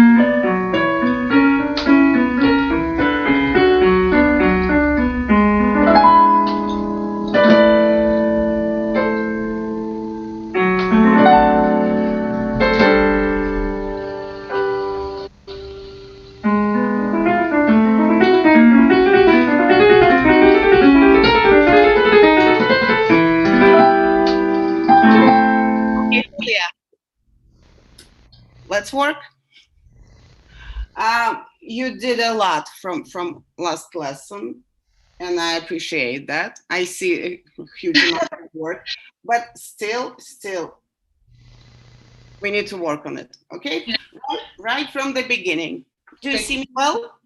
Okay, Julia, let's work. You did a lot from last lesson, and I appreciate that. I see a huge amount of work, but still, we need to work on it. Okay, Yeah. right from the beginning. Do you see me well?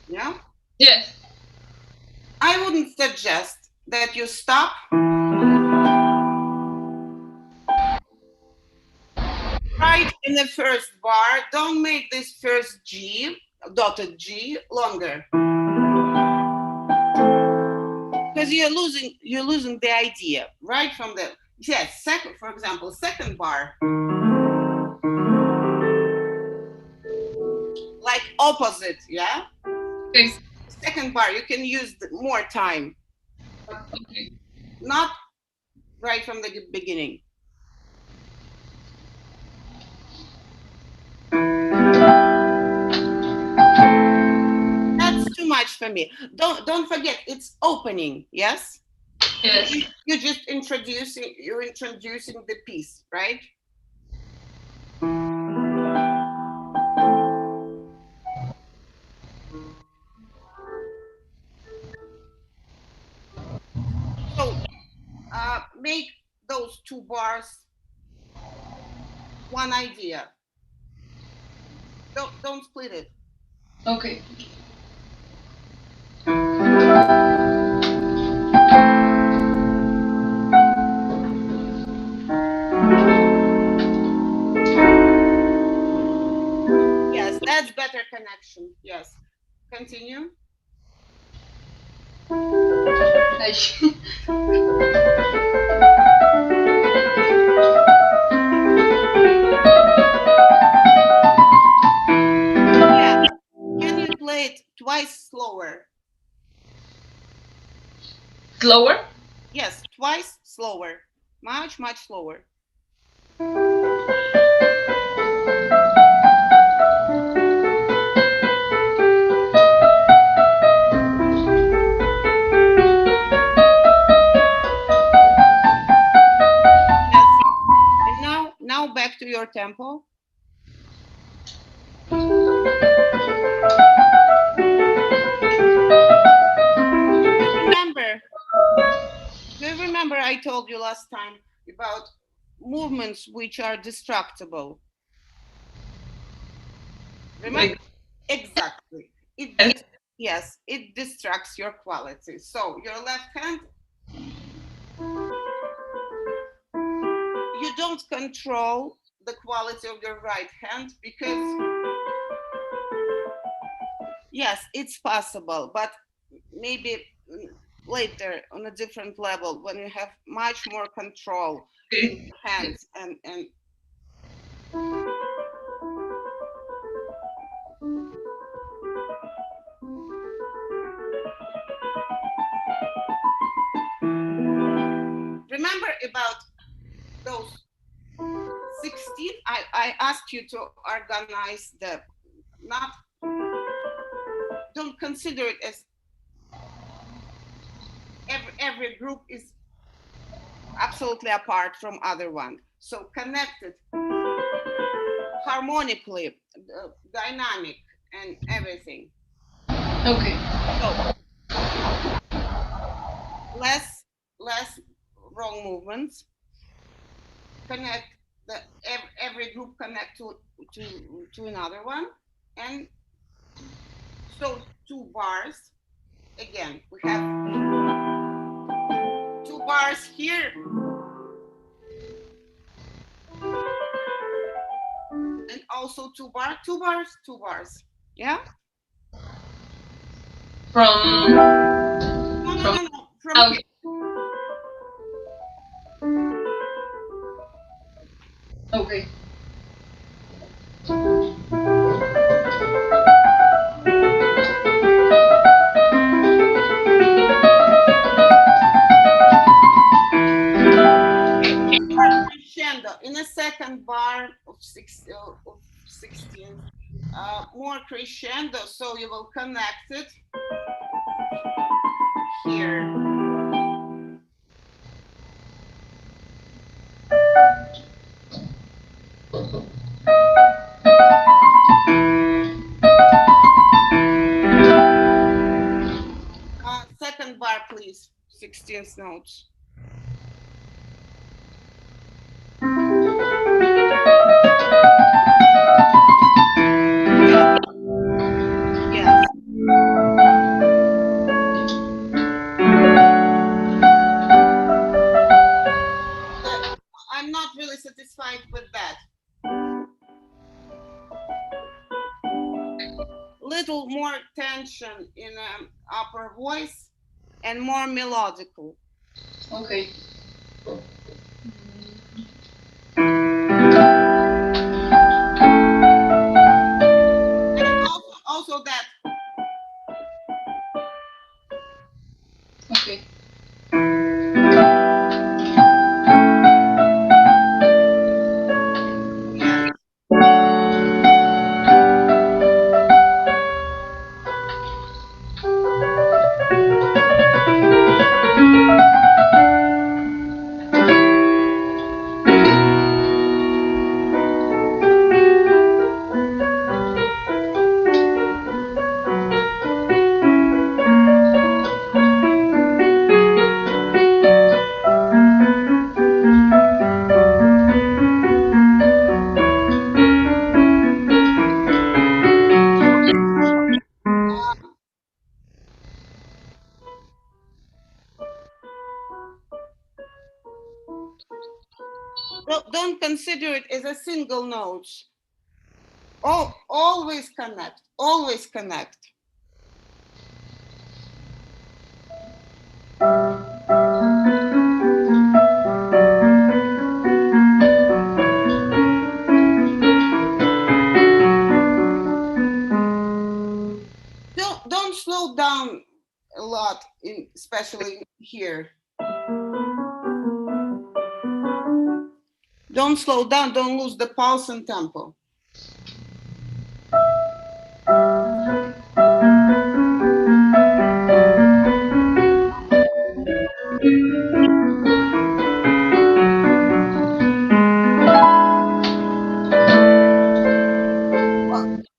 Yeah. Yes. I wouldn't suggest that you stop right in the first bar. Don't make this first G, dotted G, longer. Because you're losing the idea right from the second, for example, second bar, like opposite, yeah. Okay. Second bar, you can use more time, but Okay. not right from the beginning. That's too much for me. Don't forget, it's opening. Yes. Yes. You're just introducing the piece, right? So make those two bars one idea. Don't split it. Okay. Yes, that's better connection. Yes. Continue. Yeah. Can you play it twice slower? Slower? Yes, twice slower. Much slower. Yes. And now back to your tempo. Remember, do you remember I told you last time about movements which are destructible? Remember? Exactly. Yes, it distracts your quality. So your left hand, you don't control the quality of your right hand because yes, it's possible, but maybe later on a different level when you have much more control in Okay. your hands and remember about those 16. I asked you to organize the not don't consider it as every group is absolutely apart from other one, so connected harmonically, dynamic and everything. Okay. So less wrong movements. Connect the every group connect to another one, and so two bars. Again, we have two bars here and also two bars. Yeah. From from No. From here. okay. Okay. 16th. More crescendo, so you will connect it here. Second bar, please. 16th notes. Yes. I'm not really satisfied with that. Little more tension in upper voice and more melodical. Okay. And also that. Okay. Yes. Don't consider it as a single note. Oh, always connect. Always connect. Don't slow down a lot, especially here. Don't slow down. Don't lose the pulse and tempo.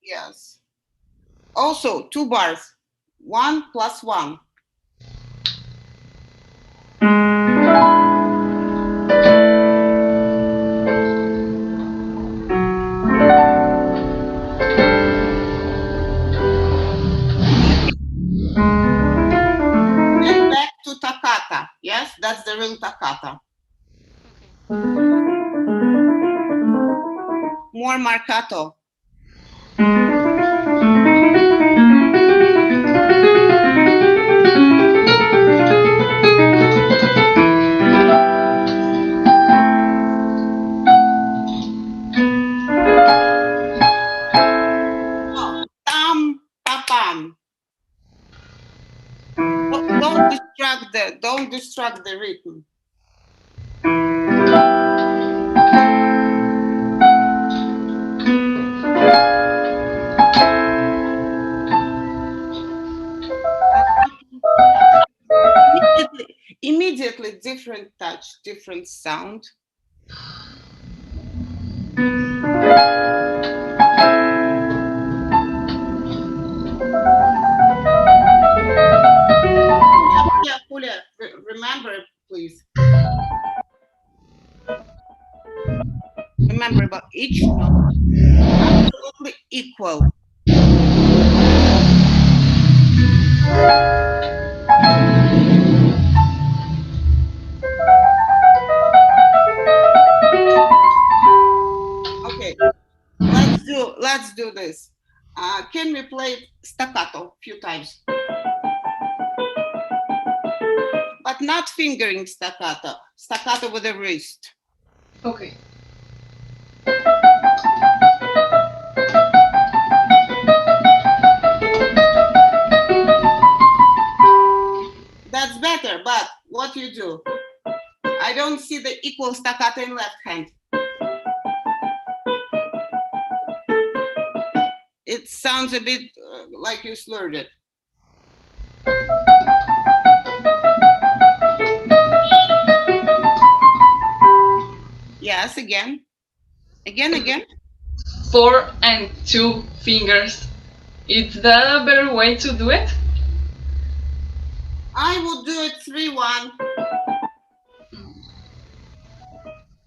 Yes. Also, 2 bars. 1 + 1. And back to toccata. Yes, that's the real toccata. More marcato. Oh, tam pa pam. Don't distract the rhythm. Immediately different touch, different sound. Julia, remember, please. Remember about each note, absolutely equal. Okay, let's do this. Can we play staccato a few times? But not fingering staccato. Staccato with the wrist. Okay. That's better, but what you do? I don't see the equal staccato in left hand. it sounds a bit like you slurred it. Yes, again. Again. 4 and 2 fingers. Is that a better way to do it? I would do it 3-1.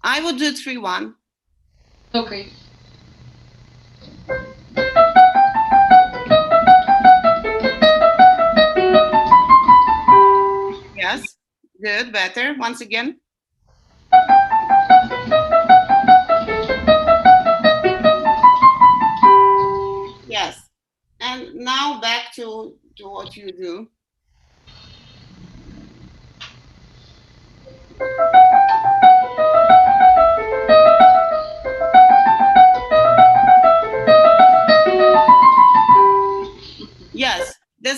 I would do it 3-1. Okay. Yes. Good, better. Once again. Yes. And now back to what you do. Yes, the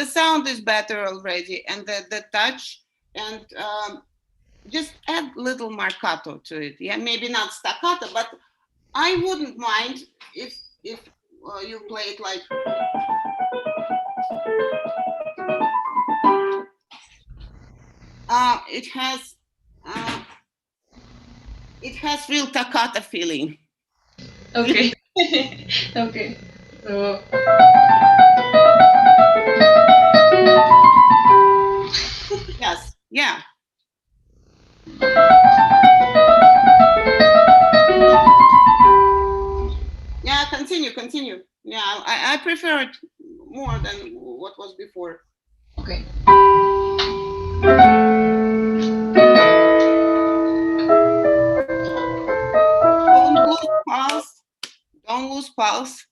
sound is better already, and the touch, and just add little marcato to it. Yeah, maybe not staccato, but I wouldn't mind if you play it like it has real toccata feeling. Okay. Okay. So Yes, yeah. Yeah, continue. Yeah, I prefer it more than what was before. okay. Don't lose pulse. Don't lose pulse.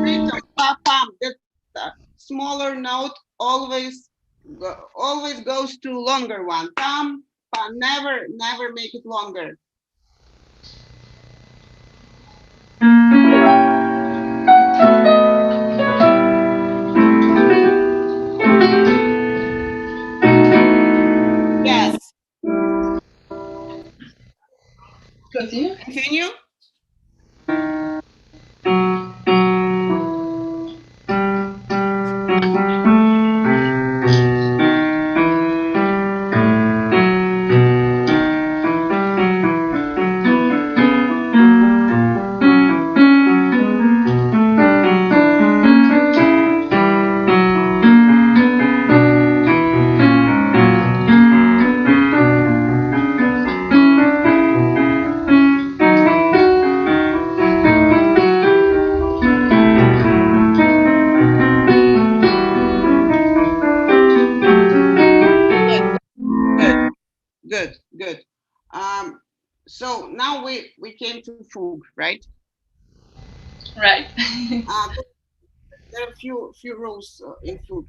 Rhythm, pa pam. That smaller note always goes to longer one. Pam, pa. Never make it longer. Yes. Continue. Continue. Good. Good. Good. Um, so now we came to fugue, right? Right. Uh, there are few rules in fugue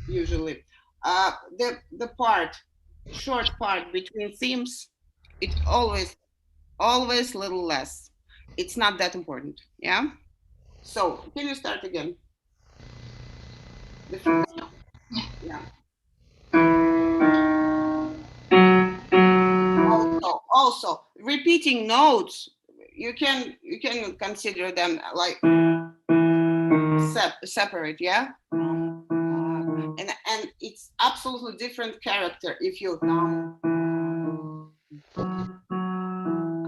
usually. The short part between themes, it always little less. It's not that important. Yeah. So can you start again? The fugue. Yeah. Also repeating notes. You can consider them like separate. Yeah. And it's absolutely different character if you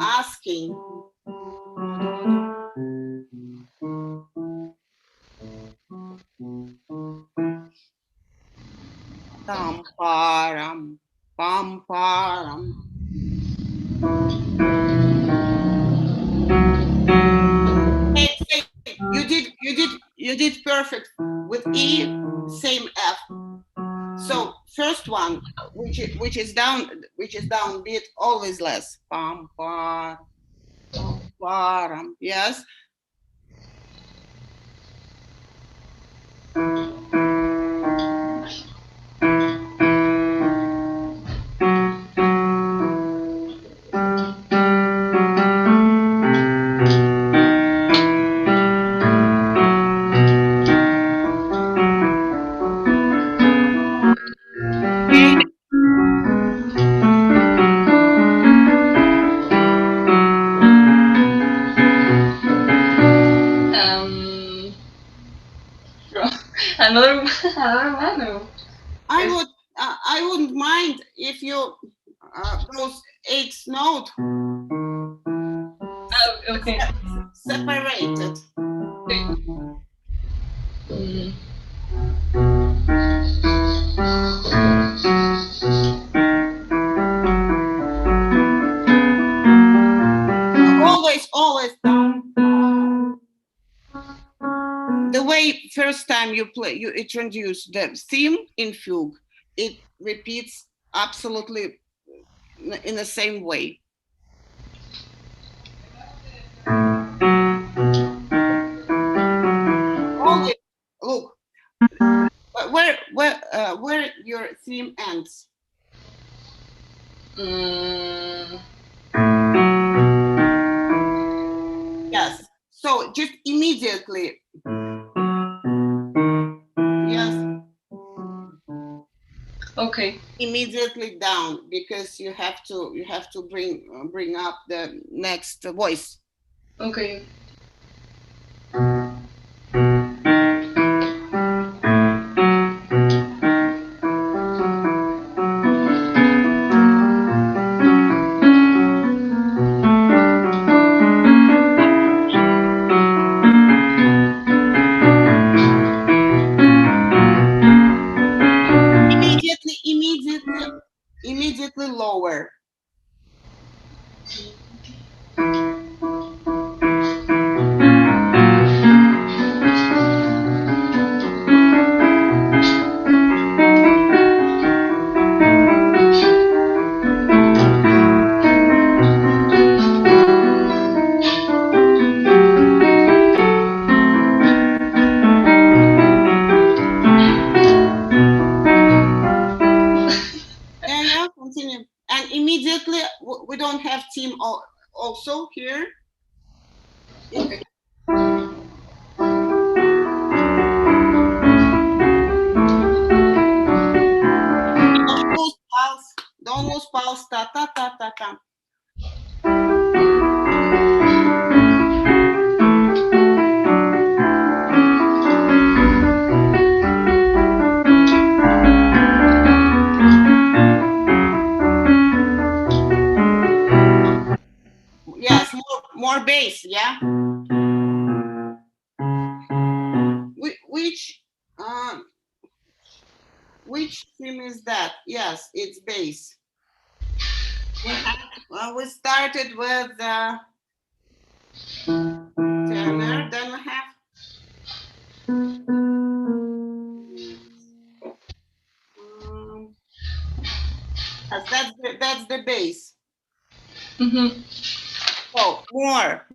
asking tam param pam param. Same. You did perfect with E, same F. So first one, which is down beat, always less. Pam pam. Bottom. Yes. Okay. Um, from another another one. Or I is would. I wouldn't mind if you those eight notes okay. separated. Okay. Mm, Always, always down. The way first time you play, you introduce the theme in fugue, it repeats absolutely in the same way. Always look where your theme ends. mm, Yes. So just immediately, yes, okay. immediately down because you have to bring up the next voice. Okay. Immediately, immediately lower. Yeah, yeah, continue. And immediately, we don't have team also here. It, don't lose pulse. Don't lose pulse. Ta ta ta ta ta. Yes, more bass. Yeah. Which um which theme is that? Yes, it's bass. We started with tenor. Then we have um, yes, that's the bass. Mm-hmm. So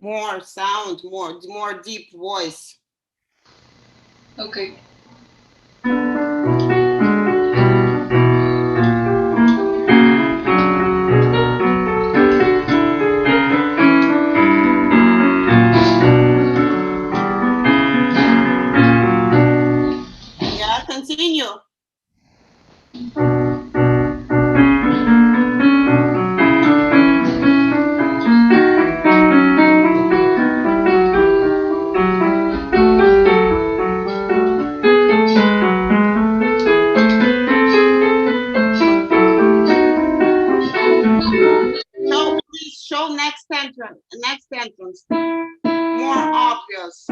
more sound, more deep voice. Okay. Yeah, continue. So please show next entrance. Next entrance. More obvious.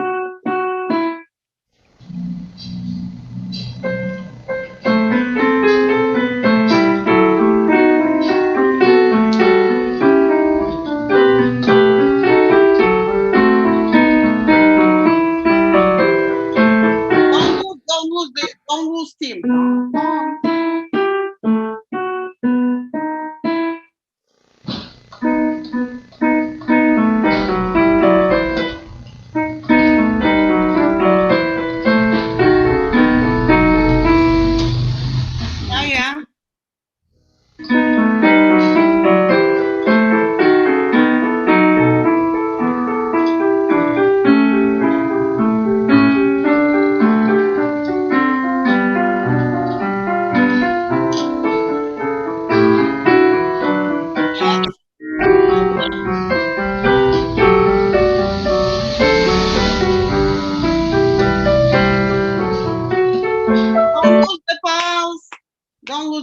Don't lose steam.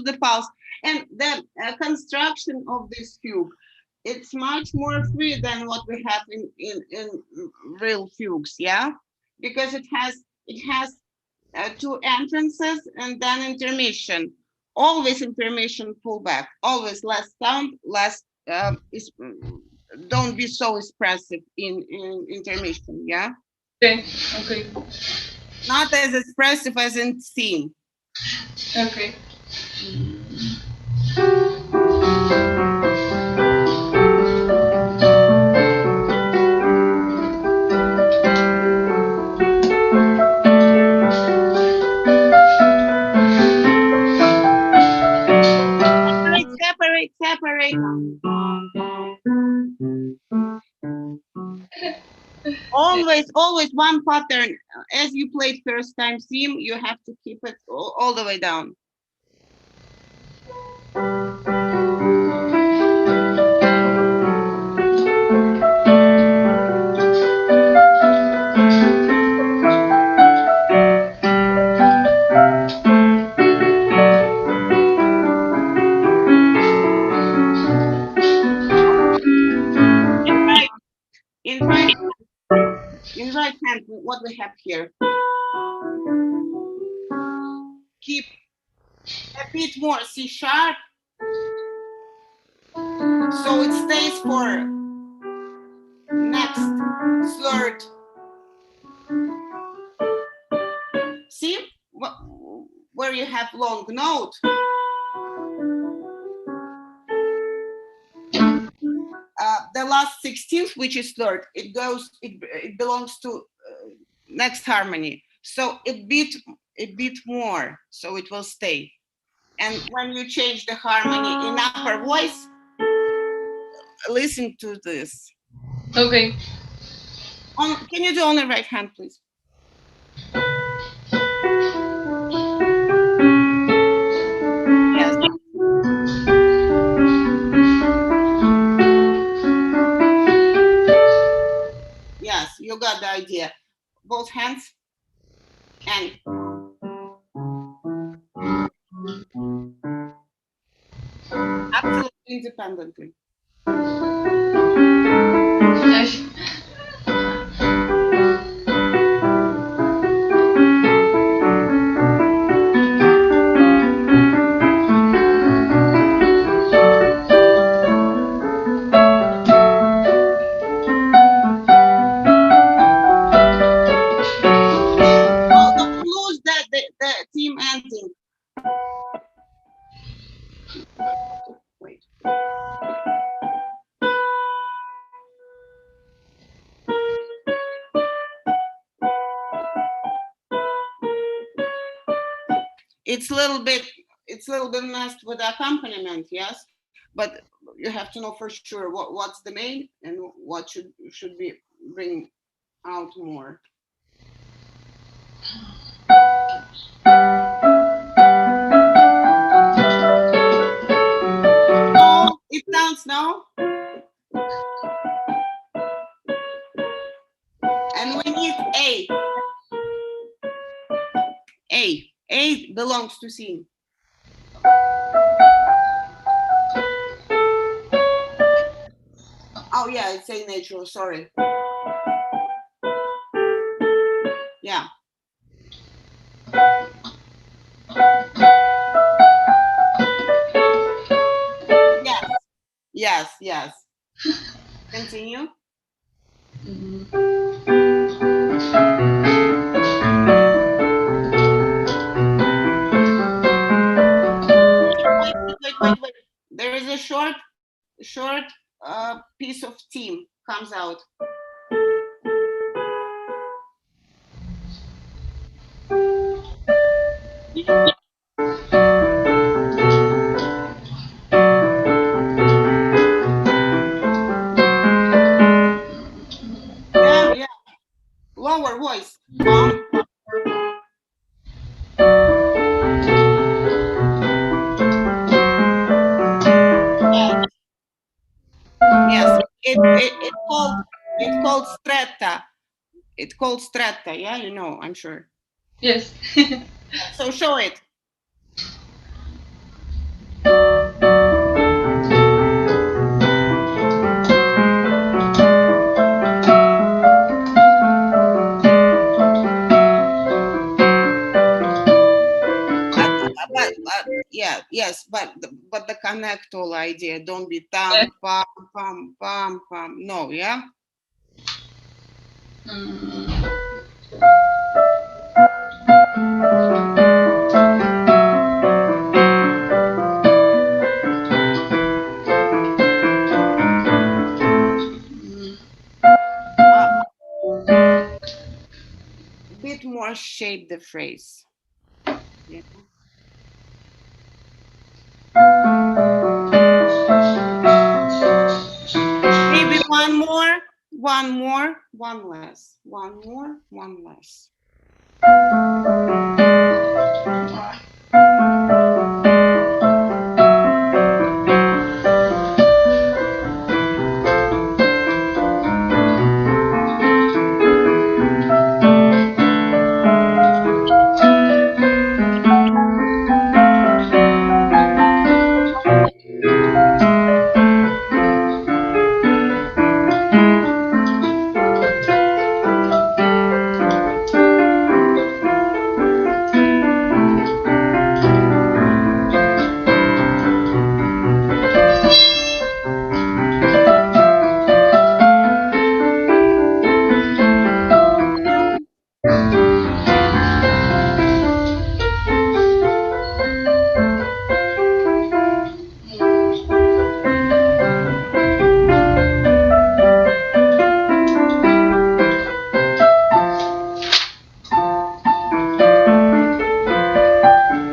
choose the pulse. And the construction of this fugue, it's much more free than what we have in real fugues, yeah, because it has two entrances and then intermission. Always intermission pullback. Always less sound, less don't be so expressive in intermission, yeah. Okay. Okay. Not as expressive as in theme. Okay. Separate. Always one pattern. As you played first time theme, you have to keep it all the way down. In right, in right hand, what we have here. Keep a bit more C sharp, so it stays for next slurred. See where you have long note. The last 16th, which is slurred, it belongs to next harmony. So a bit more, so it will stay. And when you change the harmony in upper voice, listen to this. Okay. Can you do on the right hand, please? Yes. Yes, you got the idea. Both hands and absolutely independently. Oh, don't lose the team ending. Wait. It's a little bit messed with the accompaniment, yes, but you have to know for sure what's the main and what should be bring out more. No, it sounds no. And we need A. A belongs to C. Oh yeah, it's A natural, sorry. Yeah. Yes. Continue. Wait. There is a short piece of theme comes out. Yeah. Lower voice. Yes. It's called stretta. It's called stretta. Yeah, you know, I'm sure. Yes. So show it. yes, but the connector idea. Don't be Yeah. tam pam pam pam pam. No, yeah. Mm, mm, Uh, a bit more shape the phrase. Yeah. Maybe one less, one more, one less. alright.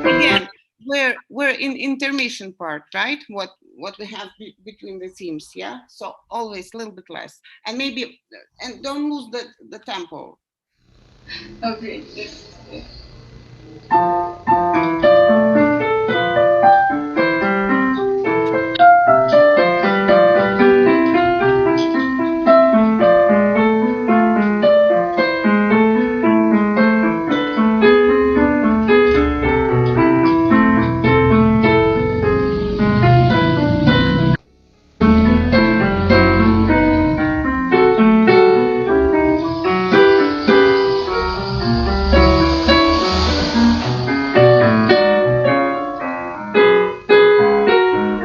Again, we're in intermission part, right? What we have between the themes, yeah. So always a little bit less, and maybe, and don't lose the tempo. Okay, yes. Yes.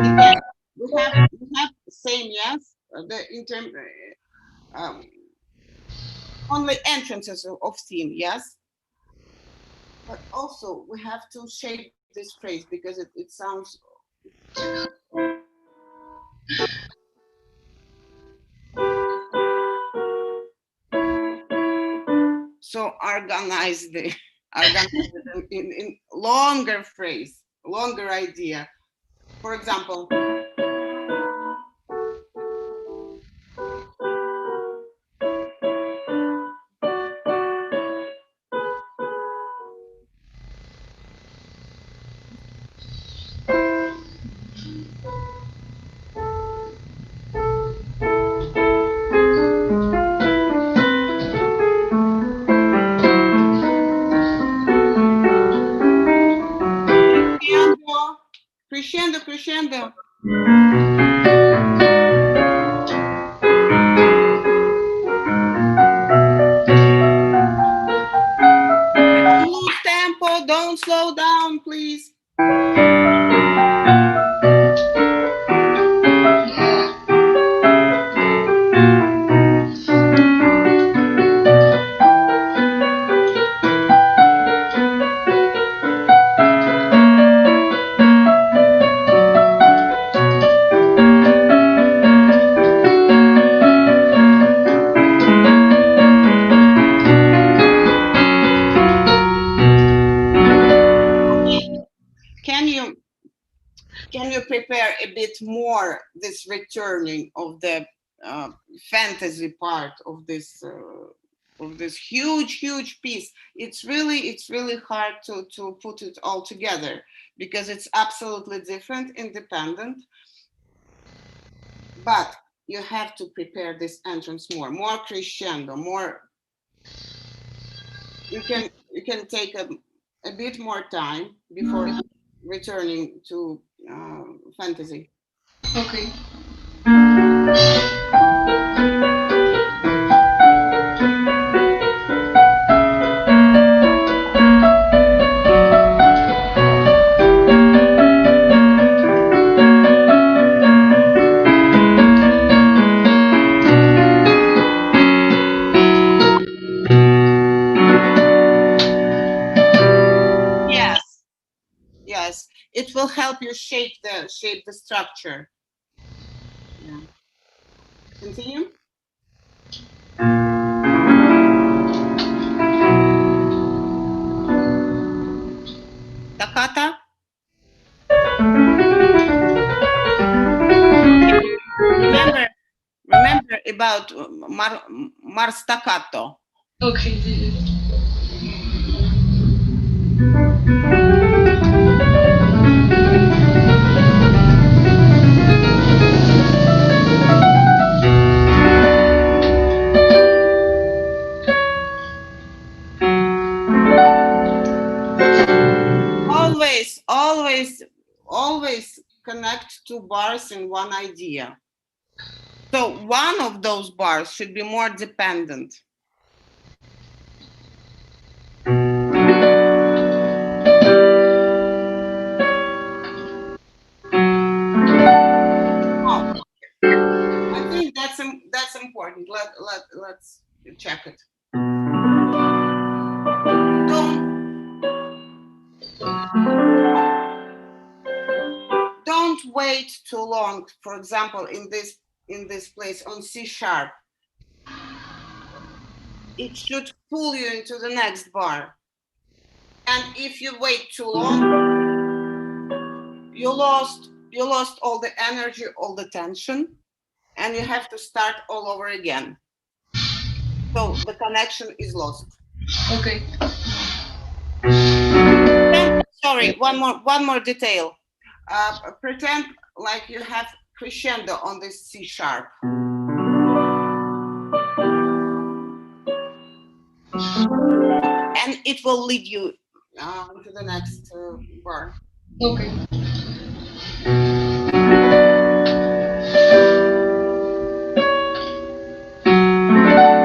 Again, we have same, yes. The inter only entrances of theme, yes. But also we have to shape this phrase because it sounds so organized. Organized in longer phrase, longer idea. For example, crescendo, crescendo, crescendo. Don't lose tempo. Don't slow down, please. Okay. Can you can you prepare a bit more this returning of the uh, fantasy part of this huge piece? It's really hard to put it all together because it's absolutely different, independent. But you have to prepare this entrance more crescendo, more. You can take a bit more time before returning to fantasy. Okay. will help you shape the structure. Yeah. Continue. Takata. Remember, remember about mar staccato. Okay. Always, always, always connect two bars in one idea. So one of those bars should be more dependent. Oh, I think that's important. Let's check it. Don't wait too long. For example, in this place on C sharp, it should pull you into the next bar. And if you wait too long, you lost all the energy, all the tension, and you have to start all over again. So the connection is lost. Okay. Sorry, one more detail. Pretend like you have crescendo on this C sharp. And it will lead you to the next bar. Okay.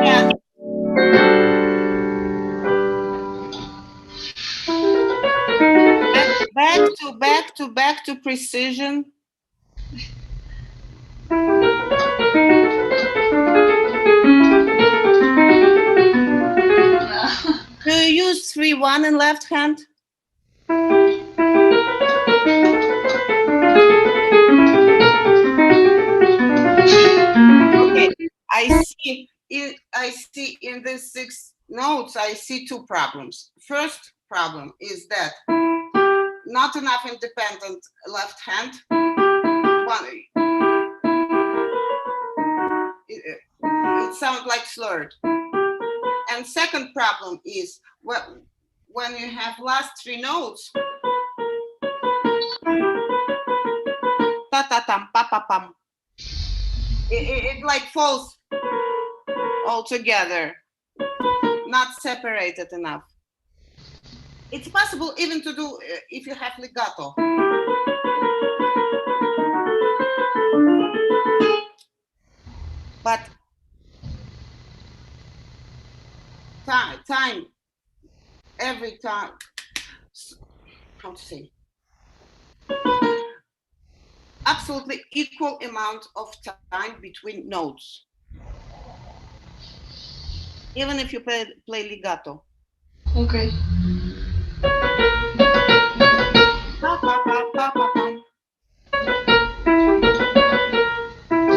Yes. Back to precision. Do you use 3-1 in left hand? Okay, I see in these 6 notes, I see 2 problems. First problem is that not enough independent left hand. It sounds like slurred. And second problem is when you have last 3 notes, ta ta tam pa pa pam, it like falls all together, not separated enough. It's possible even to do if you have legato. But time, every time, how to say, absolutely equal amount of time between notes. Even if you play legato. Okay.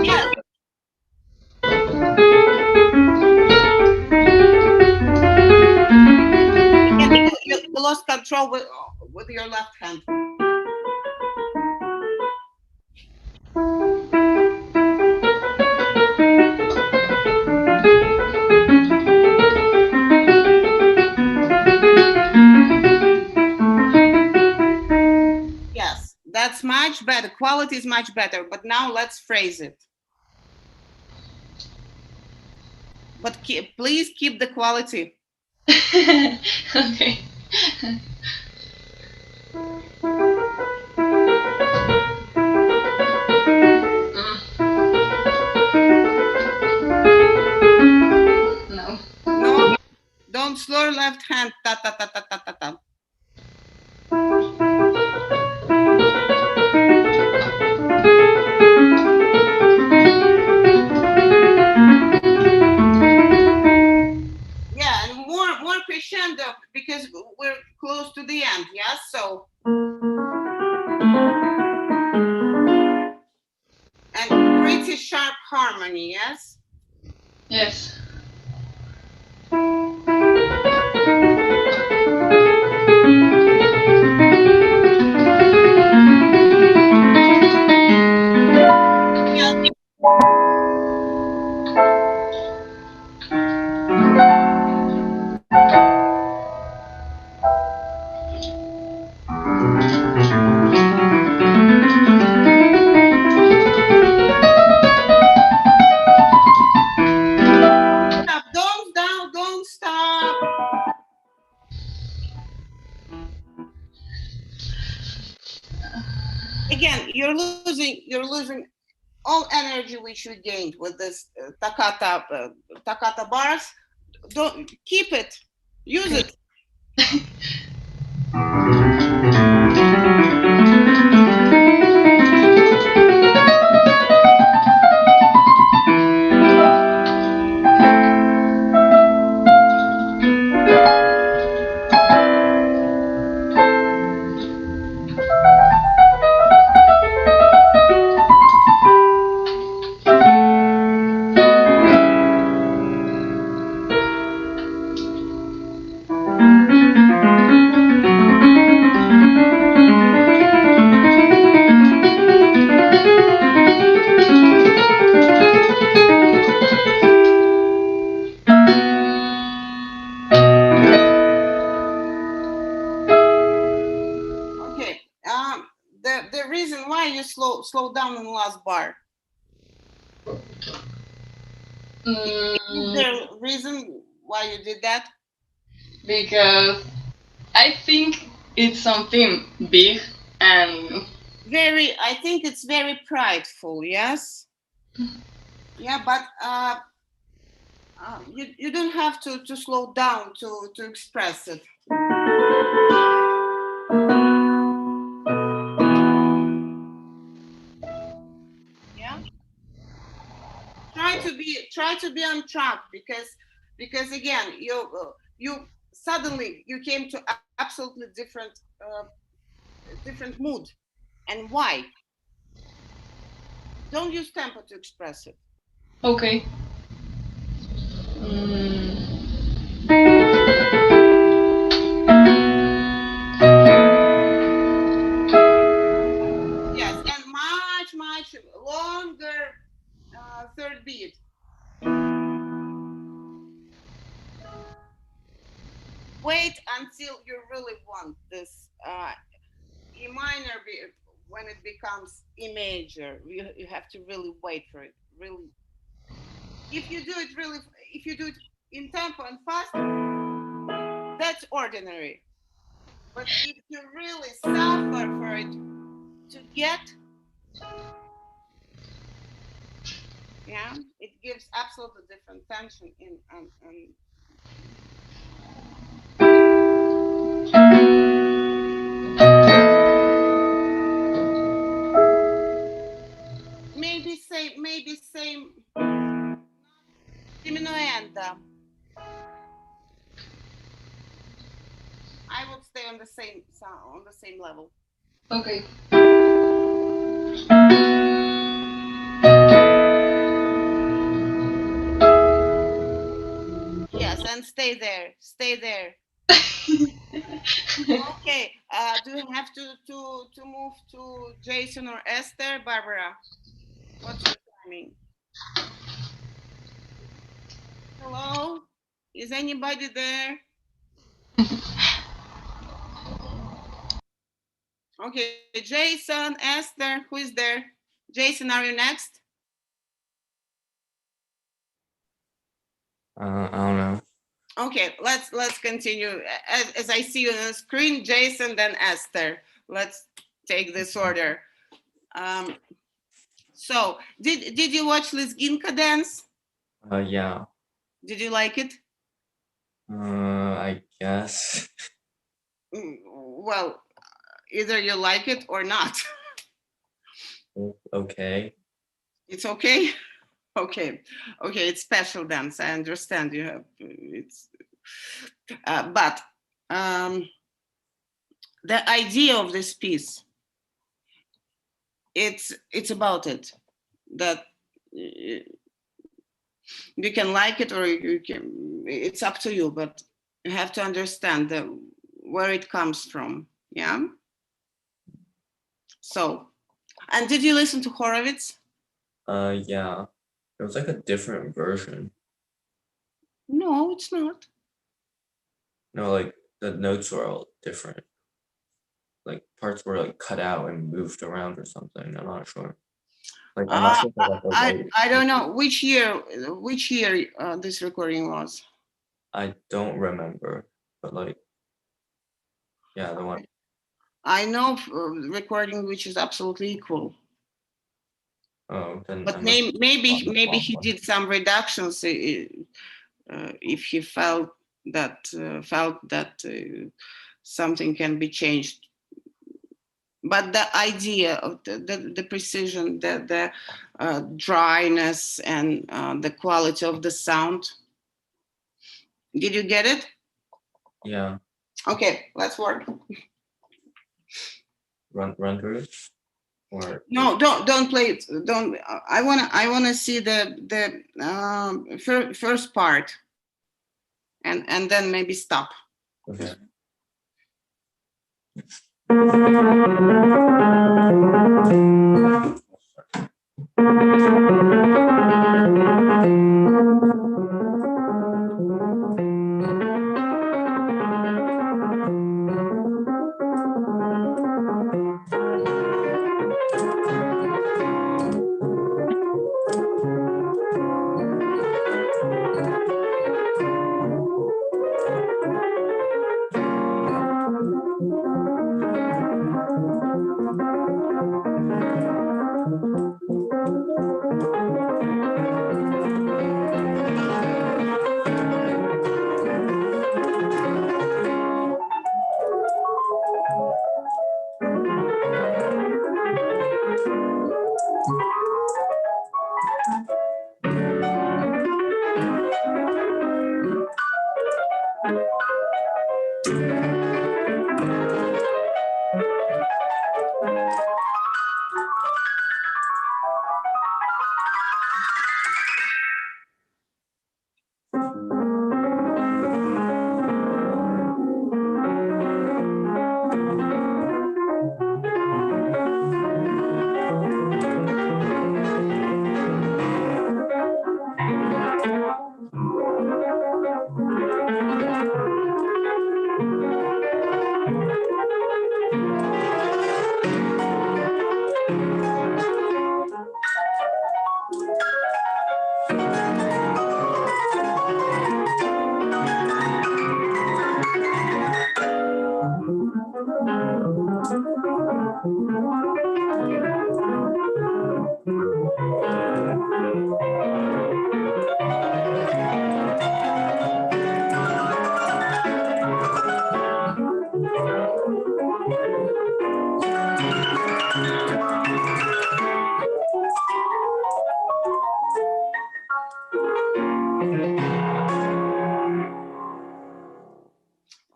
Yes. You lost control with your left hand. Yes, that's much better. Quality is much better. But now let's phrase it. But please keep the quality. Okay. No. No, don't slur left hand. Ta ta ta ta ta ta ta. Yeah, and more crescendo because we're close to the end. Yes, so a sharp harmony, yes? Yes. Stop, don't stop. Again, you're losing all energy which you gained with this toccata bars. Don't keep it. Use Okay. it. Okay. The reason why you slow down in the last bar. Is Mm, there a reason why you did that? because I think it's something big and I think it's very prideful, yes? Yeah, but you don't have to slow down to express it. Yeah, try to be on track because again you suddenly you came to absolutely different mood. And why? Don't use tempo to express it. okay. Mm, Yes, and much longer third beat. Wait until you really want this E minor when it becomes E major. You have to really wait for it. Really, if you do it really, if you do it in tempo and fast, that's ordinary. But if you really suffer for it to get, yeah, it gives absolutely different tension in and maybe same diminuenda. I would stay on the same sound on the same level. okay. Yes, and stay there. Stay there. Okay. Do you have to move to Jason or Esther, Barbara? What's your timing? Hello? Is anybody there? Okay, Jason, Esther, who is there? Jason, are you next? I don't know. Okay, let's continue. As I see you on the screen, Jason, then Esther. Let's take this order. Um, so, did you watch Lizginka dance? Yeah. Did you like it? I guess. Well, either you like it or not. Okay. It's okay. Okay, okay. It's special dance. I understand you have it's, but the idea of this piece, it's about it. That you can like it or you can, it's up to you, but you have to understand where it comes from. Yeah. So, and did you listen to Horowitz? Yeah. It was like a different version. No, it's not. No, like the notes were all different. Like parts were like cut out and moved around or something. I'm not sure. Like I'm not Uh, sure if I got the right. I don't know which year this recording was. I don't remember, but like, yeah, the one. I know recording which is absolutely equal. Oh, then I But must have maybe gotten the maybe wrong he one. did some reductions if he felt that something can be changed. But the idea of the precision, the dryness, and the quality of the sound. Did you get it? Yeah, Okay, let's work. run through it, or No, don't play it. Don't. I wanna see the first part, and then maybe stop. okay.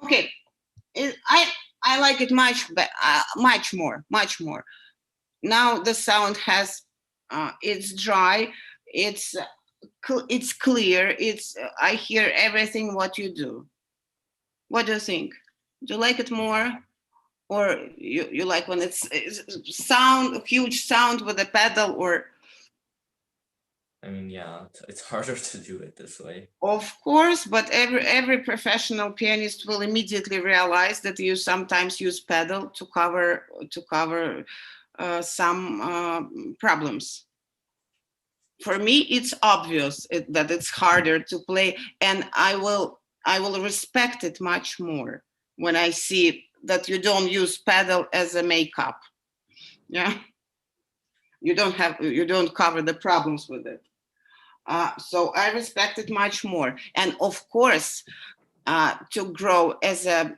Okay, I like it much more. Now the sound has it's dry, it's it's clear, it's I hear everything what you do. What do you think? Do you like it more, or you like when it's sound, huge sound with a pedal, or? I mean, yeah, it's harder to do it this way. Of course, but every professional pianist will immediately realize that you sometimes use pedal to cover some problems. For me, it's obvious that it's harder to play, and I will respect it much more when I see that you don't use pedal as a makeup. Yeah, you don't cover the problems with it. So I respect it much more, and of course, to grow as a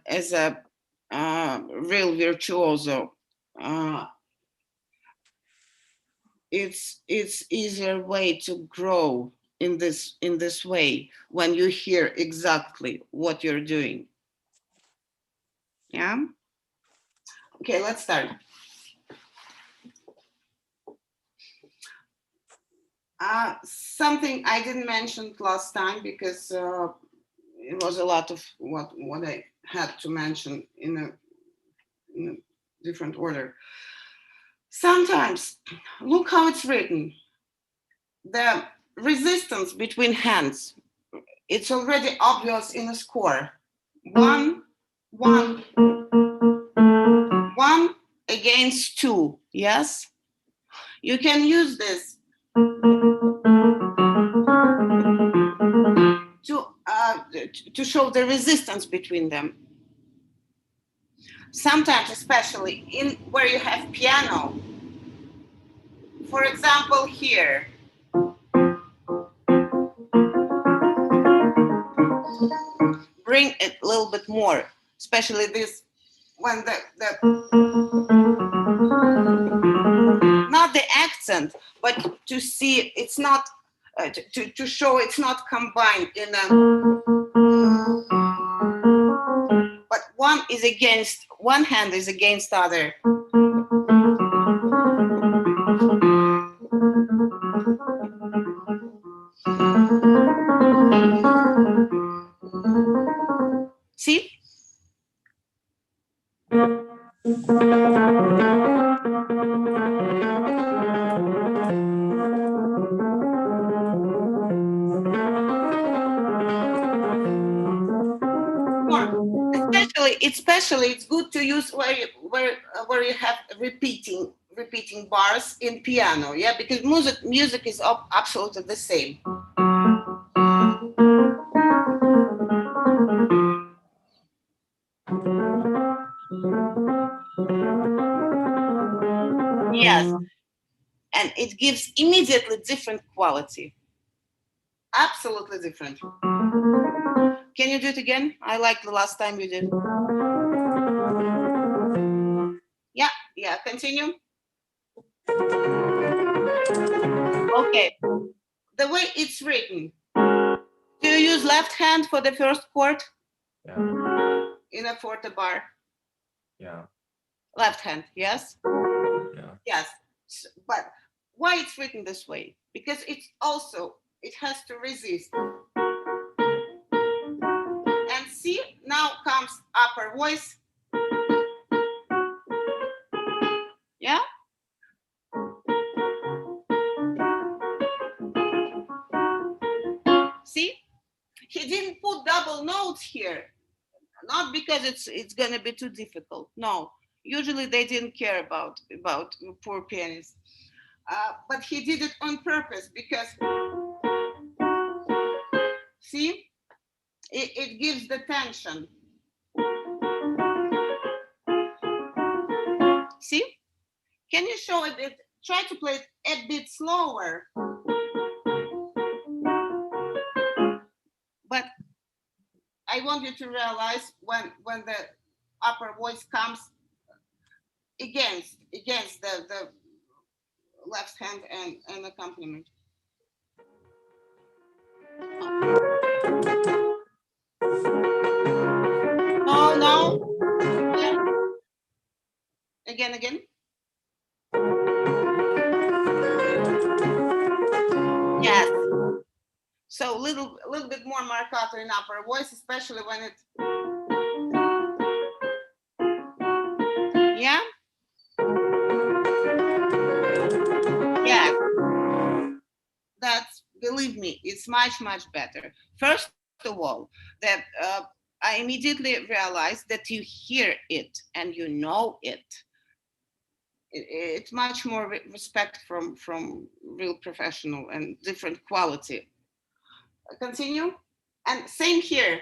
real virtuoso, uh, it's easier way to grow in this way when you hear exactly what you're doing. Yeah. Okay, let's start. Something I didn't mention last time because it was a lot of what I had to mention in a different order. Sometimes, look how it's written. The resistance between hands, it's already obvious in a score. 1, 1, 1 against 2, yes? You can use this to show the resistance between them. Sometimes, especially in where you have piano, for example, here. Bring it a little bit more, especially this when the not the accent, but to see it's not to show it's not combined in a, but one is against one hand is against the other. See? Especially it's good to use where you have repeating bars in piano, yeah, because music is absolutely the same. Yes, and it gives immediately different quality. Absolutely different. Can you do it again? I like the last time you did. Yeah, continue. Okay. The way it's written. Do you use left hand for the first chord? Yeah. In a forte bar? Yeah. Left hand, yes? Yeah. Yes. But why it's written this way? Because it's also, it has to resist. And see, now comes upper voice. Yeah? See? He didn't put double notes here. Not because it's gonna be too difficult. No. Usually they didn't care about poor pianists. But he did it on purpose because, see, it gives the tension. See? Can you show it? Try to play it a bit slower. But I want you to realize when the upper voice comes against the left hand and accompaniment. No. Yeah. Again. Yes. So a little bit more marcato in upper voice, especially when it. Yeah. Yeah. That's, believe me, it's much better. First of all, that I immediately realized that you hear it and you know it. It's much more respect from real professional and different quality. Continue. And same here.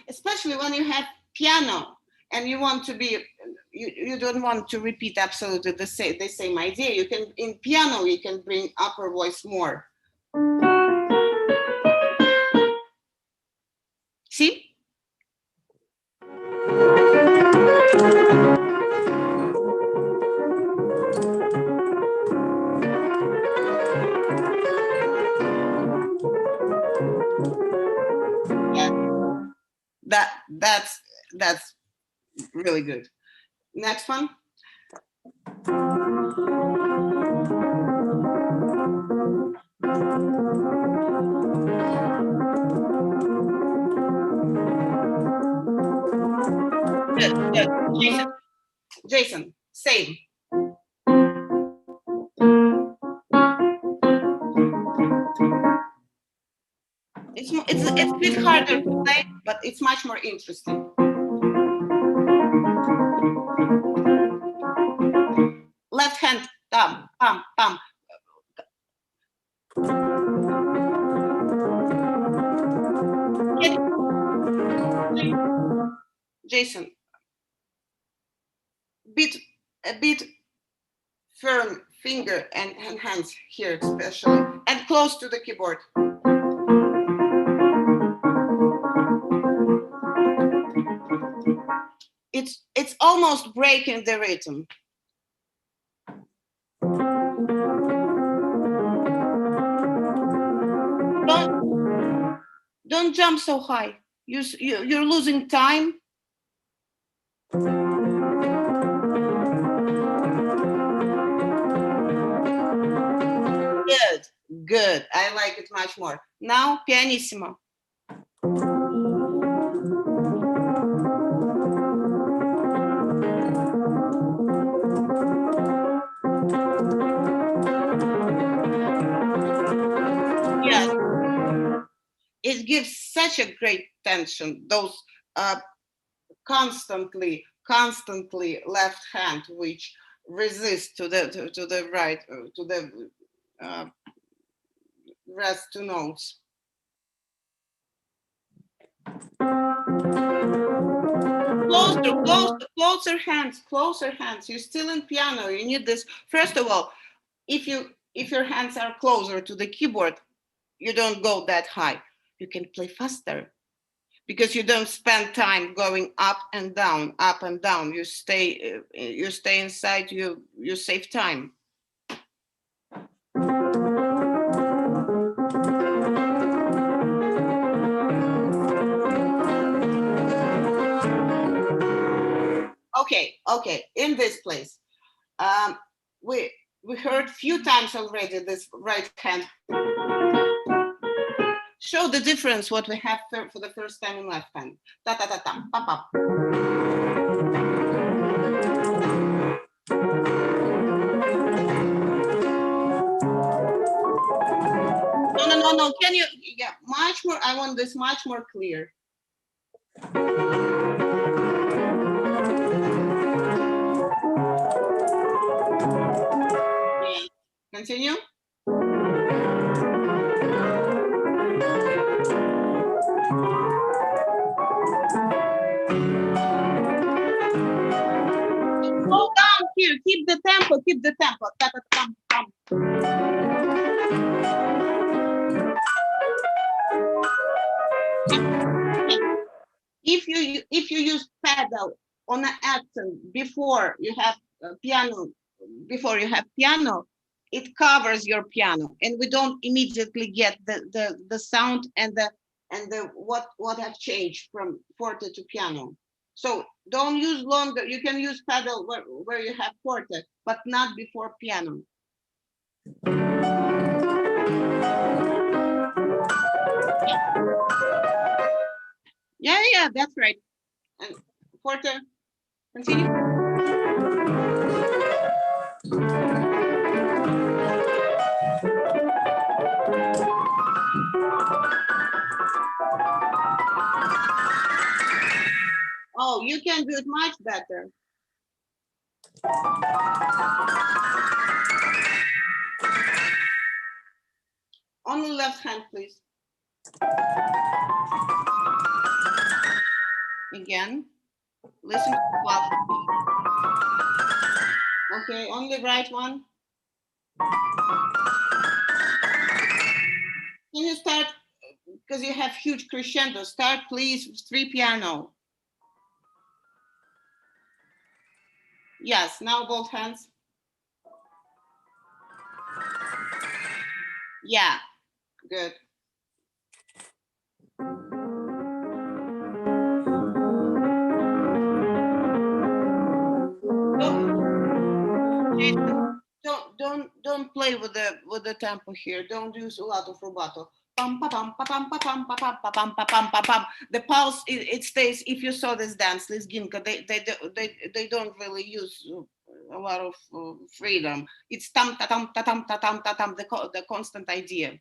Especially when you have piano and you want to be, you don't want to repeat absolutely the same idea. You can, in piano, you can bring upper voice more. See? Yeah. That's really good. Next one. Good, good. Jason, same. It's a bit harder to play, but it's much more interesting. Left hand, thumb, thumb, thumb. Jason, a bit firm finger and hands here especially, and close to the keyboard. It's almost breaking the rhythm. Don't jump so high. You're losing time. Good, good. I like it much more. Now, pianissimo. Yes. It gives such a great tension. Those constantly left hand, which resist to the right, to the rest two notes. Closer hands. You're still in piano. You need this. First of all, if your hands are closer to the keyboard, you don't go that high. You can play faster because you don't spend time going up and down, up and down. You stay inside. You save time. Okay. In this place, we heard few times already this right hand. Show the difference what we have for the first time in left hand. Ta ta ta ta, pop up. No. Can you? Yeah, much more. I want this much more clear. Yeah. Continue. Slow down here. Keep the tempo. Ta ta tam tam. If you use pedal on an accent before you have piano, it covers your piano, and we don't immediately get the sound and the what have changed from forte to piano. So don't use longer. You can use pedal where you have forte, but not before piano. Yeah, that's right. And forte, continue. Oh, you can do it much better. Only left hand, please. Again, listen to the quality. Okay, only right one. Can you start, because you have huge crescendo, start please, 3 piano. Yes, now both hands. Yeah, good. don't play with the tempo here. Don't use a lot of rubato. Pam pa pam pa pam pa pam pa pam pa pam pa pam pa pam. The pulse it stays. If you saw this dance, Lizginka, they don't really use a lot of freedom. It's tam ta tam ta tam ta tam ta tam. The constant idea.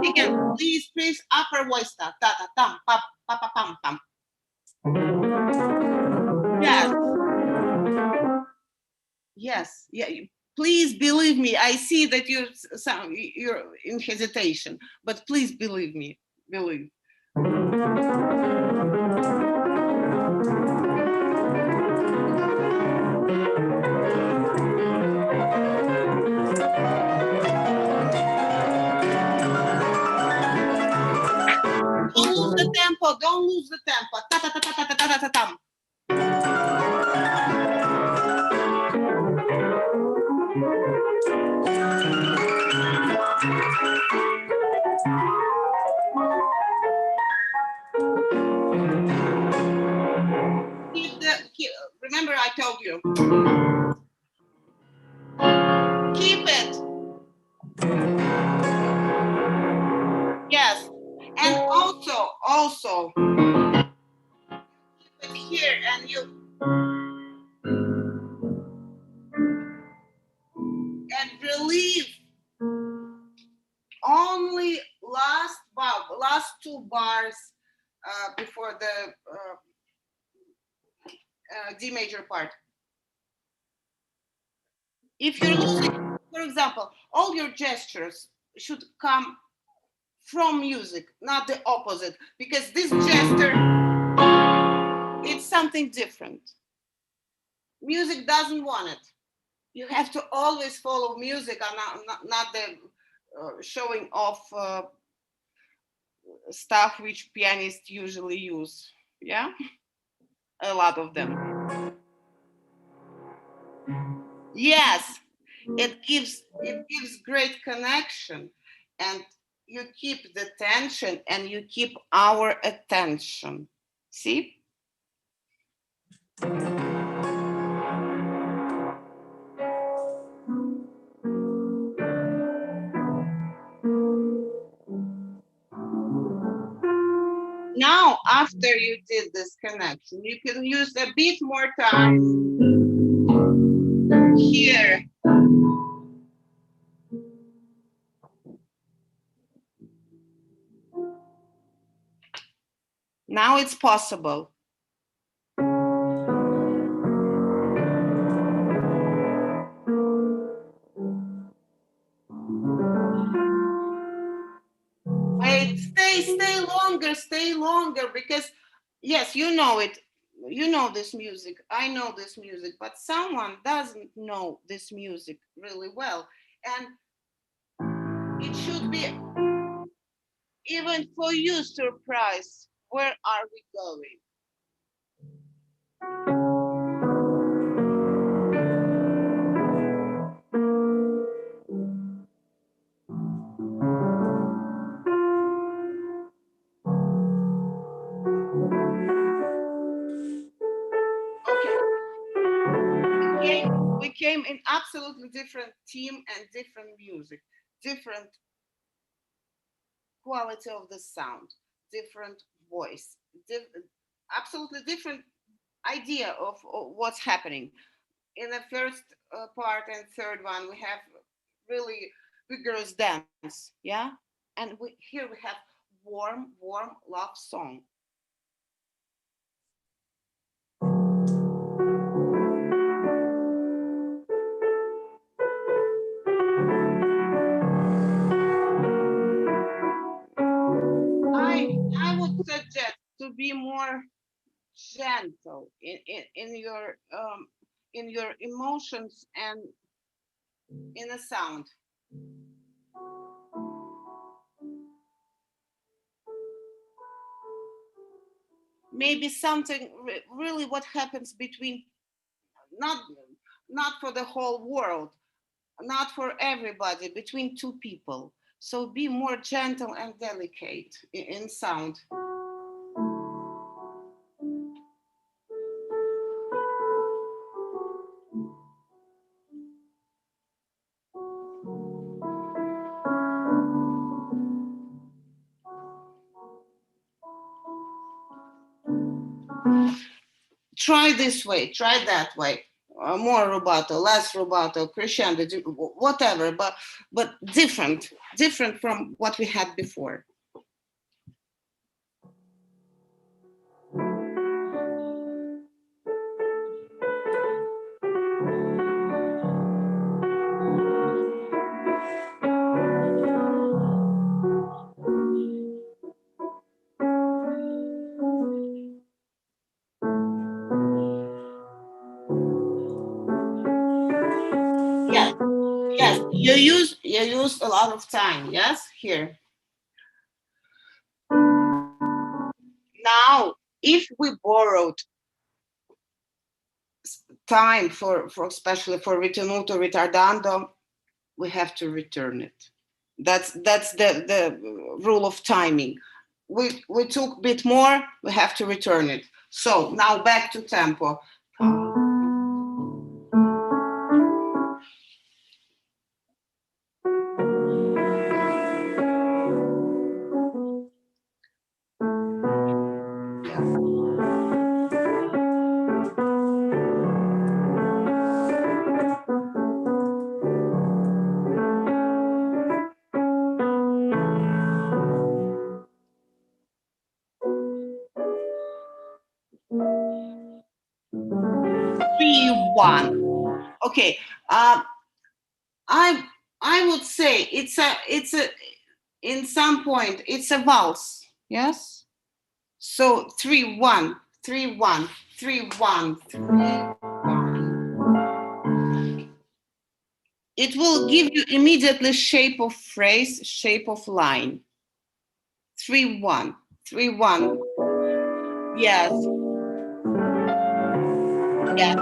Again, please, upper voice, ta ta ta tam, pa pa pa pam pam. Yes, yes, yeah. Please believe me. I see that you're in hesitation, but please believe me. Believe. Don't lose the tempo. Don't lose the tempo. Ta ta ta ta ta ta ta ta tam. Remember, I told you. Keep it. Yes, and also keep it here, and relieve only last two bars before the D major part. If you're losing, for example, all your gestures should come from music, not the opposite, because this gesture, it's something different. Music doesn't want it. You have to always follow music and not the showing off stuff which pianists usually use. Yeah, a lot of them. Yes, it gives great connection, and you keep the tension and you keep our attention. See? Now, after you did this connection, you can use a bit more time here. Now it's possible. Wait, stay longer, because yes, you know it. You know this music. I know this music, but someone doesn't know this music really well. And it should be even for you surprise. Where are we going? Okay. We came in absolutely different team and different music, different quality of the sound, different voice, absolutely different idea of what's happening. In the first part and third one, we have really vigorous dance, yeah, and here we have warm love song. I would suggest to be more gentle in your emotions and in a sound. Maybe something really what happens between, not not for the whole world, not for everybody, between two people. So be more gentle and delicate in sound. Try this way, try that way. More rubato, less rubato, crescendo, whatever, but different from what we had before. Yes, yes. You use a lot of time. Yes, here. Now, if we borrowed time for especially for ritenuto ritardando, we have to return it. That's the rule of timing. We took a bit more, we have to return it. So now back to tempo. Three, one. Okay. I I would say it's a in some point it's a valse. Yes. So 3-1, 3-1, 3-1, 3-1. It will give you immediately shape of phrase, shape of line. 3-1, 3-1. Yes. Yes.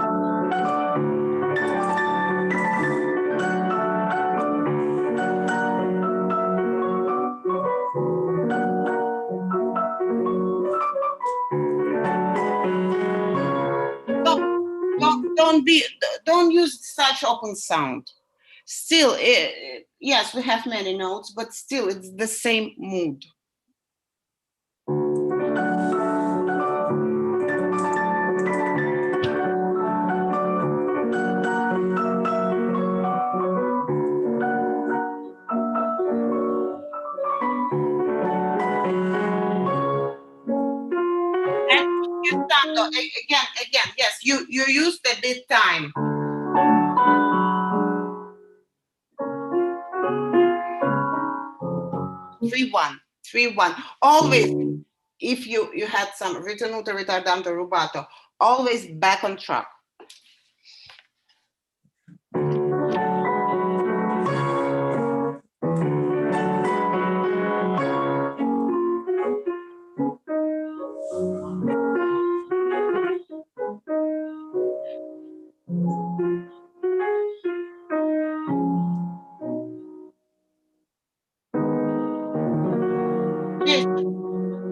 Don't use such open sound. Still, yes, we have many notes, but still, it's the same mood. Again, yes, you used a bit time. Three one, 3-1. Always, if you had some ritenuto, ritardando, rubato, always back on track.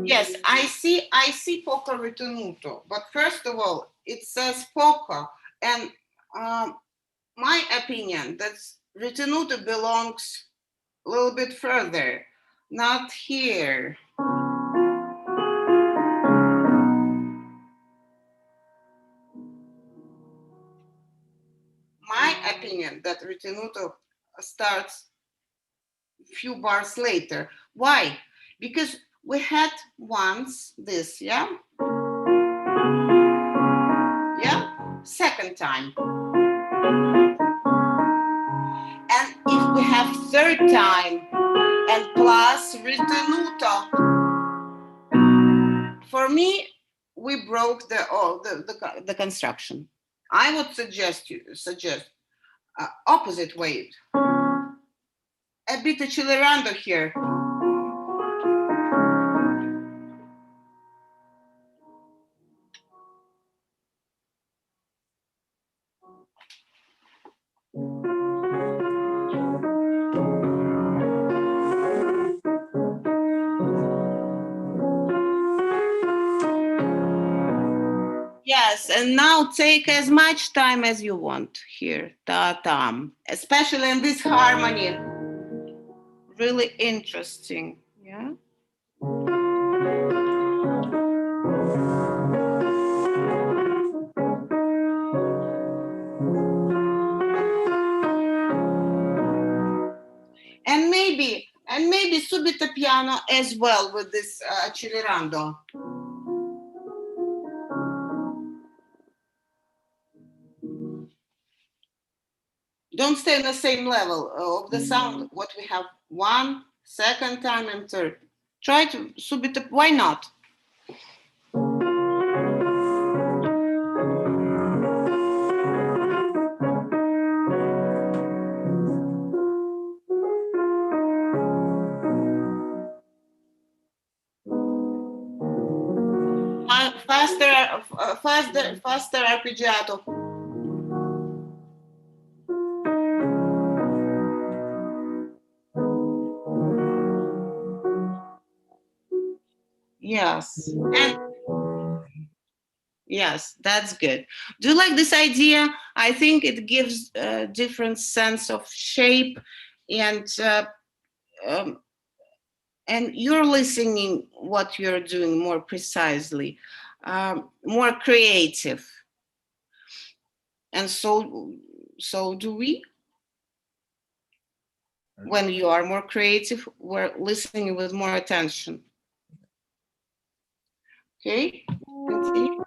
Yes, I see poco ritenuto, but first of all, it says poco, and my opinion that ritenuto belongs a little bit further, not here. My opinion that ritenuto starts a few bars later. Why? Because we had once this, yeah? Yeah? Second time. And if we have third time and plus ritenuto, for me, we broke the construction. I would suggest opposite way. A bit accelerando here. Yes, and now take as much time as you want here, ta-tam, especially in this harmony. Really interesting, yeah? And maybe subito piano as well with this accelerando. Don't stay on the same level of the sound. What we have 1, second time, and third. Try to subito. Why not? Faster arpeggiato. Yes, and yes, that's good. Do you like this idea? I think it gives a different sense of shape, and um, you're listening what you're doing more precisely, more creative, and so do we. When you are more creative, we're listening with more attention. Okay, continue.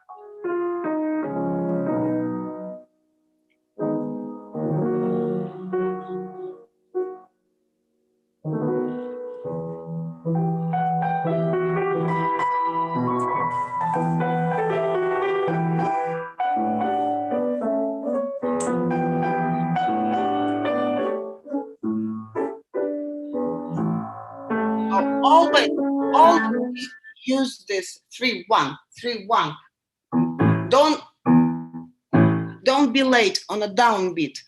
Always use this 3-1, 3-1. Don't be late on a downbeat.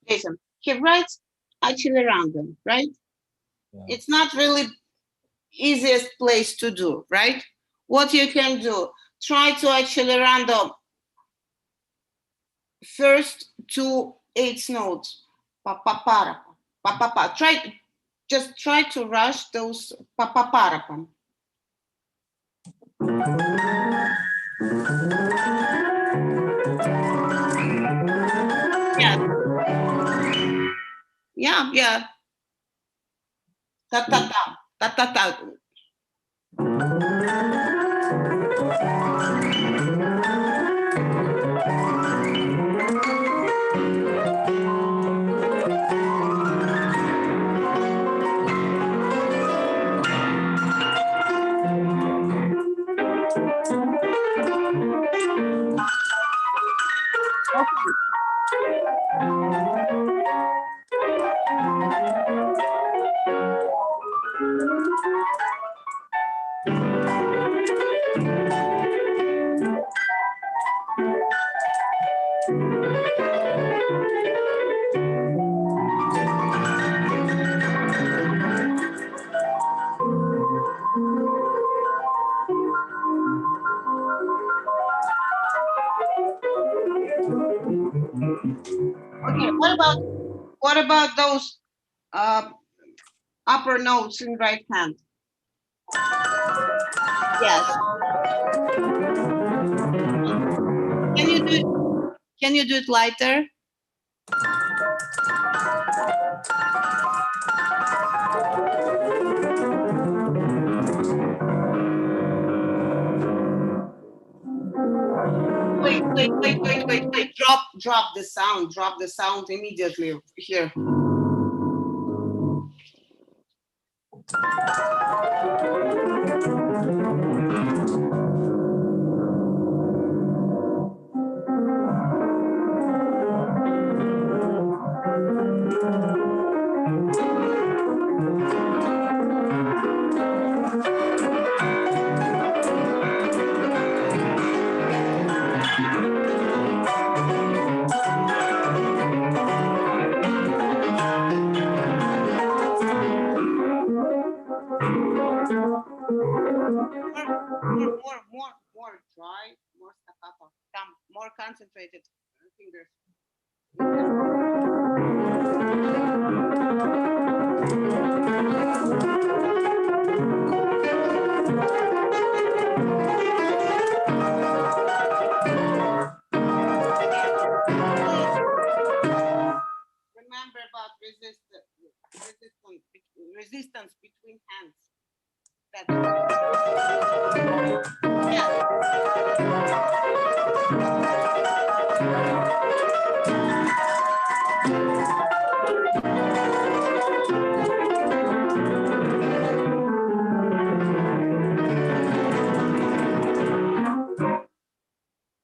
Jason, he writes accelerando, right? Yeah. It's not really easiest place to do, right? What you can do, try to accelerando first 2 eighth notes. Pa pa para pa pa pa. Try to rush those pa pa para pa. Yeah. Ta ta ta ta ta ta. Okay, what about those upper notes in right hand? Yes. Can you do it lighter? Wait. Drop the sound. Drop the sound immediately here. More dry, more staccato. Come, more concentrated fingers. Remember about resistance between hands. That's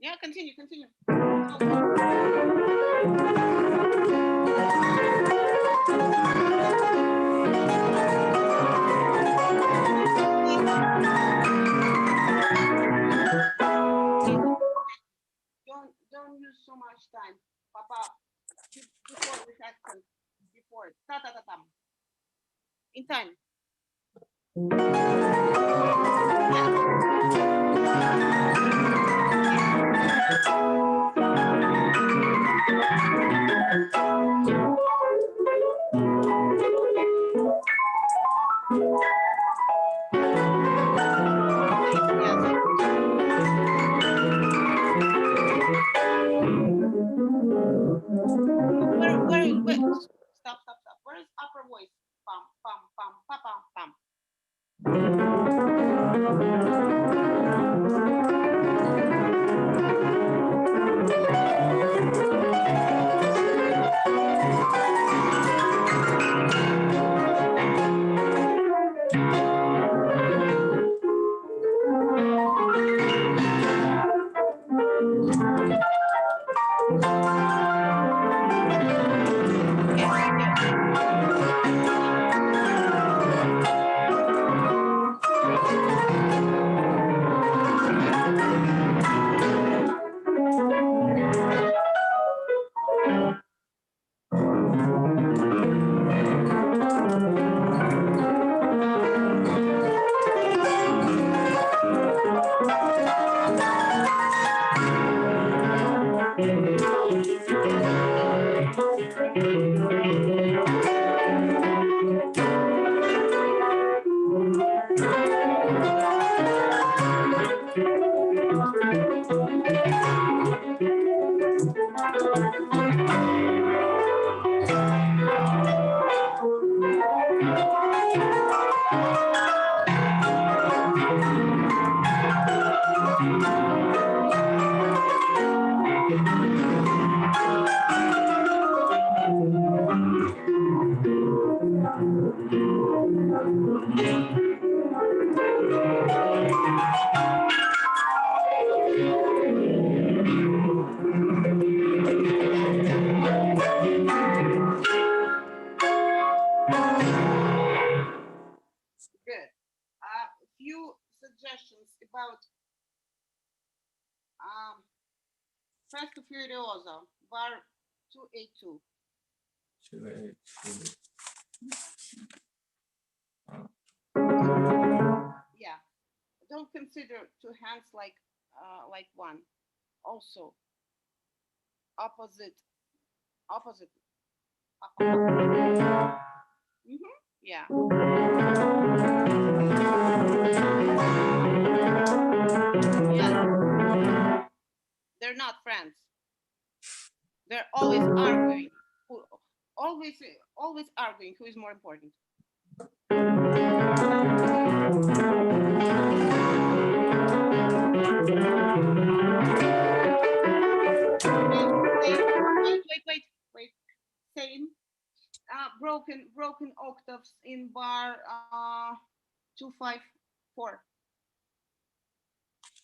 yeah, continue. Don't use so much time. Papa, before the accent, before ta ta ta tam. In time. Where stop. Where is upper voice? Pam pam pam pam pam pam. Good. A few suggestions about Fresco Furioso, bar 282. 282. Yeah. Don't consider two hands like one. Also, opposite opposite. Mm-hmm. Yeah. Yes. They're not friends. They're always arguing. Who, always arguing. Who is more important? Same. Wait. Same. Broken octaves in bar 254.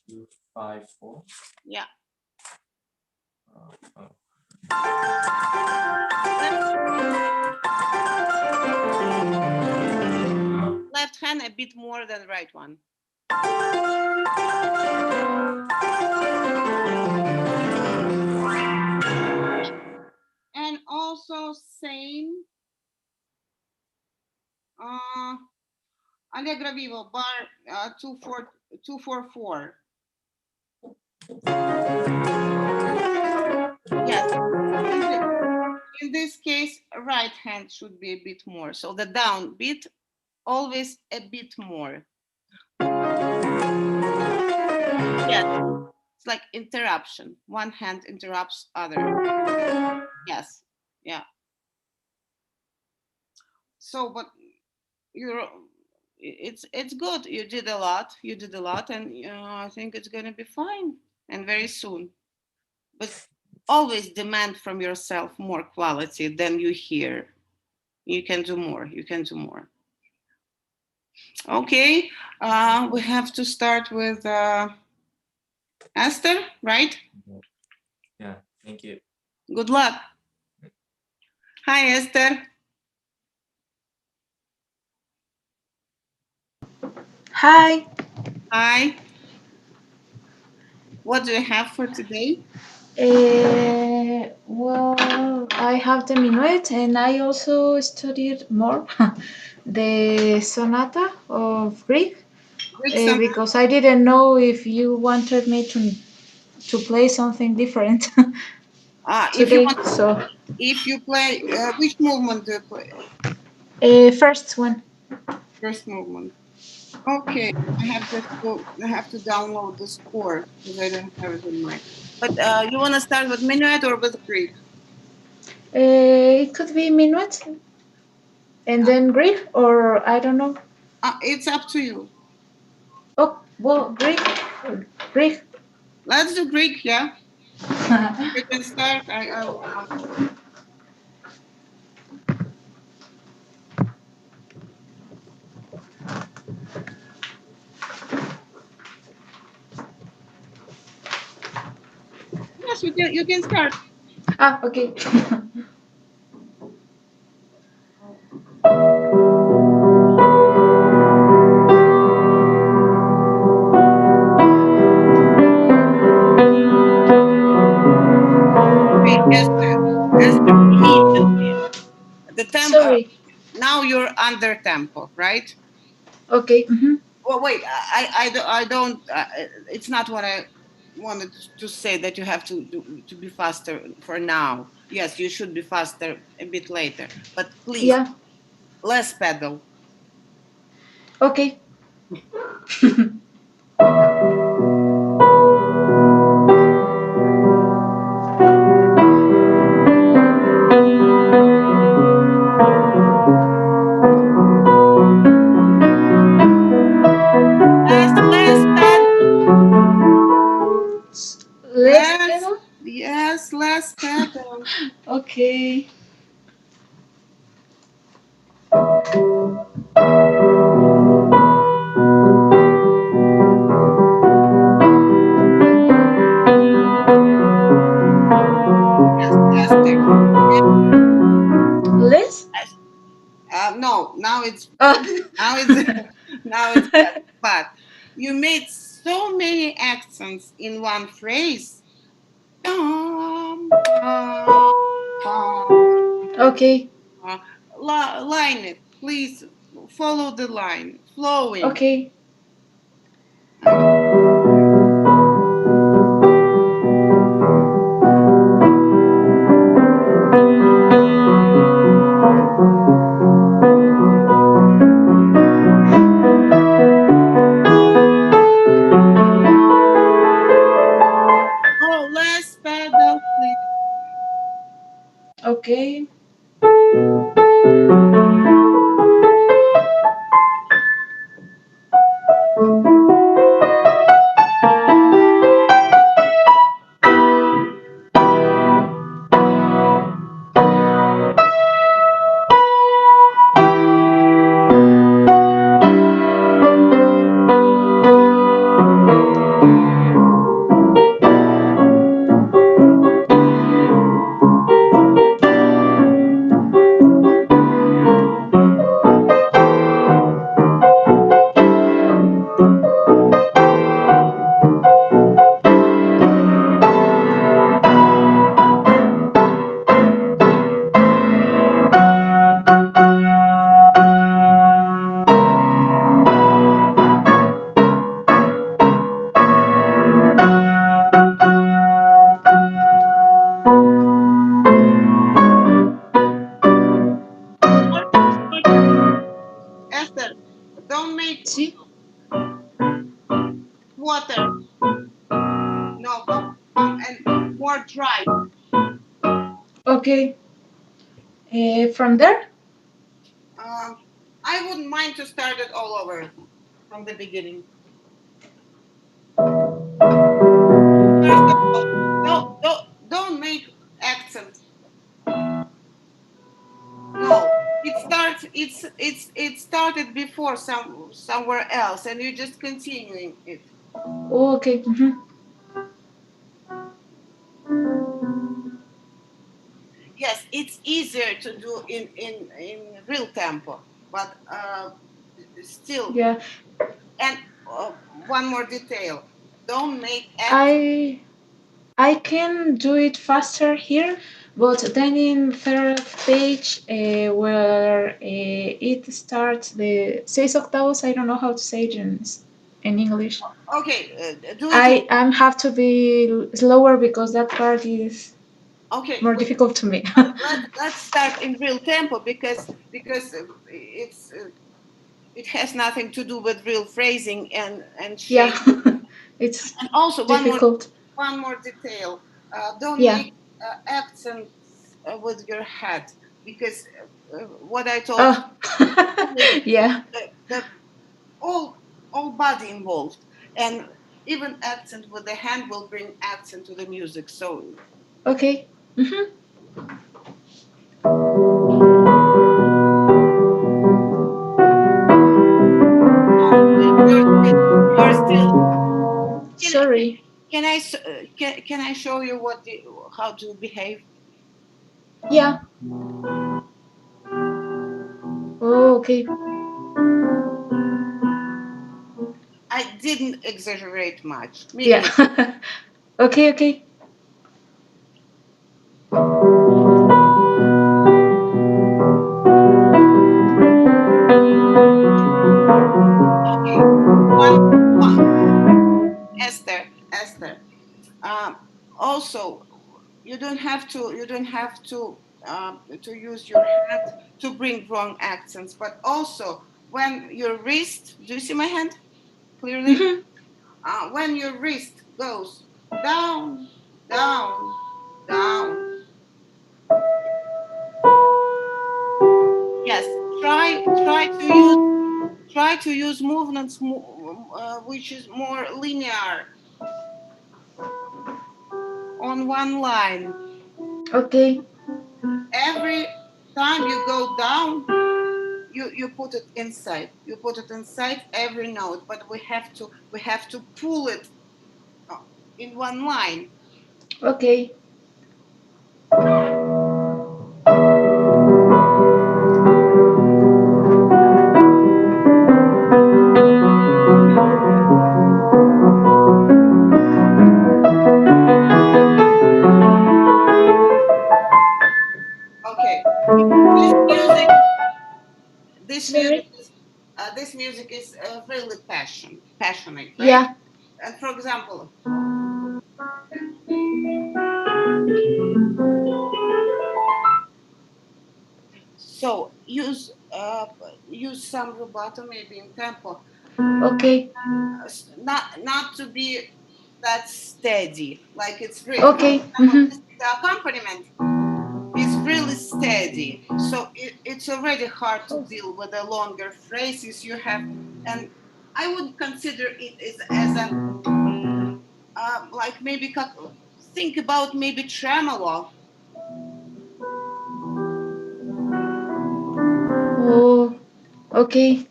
254. Yeah. Oh. Left hand a bit more than right one. And also same Allegra Vivo bar 244. Yes. In this case, right hand should be a bit more. So the down beat always a bit more. Yes. It's like interruption. One hand interrupts other. Yes. Yeah. So, but you're it's good. You did a lot. And I think it's going to be fine and very soon. But always demand from yourself more quality than you hear. You can do more. Okay. We have to start with Esther, right? Yeah. Thank you. Good luck. Hi, Esther. Hi. Hi. What do you have for today? Well, I have the minuet, and I also studied more the sonata of Grieg Greek song. because I didn't know if you wanted me to play something different If you today. want, So, if you play, which movement do you play? first one. First movement. Okay, I have to download the score because I don't have it in mind. But you want to start with minuet or with Greek? It could be minuet and then Grieg, or I don't know. It's up to you. Oh, well, Grieg. Grieg. Let's do Greek, yeah. You can start. I will download. Yes, you can start. Okay. Wait, Esther, immediately. The tempo. Sorry. Now you're under tempo, right? Okay. Well, wait. I don't. It's not what I wanted to say. That you have to be faster for now. Yes, you should be faster a bit later. But please, Yeah. less pedal. Okay. Less pedal. Less pedal? Yes, less pedal. Okay. Yes, Esther. Less? Yes. No, Oh. now it's now it's better. But you made so many accents in one phrase. Dum, dum, dum, Okay. uh, line it, please. Follow the line, flowing. Okay. Uh, Okay. Start, start, Esther, don't make See? water. No, and more dry. Okay. From there? Uh, I wouldn't mind to start it all over from the beginning. First of all, don't make accent. No, it started before somewhere else, and you're just continuing it. Oh, okay. Yes, it's easier to do in real tempo, but still. Yeah. And one more detail: don't make accent. I I can do it faster here, but then in third page where it starts the seis octavos, I don't know how to say it in English. Okay, do it in. I have to be slower because that part is Okay, more difficult to me. let's start in real tempo because it has nothing to do with real phrasing and Yeah, shape. it's And also difficult. one more detail: don't Yeah. make accents with your head because what I told Oh, you is yeah. the all body involved, and even accent with the hand will bring accent to the music. So Okay. Mhm. you're still can, Sorry. can I show you how to behave? Yeah. Oh, okay. I didn't exaggerate much, maybe Yeah. a Okay, okay. okay. One Esther. Um, Also, you don't have to use your hand to bring wrong accents, but also when your wrist, do you see my hand clearly? Mhm. When your wrist goes down, down, down. Yes, try to use movements which is more linear on one line. Okay. Every time you go down, you put it inside. You put it inside every note, but we have to pull it uh, in one line. Okay. Okay, this music this music Sorry. is this music is really passionate, right? Yeah. And for example, so use some rubato maybe in tempo, Okay. not to be that steady like it's written. For Okay. example, Mhm. the accompaniment is really already. So it's already hard to deal with the longer phrases you have, and I would consider it as a like maybe think about maybe tremolo. Oh, okay.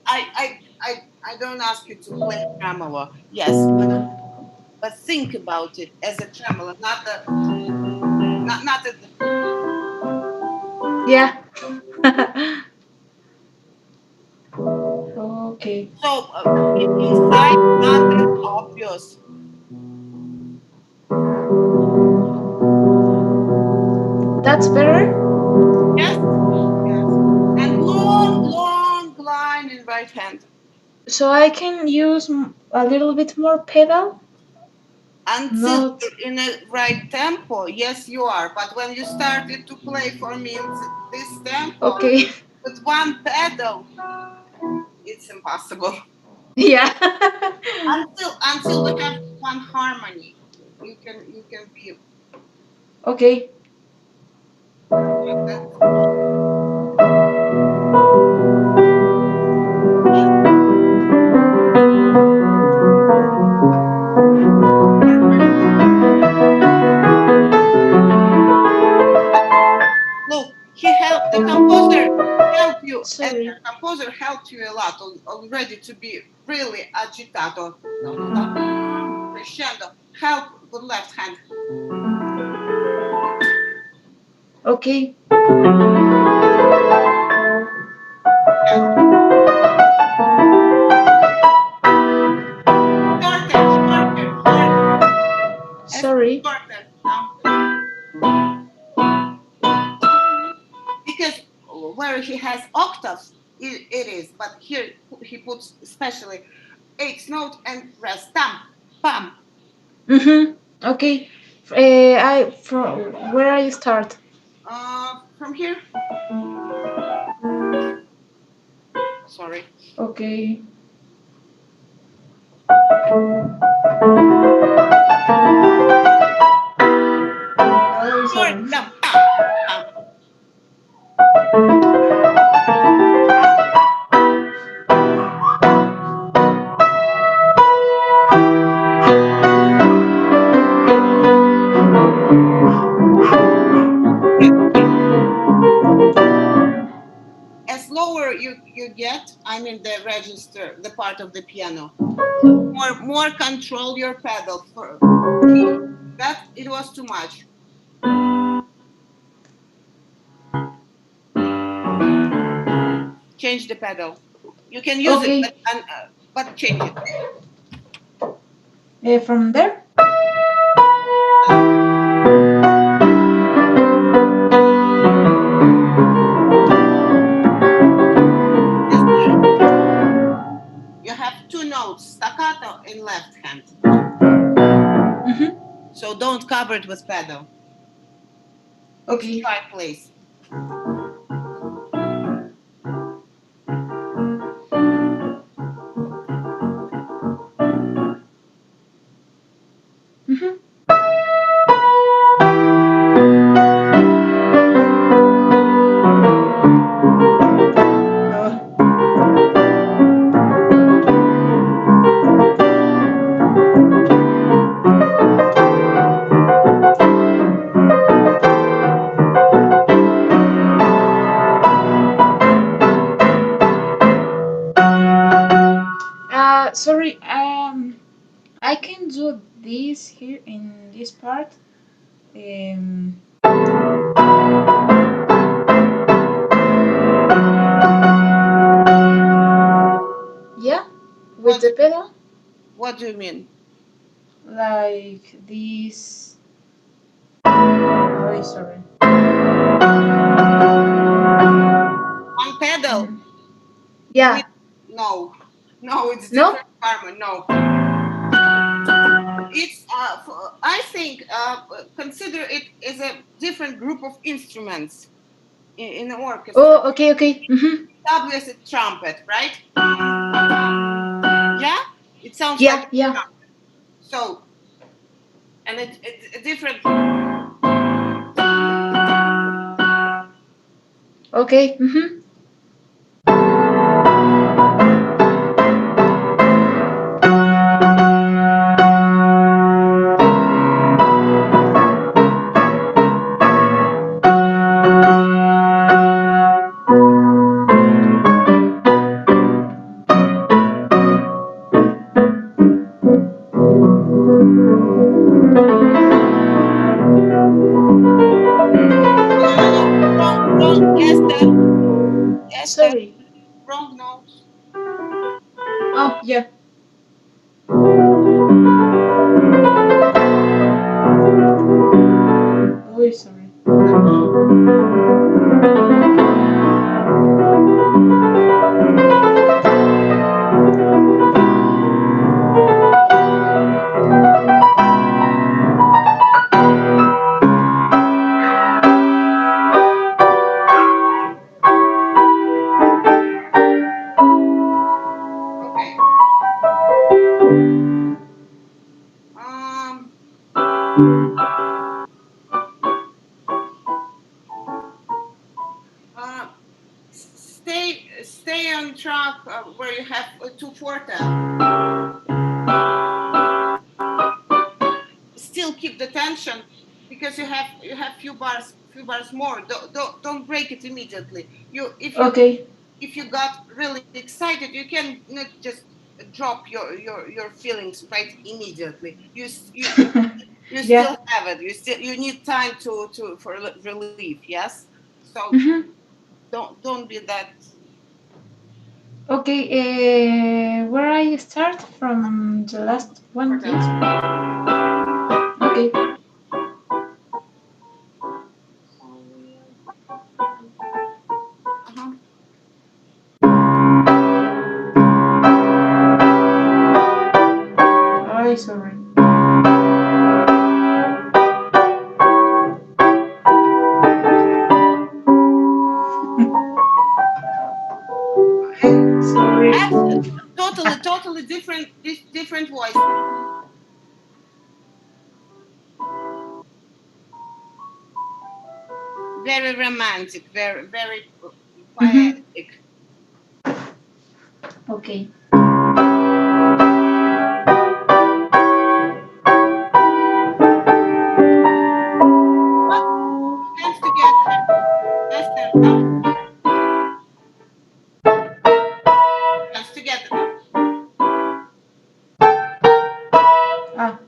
I I I don't ask you to play tremolo, yes, but think about it as a tremolo, not a. Yeah. Okay. So inside not as obvious. That's better. Yes, yes, and long line in right hand So I can use a little bit more pedal. until Not you're in a right tempo. Yes, you are. But when you started to play for me in this tempo okay. with one pedal, it's impossible. Yeah. Until we have one harmony, you can be. okay. That's, yes, perfect. Look, he helped the composer help you, and Sorry. the composer helped you a lot already to be really agitato. Dum, dum, dum, crescendo. Help with left hand. Okay. Yes. Shorter, shorter, shorter. As Sorry. shorter now. Because where he has octaves, it is, but here he puts especially eighth note and rest. Tam, pam. Mhm. Okay. I from where I start. From here. Sorry. Okay. Oh, Short, sorry. tam, pam, pam. As lower you get, I mean the register, the part of the piano, more control your pedal. For me, that it was too much. Change the pedal. You can use it, Okay. but change it. From there. Yes, yes, sir. You have two notes, staccato in left hand, Mhm. so don't cover it with pedal. It's Okay. try place. Mhm. Oh. Sorry. I can do this here in this part. Um. Yeah. With What the pedal, what do you mean? like this. Oh, sorry. One pedal? Mm. You mean Yeah. no? No, it's No. different, Carmen. No, it's I think consider it as a different group of instruments in the orchestra. Oh. Okay. Okay. Mhm. W is a trumpet, right? Yeah, it sounds like Yeah. a Yeah. trumpet. So, and it's a different. Okay. Mm-hmm. No, wrong, Esther, Esther, Sorry. wrong notes. Oh, yeah. Oh, sorry. Okay. Um, uh, stay on track where you have two forte. Still keep the tension because you have few bars more. Don't break it immediately. Okay. If you got really excited, you can not just drop your feelings right immediately. You Yeah. still have it. You need time to for relief. Yes. So Mm-hmm. don't be that. Okay. Where I start from the last one, yes. Okay. Uh-huh. Oh, sorry. And Sorry. totally different voice. Very romantic, very Mm-hmm. poetic. Okay. But hands together. Esther, hands together. Ah.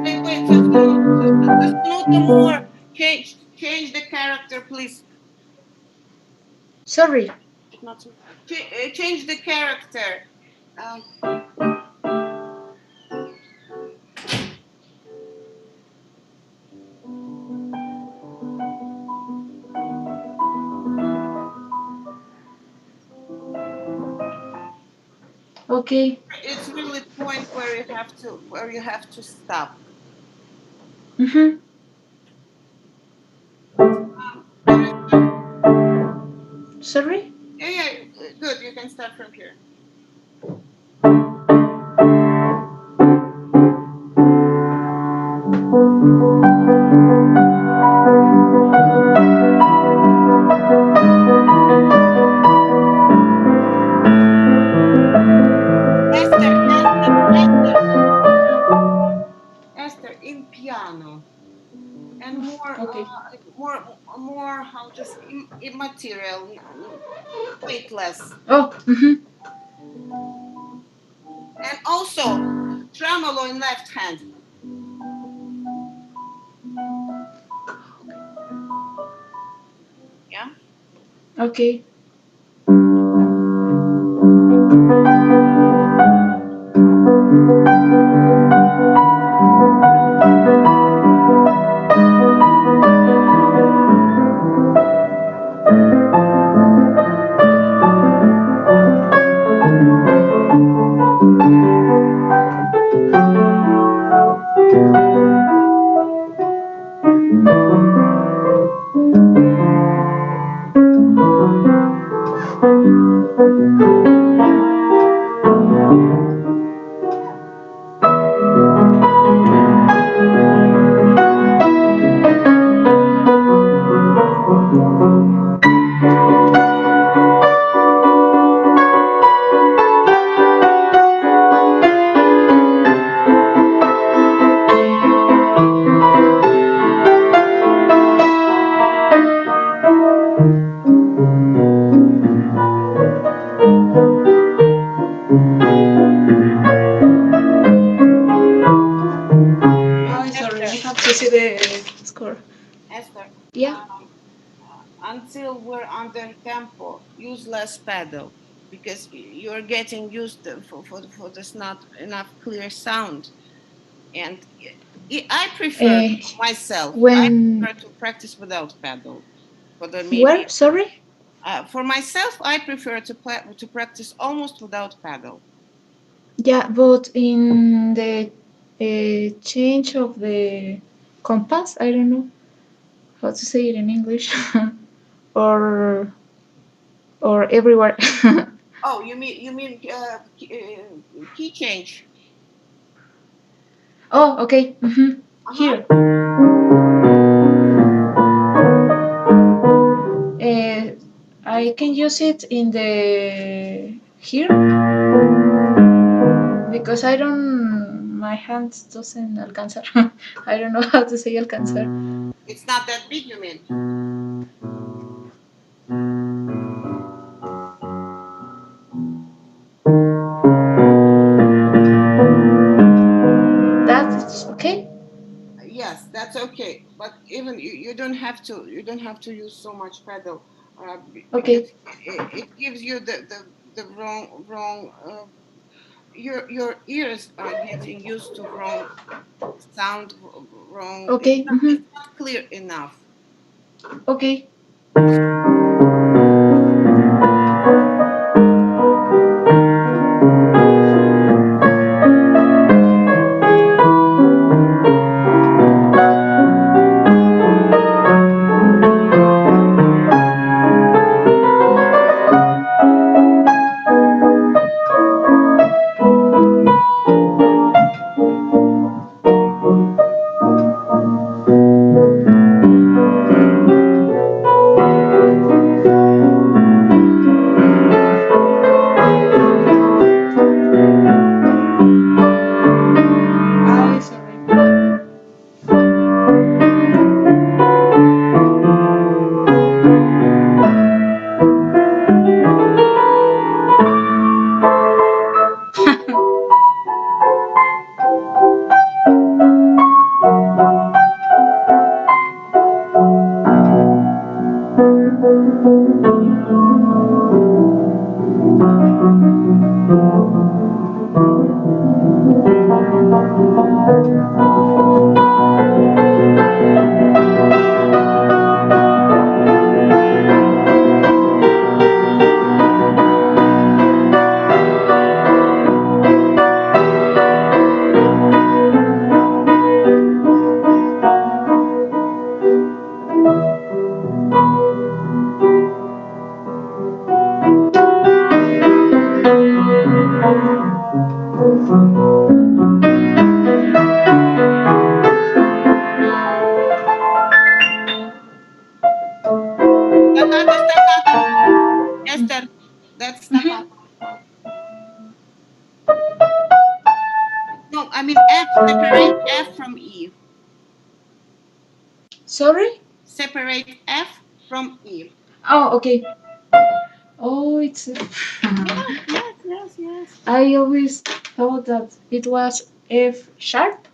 Wait. Just note more. Change the character, please. Sorry. Not change the character. Um, Okay. it's really point where you have to stop. Mm-hmm. Can I start? Sorry. Yeah, good. You can start from here. Esther, Esther, in piano and Okay. more how to say immaterial, weightless, Oh. Mm-hmm. and also tremolo in left hand. Yeah. Okay. see the score. Esther, Yeah. until we're under tempo, use less pedal because you're getting used to, for this not enough clear sound. And I prefer Uh, myself, I when prefer to practice without pedal for the where? maybe. Sorry. For myself, I prefer to practice almost without pedal. Yeah, but in the change of the compass, I don't know how to say it in English, or everywhere. Oh, you mean key change? Oh, okay. Uh-huh. Here, I can use it in the here because I don't. My hands doesn't alcanzar. I don't know how to say alcanzar. It's not that big, you mean? That's okay. Yes, that's okay. But even you don't have to use so much pedal because Okay, it gives you the wrong your ears are getting used to wrong sound, wrong. okay, It's not clear enough. okay. I sorry. Staccato, staccato. Esther, that's Mhm. staccato. No, I mean F. Separate F from E. Sorry. Separate F from E. Oh, okay. Oh, it's. Yes, yes, yes, yes. I always thought that it was F sharp.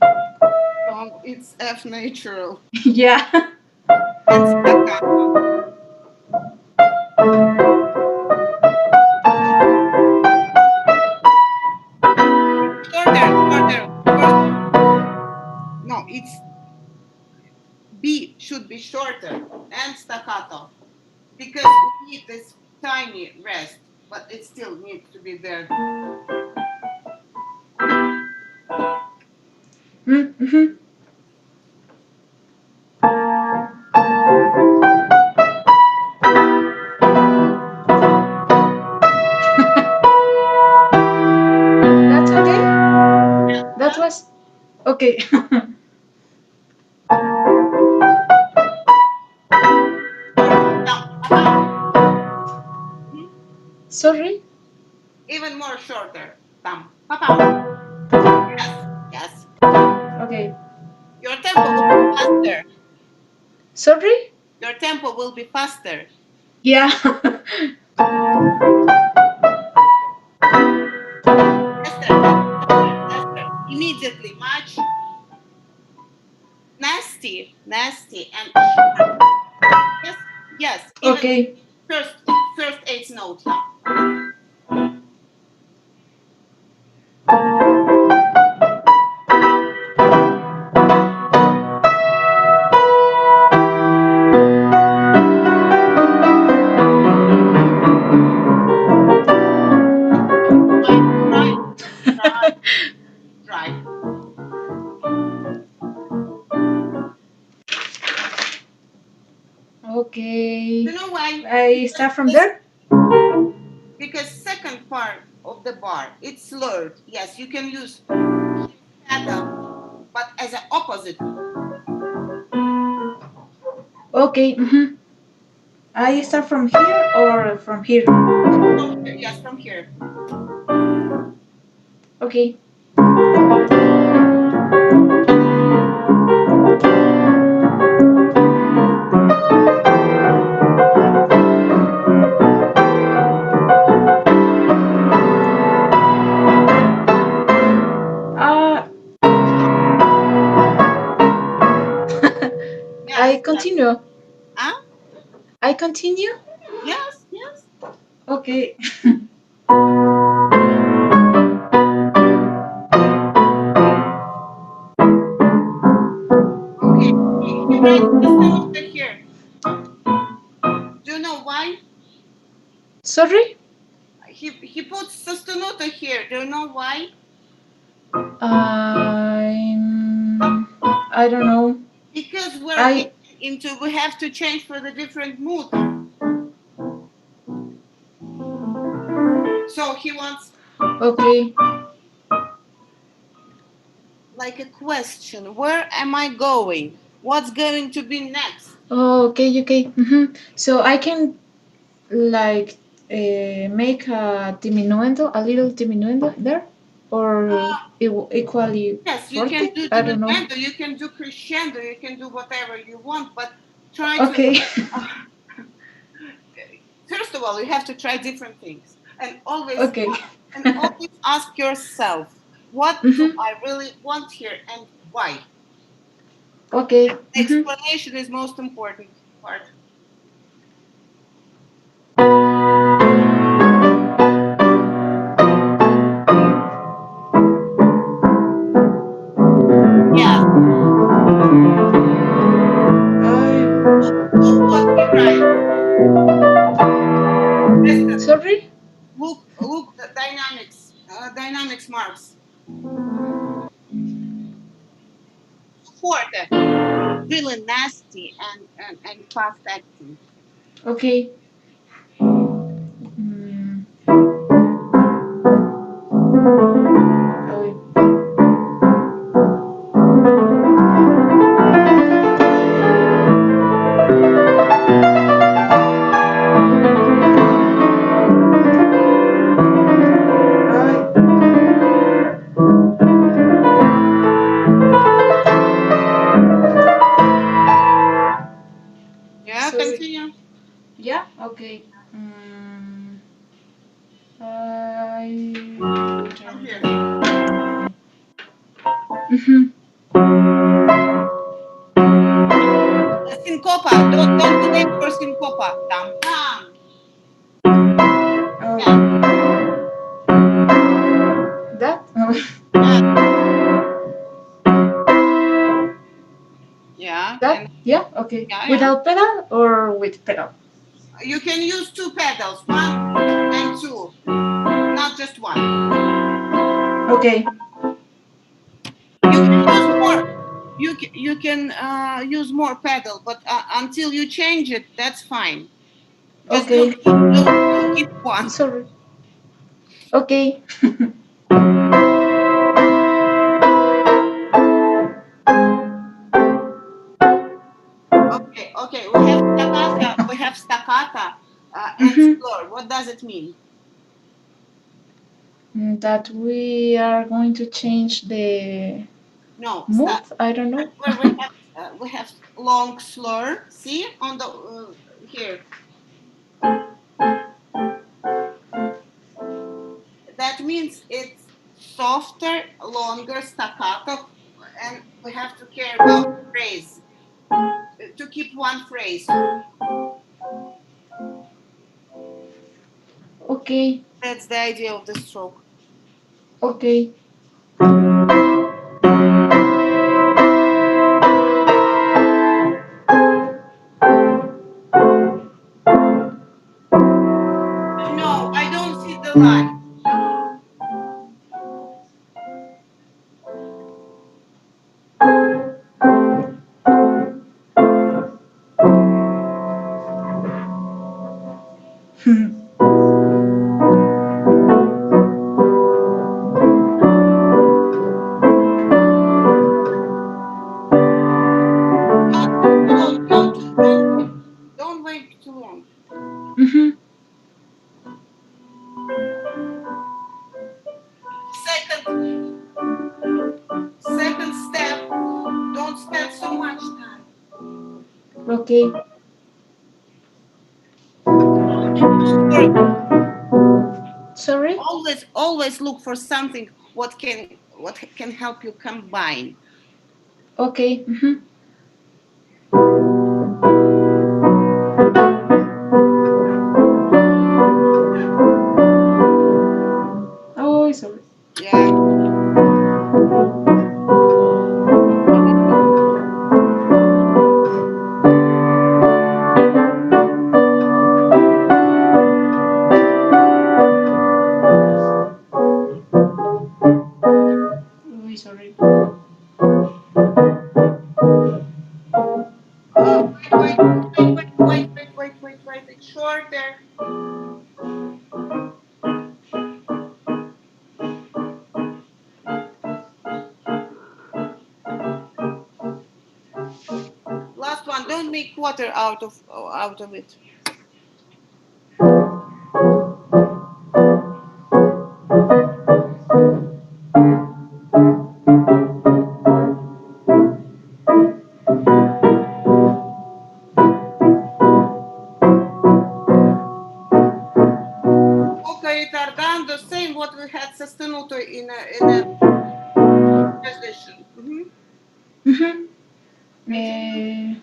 No, it's F natural Yeah. and staccato. Shorter, shorter. First, no, it's B should be shorter and staccato because we need this tiny rest, but it still needs to be there. Mm-hmm. That's okay. That was okay. Shorter. Down. Down. Mhm. Sorry. Even more shorter. Tam. Pa-pam. Yes, yes. Okay. Your tempo will be faster. Sorry. Your tempo will be faster. Yeah. Esther, Esther, Esther, Esther. Immediately, much. nasty, and sharp. Yes, yes. Even Okay. first, first eighth note. Yeah. Try, try, try, try. Okay. You know why? I start from Because there. because second part of the bar it's slurred. Yes, you can use pedal, but as an opposite. Okay. I start from here or from here. From here, yes, from here. Okay. Uh, Yes, I yes. continue. Huh? I continue. Yes, yes. Okay. Okay. He writes Castanova here. Do you know why? Sorry. He puts sostenuto here. Do you know why? I don't know. Because we're getting I into we have to change for the different mood. So he wants okay. like a question. Where am I going? What's going to be next? Okay. So I can like make a diminuendo, a little diminuendo there, or equally Yes, you can forte. do I don't know. diminuendo, you can do crescendo, you can do whatever you want, but try to Okay. uh, first of all, you have to try different things, okay. and always ask yourself, what do mhm. I really want here and why? Okay. The explanation is most important part. Yes, I look what he writes. Listen, sorry. look the dynamics, dynamics marks. Forte, really nasty and fast acting. Okay. Mm, I- I- Yeah, sorry. continue. Yeah. Okay. I I'm return here. the. Mhm. Syncopa. Don't delay for syncopa. Tam tam. Yeah, Oh, that. yeah, yeah. that. And Yeah. Okay. yeah, yeah. Without pedal or with pedal. You can use two pedals, one and two, not just one. Okay. You can use more. You can use more pedal, but until you change it, that's fine. Just Okay. don't keep one. Sorry. Okay. Okay, okay. We have staccata. We have staccata and Mhm. slur. What does it mean? That we are going to change the No, mood. I don't know. where we have long slur. See on the here. That means it's softer, longer staccato, and we have to care about phrase. to keep one phrase. Okay. That's the idea of the stroke. Okay. No, I don't see the line. Don't wait too long. Mhm. Second step, don't spend so much time. Okay. Sorry. Always look for something what can help you combine. Okay. Mhm. Oh, sorry. Yeah. Oh, sorry. Wait. It's shorter. Last one. Don't make water out of it. Okay, tardando, same what we had sostenuto in a position. Mhm. Eh,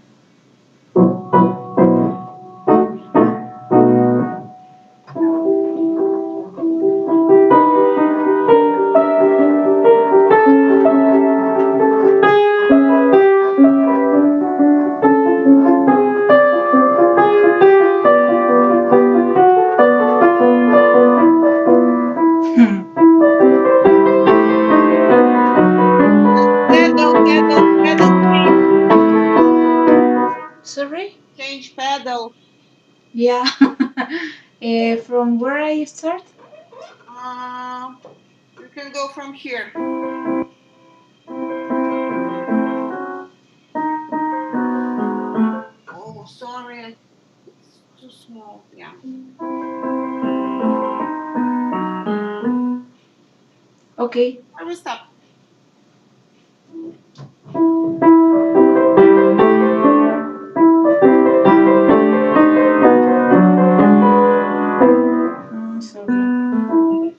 Pedal, sorry. change pedal. Yeah. From where I start? You can go from here. Oh, sorry, it's too small. Yeah. Okay. I will stop. Sorry.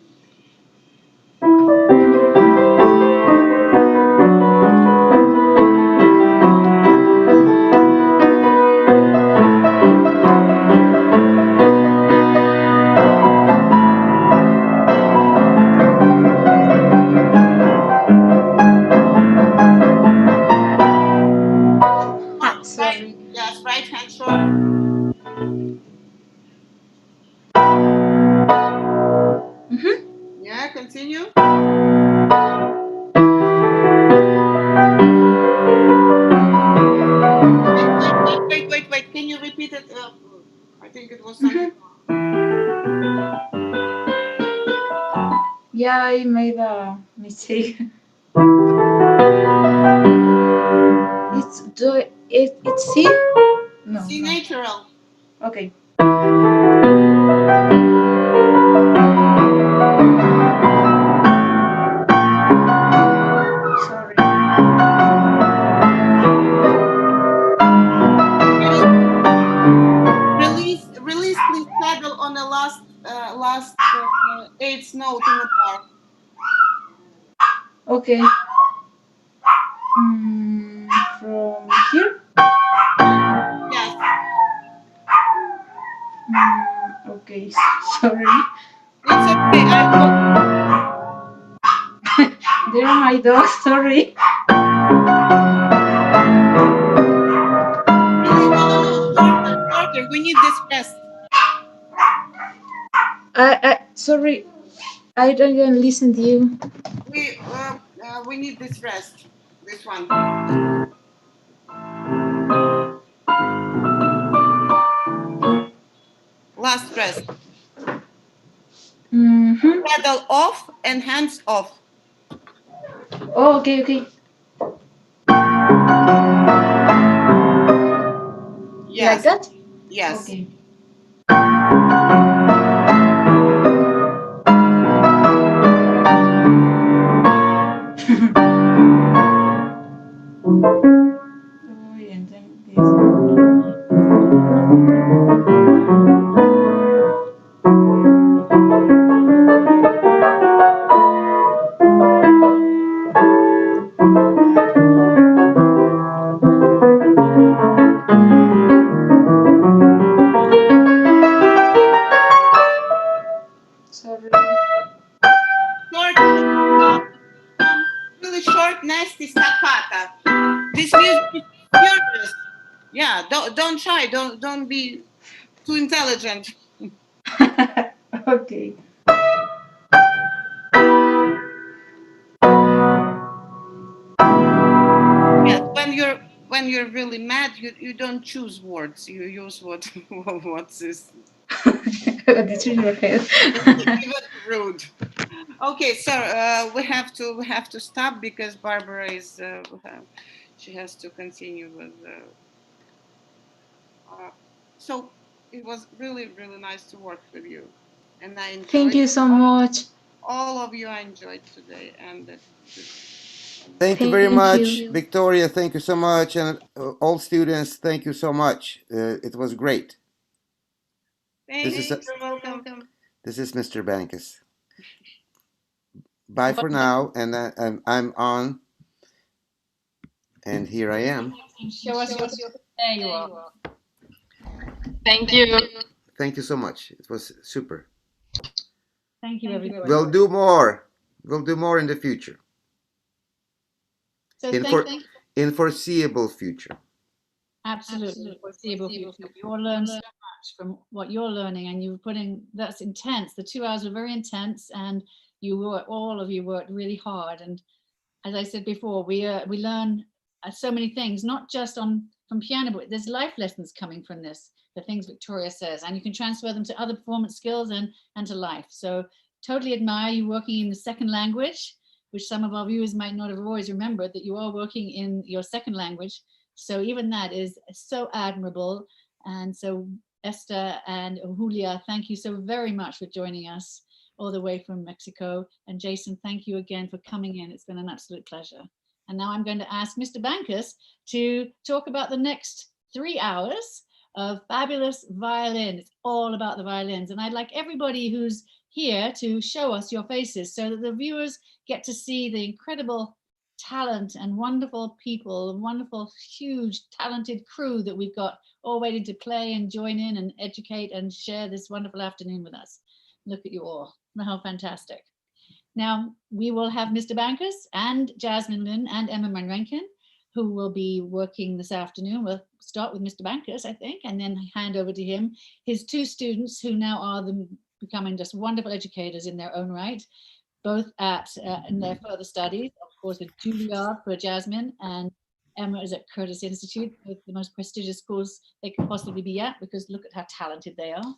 Sorry. Yes, right hand shoulder. Mhm. Yeah, continue. Wait. Can you repeat it? I think it was something. Yeah, I made a mistake. It's C? No. C No. natural. Okay. Sorry. Release please pedal on the last eighth note in the bar. Okay. From here? Sorry. It's okay. There are my dogs. Sorry. Really, no, shorter, shorter. We need this rest. Sorry. I didn't listen to you. We need this rest. This one. Last rest. Mm-hmm. Pedal off and hands off. Oh, okay, okay. Like Yes, that? yes. Okay. Uy, and then this. Sorry. Short, really short, nasty staccata. This music is furious. Yeah, don't try. Don't be too intelligent. Okay. Yes, when you're really mad, you don't choose words. You use what what's this? This is your head. Even rude. Okay, sir. We have to stop because Barbara is she has to continue with. So it was really nice to work with you, and I Thank enjoyed you so much. all of you. I enjoyed today, and Thank you very Thank much, you. Victoria. Thank you so much, and all students. Thank you so much. It was great. thank This you. is a, You're welcome. this is Mr. Bankus. Bye for now, and I'm on, and here I am. Show us your. There you are. Thank you. Thank you so much. It was super. Thank you, everybody. We'll do more. We'll do more in the future. So In thank for in foreseeable future. absolutely foreseeable future. You all learn so much from what you're learning, and you're putting that's intense. The 2 hours were very intense, and all of you worked really hard. And as I said before, we learn so many things, not just on from piano, but there's life lessons coming from this. The things Victoria says, and you can transfer them to other performance skills and to life. So totally admire you working in the second language, which some of our viewers might not have always remembered that you are working in your second language. So even that is so admirable. And so Esther and Julia, thank you so very much for joining us all the way from Mexico. And Jason, thank you again for coming in. It's been an absolute pleasure. And now I'm going to ask Mr. Bankus to talk about the next 3 hours of fabulous violin. It's all about the violins. And I'd like everybody who's here to show us your faces so that the viewers get to see the incredible talent and wonderful people, wonderful, huge, talented crew that we've got all waiting to play and join in and educate and share this wonderful afternoon with us. Look at you all. How fantastic. Now, we will have Mr. Bankus and Jasmine Lynn and Emma Manrenkin, who will be working this afternoon. We'll start with Mr. Bankus, I think, and then hand over to him. His two students, who now are becoming just wonderful educators in their own right, both in their further studies, of course, with Juilliard for Jasmine, and Emma is at Curtis Institute, both the most prestigious schools they could possibly be at, because look at how talented they are.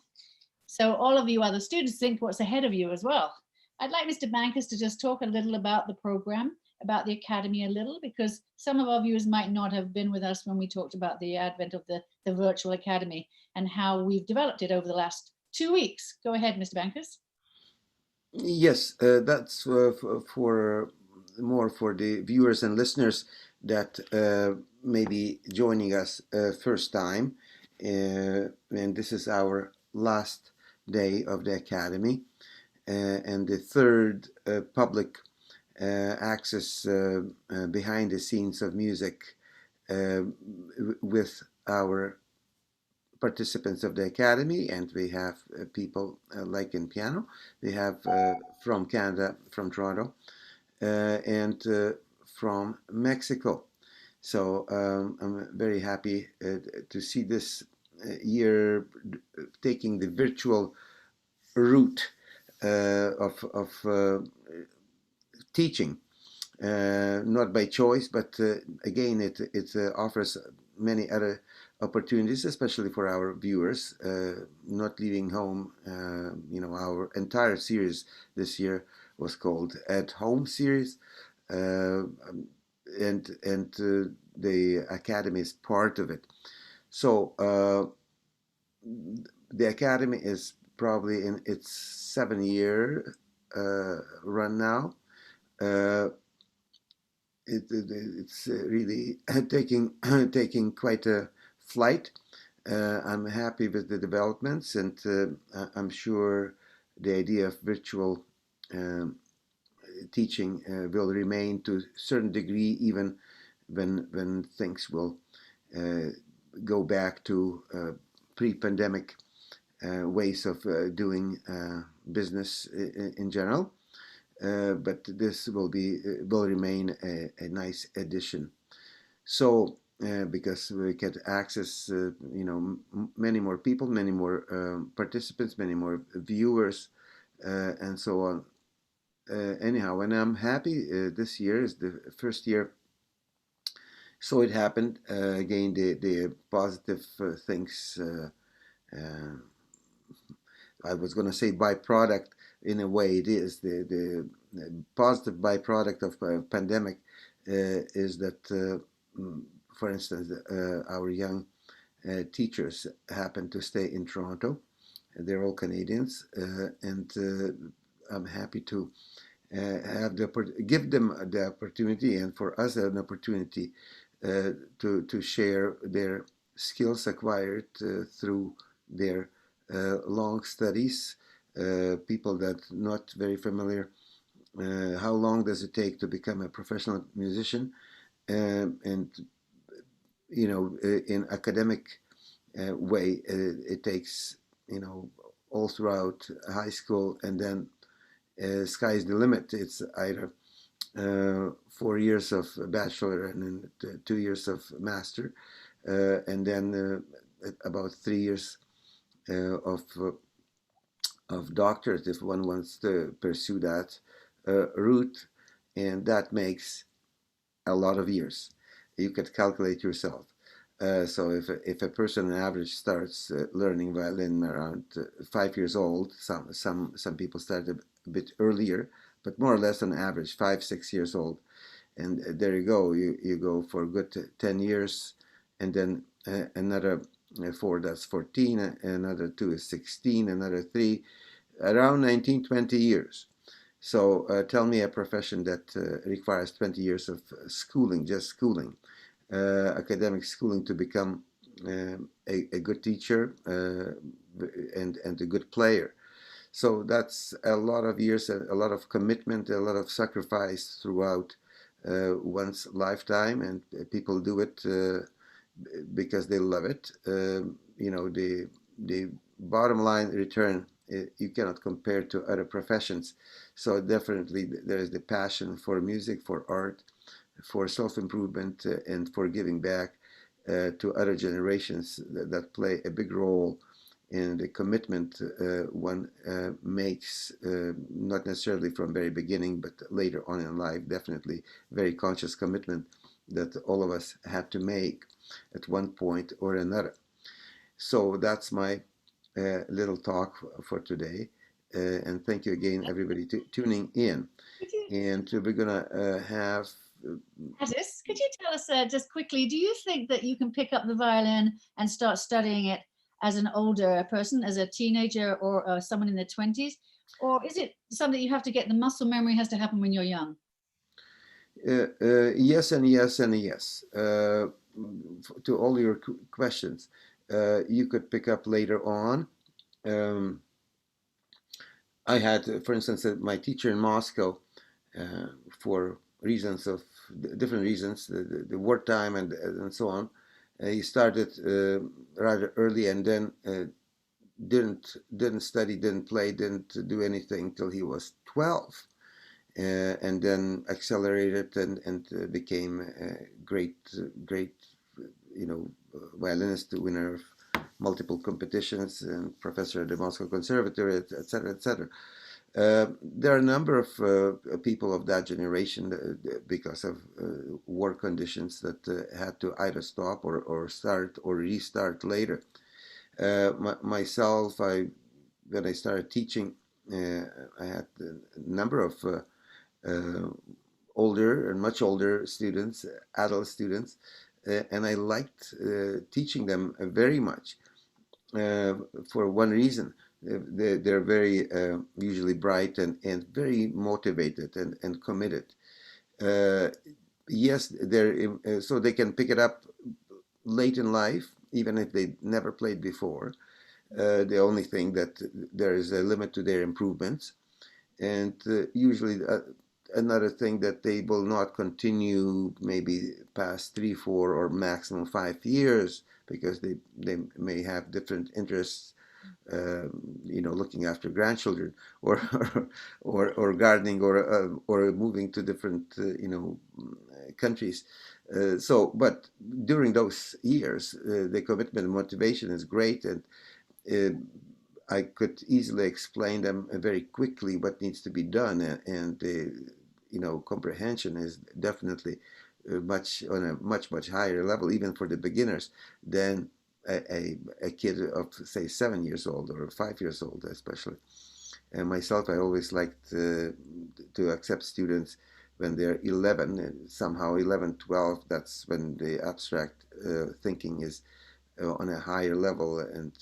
So all of you other students think what's ahead of you as well. I'd like Mr. Bankus to just talk a little about the program, about the Academy a little, because some of our viewers might not have been with us when we talked about the advent of the virtual Academy and how we've developed it over the last 2 weeks. Go ahead, Mr. Bankus. Yes, that's for more for the viewers and listeners that may be joining us first time, and this is our last day of the academy, and the third public access behind the scenes of music with our participants of the academy, and we have people like in piano. We have from Canada, from Toronto, and from Mexico. So I'm very happy to see this year taking the virtual route of teaching, not by choice, but again, it offers many other opportunities, especially for our viewers, not leaving home. Our entire series this year was called At Home series, and the academy is part of it. So the academy is probably in its 7-year run now. Uh, it's really taking quite a flight. I'm happy with the developments, and I'm sure the idea of virtual um, teaching will remain to a certain degree, even when things will uh, go back to pre-pandemic ways of doing business in general. But this will remain a nice addition. So because we get access, many more people, many more participants, many more viewers, and so on. Anyhow, and I'm happy. This year is the first year. So it happened again. The positive things. Uh, I was going to say byproduct. In a way, it is the positive byproduct of pandemic is that, for instance, our young teachers happen to stay in Toronto. They're all Canadians, and I'm happy to give them the opportunity, and for us an opportunity to share their skills acquired through their long studies. People that not very familiar. How long does it take to become a professional musician? And in academic way, it takes all throughout high school, and then sky's the limit. It's either 4 years of bachelor and then 2 years of master, and then about 3 years of doctorate if one wants to pursue that route, and that makes a lot of years. You could calculate yourself. So if a person on average starts learning violin around 5 years old, some people start a bit earlier, but more or less on average 5-6 years old, and there you go. You go for a good 10 years, and then another 4, that's 14, another 2 is 16, another 3, around 19, 20 years. So tell me a profession that requires 20 years of schooling, just schooling, academic schooling to become a good teacher and a good player. So that's a lot of years, a lot of commitment, a lot of sacrifice throughout one's lifetime, and people do it because they love it. The bottom line return you cannot compare to other professions. So definitely there is the passion for music, for art, for self-improvement, and for giving back to other generations that play a big role in the commitment one makes, not necessarily from very beginning, but later on in life, definitely very conscious commitment that all of us have to make at one point or another. So that's my little talk for today. And thank you again, everybody, tuning in. And we're going to have. Addis, could you tell us just quickly, do you think that you can pick up the violin and start studying it as an older person, as a teenager or someone in their 20s? Or is it something you have to get, the muscle memory has to happen when you're young? Yes and yes and yes. To all your questions, you could pick up later on. I had, for instance, my teacher in Moscow, for reasons of different reasons, the wartime and so on, He started rather early, and then didn't study, didn't play, didn't do anything till he was 12, and then accelerated and became a great violinist, winner of multiple competitions, and professor at the Moscow Conservatory, etc., etc. There are a number of people of that generation because of war conditions that had to either stop or start or restart later. Myself, when I started teaching, I had a number of older and much older students, adult students, and I liked teaching them very much uh, for one reason. They're very usually bright and very motivated and committed. Uh, yes, so they can pick it up late in life, even if they never played before. The only thing that there is a limit to their improvements, and usually another thing that they will not continue maybe past 3, 4, or maximum 5 years because they may have different interests, looking after grandchildren, or or gardening, or moving to different countries. But during those years, the commitment and motivation is great, and uh, I could easily explain them very quickly what needs to be done, and comprehension is definitely much on a much higher level, even for the beginners, than a kid of say 7 years old or 5 years old, especially. And myself, I always liked to accept students when they're 11, and somehow 11, 12. That's when the abstract thinking is on a higher level, and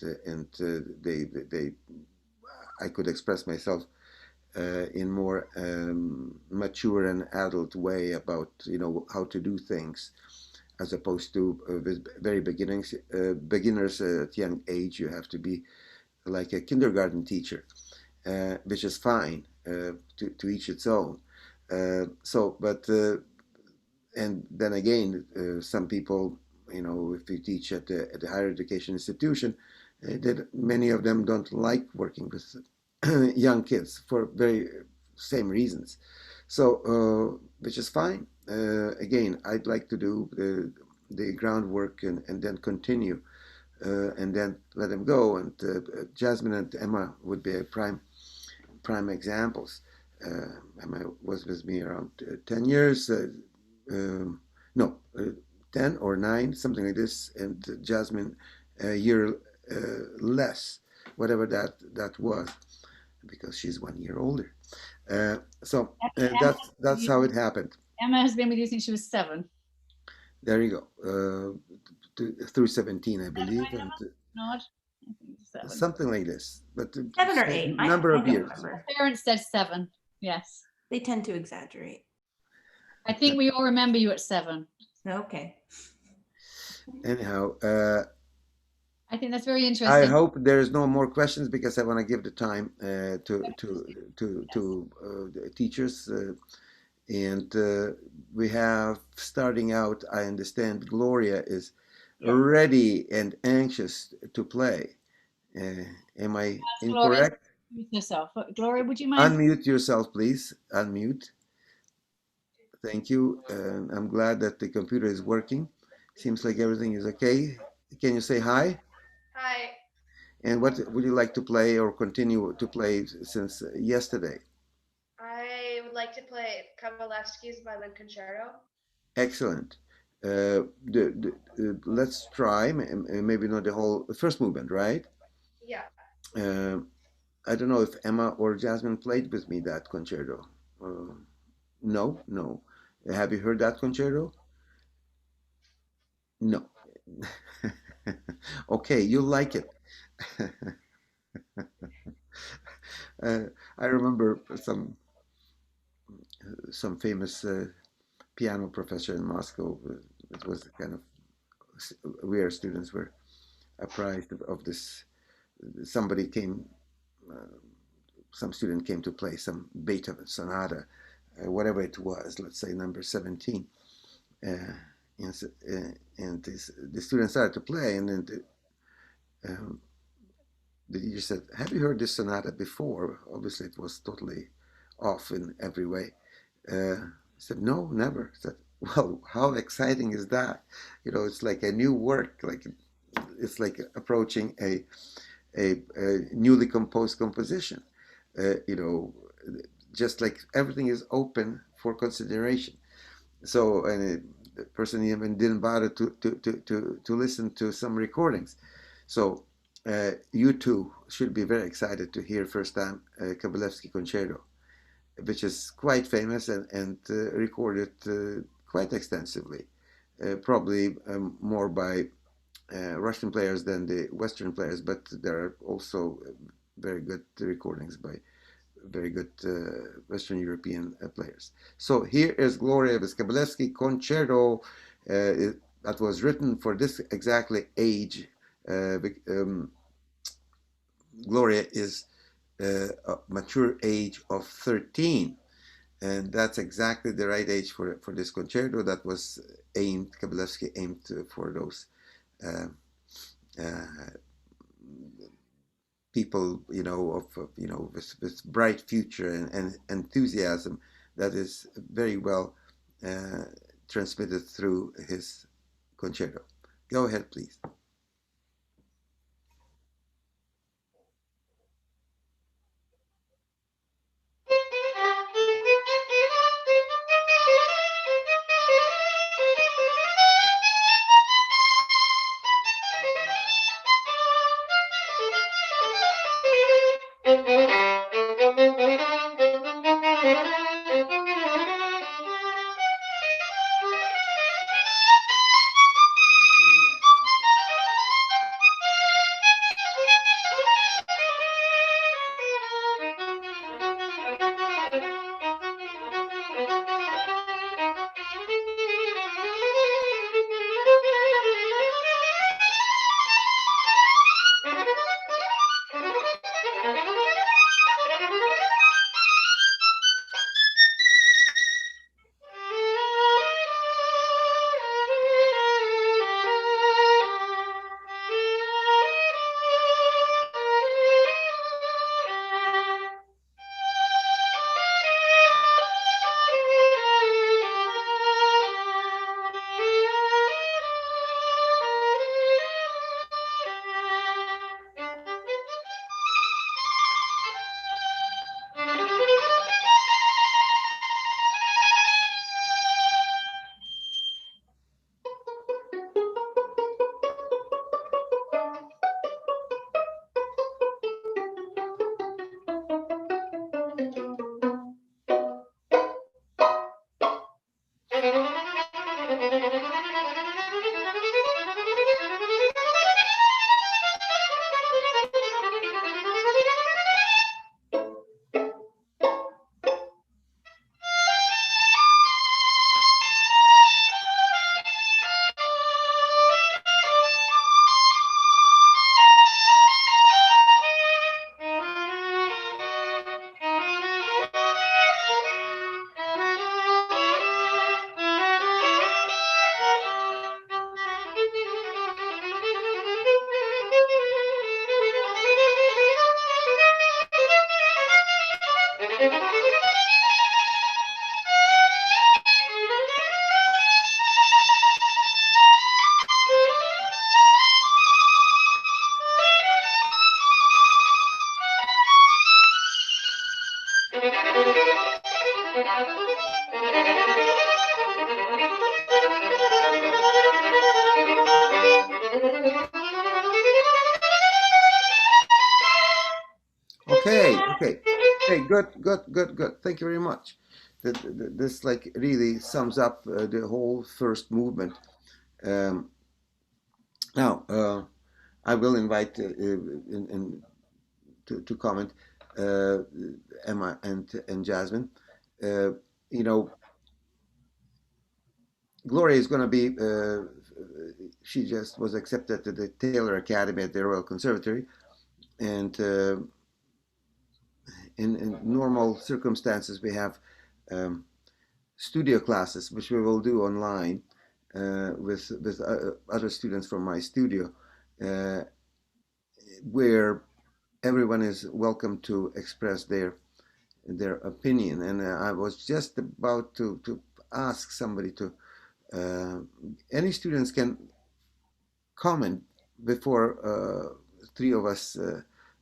they I could express myself in more mature and adult way about how to do things, as opposed to with very beginners at young age. You have to be like a kindergarten teacher, which is fine, to each its own. And then again, some people, if you teach at a higher education institution, that many of them don't like working with young kids for very same reasons. So, which is fine. Again, I'd like to do the groundwork, and then continue, and then let them go. And Jasmine and Emma would be prime examples. Emma was with me around 10 years. No, 10 or 9, something like this, and Jasmine a year less, whatever that was, because she's 1 year older. So Emma, that's how it happened. Emma has been with you since she was 7. There you go. Through 17, I believe, and Not? I think it's 7. something like this. But 7 or 8. number of don't years. remember. Parents said 7. Yes. They tend to exaggerate. I think we all remember you at 7. Okay. Anyhow, I think that's very I interesting. hope there is no more questions, because I want to give the time to the teachers, and we have, starting out, I understand Gloria is ready and anxious to play. Am I Gloria, incorrect? mute yourself. Gloria, would you mind? Unmute yourself, please. Unmute. Thank you. I'm glad that the computer is working. Seems like everything is okay. Can you say hi? Hi. And what would you like to play or continue to play since yesterday? I would like to play Kavalevsky's Violin Concerto. Excellent. Let's try, maybe not the whole first movement, right? Yeah. I don't know if Emma or Jasmine played with me that concerto. No, no. Have you heard that concerto? No. Okay, you like it. I remember some famous piano professor in Moscow. It was kind of, we our students were apprised of this. Somebody came, some student came to play some Beethoven sonata, whatever it was. Let's say number 17, the students started to play, and then um, the teacher said, "Have you heard this sonata before?" Obviously, it was totally off in every way. I said, "No, never." I said, "Well, how exciting is that? It's like a new work, like it's like approaching a newly composed composition. You know, just like everything is open for consideration." So, and the person even didn't bother to listen to some recordings. So, you too should be very excited to hear first time Kabalevsky Concerto, which is quite famous and recorded quite extensively, probably more by Russian players than the Western players, but there are also very good recordings by very good Western European players. So here is Gloria Vyskabalevsky Concerto that was written for this exactly age. Um, Gloria is a mature age of 13, and that's exactly the right age for this concerto that was Kabalevsky aimed for those uh, uh, people, with bright future and enthusiasm that is very well uh, transmitted through his concerto. Go ahead, please. Okay, good. Thank you very much. This like really sums up the whole first movement. Um, Now, I will invite to comment Emma and Jasmine. Uh, you know, Gloria is going to be. She just was accepted to the Taylor Academy at the Royal Conservatory, and in normal circumstances we have um, studio classes which we will do online, with other students from my studio, where everyone is welcome to express their opinion. And I was just about to ask somebody to any students can comment before three of us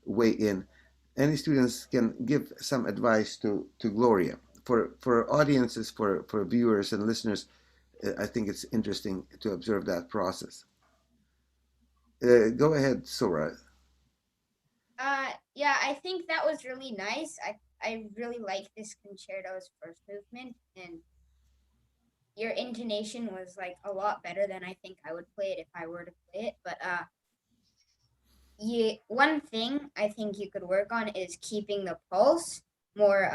weigh in. Any students can give some advice to Gloria for audiences, for viewers and listeners. I think it's interesting to observe that process. Go ahead, Sora. Yeah, I think that was really nice. I really like this concerto's first movement, and your intonation was like a lot better than I think I would play it if I were to play it. But one thing I think you could work on is keeping the pulse more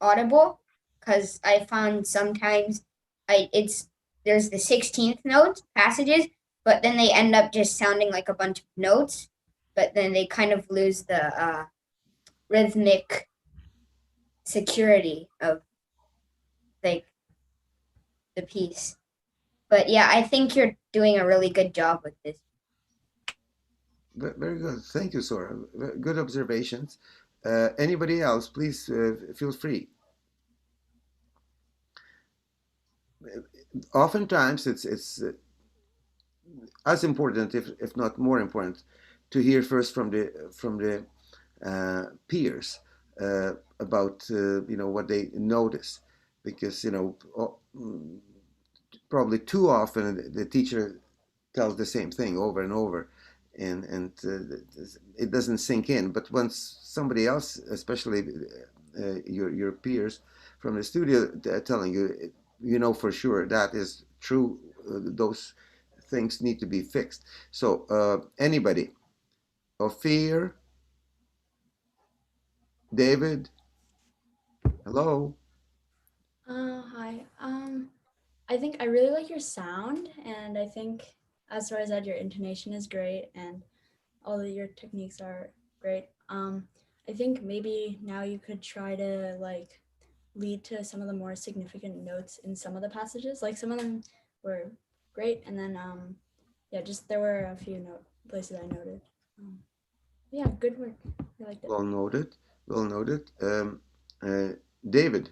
audible, because I found sometimes it's there's the 16th note passages, but then they end up just sounding like a bunch of notes, but then they kind of lose the rhythmic security of like the piece. But yeah, I think you're doing a really good job with this. Very good. Thank you, Sora. Good observations. Anybody else, please feel free. Oftentimes, it's as important, if not more important, to hear first from the peers about what they notice, because probably too often the teacher tells the same thing over and over, and it doesn't sink in. But once somebody else, especially your peers from the studio, telling you, for sure that is true. Those things need to be fixed. So anybody, Ophir, David, hello. Hi. I think I really like your sound, and I think, as far as that, your intonation is great, and all of your techniques are great. I think maybe now you could try to like lead to some of the more significant notes in some of the passages. Like some of them were great, and then yeah, just there were a few places I noted. Yeah, good work. I liked it. Well noted. Well noted. David.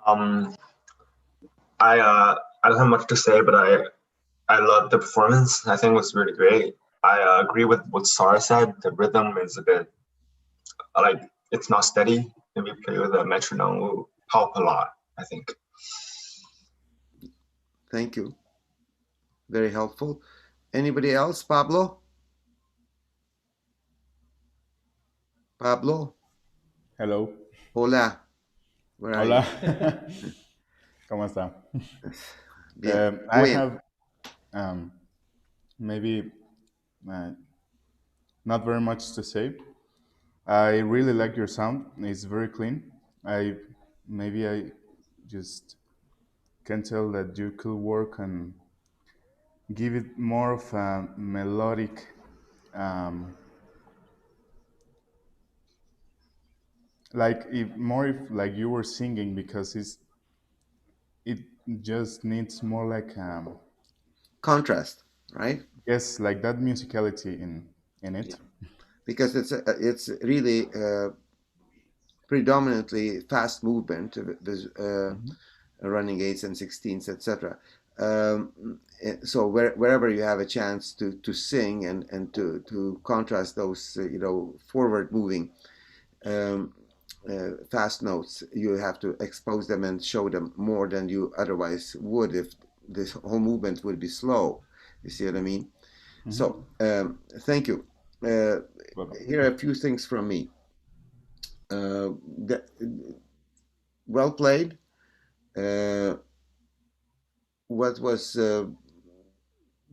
Um, I don't have much to say, but I love the performance. I think it was really great. I agree with what Sarah said. The rhythm is a bit like it's not steady. Maybe play with a metronome will help a lot, I think. Thank you. Very helpful. Anybody else? Pablo? Pablo? Hello. Hola. Where are Hola. you? ¿Cómo está? Bien. I Bien. have maybe not very much to say. I really like your sound. It's very clean. I just can tell that you could work and give it more of a melodic like if more if like you were singing, because it just needs more like Contrast, right? yes, like that musicality in Yeah. it. Because it's really predominantly fast movement, Mhm. running eights and sixteens, etc. So wherever you have a chance to sing and to contrast those, forward moving fast notes, you have to expose them and show them more than you otherwise would if this whole movement would be slow. You see what I mean? Mhm. So thank you. Here are a few things from me. Well played. What was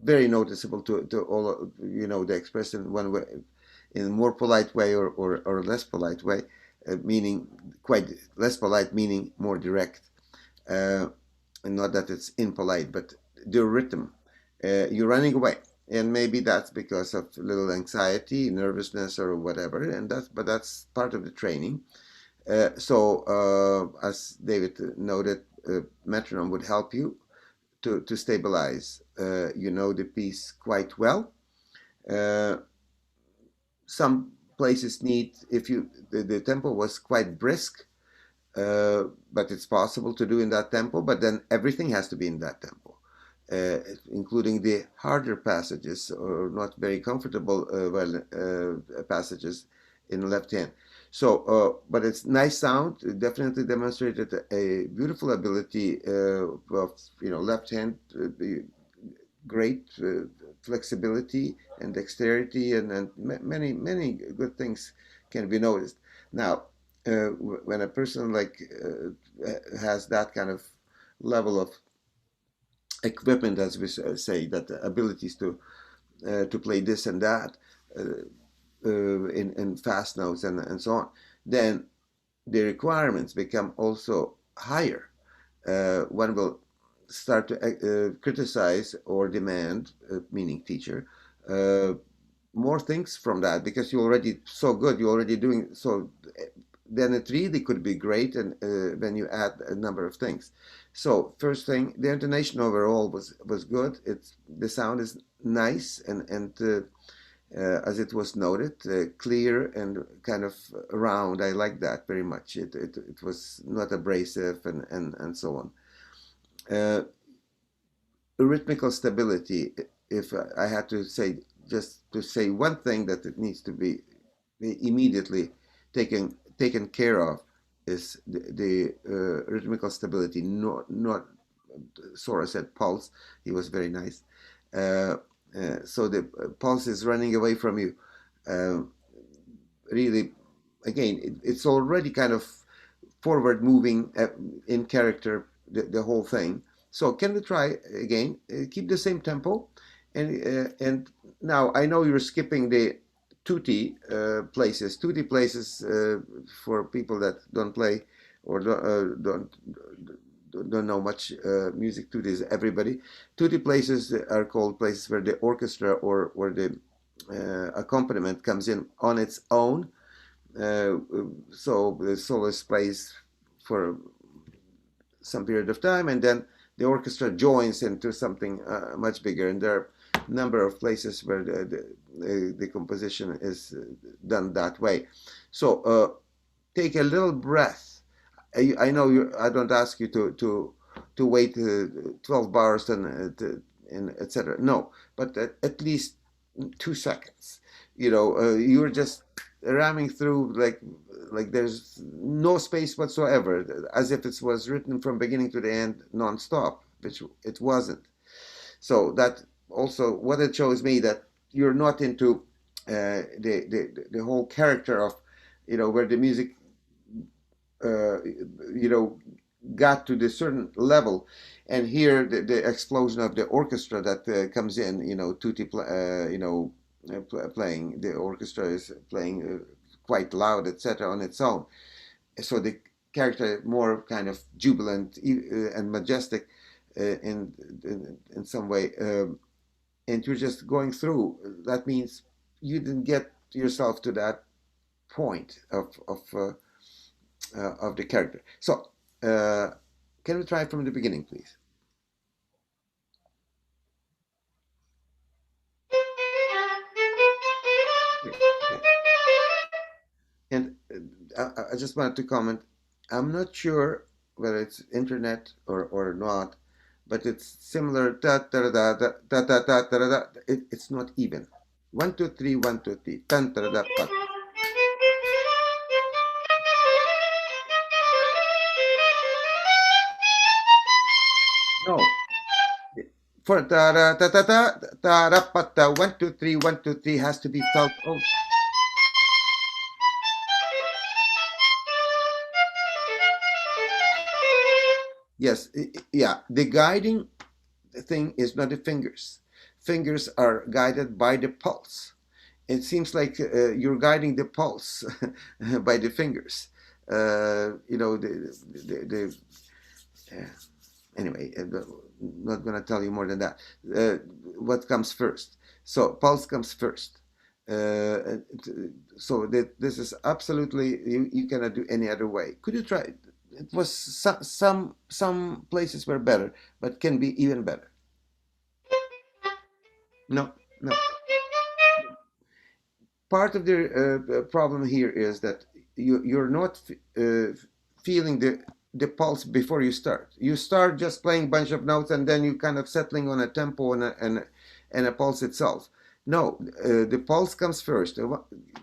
very noticeable to all, the expression one way, in a more polite way or less polite way, meaning quite less polite, meaning more direct. And not that it's impolite, but the rhythm. You're running away, and maybe that's because of a little anxiety, nervousness, or whatever. But that's part of the training. As David noted, metronome would help you to stabilize. You know the piece quite well. Uh, some places need, if you the tempo was quite brisk, but it's possible to do in that tempo, but then everything has to be in that tempo, including the harder passages or not very comfortable passages in the left hand. But it's nice sound. It definitely demonstrated a beautiful ability of left hand, great flexibility and dexterity, and many good things can be noticed. Now, when a person has that kind of level of equipment, as we say, that abilities to play this and that in fast notes and so on, then the requirements become also higher. One will start to criticize or demand, meaning teacher, more things from that, because you're already so good, you're already doing so. Then it really could be great, and when you add a number of things. So first thing, the intonation overall was good. It's the sound is nice, and as it was noted, clear and kind of round. I like that very much. It was not abrasive and so on. Rhythmical stability. If I had to say, just to say one thing that it needs to be immediately taken care of, is the rhythmical stability. Not Sora said pulse. He was very nice. So the pulse is running away from you. Really, again, it's already kind of forward moving in character, the whole thing. So can we try again? Keep the same tempo, and now I know you're skipping the tutti places. Tutti places, for people that don't play or don't know much music. Tutti is everybody. Tutti places are called places where the orchestra or the accompaniment comes in on its own. So the soloist plays for some period of time, and then the orchestra joins into something much bigger. And there are a number of places where the composition is done that way. So take a little breath. I know I don't ask you to wait 12 bars and etc. No, but at least 2 seconds. You're just ramming through like there's no space whatsoever, as if it was written from beginning to the end non-stop, which it wasn't. So that also, what it shows me, that you're not into the whole character of where the music uh, you know got to the certain level, and here the explosion of the orchestra that comes in, tutti playing, the orchestra is playing quite loud, etc., on its own. So the character more kind of jubilant and majestic in some way, and you're just going through. That means you didn't get yourself to that point of the character. So can we try from the beginning, please? And I just wanted to comment. I'm not sure whether it's internet or not, but it's similar. Da, da, da, da, da, da, da, da, da, da. It's not even. 1 2 3 1 2 3. Tan, da, da, da, no. For da da da da da da da da da 1 2 3 1 2 3 has to be felt. Oh, yes, yeah. The guiding thing is not the fingers. Fingers are guided by the pulse. It seems like you're guiding the pulse by the fingers. The anyway, not going to tell you more than that. What comes first? So pulse comes first. So this is absolutely you cannot do any other way. Could you try? It was some places were better, but can be even better. No, no. Part of the problem here is that you're not feeling the pulse before you start. You start just playing a bunch of notes and then you kind of settling on a tempo and a pulse itself. No, the pulse comes first.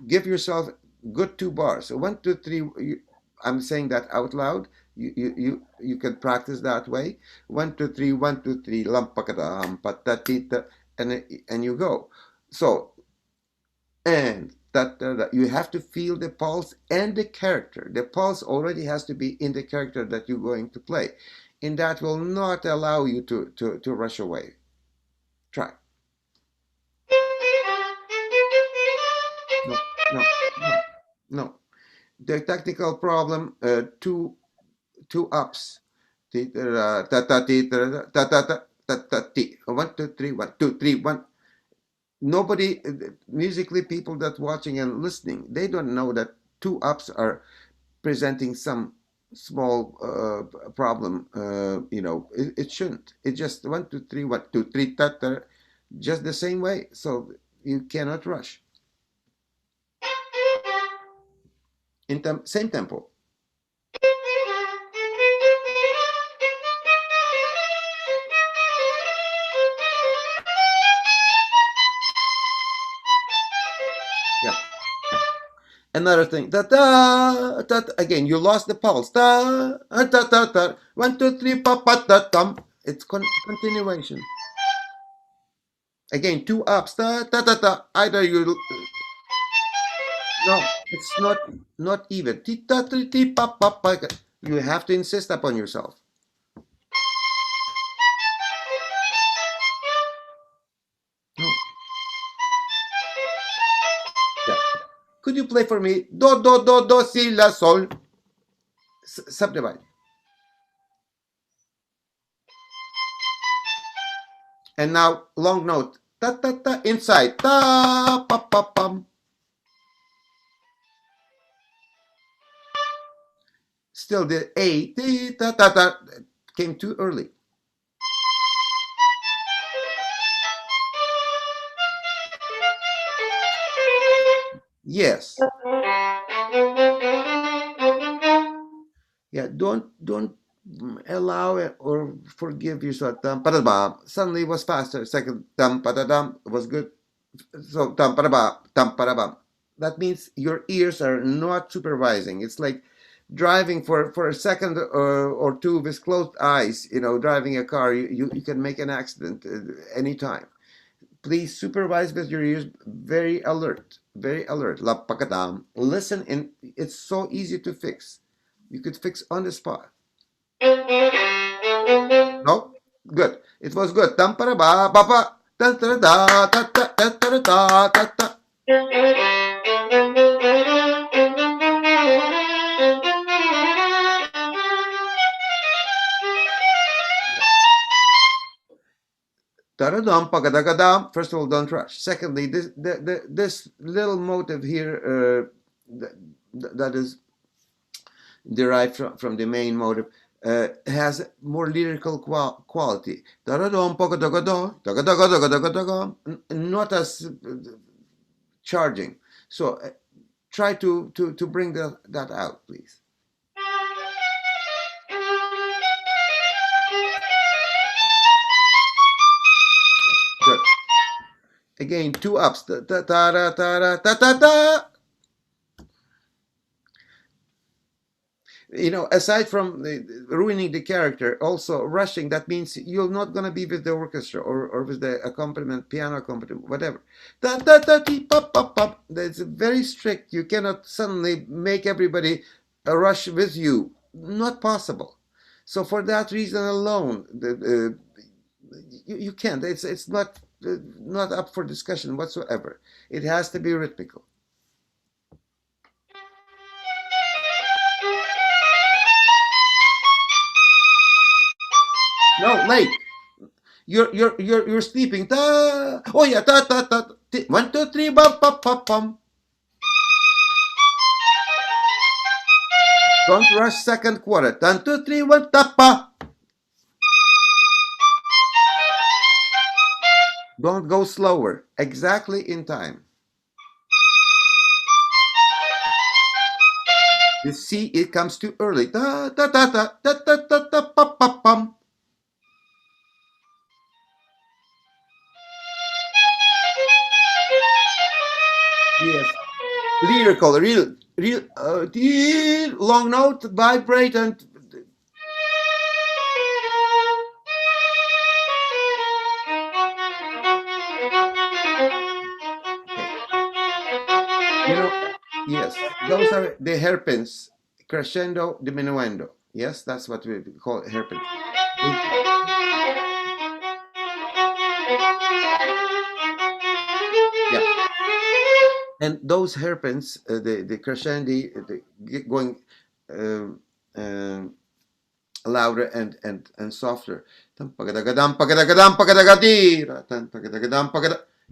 Give yourself good 2 bars. So 1, 2, 3. I'm saying that out loud. You can practice that way. 1, 2, 3, 1, 2, 3. Lampakadam patatita, and you go. So and that you have to feel the pulse and the character. The pulse already has to be in the character that you're going to play, and that will not allow you to rush away. Try. No, no, no, no. The technical problem, two ups. Ta ta ti ta ta ta ta ta ti. 1, 2, 3, 1, 2, 3, 1. Nobody, musically, people that watching and listening, they don't know that two ups are presenting some small problem. It shouldn't. It just 1, 2, 3, 1, 2, 3, ta, just the same way. So you cannot rush. In same tempo. Yeah. Another thing, da da da. Again, you lost the pulse. Da da da da. 1, 2, 3, pa pa da dum. It's continuation. Again, two ups. Da da da da. Either you. No, it's not even. Ti ta ti ti pa pa pa. You have to insist upon yourself. No. Yeah. Could you play for me? Do do do do si la sol. Subdivide. And now long note. Ta ta ta inside. Ta pa pa pam. Still the A ti, ta ta ta came too early. Yes. Yeah, don't allow it or forgive yourself. Dum pa suddenly it was faster. Second dum pa dum was good. So dum pa. That means your ears are not supervising. It's like driving for a second or two with closed eyes. Driving a car, you can make an accident anytime. Please supervise with your ears. Very alert. Very alert. La pakadam. Listen, and it's so easy to fix. You could fix on the spot. No? Good. It was good. Tam para ba ba ba. Ta ta da ta ta ta ta ta ta ta. First of all, don't rush. Secondly, this little motive here that is derived from the main motive has more lyrical quality. Not as charging. So try to bring that out, please. Good. Again, two ups. Ta ta ta ta ta ta ta. Aside from ruining the character, also rushing, that means you're not going to be with the orchestra or with the accompaniment, piano accompaniment, whatever. Da, da, da, dee, pop, pop, pop. That's very strict. You cannot suddenly make everybody rush with you. Not possible. So for that reason alone, you can't. It's not up for discussion whatsoever. It has to be rhythmical. No, late. You're sleeping. Ta. Oh yeah, ta ta ta. 1, 2, 3, bum, bum, bum, bum. Don't rush second quarter. 1, 2, 3, 1, tapa. Don't go slower. Exactly in time. You see, it comes too early. Da, da, da, da, da, da, da, da, pa, pa, pum. Yes. Lyrical, real, long note, vibrate, and you know, yes, those are the hairpins, crescendo, diminuendo. Yes, that's what we call hairpins. Yeah. And those hairpins, the crescendi, going um, um, louder and softer,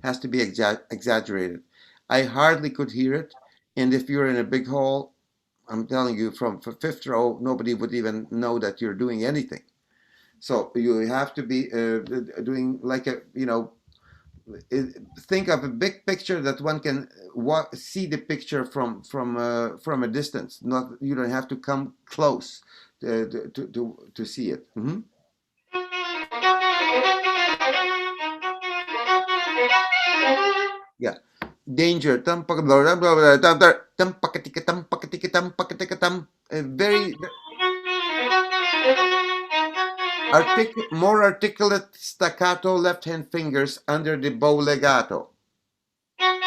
has to be exaggerated. I hardly could hear it, and if you're in a big hall, I'm telling you, from fifth row, nobody would even know that you're doing anything. So you have to be doing like a, think of a big picture that one can see the picture from a distance. Not, you don't have to come close to see it. Yeah. Danger. Very more articulate staccato left hand fingers under the bow legato. Yes.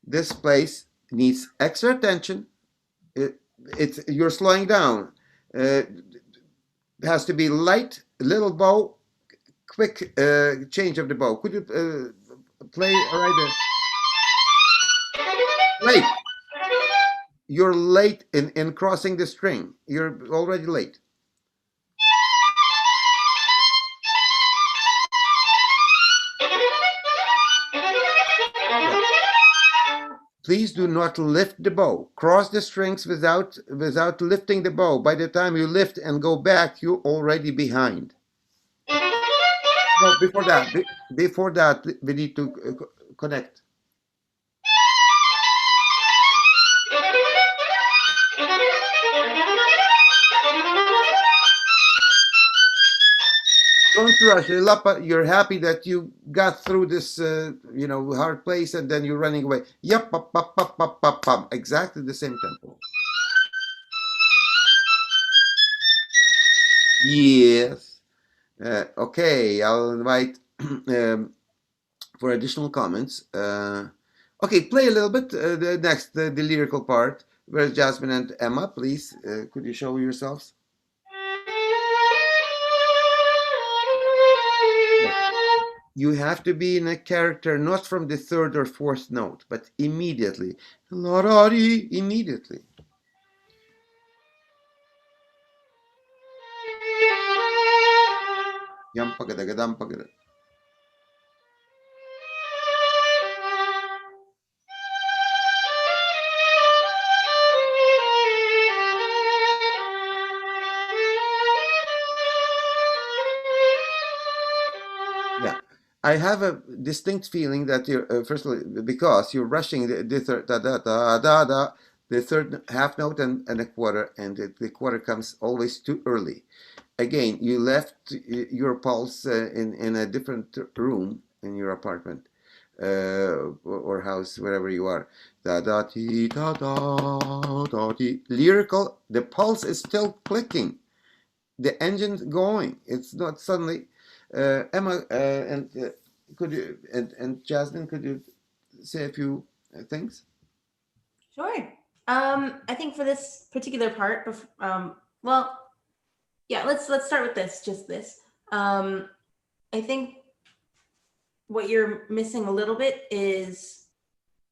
This place needs extra attention. You're slowing down. It has to be light, little bow, quick change of the bow. Could you play right there? Late. You're late in crossing the string. You're already late. Please do not lift the bow. Cross the strings without lifting the bow. By the time you lift and go back, you're already behind. No, before that, we need to connect. Don't rush. You're happy that you got through this, hard place, and then you're running away. Yep, pop, pop, pop, pop, pop, pop. Exactly the same tempo. Yes. Okay, I'll invite for additional comments. Okay, play a little bit. The next, the lyrical part. Where's Jasmine and Emma? Please, could you show yourselves? You have to be in a character not from the third or fourth note, but immediately. Immediately. Yeah, I have a distinct feeling that you're firstly because you're rushing the third da da da da da, the third half note and a quarter, and the quarter comes always too early. Again, you left your pulse in a different room in your apartment or house, wherever you are. Da da ti da da da ti. Lyrical. The pulse is still clicking. The engine's going. It's not suddenly. Emma and could you and Jasmine, could you say a few things? Sure. I think for this particular part, well, yeah, let's start with this. Just this. I think what you're missing a little bit is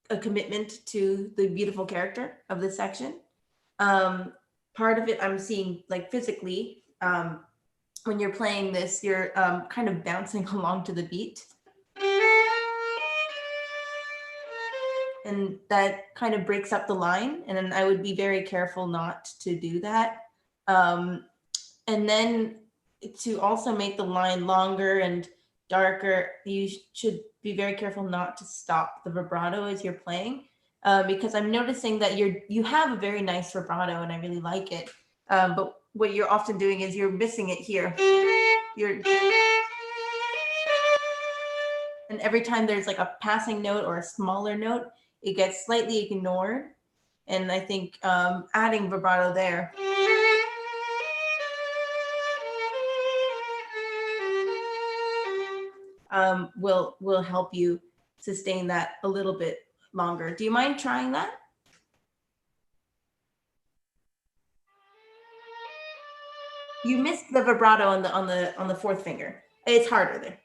a commitment to the beautiful character of this section. Part of it I'm seeing like physically, when you're playing this, you're kind of bouncing along to the beat. And that kind of breaks up the line. And I would be very careful not to do that. And then to also make the line longer and darker, you should be very careful not to stop the vibrato as you're playing, because I'm noticing that you have a very nice vibrato and I really like it. But what you're often doing is you're missing it here. And every time there's like a passing note or a smaller note, it gets slightly ignored. And I think adding vibrato there will help you sustain that a little bit longer. Do you mind trying that? You missed the vibrato on the fourth finger. It's harder there.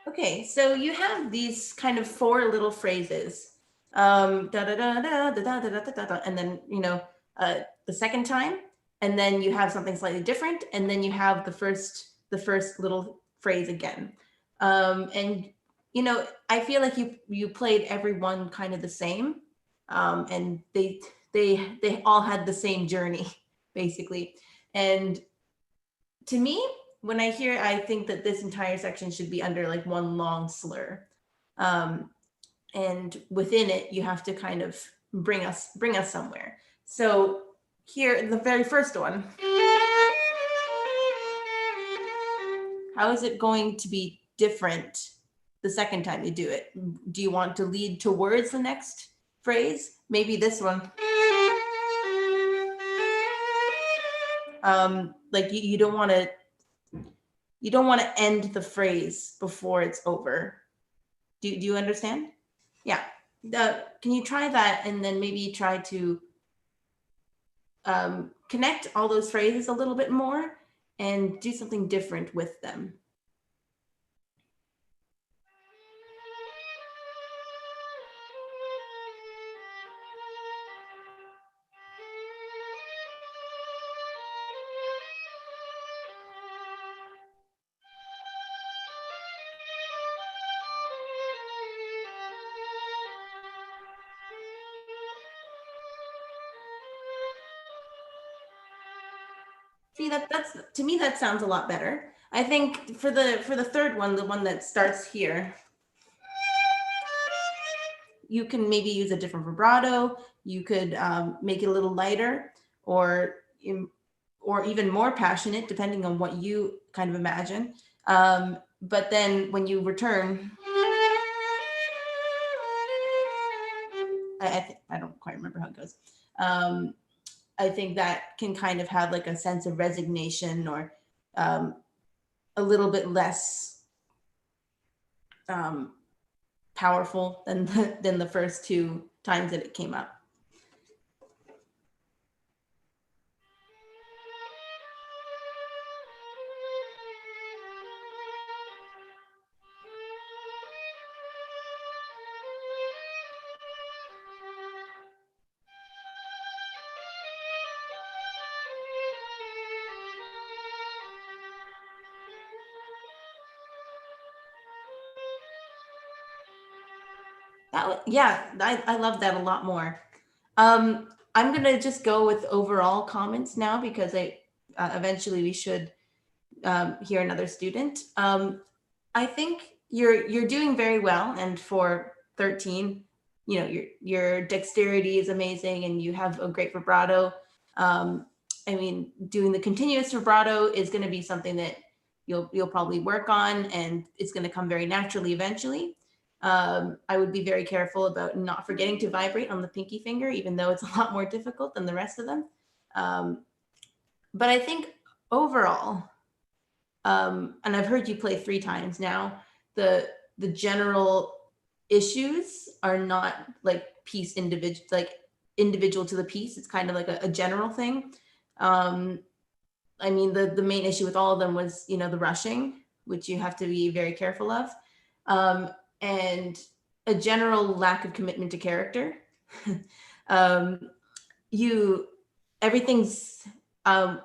Okay, so you have these kind of four little phrases, da da da da da da da da da da, and then the second time, and then you have something slightly different, and then you have the first little phrase again, and I feel like you played every one kind of the same, and they all had the same journey basically, and to me, when I hear, I think that this entire section should be under like one long slur. And within it, you have to kind of bring us somewhere. So here, the very first one, how is it going to be different the second time you do it? Do you want to lead towards the next phrase? Maybe this one. Like you don't want to end the phrase before it's over. Do you understand? Yeah. Can you try that, and then maybe try to connect all those phrases a little bit more and do something different with them? See, that's to me that sounds a lot better. I think for the third one, the one that starts here, you can maybe use a different vibrato. You could make it a little lighter, or even more passionate, depending on what you kind of imagine. But then when you return, I don't quite remember how it goes. I think that can kind of have like a sense of resignation, or a little bit less powerful than the first two times that it came up. I love that a lot more. I'm gonna just go with overall comments now, because eventually we should hear another student. I think you're doing very well, and for 13, your dexterity is amazing, and you have a great vibrato. I mean, doing the continuous vibrato is going to be something that you'll probably work on, and it's going to come very naturally eventually. I would be very careful about not forgetting to vibrate on the pinky finger, even though it's a lot more difficult than the rest of them. But I think overall, and I've heard you play 3 times now. The general issues are not like individual to the piece. It's kind of like a general thing. I mean, the main issue with all of them was, the rushing, which you have to be very careful of, and a general lack of commitment to character. um, you everything's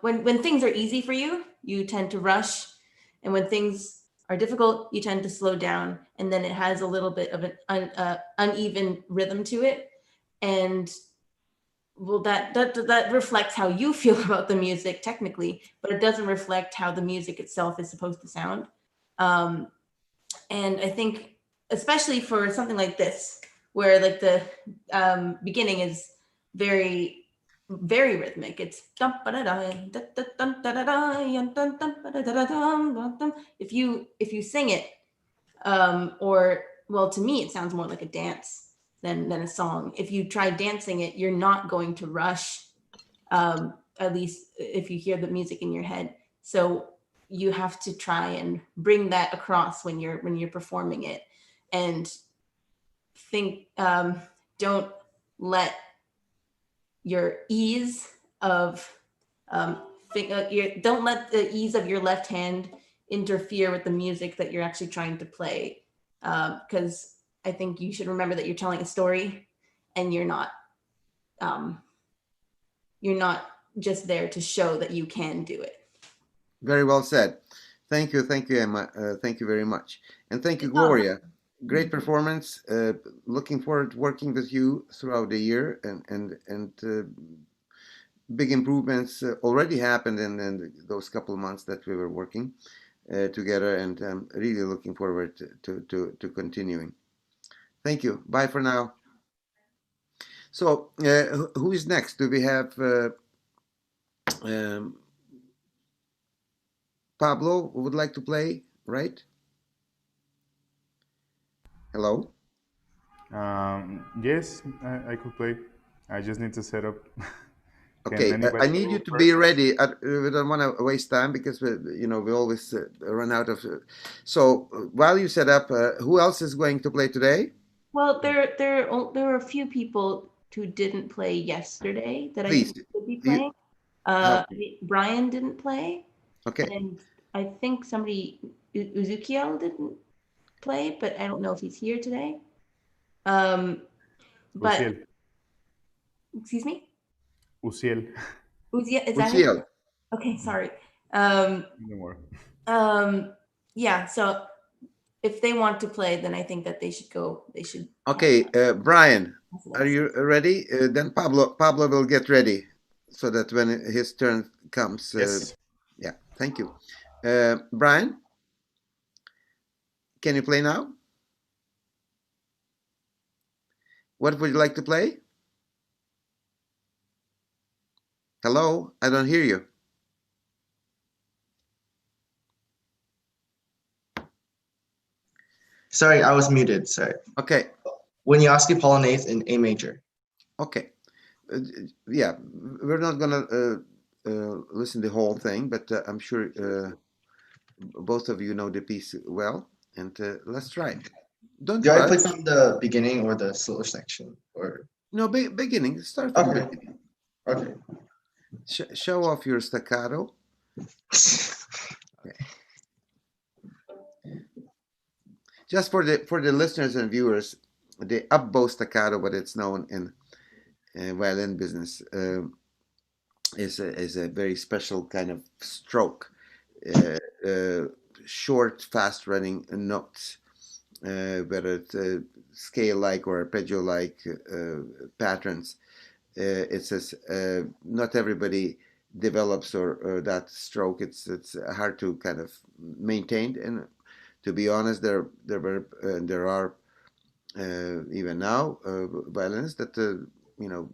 when things are easy for you, you tend to rush, and when things are difficult, you tend to slow down, and then it has a little bit of an uneven rhythm to it, and well, that reflects how you feel about the music technically, but it doesn't reflect how the music itself is supposed to sound. And I think, especially for something like this, where like the beginning is very very rhythmic. It's if you sing it, or well, to me it sounds more like a dance than a song. If you try dancing it, you're not going to rush, at least if you hear the music in your head. So you have to try and bring that across when you're performing it, and think, don't let your ease of don't let the ease of your left hand interfere with the music that you're actually trying to play, because I think you should remember that you're telling a story, and um, you're not just there to show that you can do it. Very well said. Thank you, Emma. Thank you very much, and thank you, Gloria. Great performance. Looking forward to working with you throughout the year, and big improvements already happened in those couple of months that we were working together, and I'm really looking forward to continuing. Thank you. Bye for now. So, who is next? Do we have Pablo who would like to play, right? Hello? Yes, I could play. I just need to set up. Can Okay, I anybody need you go to be first? ready. We don't want to waste time because we always run out of. So while you set up, who else is going to play today? Well, there were a few people who didn't play yesterday that I Please. think would be You, playing. how, Brian didn't play, okay. and I think somebody, Uzukiel, didn't play, but I don't know if he's here today. But Uziel. excuse me, Uziel. Uziel, is that his? Uziel. Okay, sorry. No more. Yeah. So if they want to play, then I think that they should go. They should. Okay, Brian, are you ready? Then Pablo will get ready so that when his turn comes. Yes. Yeah, thank you. Brian, can you play now? What would you like to play? Hello, I don't hear you. Sorry, I was muted. Sorry. Okay. Wieniawski Polonaise in A major. Okay. Yeah, we're not gonna listen the whole thing, but I'm sure both of you know the piece well, and let's try. Don't Do I rush. play from the beginning or the slower section, or No, beginning. Start from okay? beginning. Okay. Show off your staccato. Okay. Just for the listeners and viewers, the upbow staccato, what it's known in violin business, is a very special kind of stroke. Short, fast running notes, whether it's scale-like or arpeggio-like patterns. It says not everybody develops or that stroke. It's hard to kind of maintain. And to be honest, there are even now violinists that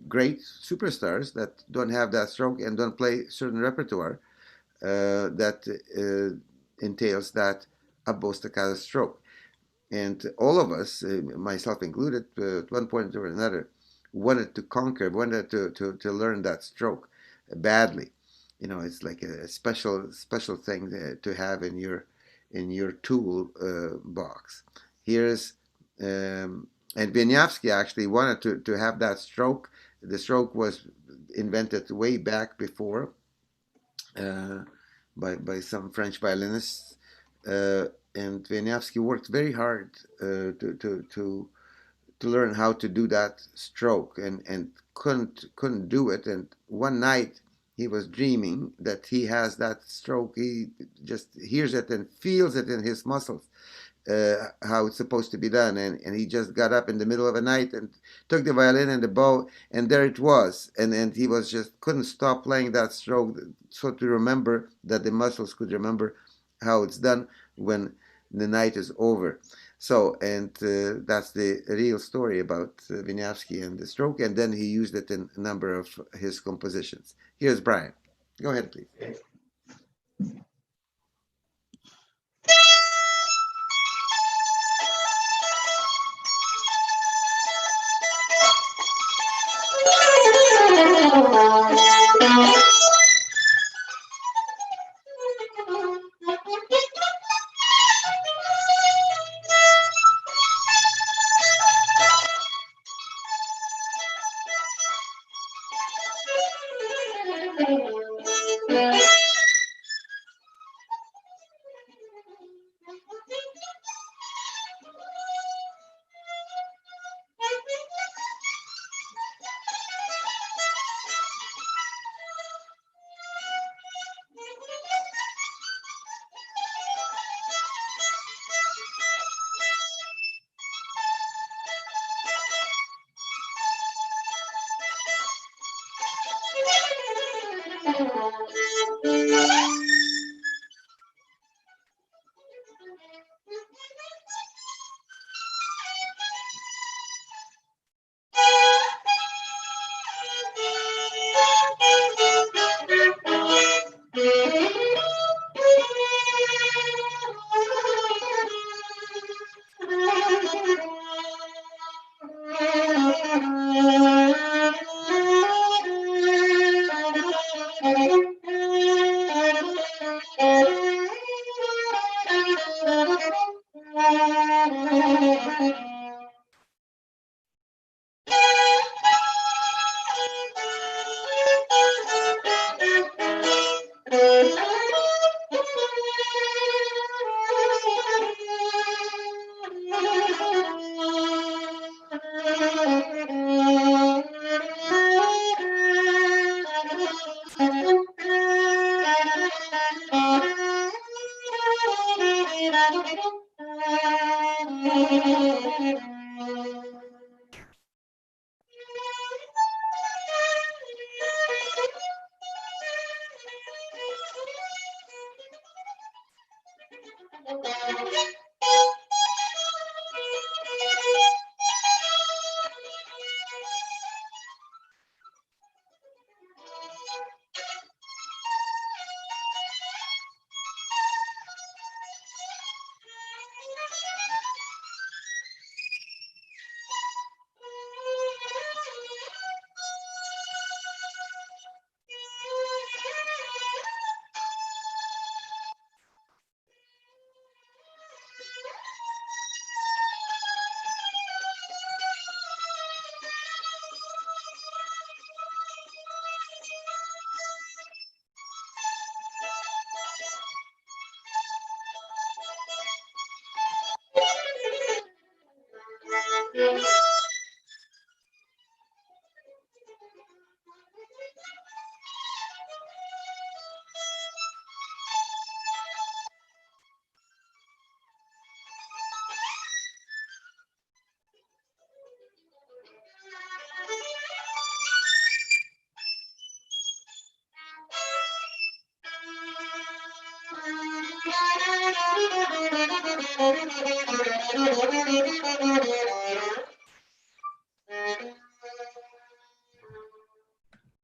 great superstars that don't have that stroke and don't play certain repertoire that entails that upbow staccato stroke. And all of us, myself included, at one point or another, wanted to conquer, wanted to learn that stroke badly. you know, it's like a special thing to have in your tool box. Here's and Wieniawski actually wanted to have that stroke. The stroke was invented way back before uh, by some French violinists, and Wieniawski worked very hard to learn how to do that stroke, and couldn't do it. And one night he was dreaming that he has that stroke. He just hears it and feels it in his muscles, how it's supposed to be done. And he just got up in the middle of the night and took the violin and the bow, and there it was. And he was just couldn't stop playing that stroke, so to remember that the muscles could remember how it's done when the night is over. So, and that's the real story about Wieniawski and the stroke, and then he used it in a number of his compositions. Here's Brian. Go ahead, please.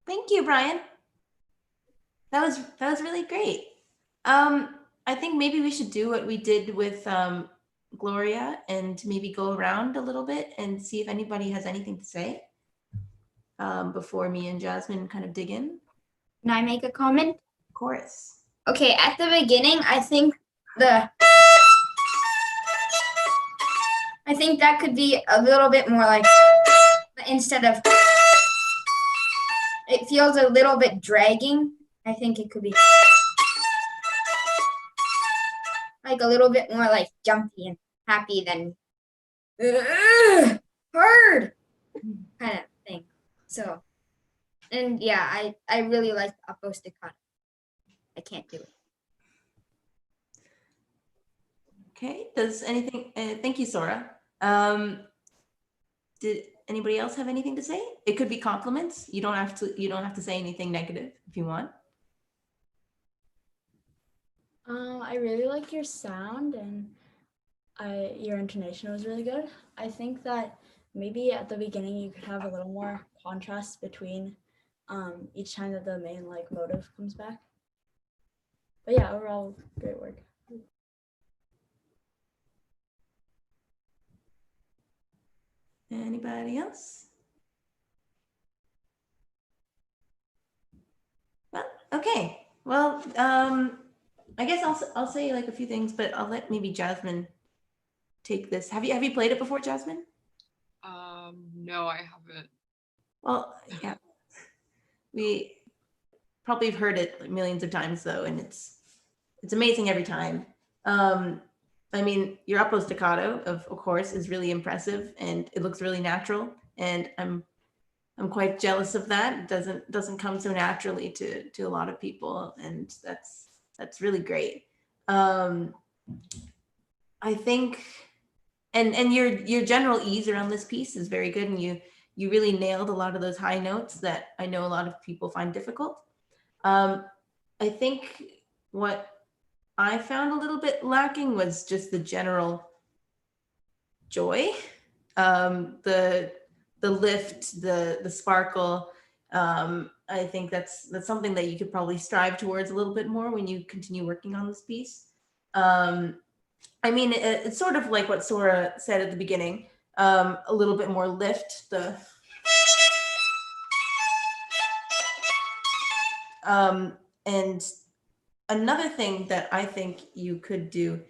Thank you, Brian. That was really great. I think maybe we should do what we did with Gloria and maybe go around a little bit and see if anybody has anything to say before me and Jasmine kind of dig in. Can I make a comment? chorus. Okay, at the beginning, I think that could be a little bit more like, instead of, it feels a little bit dragging. I think it could be like a little bit more like jumpy and happy than hard kind of thing. So, and yeah, I really like the upper staccato. I can't do it. Okay, does anything, thank you, Sora. Did anybody else have anything to say? It could be compliments. You don't have to say anything negative if you want. I really like your sound, and your intonation was really good. I think that maybe at the beginning you could have a little more contrast between each time that the main like motive comes back. But yeah, overall, great work. Anybody else? Well, okay. Well, I guess I'll say like a few things, but I'll let maybe Jasmine take this. Have you played it before, Jasmine? No, I haven't. Well, yeah. We probably have heard it millions of times though, and it's amazing every time. I mean, your upper staccato, of course, is really impressive, and it looks really natural. And I'm quite jealous of that. It doesn't come so naturally to a lot of people, and that's really great. I think, and your general ease around this piece is very good, and you really nailed a lot of those high notes that I know a lot of people find difficult. I think what I found a little bit lacking was just the general joy, the lift, the sparkle. I think that's something that you could probably strive towards a little bit more when you continue working on this piece. I mean, it's sort of like what Sora said at the beginning, a little bit more lift, and another thing that I think you could do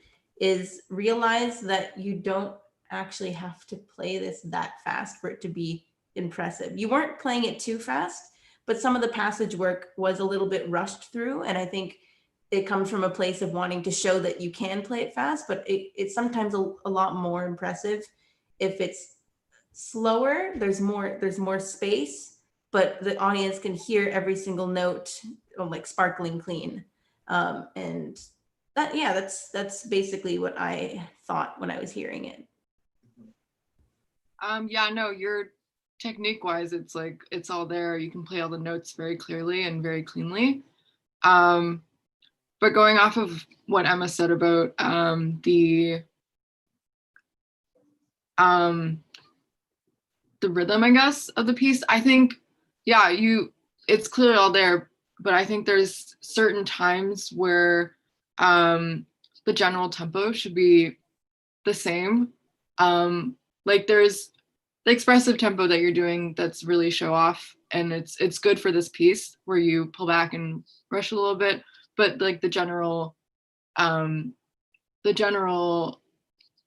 is realize that you don't actually have to play this that fast for it to be impressive. You weren't playing it too fast, but some of the passage work was a little bit rushed through, and I think it comes from a place of wanting to show that you can play it fast, but it's sometimes a lot more impressive if it's slower. There's more space, but the audience can hear every single note like sparkling clean. And that, yeah, that's basically what I thought when I was hearing it. Yeah, no, your technique wise, it's like it's all there. You can play all the notes very clearly and very cleanly. But going off of what Emma said about the rhythm, I guess, of the piece, I think, yeah, it's clearly all there, but I think there's certain times where the general tempo should be the same. Like there's the expressive tempo that you're doing that's really show off, and it's good for this piece where you pull back and rush a little bit, but like the general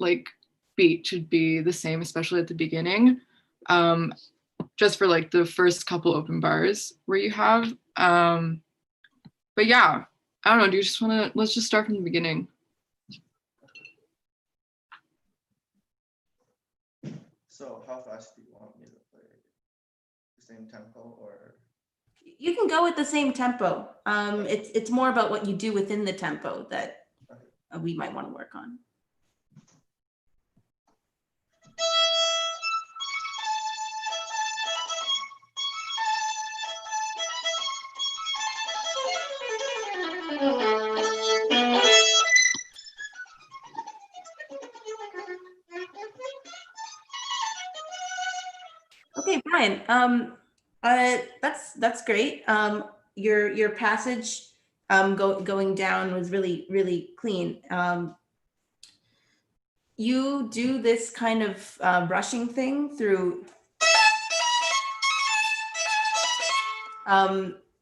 like beat should be the same, especially at the beginning, just for like the first couple open bars where you have. But yeah, I don't know, do you just want to, let's just start from the beginning. So how fast do you want me to play? The same tempo, or? You can go with the same tempo. It's more about what you do within the tempo that we might want to work on. Okay, Brian. That's great. Your passage going down was really clean. You do this kind of brushing thing through,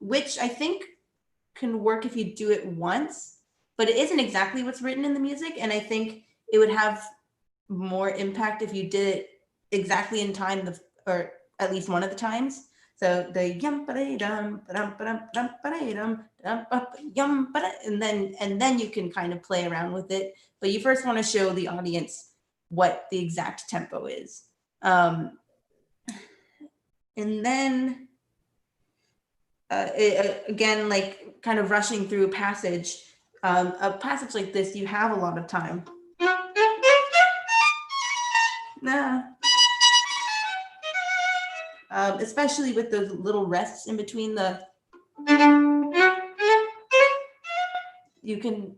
which I think can work if you do it once, but it isn't exactly what's written in the music. And I think it would have more impact if you did it exactly in time, or at least one of the times. So the yum ba-dum ba-dum ba-dum ba-dum ba-dum yum and then you can kind of play around with it. But you first want to show the audience what the exact tempo is. And then again, like kind of rushing through a passage like this, you have a lot of time. Nah. Especially with those little rests in between the, you can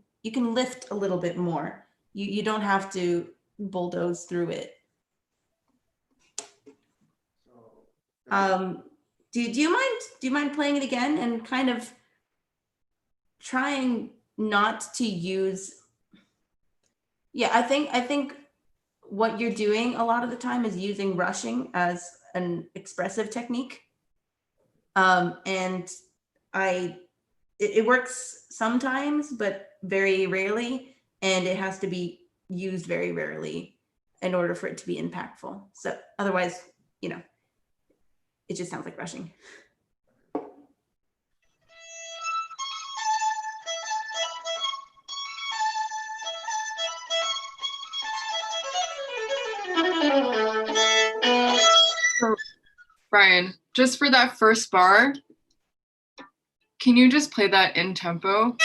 lift a little bit more. You don't have to bulldoze through it. Do you mind playing it again and kind of trying not to use, yeah, I think what you're doing a lot of the time is using rushing as an expressive technique. And it works sometimes, but very rarely, and it has to be used very rarely in order for it to be impactful. So otherwise, it just sounds like rushing. So, Brian, just for that first bar, can you just play that in tempo?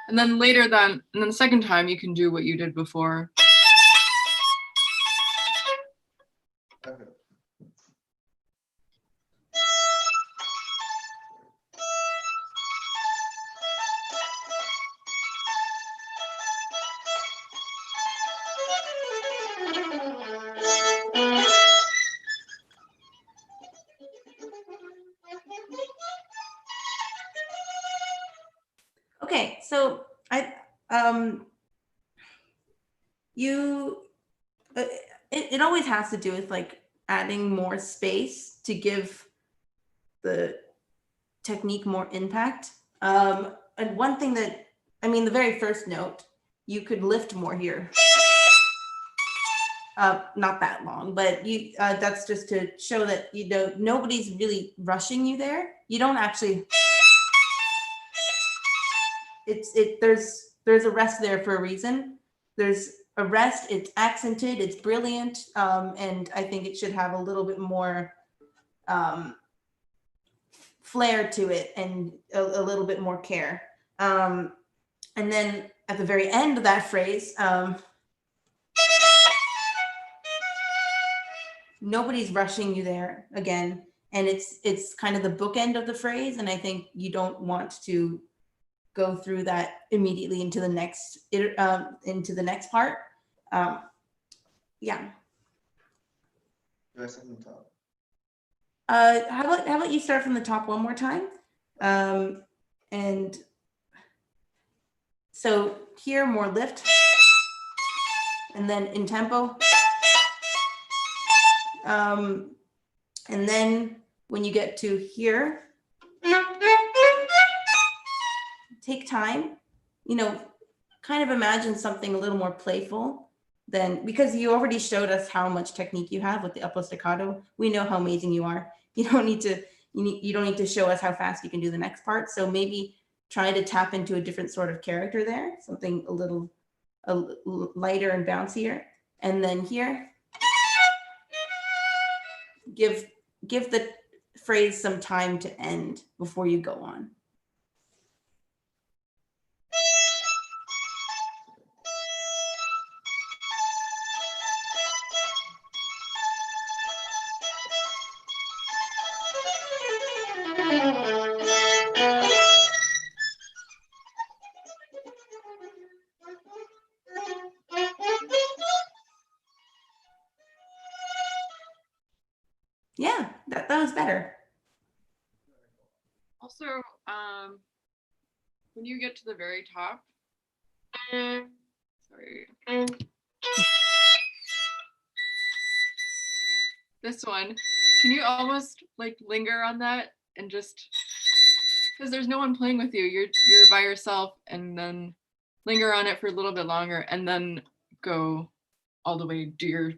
And then later and then the second time you can do what you did before. Okay. Okay, so it always has to do with like adding more space to give the technique more impact. And one thing that, the very first note, you could lift more here. Not that long, but that's just to show that, nobody's really rushing you there. You don't actually, there's a rest there for a reason. There's a rest, it's accented, it's brilliant. And I think it should have a little bit more flair to it and a little bit more care. And then at the very end of that phrase, nobody's rushing you there again. And it's kind of the bookend of the phrase. And I think you don't want to go through that immediately into the next part. Yeah. Do I start from the top? How about you start from the top one more time? And so here, more lift, and then in tempo. And then when you get to here, take time, kind of imagine something a little more playful than, because you already showed us how much technique you have with the upper staccato. We know how amazing you are. You don't need to show us how fast you can do the next part. So maybe try to tap into a different sort of character there, something a little lighter and bouncier. And then here, give the phrase some time to end before you go on. Yeah, that was better. Also, when you get to the very top, sorry, this one, can you almost like linger on that and just because there's no one playing with you, you're by yourself, and then linger on it for a little bit longer and then go all the way, do your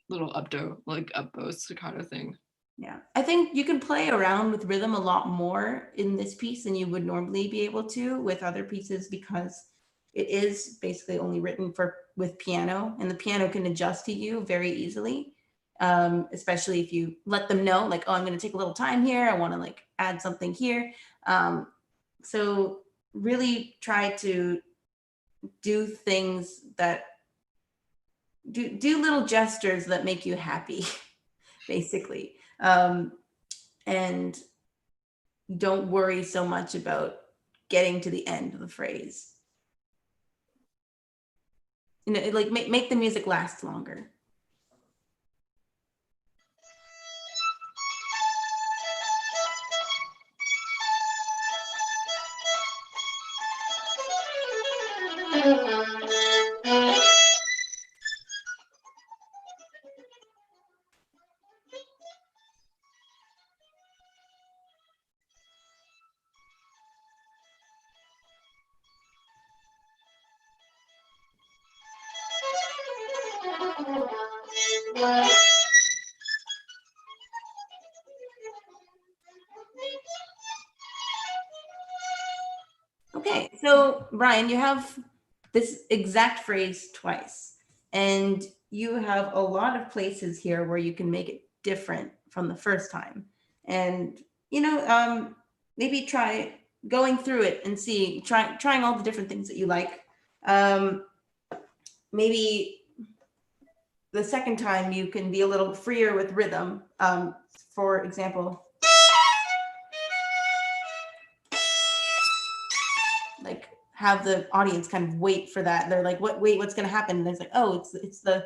little up-bow staccato thing. Yeah, I think you can play around with rhythm a lot more in this piece than you would normally be able to with other pieces, because it is basically only written with piano, and the piano can adjust to you very easily, especially if you let them know, like, oh, I'm going to take a little time here. I want to like add something here. So really try to do things that do little gestures that make you happy, basically. And don't worry so much about getting to the end of the phrase. You know, like make the music last longer. Okay, so Brian, you have this exact phrase twice, and you have a lot of places here where you can make it different from the first time. And, you know, maybe try going through it and trying all the different things that you like. Maybe the second time you can be a little freer with rhythm. For example, like have the audience kind of wait for that. They're like, wait, what's going to happen? And it's like, oh, it's the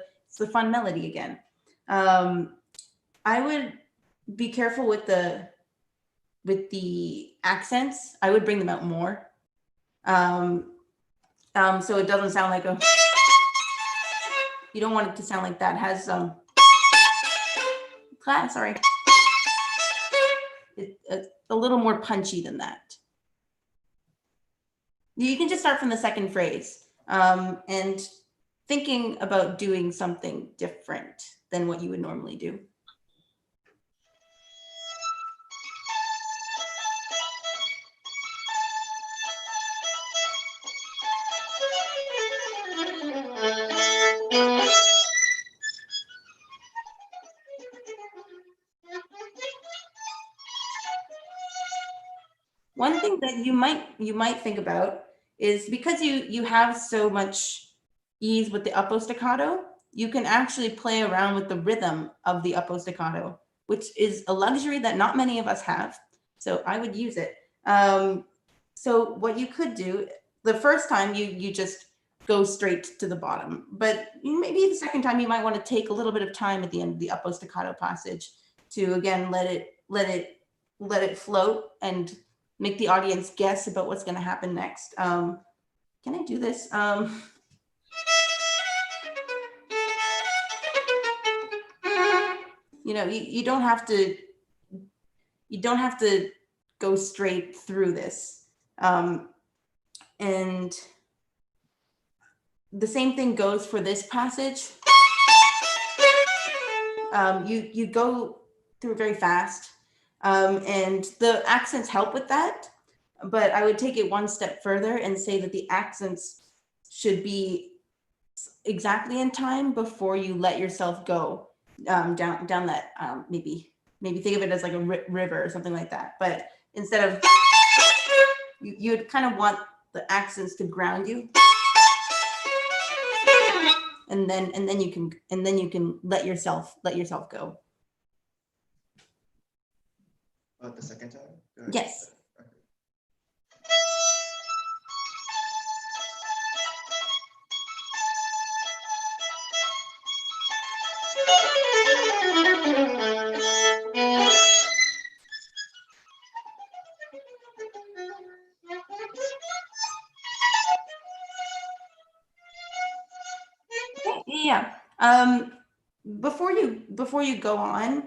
fun melody again. I would be careful with the accents. I would bring them out more. So it doesn't sound like you don't want it to sound like that. It has sorry. It's a little more punchy than that. You can just start from the second phrase and thinking about doing something different than what you would normally do. One thing that you might think about is, because you have so much ease with the uppo staccato, you can actually play around with the rhythm of the uppo staccato, which is a luxury that not many of us have. So I would use it. So what you could do, the first time you just go straight to the bottom, but maybe the second time you might want to take a little bit of time at the end of the uppo staccato passage to again let it float and make the audience guess about what's going to happen next. Can I do this? You know, you don't have to go straight through this. And the same thing goes for this passage. You go through very fast, and the accents help with that. But I would take it one step further and say that the accents should be exactly in time before you let yourself go down that, maybe think of it as like a river or something like that. But instead of, you'd kind of want the accents to ground you, and then you can let yourself go. The second time? Yes. Yeah. Before you go on,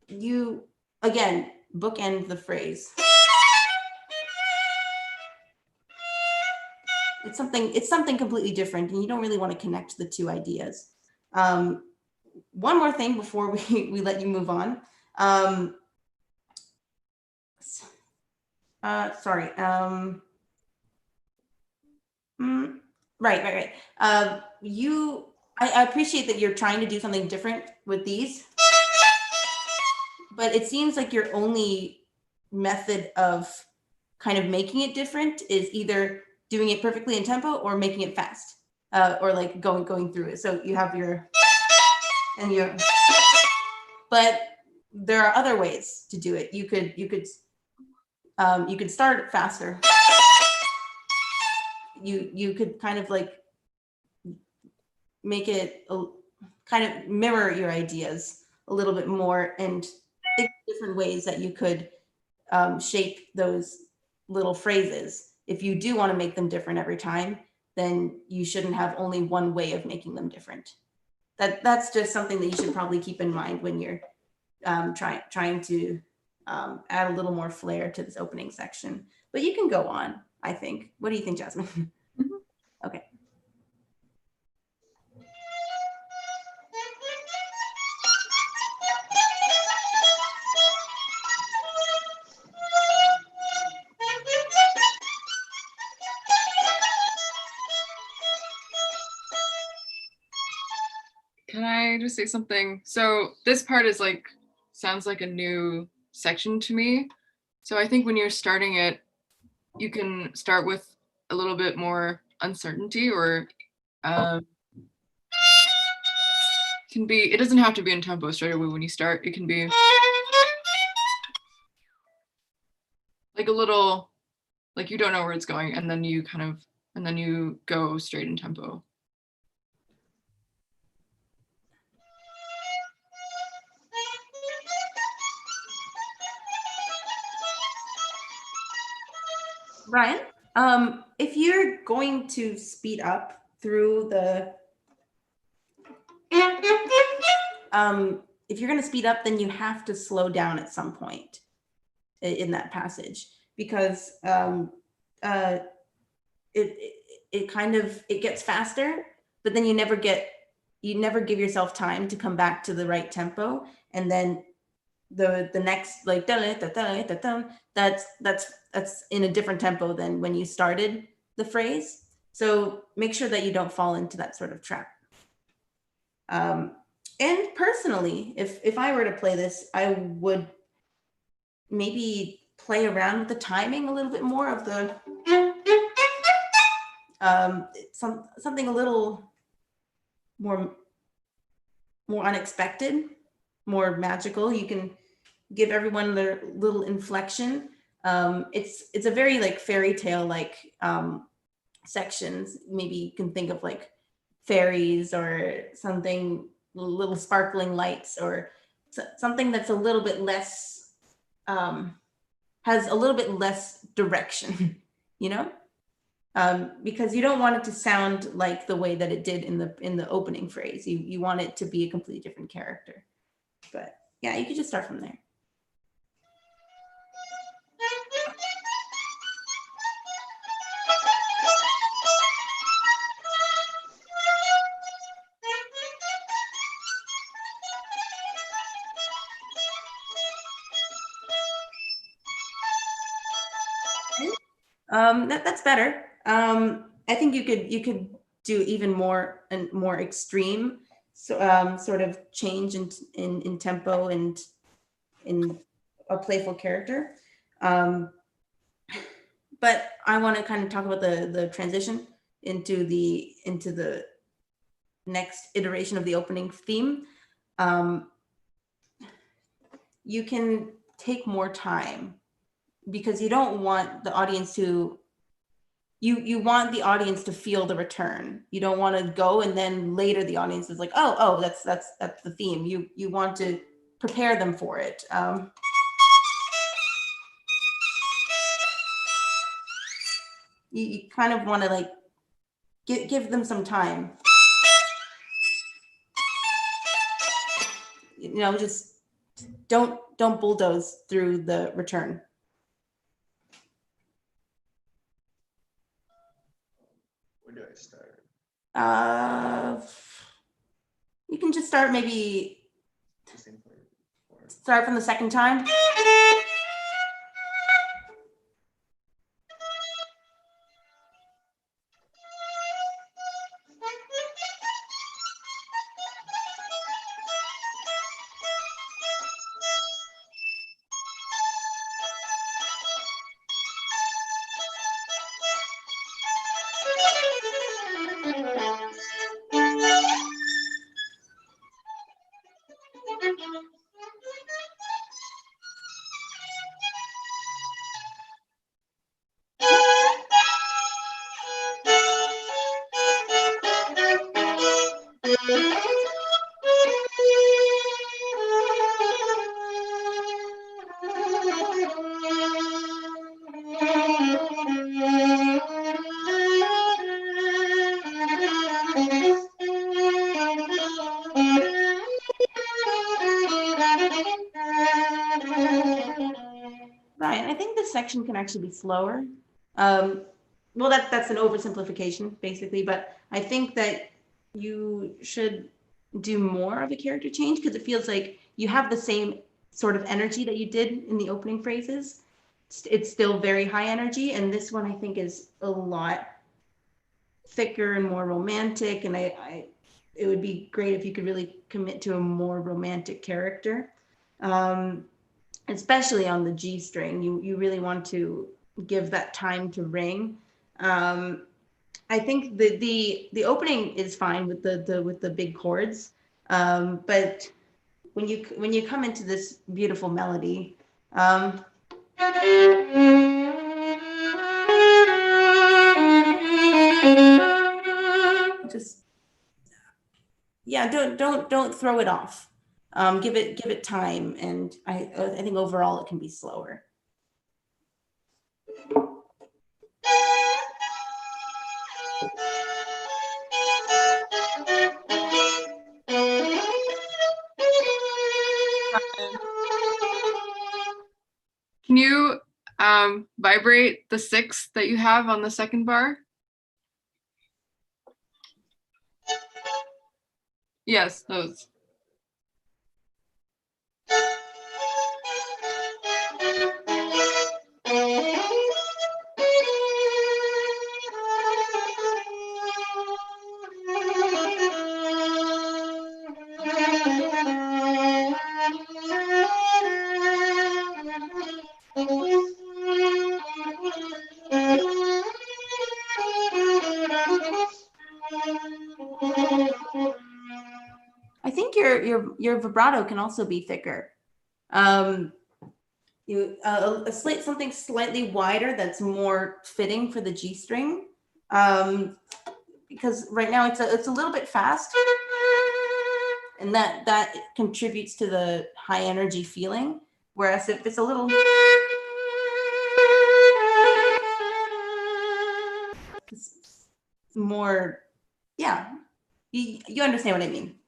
you again bookend the phrase. It's something completely different, and you don't really want to connect the two ideas. One more thing before we let you move on. Sorry. Right. I appreciate that you're trying to do something different with these, but it seems like your only method of kind of making it different is either doing it perfectly in tempo or making it fast, or like going through it. So you have your and your, but there are other ways to do it. You could start faster. You could kind of like make it kind of mirror your ideas a little bit more, and think of different ways that you could shape those little phrases. If you do want to make them different every time, then you shouldn't have only one way of making them different. That's just something that you should probably keep in mind when you're trying to add a little more flair to this opening section. But you can go on, I think. What do you think, Jasmine? Okay. Can I just say something? So this part is like, sounds like a new section to me. So I think when you're starting it, you can start with a little bit more uncertainty, or can be, it doesn't have to be in tempo straight away when you start. It can be like a little, like you don't know where it's going, and then you go straight in tempo. Ryan, if you're going to speed up through the, if you're going to speed up, then you have to slow down at some point in that passage, because it kind of, it gets faster, but then you never give yourself time to come back to the right tempo, and then the next, like, that's in a different tempo than when you started the phrase. So make sure that you don't fall into that sort of trap. And personally, if I were to play this, I would maybe play around with the timing a little bit more of the something a little more unexpected, more magical. You can give everyone their little inflection. It's a very like fairy tale like sections. Maybe you can think of like fairies or something, little sparkling lights, or something that's a little bit less, has a little bit less direction, you know? Because you don't want it to sound like the way that it did in the opening phrase. You want it to be a completely different character. But yeah, you could just start from there. That's better. I think you could do even more and more extreme, so sort of change in tempo and in a playful character. But I want to kind of talk about the transition into the next iteration of the opening theme. You can take more time, because you don't want the audience to, you want the audience to feel the return. You don't want to go and then later the audience is like, oh, that's the theme. You want to prepare them for it. You kind of want to like give them some time. You know, just don't don't bulldoze through the return. Where do I start? You can just start maybe The same place. Or start from the second time. Right, I think this section can actually be slower. Well, that's an oversimplification, basically, but I think that you should do more of a character change because it feels like you have the same sort of energy that you did in the opening phrases. It's still very high energy, and this one I think is a lot thicker and more romantic, and it would be great if you could really commit to a more romantic character. Especially on the G string, you really want to give that time to ring. I think the opening is fine with the big chords, but when you come into this beautiful melody, just yeah, don't throw it off. Give it time, and I think overall it can be slower. Can you vibrate the 6 that you have on the second bar? Yes, those. I think your vibrato can also be thicker. Something slightly wider that's more fitting for the G string, because right now it's a little bit fast, and that contributes to the high energy feeling. Whereas if it's a little more, yeah, you understand what I mean.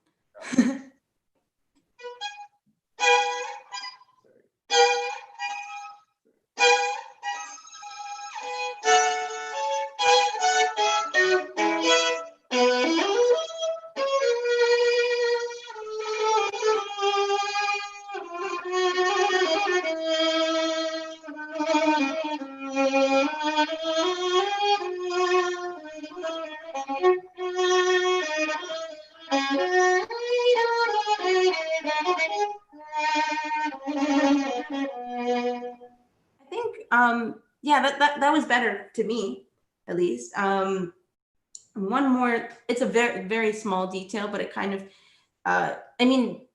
I think, yeah, that was better to me, at least. One more, it's a very, very small detail, but it kind of, I mean,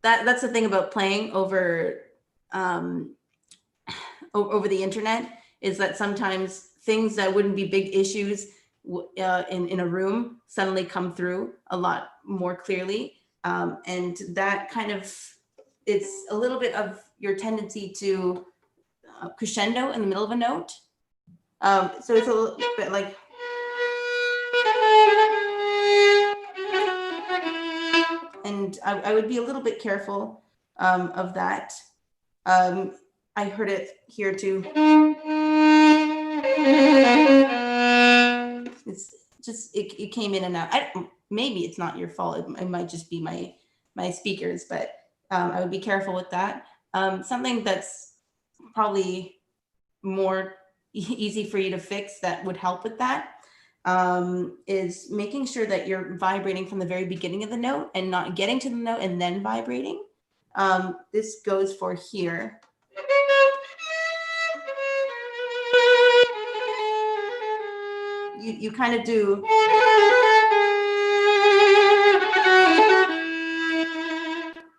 that's the thing about playing over, over the internet, is that sometimes things that wouldn't be big issues in a room suddenly come through a lot more clearly. And that kind of, it's a little bit of your tendency to crescendo in the middle of a note. So it's a little bit like, and I would be a little bit careful of that. I heard it here too. It's just it came in and out. Maybe it's not your fault. It might just be my speakers, but I would be careful with that. Something that's probably more easy for you to fix that would help with that is making sure that you're vibrating from the very beginning of the note and not getting to the note and then vibrating. This goes for here. You kind of do.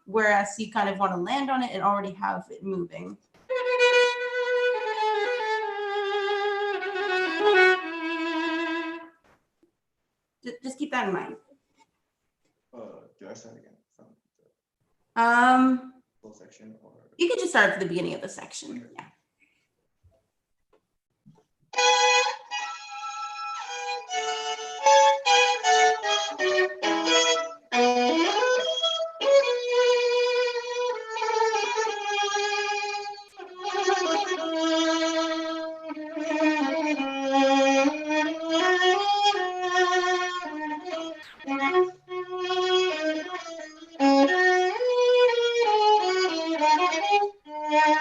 Whereas you kind of want to land on it and already have it moving. Just keep that in mind. Do I start again from the full section, or you can just start at the beginning of the section? Okay. Yeah.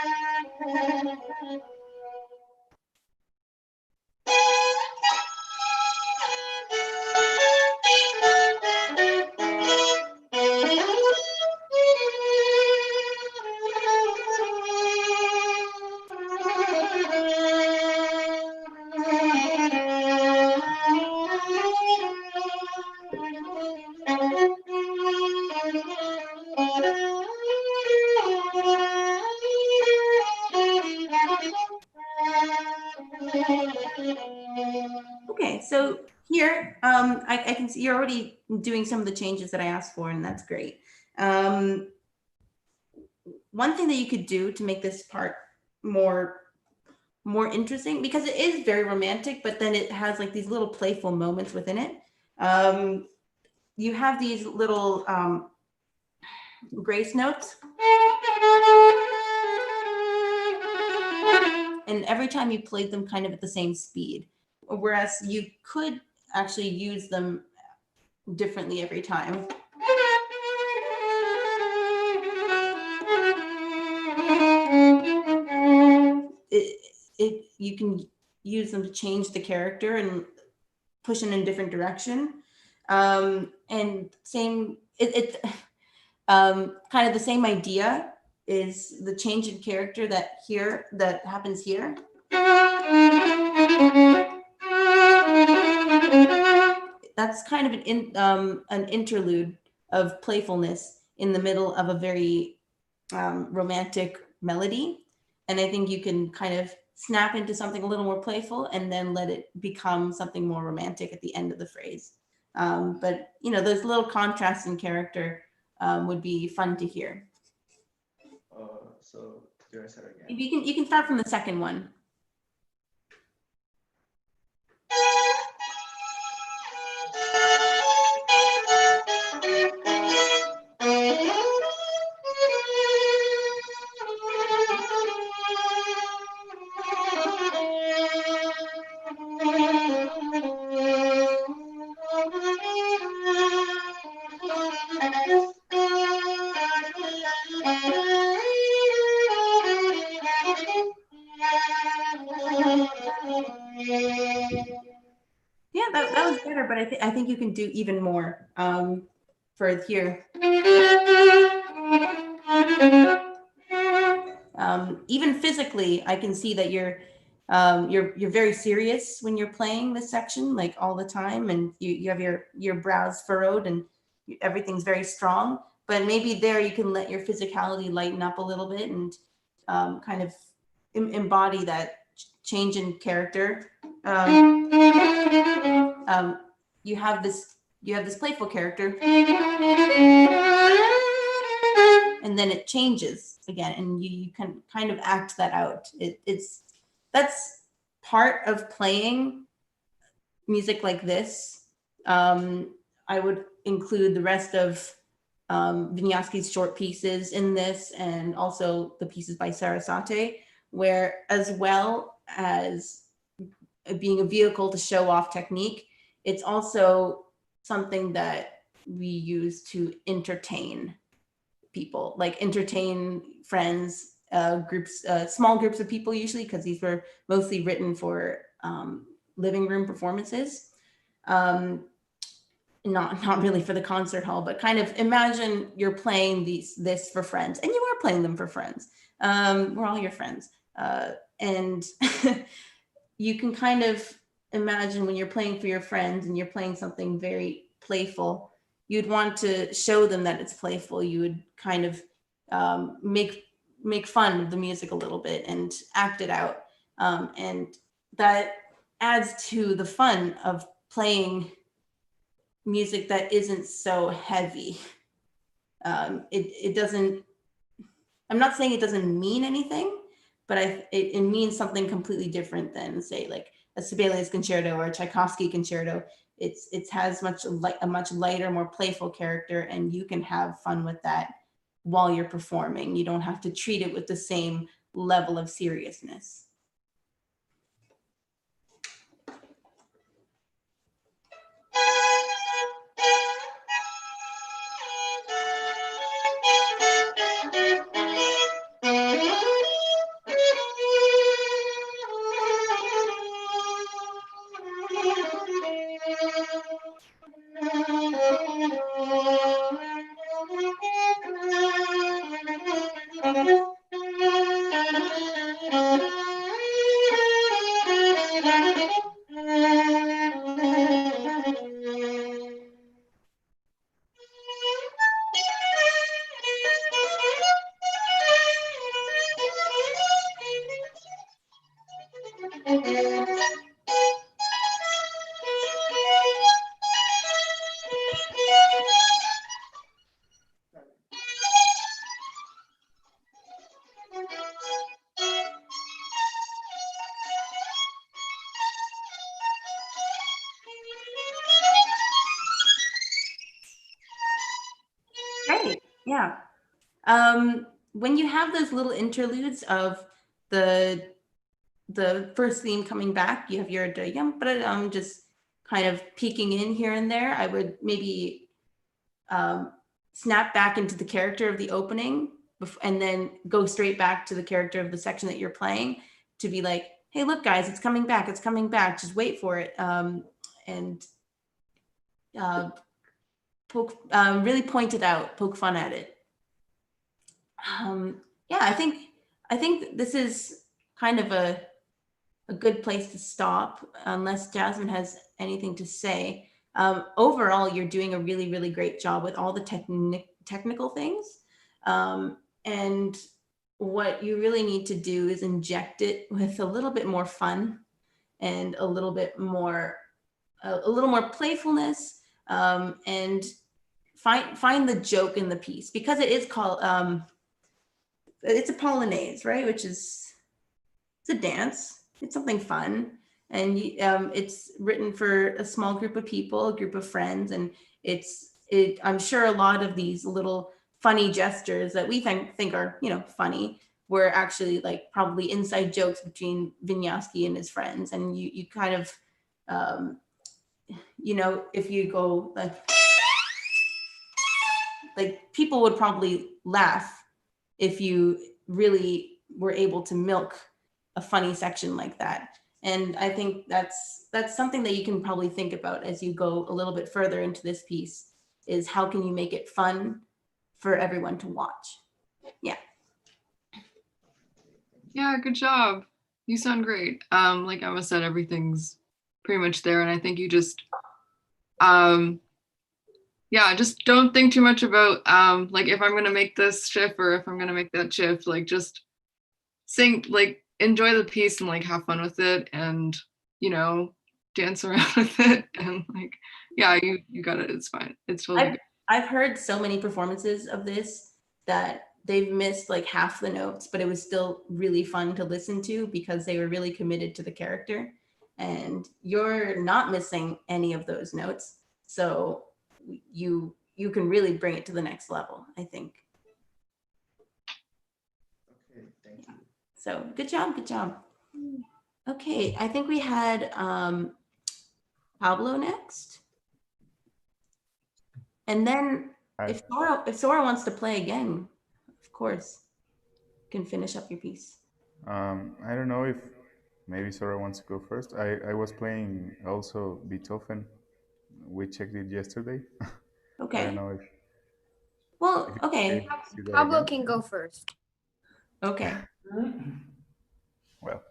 Okay, so here I can see you're already doing some of the changes that I asked for, and that's great. One thing that you could do to make this part more interesting, because it is very romantic, but then it has like these little playful moments within it. You have these little grace notes. And every time you played them kind of at the same speed, whereas you could actually use them differently every time. You can use them to change the character and push it in a different direction. And same, kind of the same idea is the change in character that happens here. That's kind of an interlude of playfulness in the middle of a very romantic melody. And I think you can kind of snap into something a little more playful and then let it become something more romantic at the end of the phrase. But you know, those little contrasts in character would be fun to hear. So do I start again? You can start from the second one. Yeah, that was better, but I think you can do even more for here. Even physically, I can see that you're very serious when you're playing this section, like all the time, and you have your brows furrowed and everything's very strong. But maybe there you can let your physicality lighten up a little bit and kind of embody that change in character. You have this playful character, and then it changes again, and you can kind of act that out. That's part of playing music like this. I would include the rest of Vinyasky's short pieces in this, and also the pieces by Sarasate, where as well as being a vehicle to show off technique, it's also something that we use to entertain people, like entertain friends, groups, small groups of people usually, because these were mostly written for living room performances. Not really for the concert hall, but kind of imagine you're playing this for friends, and you are playing them for friends. We're all your friends. And you can kind of imagine when you're playing for your friends and you're playing something very playful, you'd want to show them that it's playful. You would kind of make fun of the music a little bit and act it out. And that adds to the fun of playing music that isn't so heavy. It doesn't, I'm not saying it doesn't mean anything, but it means something completely different than, say, like a Sibelius concerto or a Tchaikovsky concerto. It has a much lighter, more playful character, and you can have fun with that while you're performing. You don't have to treat it with the same level of seriousness. Great, yeah. When you have those little interludes of the first theme coming back, you have your just kind of peeking in here and there. I would maybe snap back into the character of the opening and then go straight back to the character of the section that you're playing to be like, hey, look, guys, it's coming back. It's coming back. Just wait for it. And really point it out, poke fun at it. Yeah, I think this is kind of a good place to stop, unless Jasmine has anything to say. Overall, you're doing a really, really great job with all the technical things. And what you really need to do is inject it with a little bit more fun and a little more playfulness, and find the joke in the piece, because it is called it's a polonaise, right? Which is, it's a dance. It's something fun, and it's written for a small group of people, a group of friends, and I'm sure a lot of these little funny gestures that we think are funny were actually like probably inside jokes between Vinyasky and his friends, and you kind of if you go like people would probably laugh if you really were able to milk a funny section like that. And I think that's something that you can probably think about as you go a little bit further into this piece, is how can you make it fun for everyone to watch? Yeah. Yeah, good job. You sound great. Like Emma said, everything's pretty much there. And I think you just, just don't think too much about like if I'm gonna make this shift or if I'm gonna make that shift. Like just sing, like enjoy the piece and like have fun with it, and dance around with it, and like you got it. It's fine. It's totally good. I've heard so many performances of this that they've missed like half the notes, but it was still really fun to listen to because they were really committed to the character, and you're not missing any of those notes. So you you can really bring it to the next level, I think. Okay, thank you. So good job, good job. Okay, I think we had Pablo next. And then if Sora wants to play again, of course, you can finish up your piece. I don't know if maybe Sora wants to go first. I was playing also Beethoven. We checked it yesterday. Okay. I don't know if. Well, okay. Pablo can go first. Okay. Well.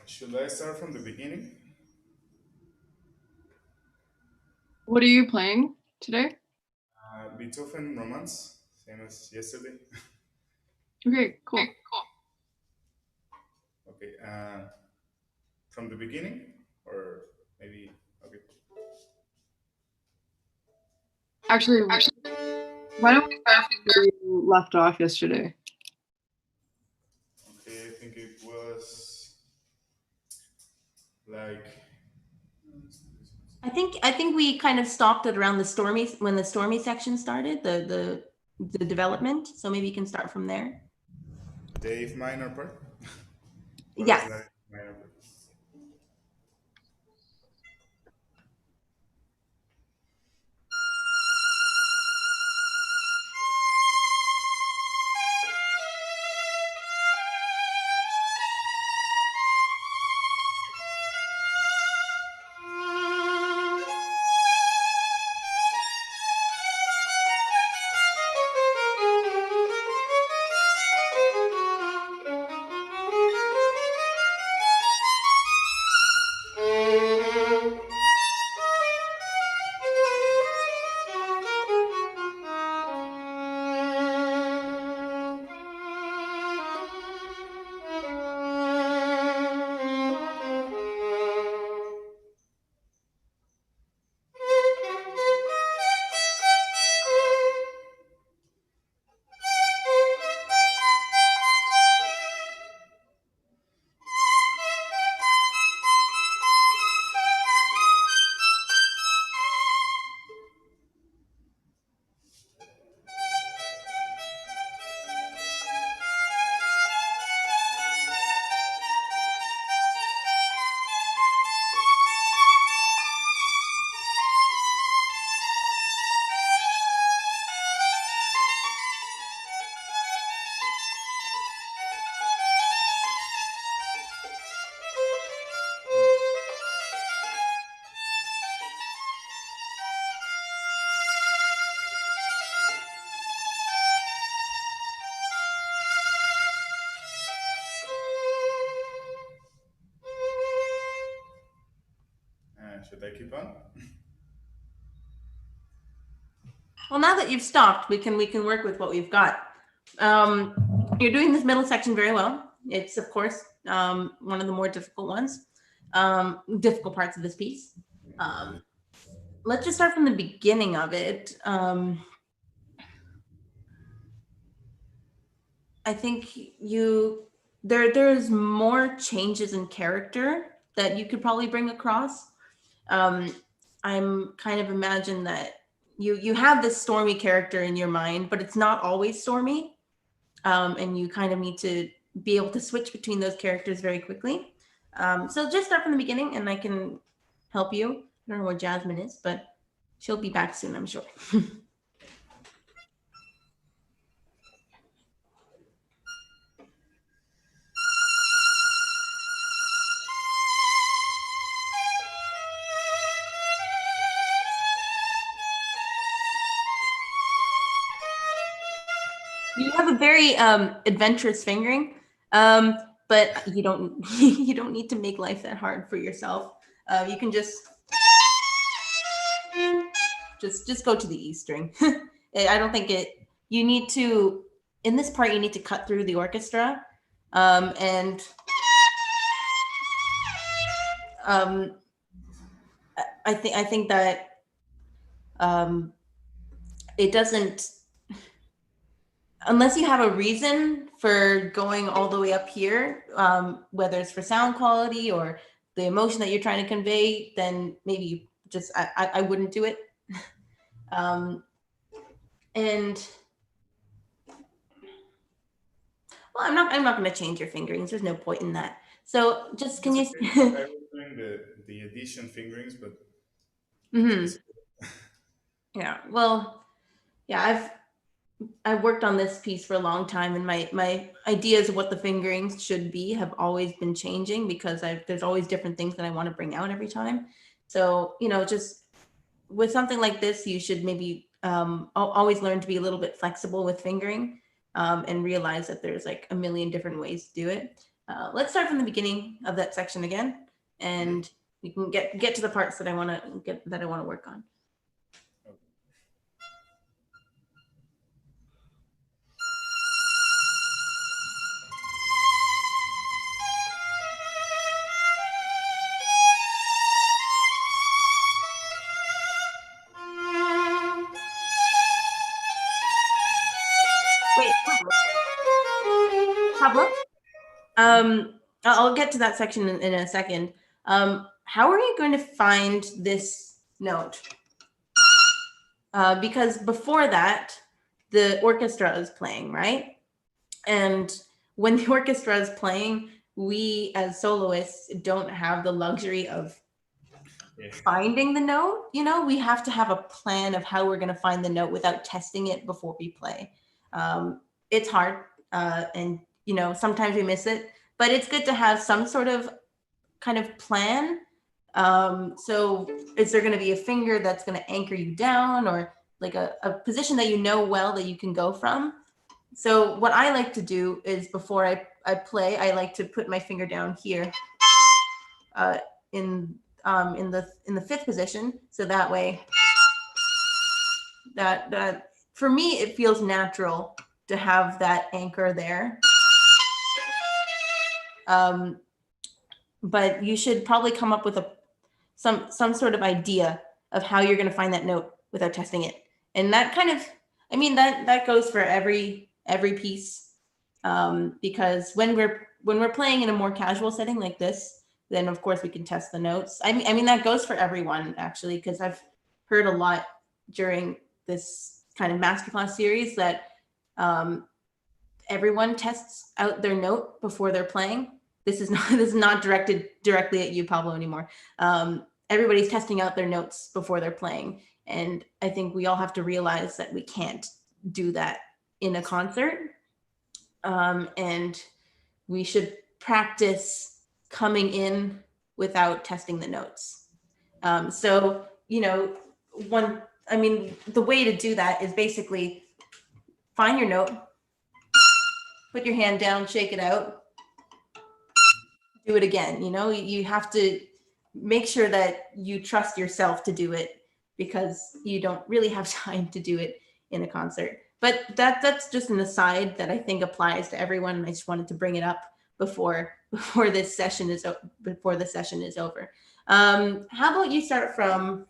Should I start from the beginning? What are you playing today? Beethoven Romance, same as yesterday. Okay, cool. Okay, from the beginning, or maybe, okay. Actually, why don't we start from where you left off yesterday? Okay, I think it was like. I think we kind of stopped at around the stormy when the stormy section started, the development. So maybe you can start from there. The F minor part? Yes. Minor part? Should I keep on? Well, now that you've stopped, we can work with what we've got. You're doing this middle section very well. It's of course one of the more difficult ones, difficult parts of this piece. Let's just start from the beginning of it. I think there's more changes in character that you could probably bring across. I'm kind of imagine that you have this stormy character in your mind, but it's not always stormy. And you kind of need to be able to switch between those characters very quickly. So just start from the beginning and I can help you. I don't know where Jasmine is, but she'll be back soon, I'm sure. You have a very adventurous fingering, but you don't you don't need to make life that hard for yourself. You can just go to the E string. I don't think it. You need to in this part. You need to cut through the orchestra, and I think that it doesn't. Unless you have a reason for going all the way up here, whether it's for sound quality or the emotion that you're trying to convey, then maybe just I wouldn't do it. And well, I'm not going to change your fingerings. There's no point in that. So just can you? I was doing the addition fingerings, but Mhm. Yeah. Well, yeah. I've worked on this piece for a long time, and my ideas of what the fingerings should be have always been changing because there's always different things that I want to bring out every time. So just with something like this, you should maybe always learn to be a little bit flexible with fingering, and realize that there's like a million different ways to do it. Let's start from the beginning of that section again, and we can get to the parts that I want to work on. Wait, Pablo? I'll get to that section in a second. How are you going to find this note? Because before that, the orchestra is playing, right? And when the orchestra is playing, we as soloists don't have the luxury of finding the note. We have to have a plan of how we're going to find the note without testing it before we play. It's hard, and sometimes we miss it, but it's good to have some sort of kind of plan. So is there going to be a finger that's going to anchor you down, or like a position that well that you can go from? So what I like to do is before I play, I like to put my finger down here, in the fifth position, so that way that for me it feels natural to have that anchor there. But you should probably come up with some sort of idea of how you're going to find that note without testing it. And that kind of, that goes for every piece, because when we're playing in a more casual setting like this, then of course we can test the notes. I mean that goes for everyone actually, because I've heard a lot during this kind of masterclass series that everyone tests out their note before they're playing. This is not directed directly at you, Pablo, anymore. Everybody's testing out their notes before they're playing. And I think we all have to realize that we can't do that in a concert. And we should practice coming in without testing the notes. So, the way to do that is basically find your note, put your hand down, shake it out, do it again. You have to make sure that you trust yourself to do it, because you don't really have time to do it in a concert. But that's just an aside that I think applies to everyone, and I just wanted to bring it up before this session is over. How about you start from?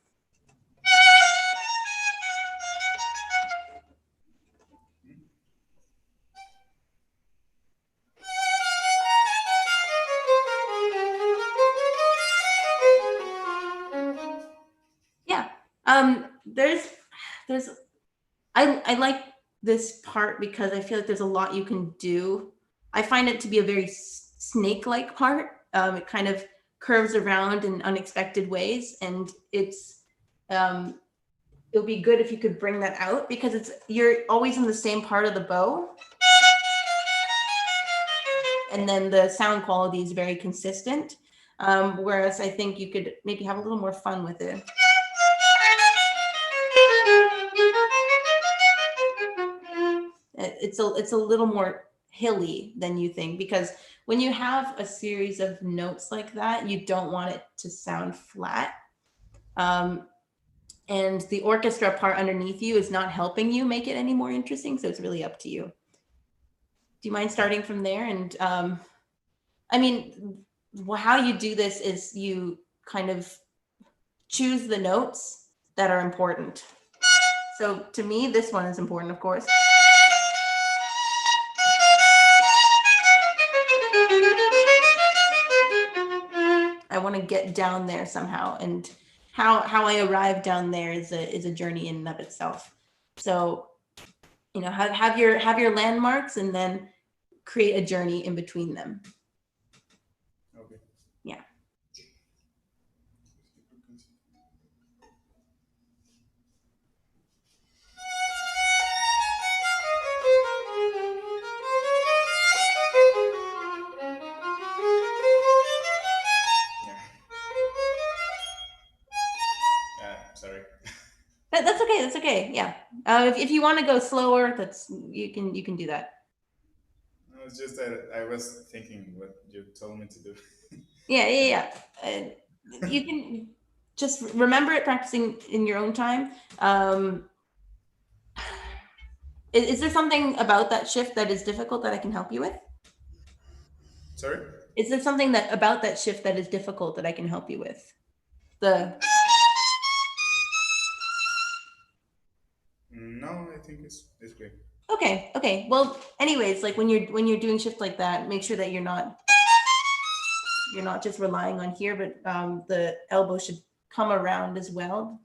Yeah. There's I like this part because I feel like there's a lot you can do. I find it to be a very snake-like part. It kind of curves around in unexpected ways, and it'll be good if you could bring that out, because you're always in the same part of the bow, and then the sound quality is very consistent. Whereas I think you could maybe have a little more fun with it. it's a little more hilly than you think, because when you have a series of notes like that, you don't want it to sound flat. And the orchestra part underneath you is not helping you make it any more interesting. So it's really up to you. Do you mind starting from there? And I mean, how you do this is you kind of choose the notes that are important. So to me, this one is important, of course. I want to get down there somehow, and how I arrive down there is a journey in and of itself. So, you know, have your landmarks and then create a journey in between them. Okay. Yeah. Sorry. That's okay. That's okay. Yeah. If you want to go slower, you can do that. No, it's just that I was thinking what you told me to do. Yeah. You can just remember it, practicing in your own time. Is there something about that shift that is difficult that I can help you with? Sorry? Is there something about that shift that is difficult that I can help you with? No, I think it's great. Okay. Well, anyways, like when you're doing shift like that, make sure that you're not just relying on here, but the elbow should come around as well.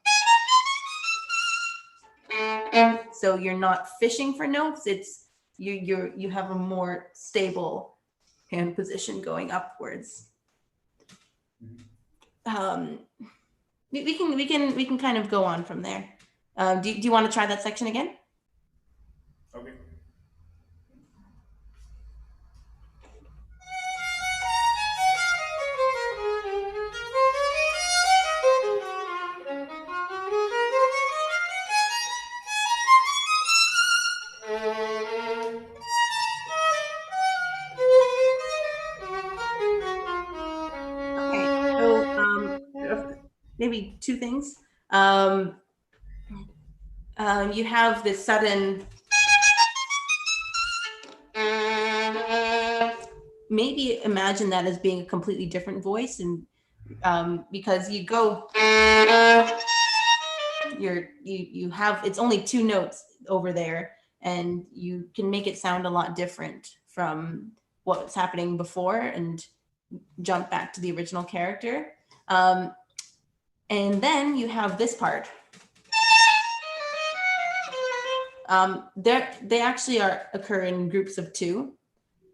So you're not fishing for notes. It's you have a more stable hand position going upwards. We can kind of go on from there. Do you want to try that section again? Okay. Maybe two things. You have this sudden, maybe imagine that as being a completely different voice, and because you go, you have, it's only two notes over there, and you can make it sound a lot different from what's happening before and jump back to the original character. And then you have this part. They actually occur in groups of two,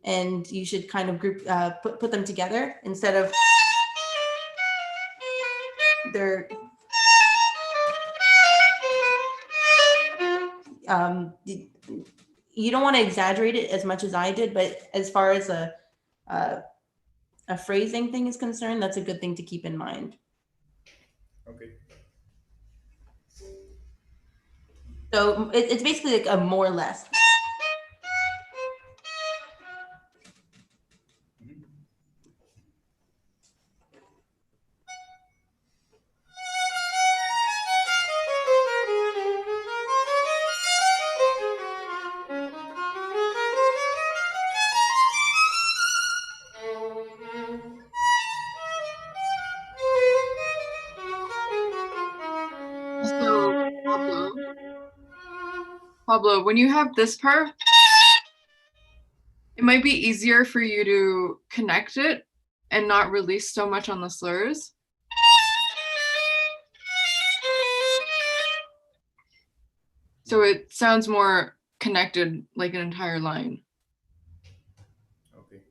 and you should kind of put them together instead of they're you don't want to exaggerate it as much as I did, but as far as a phrasing thing is concerned, that's a good thing to keep in mind. Okay. So it's basically like a more or less. So, Pablo, when you have this part, it might be easier for you to connect it and not release so much on the slurs. So it sounds more connected, like an entire line. Okay.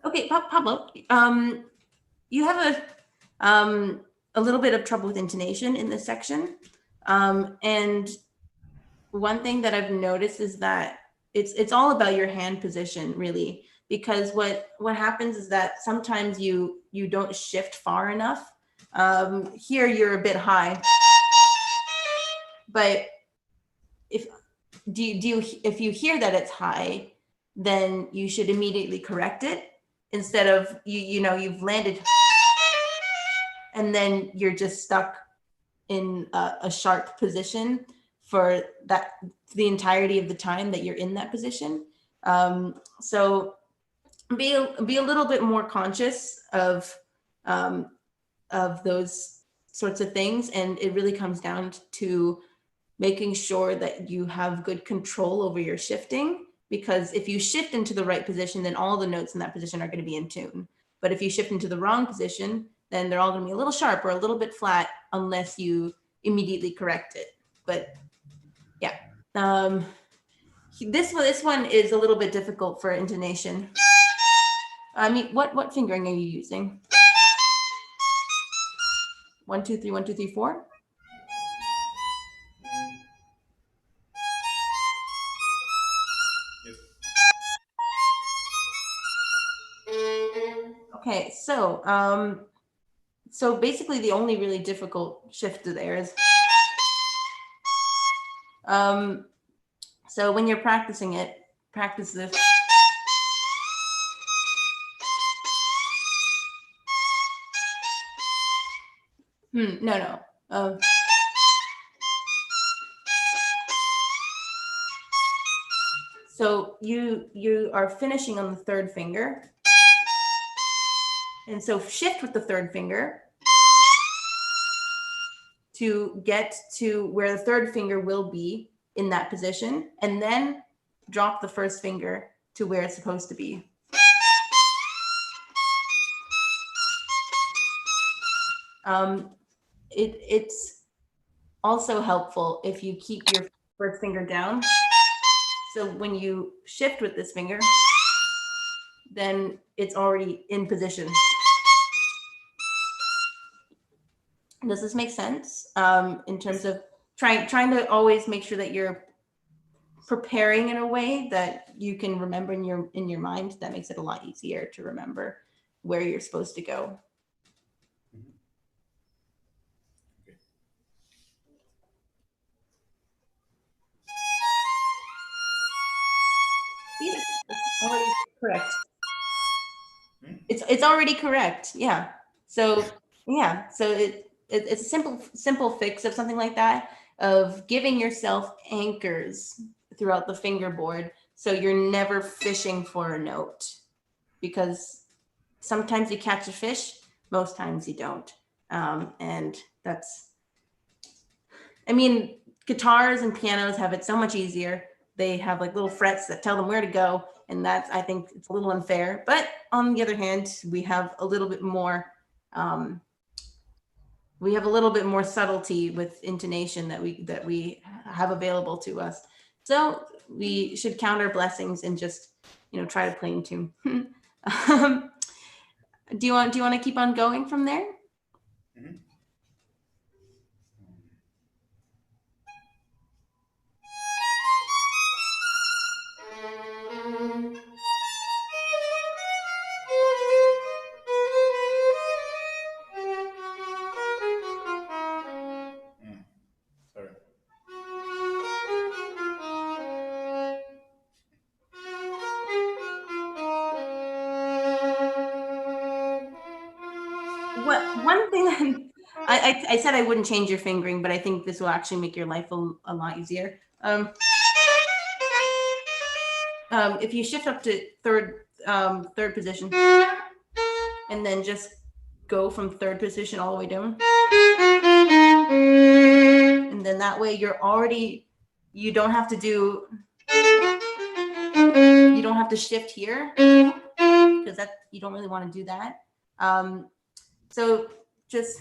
Okay, Pablo, you have a little bit of trouble with intonation in this section. And one thing that I've noticed is that it's all about your hand position, really. because what happens is that sometimes you don't shift far enough. Here you're a bit high, but if you hear that it's high, then you should immediately correct it instead of you've landed and then you're just stuck in a sharp position for the entirety of the time that you're in that position. So be a little bit more conscious of those sorts of things, and it really comes down to making sure that you have good control over your shifting, because if you shift into the right position, then all the notes in that position are going to be in tune. But if you shift into the wrong position, then they're all going to be a little sharp or a little bit flat unless you immediately correct it. But yeah, this one is a little bit difficult for intonation. I mean, what fingering are you using? 1, 2, 3, 1, 2, 3, 4. Okay, so basically the only really difficult shift there is so when you're practicing it, practice this. No. So you are finishing on the third finger. And so shift with the third finger to get to where the third finger will be in that position, and then drop the first finger to where it's supposed to be. It's also helpful if you keep your first finger down. So when you shift with this finger, then it's already in position. Does this make sense? In terms of trying to always make sure that you're preparing in a way that you can remember in your mind. That makes it a lot easier to remember where you're supposed to go. See, it's already correct. It's already correct. Yeah. So yeah. So it's a simple fix of something like that, of giving yourself anchors throughout the fingerboard, so you're never fishing for a note, because sometimes you catch a fish, most times you don't. And that's, I mean, guitars and pianos have it so much easier. They have like little frets that tell them where to go. And that's, I think it's a little unfair. But on the other hand, we have a little bit more, subtlety with intonation that we have available to us. So we should count our blessings and just, try to play in tune. Do you want to keep on going from there? Mm-hmm. Sorry. One thing that I said I wouldn't change your fingering, but I think this will actually make your life a lot easier. If you shift up to third position, and then just go from third position all the way down, and then that way you don't have to shift here, because you don't really want to do that. So just,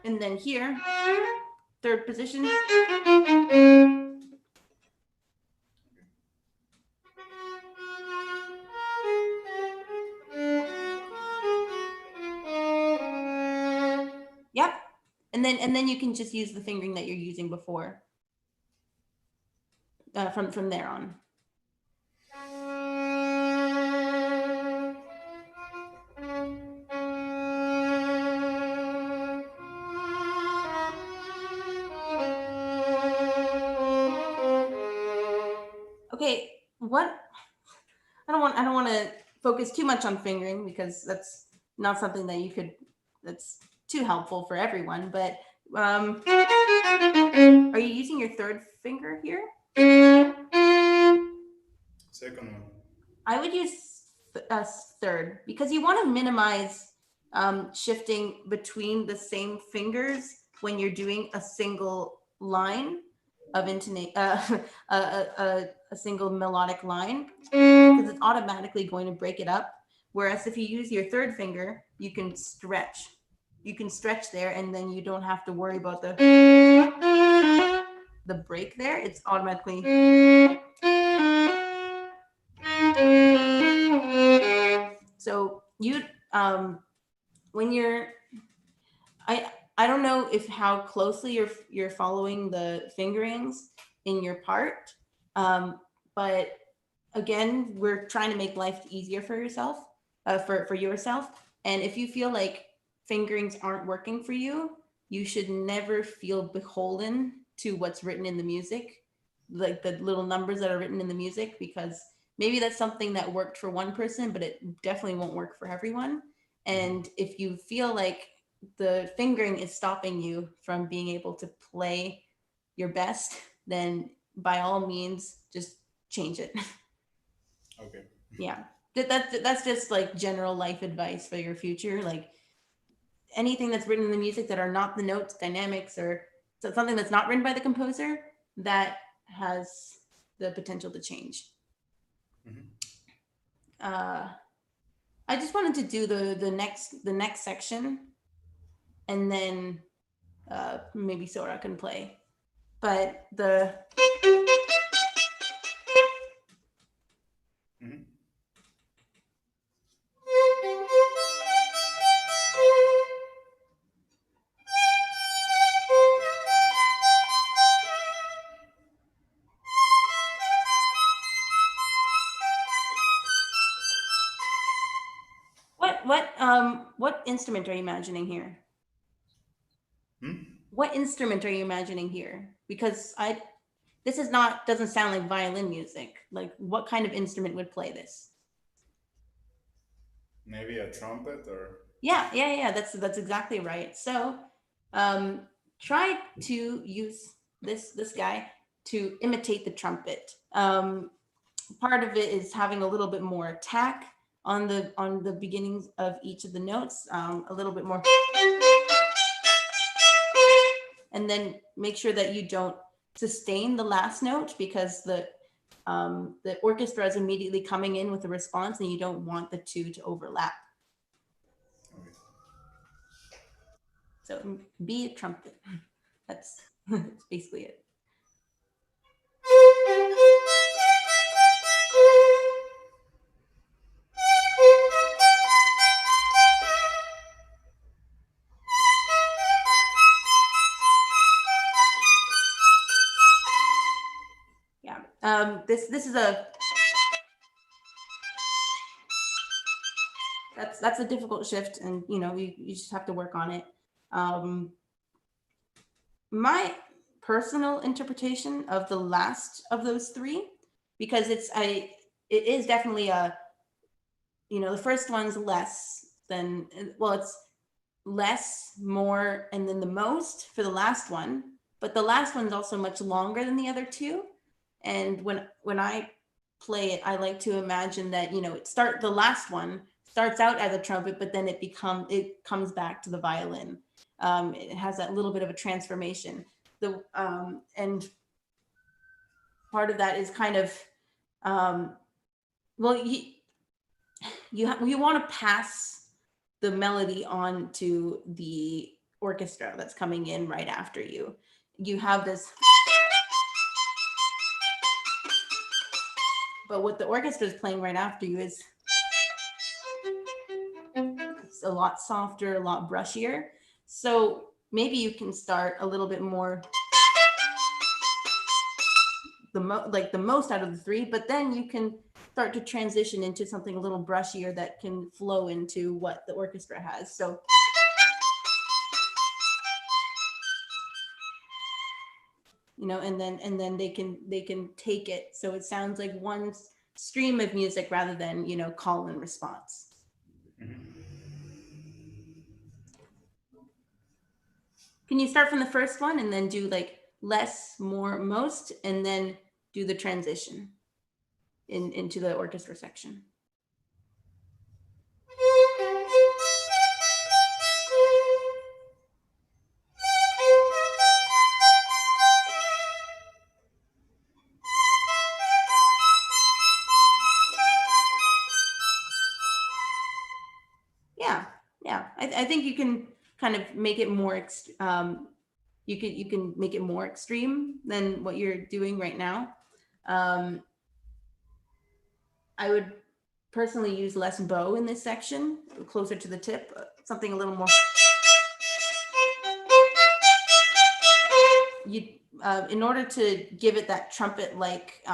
and then here, third position. Yep. And then you can just use the fingering that you're using before, from there on. Okay, what I don't want to focus too much on fingering because that's not something that that's too helpful for everyone, but are you using your third finger here? Second one. I would use a third because you want to minimize shifting between the same fingers when you're doing a single line of a single melodic line, because it's automatically going to break it up. Whereas if you use your third finger, you can stretch. You can stretch there, and then you don't have to worry about the break there. It's automatically. So you when you're I don't know if how closely you're following the fingerings in your part, but again, we're trying to make life easier for yourself, for yourself. And if you feel like fingerings aren't working for you, you should never feel beholden to what's written in the music, like the little numbers that are written in the music, because maybe that's something that worked for one person, but it definitely won't work for everyone. And if you feel like the fingering is stopping you from being able to play your best, then by all means, just change it. Okay. Yeah, that's just like general life advice for your future. Like anything that's written in the music that are not the notes, dynamics, or something that's not written by the composer, that has the potential to change. I just wanted to do the next section, and then maybe Sora can play. But the what instrument are you imagining here? What instrument are you imagining here? Because this is not, doesn't sound like violin music. Like what kind of instrument would play this? Maybe a trumpet or. Yeah. That's exactly right. So, try to use this guy to imitate the trumpet. Part of it is having a little bit more attack on the beginnings of each of the notes, a little bit more, and then make sure that you don't sustain the last note, because the orchestra is immediately coming in with a response, and you don't want the two to overlap. So be a trumpet. That's basically it. Yeah. This is a that's a difficult shift, and you just have to work on it. My personal interpretation of the last of those three, because it is definitely the first one's less than, well, it's less, more, and then the most for the last one, but the last one's also much longer than the other two. And when I play it, I like to imagine that the last one starts out as a trumpet, but then it comes back to the violin. It has that little bit of a transformation. And part of that is kind of, well, you want to pass the melody on to the orchestra that's coming in right after you. You have this, but what the orchestra is playing right after you is it's a lot softer, a lot brushier. So maybe you can start a little bit more the most out of the three, but then you can start to transition into something a little brushier that can flow into what the orchestra has. So you know, and then they can take it so it sounds like one stream of music rather than, you know, call and response. Can you start from the first one and then do like less, more, most, and then do the transition into the orchestra section? Yeah, I think you can kind of make it more you can make it more extreme than what you're doing right now. I would personally use less bow in this section, closer to the tip, something a little more. You, in order to give it that trumpet-like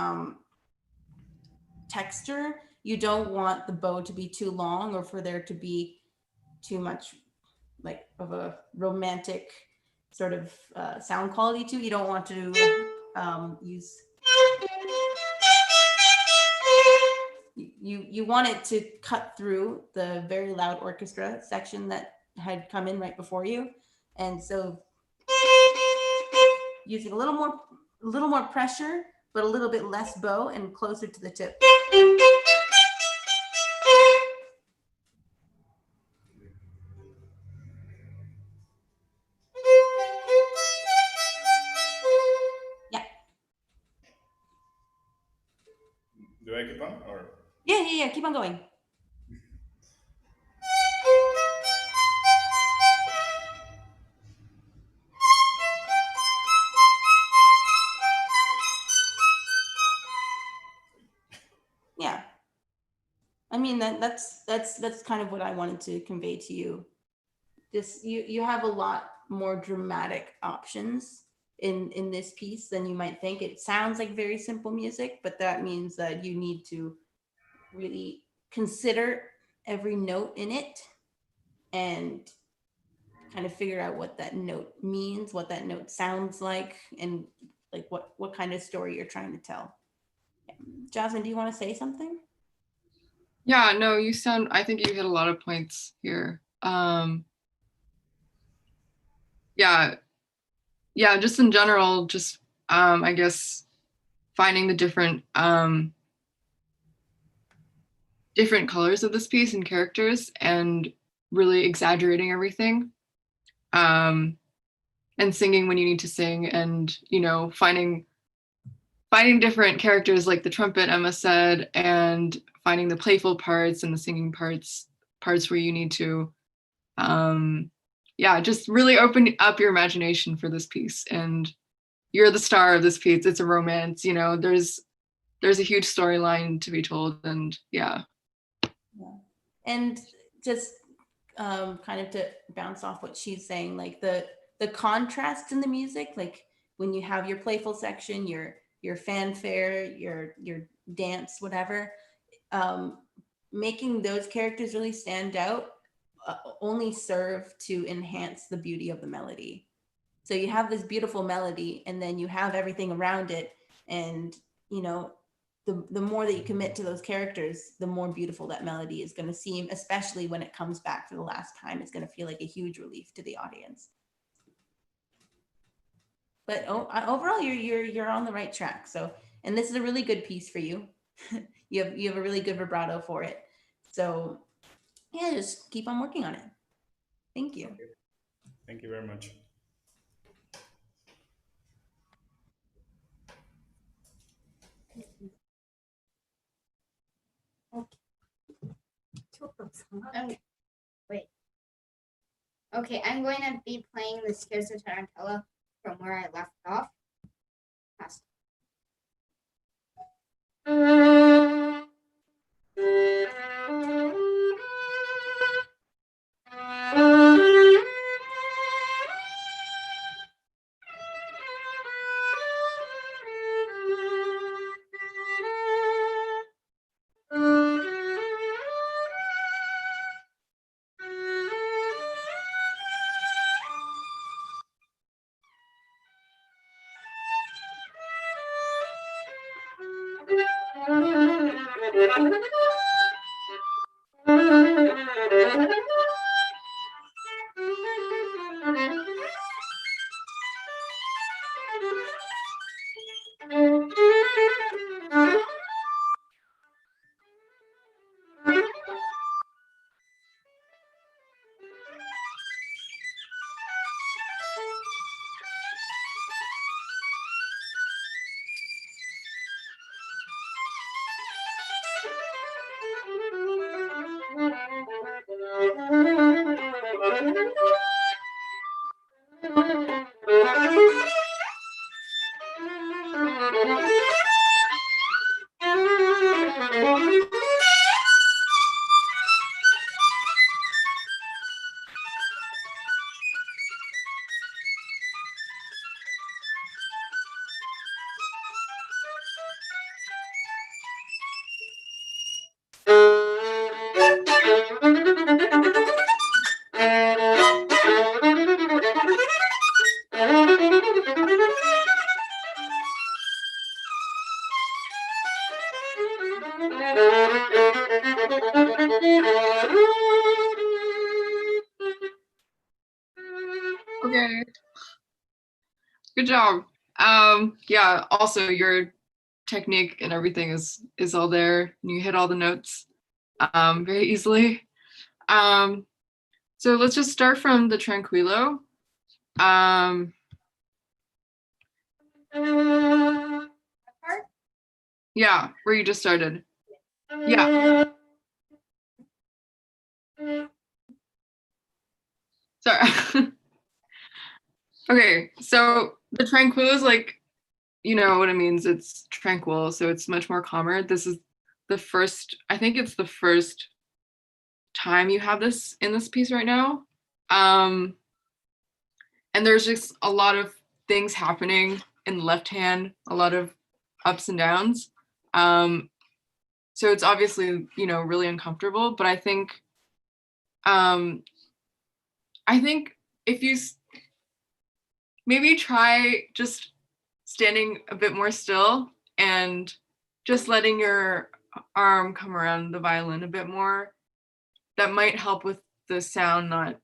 texture, you don't want the bow to be too long or for there to be too much like of a romantic sort of sound quality to. You don't want to use. You want it to cut through the very loud orchestra section that had come in right before you, and so using a little more pressure, but a little bit less bow and closer to the tip. Yeah. Do I keep on or? Yeah. Keep on going. Yeah. I mean that's kind of what I wanted to convey to you. This you have a lot more dramatic options in this piece than you might think. It sounds like very simple music, but that means that you need to really consider every note in it and kind of figure out what that note means, what that note sounds like, and like what kind of story you're trying to tell. Jasmine, do you want to say something? Yeah, no, I think you hit a lot of points here. Yeah, just in general, just I guess finding the different colors of this piece and characters and really exaggerating everything. And singing when you need to sing, and you know, finding different characters like the trumpet Emma said, and finding the playful parts and the singing parts where you need to just really open up your imagination for this piece. And you're the star of this piece. It's a romance, you know, there's a huge storyline to be told. And yeah. And just kind of to bounce off what she's saying, like the contrast in the music, like when you have your playful section, your fanfare, your dance, whatever, making those characters really stand out only serve to enhance the beauty of the melody. So you have this beautiful melody, and then you have everything around it, and you know, the more that you commit to those characters, the more beautiful that melody is going to seem, especially when it comes back for the last time. It's going to feel like a huge relief to the audience. But overall, you're on the right track. So, and this is a really good piece for you. you have a really good vibrato for it. So, yeah, just keep on working on it. Thank you. Thank you very much. Okay. Wait. Okay, I'm going to be playing the Scherzo Tarantella from where I left off. Last. Okay. Good job. Yeah, also your technique and everything is all there. You hit all the notes very easily. So let's just start from the tranquillo. Yeah, where you just started. Yeah. Sorry. Okay, so the tranquillo is like, you know what it means. It's tranquil, so it's much more calmer. This is the first, I think it's the first time you have this in this piece right now. And there's just a lot of things happening in the left hand, a lot of ups and downs. So it's obviously, you know, really uncomfortable, but I think if you maybe try just standing a bit more still and just letting your arm come around the violin a bit more, that might help with the sound not,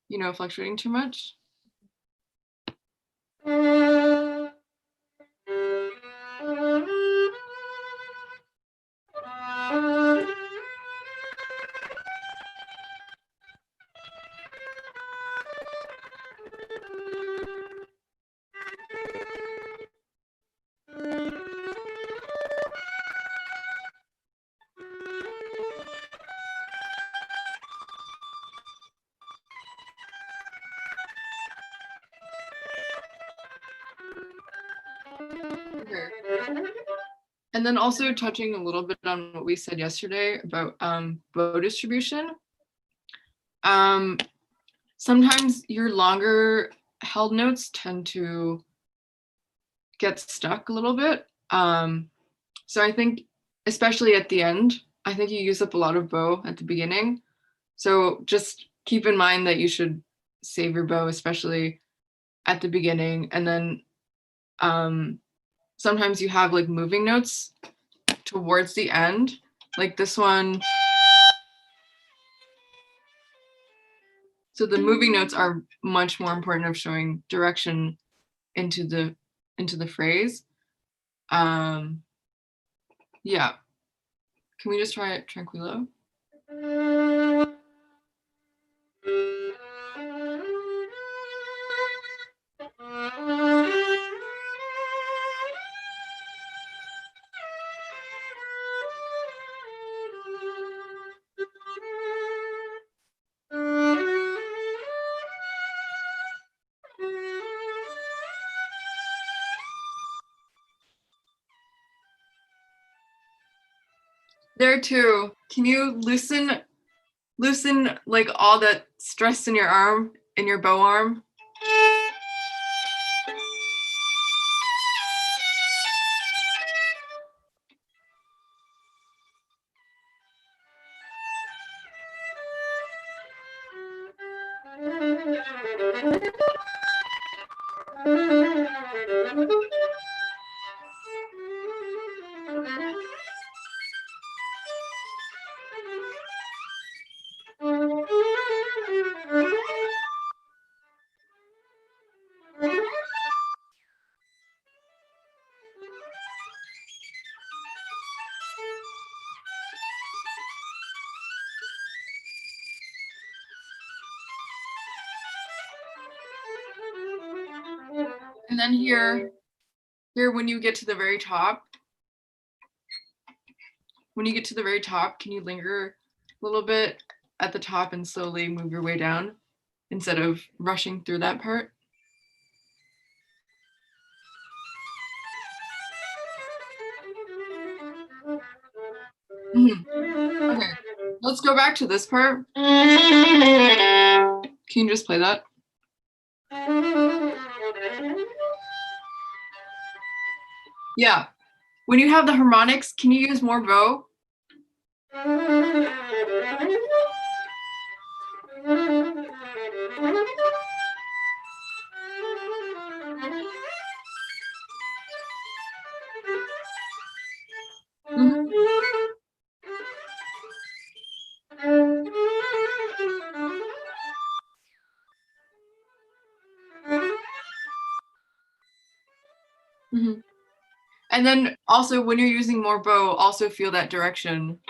you know, fluctuating too much. And then also touching a little bit on what we said yesterday about bow distribution. Sometimes your longer held notes tend to get stuck a little bit. So I think, especially at the end, I think you use up a lot of bow at the beginning. So just keep in mind that you should save your bow, especially at the beginning. And then sometimes you have like moving notes towards the end, like this one. So the moving notes are much more important of showing direction into the phrase. Yeah. Can we just try it tranquillo? There too. Can you loosen like all that stress in your arm, in your bow arm? And then here, when you get to the very top, can you linger a little bit at the top and slowly move your way down instead of rushing through that part? Okay, let's go back to this part. Can you just play that? Yeah. When you have the harmonics, can you use more bow? Mm-hmm. And then also when you're using more bow, also feel that direction.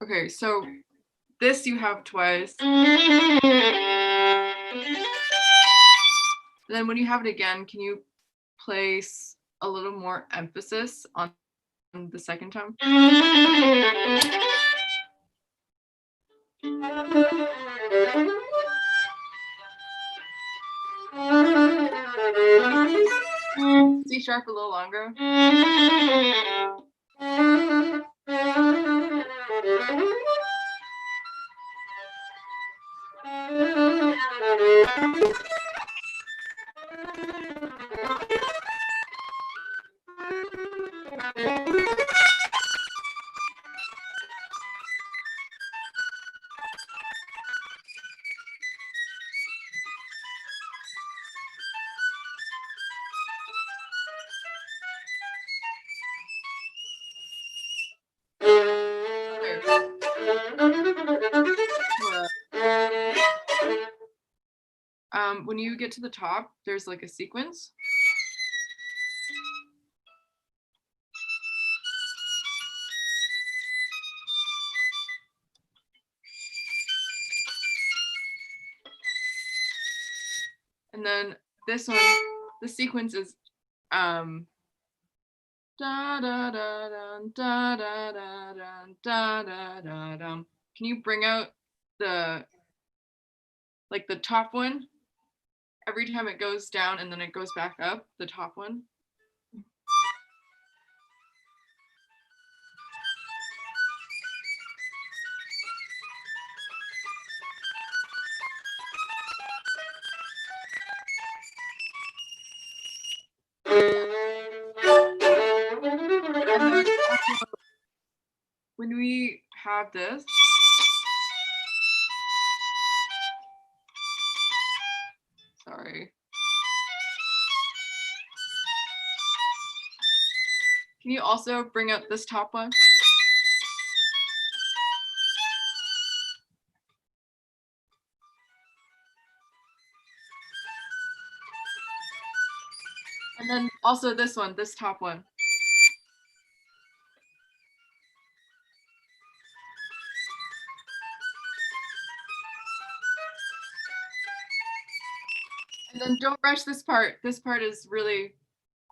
Okay, so this you have twice. Then when you have it again, can you place a little more emphasis on the second time? C sharp a little longer. When you get to the top, there's like a sequence. And then this one, the sequence is da da da da da da da da da da da. Can you bring out the top one every time it goes down and then it goes back up, the top one? have this. Sorry. Can you also bring up this top one? And then also this one, this top one. And then don't rush this part. This part is really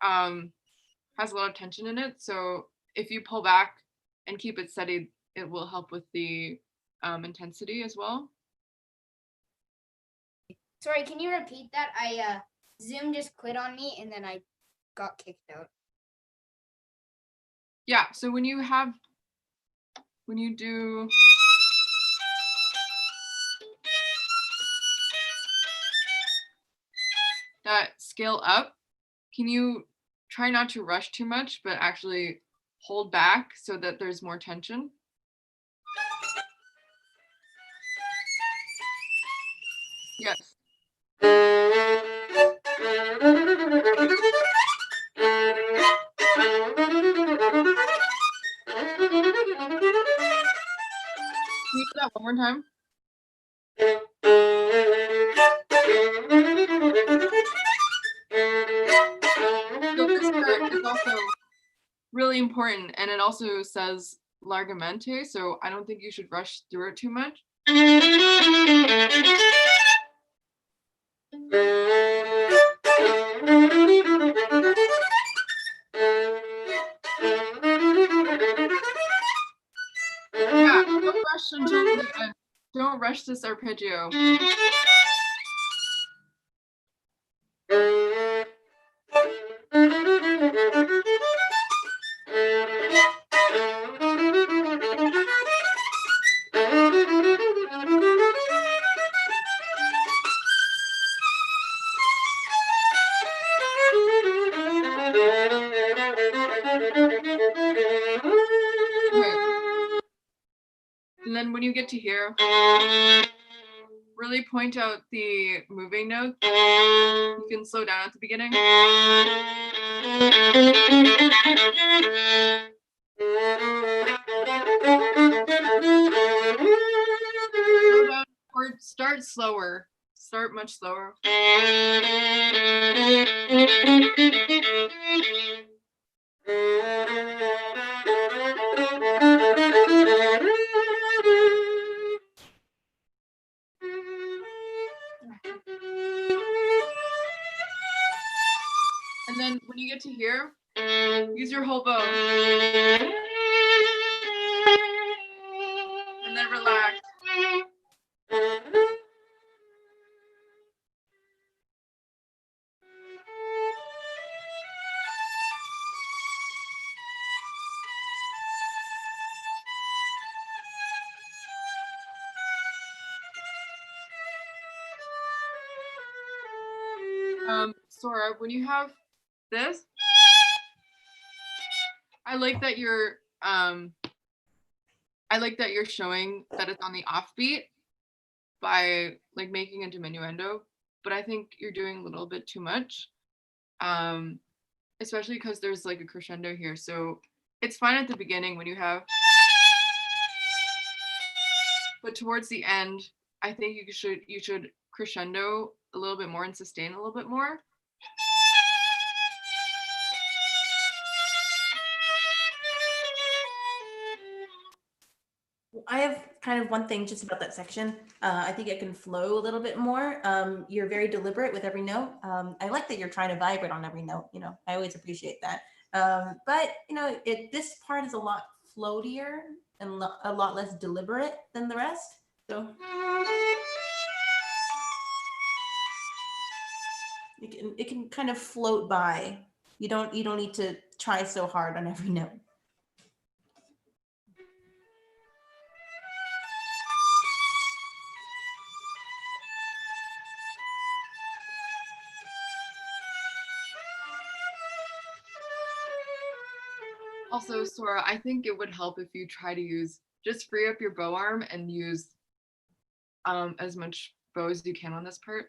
has a lot of tension in it. So if you pull back and keep it steady, it will help with the intensity as well. Sorry, can you repeat that? Zoom just quit on me and then I got kicked out. Yeah, so when you do that scale up, can you try not to rush too much, but actually hold back so that there's more tension? Yes. Can you do that one more time? So this part is also really important, and it also says largamente, so I don't think you should rush through it too much. Yeah, don't rush until the end. Don't rush this arpeggio. And then when you get to here, really point out the moving notes. You can slow down at the beginning. Slow down or start slower. Start much slower. And then when you get to here, use your whole bow. And then relax. Sora, when you have this, I like that you're showing that it's on the offbeat by like making a diminuendo, but I think you're doing a little bit too much. Especially because there's like a crescendo here. So it's fine at the beginning when you have, but towards the end, I think you should crescendo a little bit more and sustain a little bit more. I have kind of one thing just about that section. I think it can flow a little bit more. You're very deliberate with every note. I like that you're trying to vibrate on every note. You know, I always appreciate that. But you know, this part is a lot floatier and a lot less deliberate than the rest. So it can kind of float by. You don't need to try so hard on every note. Also, Sora, I think it would help if you try to use just free up your bow arm and use as much bow as you can on this part.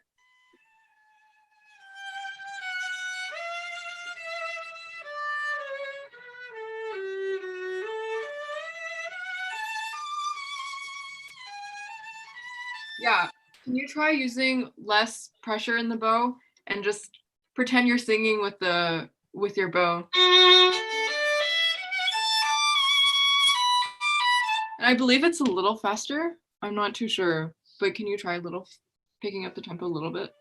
Yeah, can you try using less pressure in the bow and just pretend you're singing with your bow? And I believe it's a little faster. I'm not too sure, but can you try a little, picking up the tempo a little bit?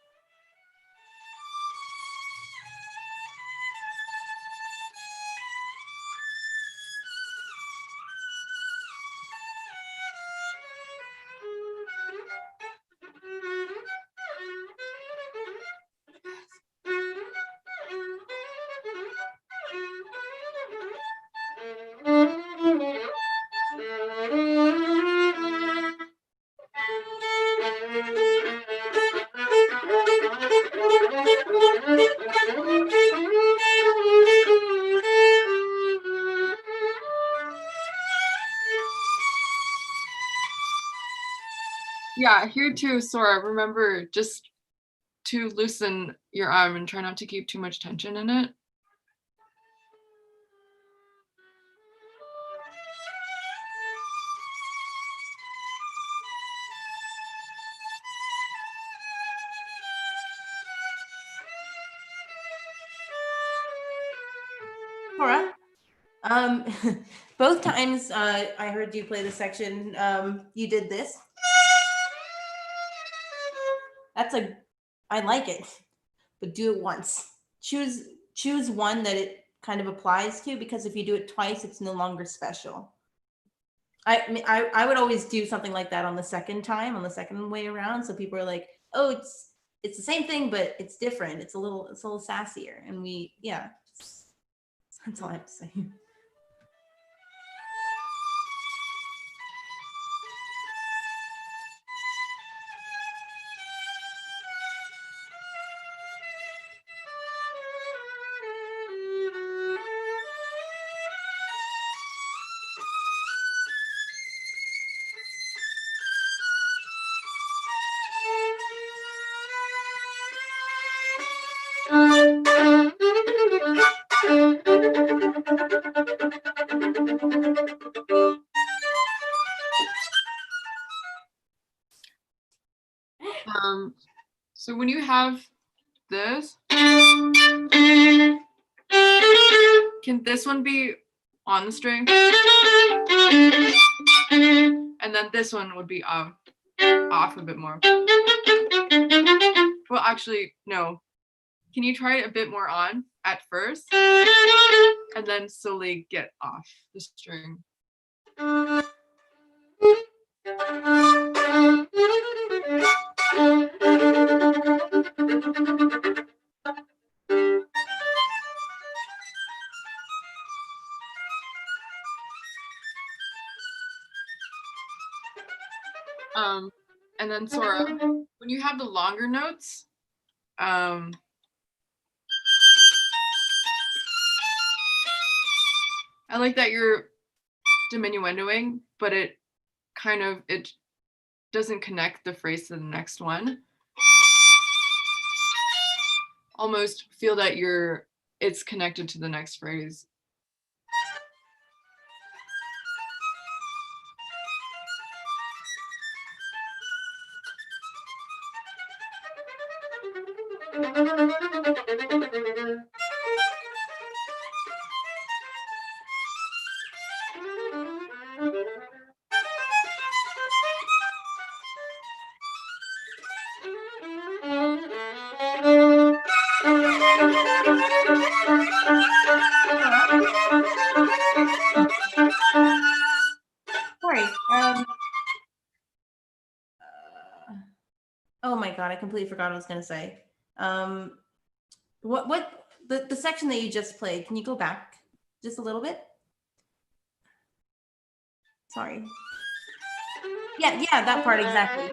Yeah, here too, Sora, remember just to loosen your arm and try not to keep too much tension in it. Cora, both times I heard you play the section, you did this. I like it, but do it once. Choose one that it kind of applies to, because if you do it twice, it's no longer special. I would always do something like that on the second way around, so people are like, oh, it's the same thing, but it's different. It's a little sassier, and that's all I have to say. So when you have this, can this one be on the string? And then this one would be off a bit more. Well, actually, no. Can you try it a bit more on at first and then slowly get off the string? And then Sora, when you have the longer notes, I like that you're diminuendoing, but it doesn't connect the phrase to the next one. Almost feel that it's connected to the next phrase. Sorry. Oh my God, I completely forgot what I was going to say. The section that you just played, can you go back just a little bit? Sorry. Yeah, that part exactly.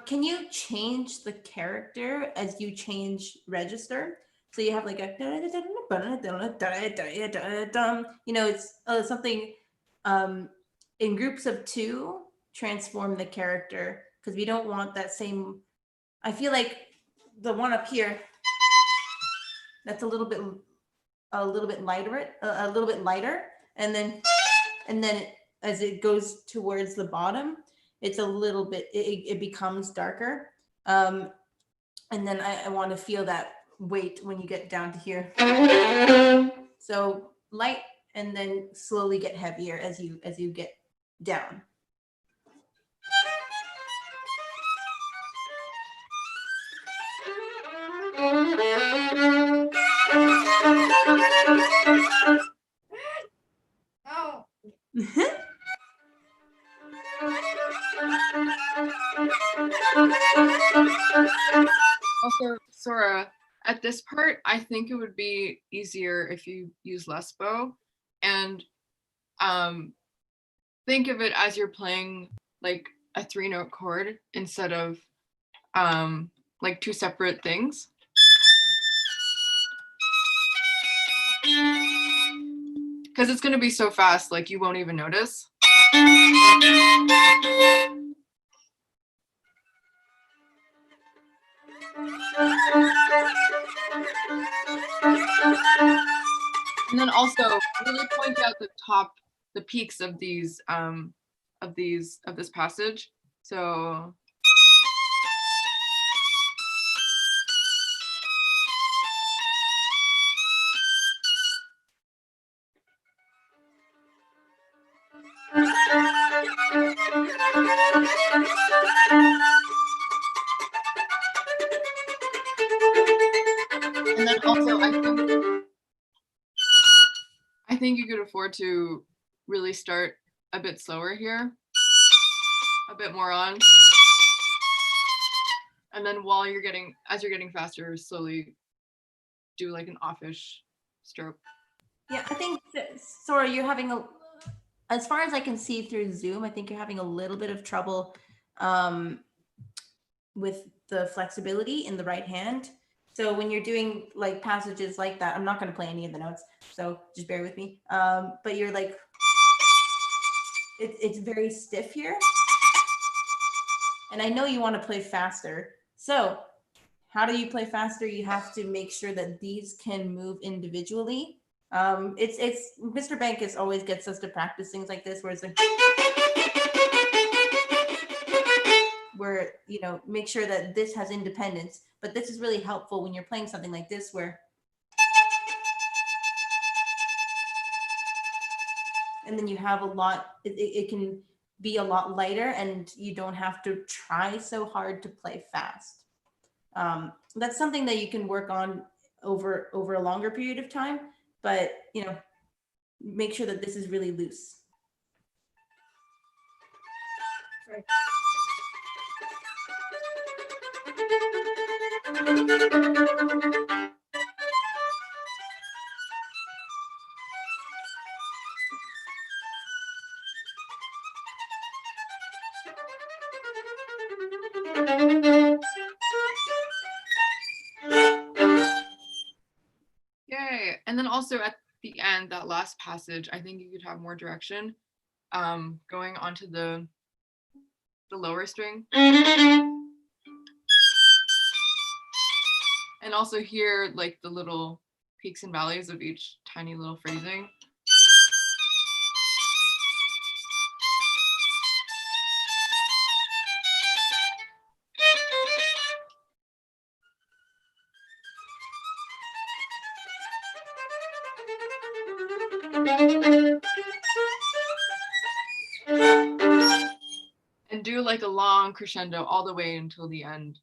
Can you change the character as you change register? So you have like a, it's something in groups of two, transform the character, because we don't want that same, I feel like the one up here, that's a little bit lighter, and then as it goes towards the bottom, it's a little bit, it becomes darker. And then I want to feel that weight when you get down to here. So light, and then slowly get heavier as you get down. Oh. Also, Sora, at this part, I think it would be easier if you use less bow, and think of it as you're playing like a 3-note chord instead of like two separate things. Because it's going to be so fast, like you won't even notice. And then also really point out the peaks of these of this passage. So and then also I think you could afford to really start a bit slower here, a bit more on. And then as you're getting faster, slowly do like an offish stroke. Yeah, I think, Sora, you're having as far as I can see through Zoom, I think you're having a little bit of trouble with the flexibility in the right hand. So when you're doing like passages like that, I'm not going to play any of the notes, so just bear with me. But you're like, it's very stiff here. And I know you want to play faster. So how do you play faster? You have to make sure that these can move individually. It's Mr. Bankus always gets us to practice things like this, where it's like, where, you know, make sure that this has independence. But this is really helpful when you're playing something like this, where, and then you have a lot, it can be a lot lighter, and you don't have to try so hard to play fast. That's something that you can work on over a longer period of time, but, you know, make sure that this is really loose. Right. Yay. And then also at the end, that last passage, I think you could have more direction going onto the lower string. And also hear like the little peaks and valleys of each tiny little phrasing. And do like a long crescendo all the way until the end.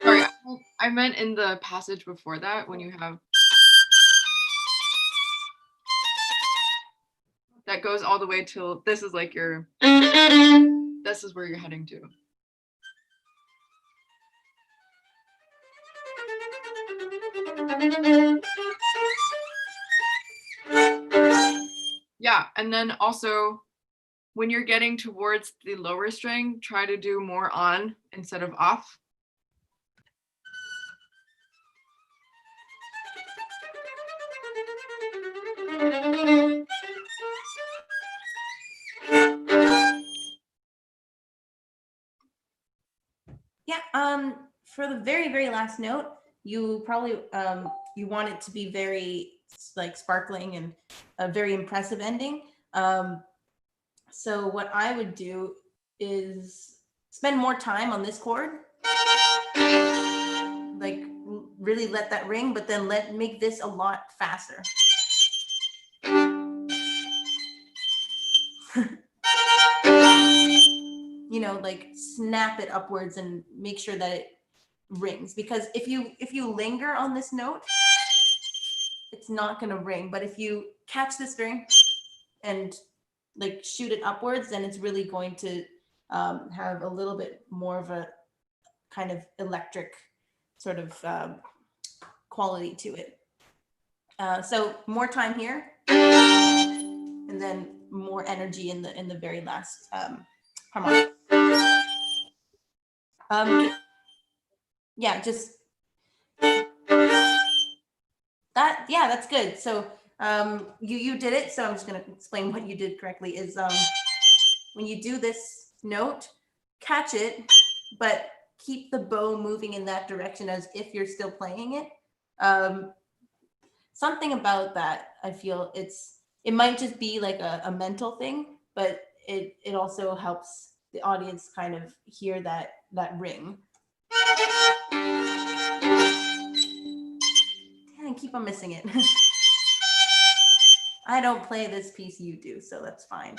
Sorry, I meant in the passage before that, when you have that goes all the way till this is like this is where you're heading to. Yeah, and then also when you're getting towards the lower string, try to do more on instead of off. For the very, very last note, you probably you want it to be very like sparkling and a very impressive ending. So what I would do is spend more time on this chord, like really let that ring, but then make this a lot faster. You know, like snap it upwards and make sure that it rings, because if you linger on this note, it's not going to ring. But if you catch this ring and like shoot it upwards, then it's really going to have a little bit more of a kind of electric sort of quality to it. So more time here, and then more energy in the very last harmonic. Yeah, just that. Yeah, that's good. So you did it. So I'm just gonna explain what you did correctly. Is when you do this note, catch it, but keep the bow moving in that direction as if you're still playing it. Something about that, I feel it might just be like a mental thing, but it also helps the audience kind of hear that ring. I keep on missing it. I don't play this piece, you do, so that's fine.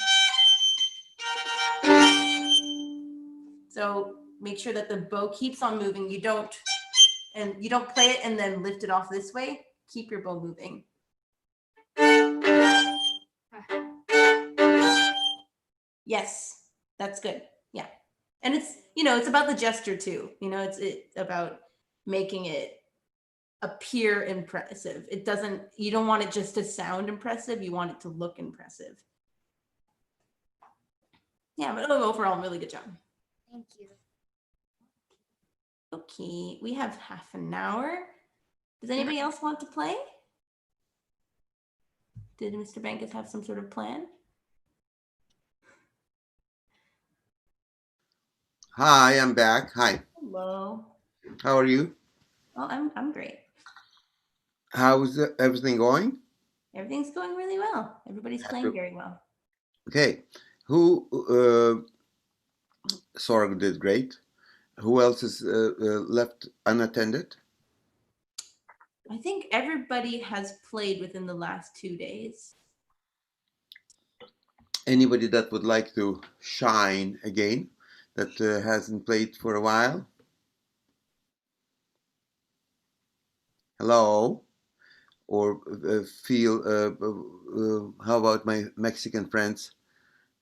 So make sure that the bow keeps on moving. You don't play it and then lift it off this way. Keep your bow moving. Yes, that's good. Yeah. And it's, it's about the gesture too. It's about making it appear impressive. You don't want it just to sound impressive. You want it to look impressive. Yeah, but overall, really good job. Thank you. Okay, we have half an hour. Does anybody else want to play? Did Mr. Bankus have some sort of plan? Hi, I'm back. Hi. Hello. How are you? Oh, I'm great. How's everything going? Everything's going really well. Everybody's playing very well. Okay. Sorg did great. Who else is left unattended? I think everybody has played within the last 2 days. Anybody that would like to shine again that hasn't played for a while? Hello? Or how about my Mexican friends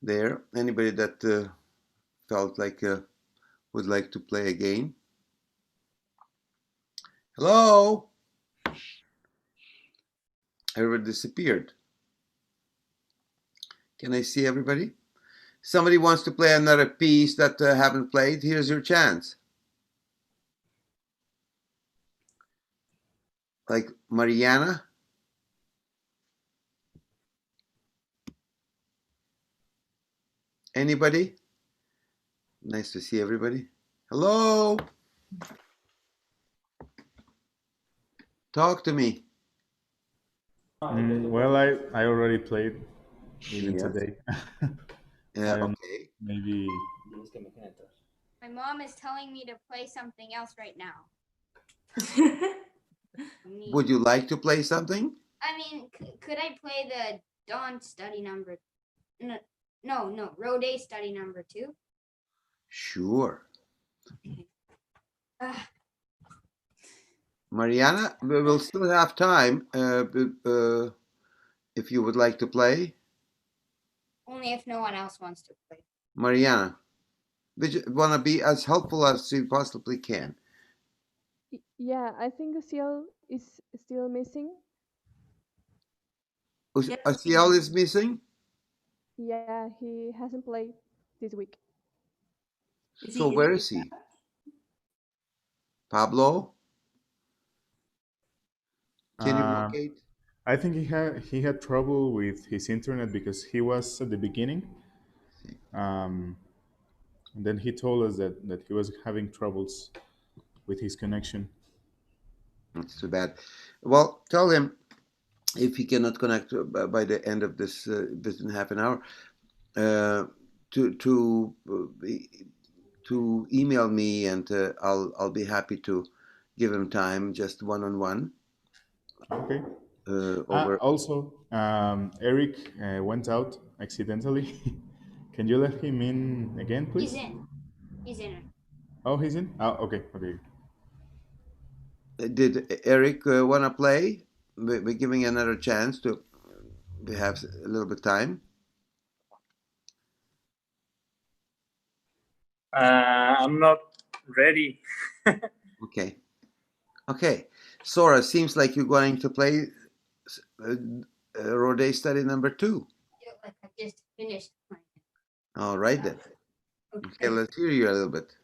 there? Anybody that felt like would like to play again? Hello? Everybody disappeared. Can I see everybody? Somebody wants to play another piece that haven't played. Here's your chance. Like Mariana? Anybody? Nice to see everybody. Hello? Talk to me. Well, I already played even today. Yeah, okay. Maybe. My mom is telling me to play something else right now. Would you like to play something? I mean, could I play the Dawn study number? No, Rode study number 2? Sure. Mariana, we will still have time if you would like to play. Only if no one else wants to play. Mariana, we want to be as helpful as we possibly can. Yeah, I think Uciel is still missing. Uciel is missing? Yeah, he hasn't played this week. So where is he? Pablo? Can you locate? I think he had trouble with his internet because he was at the beginning. And then he told us that he was having troubles with his connection. It's too bad. Well, tell him if he cannot connect by the end of this within half an hour, uh, to to email me, and I'll be happy to give him time, just one on one. Okay. Over. Also, Eric went out accidentally. Can you let him in again, please? He's in. He's in. Oh, he's in? Oh, okay. Okay. Did Eric want to play? We're giving another chance to have a little bit time. I'm not ready. Okay. Okay. Sora, seems like you're going to play Rode study number 2. Like I just finished playing. All right then. Okay, let's hear you a little bit.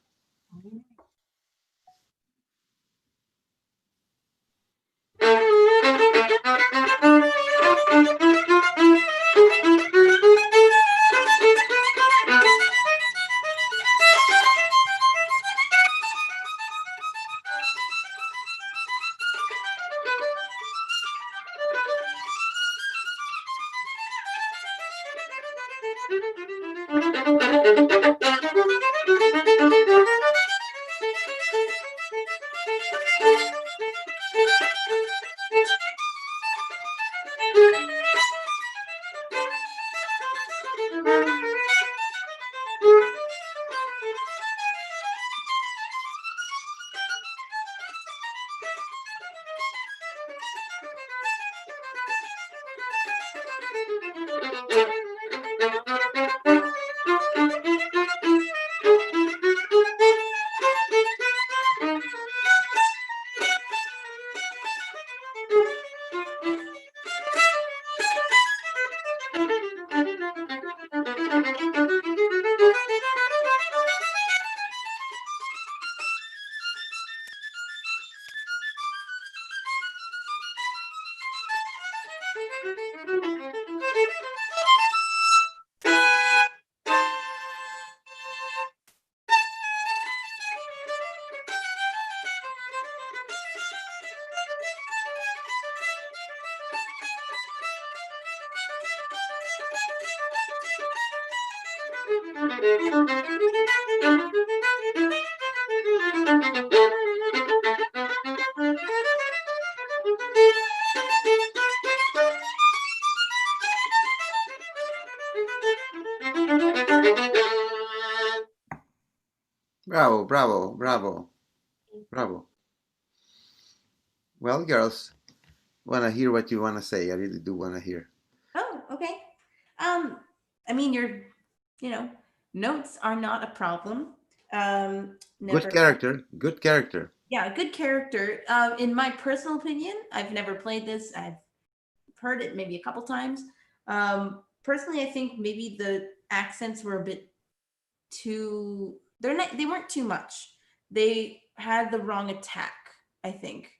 Bravo, bravo, bravo, bravo. Well, girls, want to hear what you want to say. I really do want to hear. Oh, okay. I mean, notes are not a problem. Good character, good character. Yeah, good character. In my personal opinion, I've never played this. I've heard it maybe a couple times. Personally, I think maybe the accents were a bit too. They weren't too much. They had the wrong attack, I think.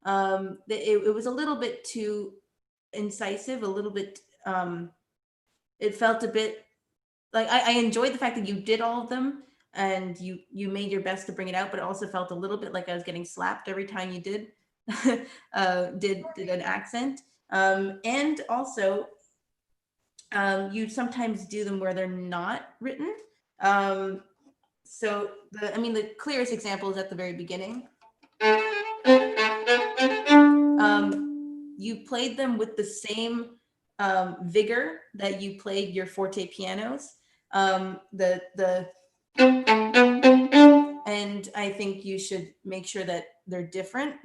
It was a little bit too incisive, a little bit. It felt a bit like I enjoyed the fact that you did all of them and you made your best to bring it out, but it also felt a little bit like I was getting slapped every time you did did an accent. And also, you sometimes do them where they're not written. So the clearest example is at the very beginning. You played them with the same vigor that you played your forte pianos. And I think you should make sure that they're different.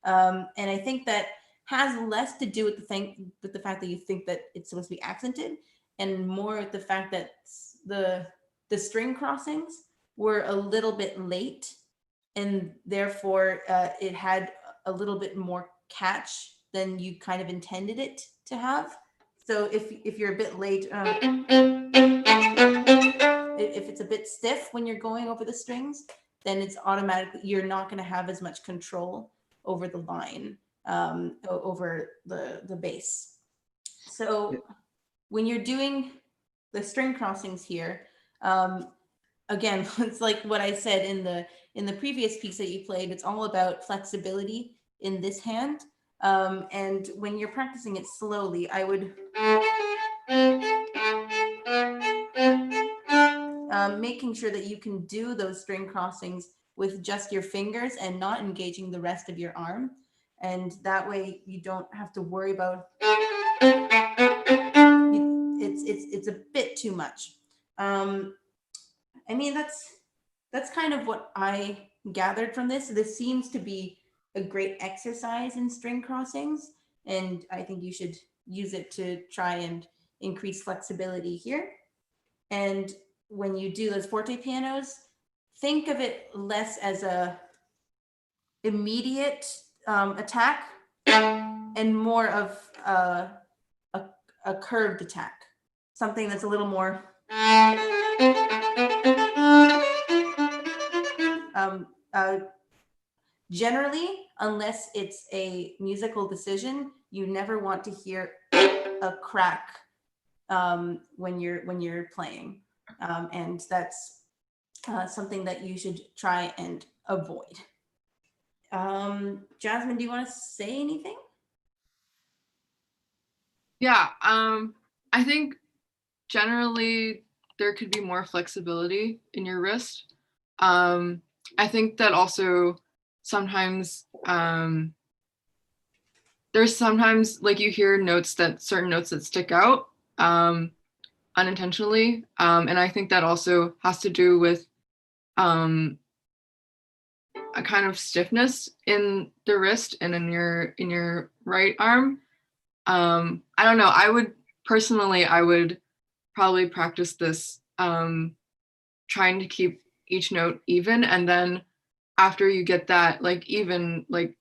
And I think that has less to do with the fact that you think that it's supposed to be accented, and more with the fact that the string crossings were a little bit late, and therefore it had a little bit more catch than you kind of intended it to have. So if you're a bit late, if it's a bit stiff when you're going over the strings, then it's automatically, you're not going to have as much control over the line, over the bass. So when you're doing the string crossings here, again, it's like what I said in the previous piece that you played, it's all about flexibility in this hand. And when you're practicing it slowly, I would making sure that you can do those string crossings with just your fingers and not engaging the rest of your arm. And that way you don't have to worry about it's a bit too much. I mean, that's kind of what I gathered from this. This seems to be a great exercise in string crossings, and I think you should use it to try and increase flexibility here. And when you do those forte pianos, think of it less as a immediate attack and more of a curved attack, something that's a little more generally, unless it's a musical decision, you never want to hear a crack when you're playing, and that's something that you should try and avoid. Jasmine, do you want to say anything? Yeah, I think generally there could be more flexibility in your wrist. I think that also sometimes there's sometimes like you hear certain notes that stick out unintentionally, and I think that also has to do with a kind of stiffness in the wrist and in your right arm. I don't know. I would probably practice this, trying to keep each note even, and then after you get that like even, like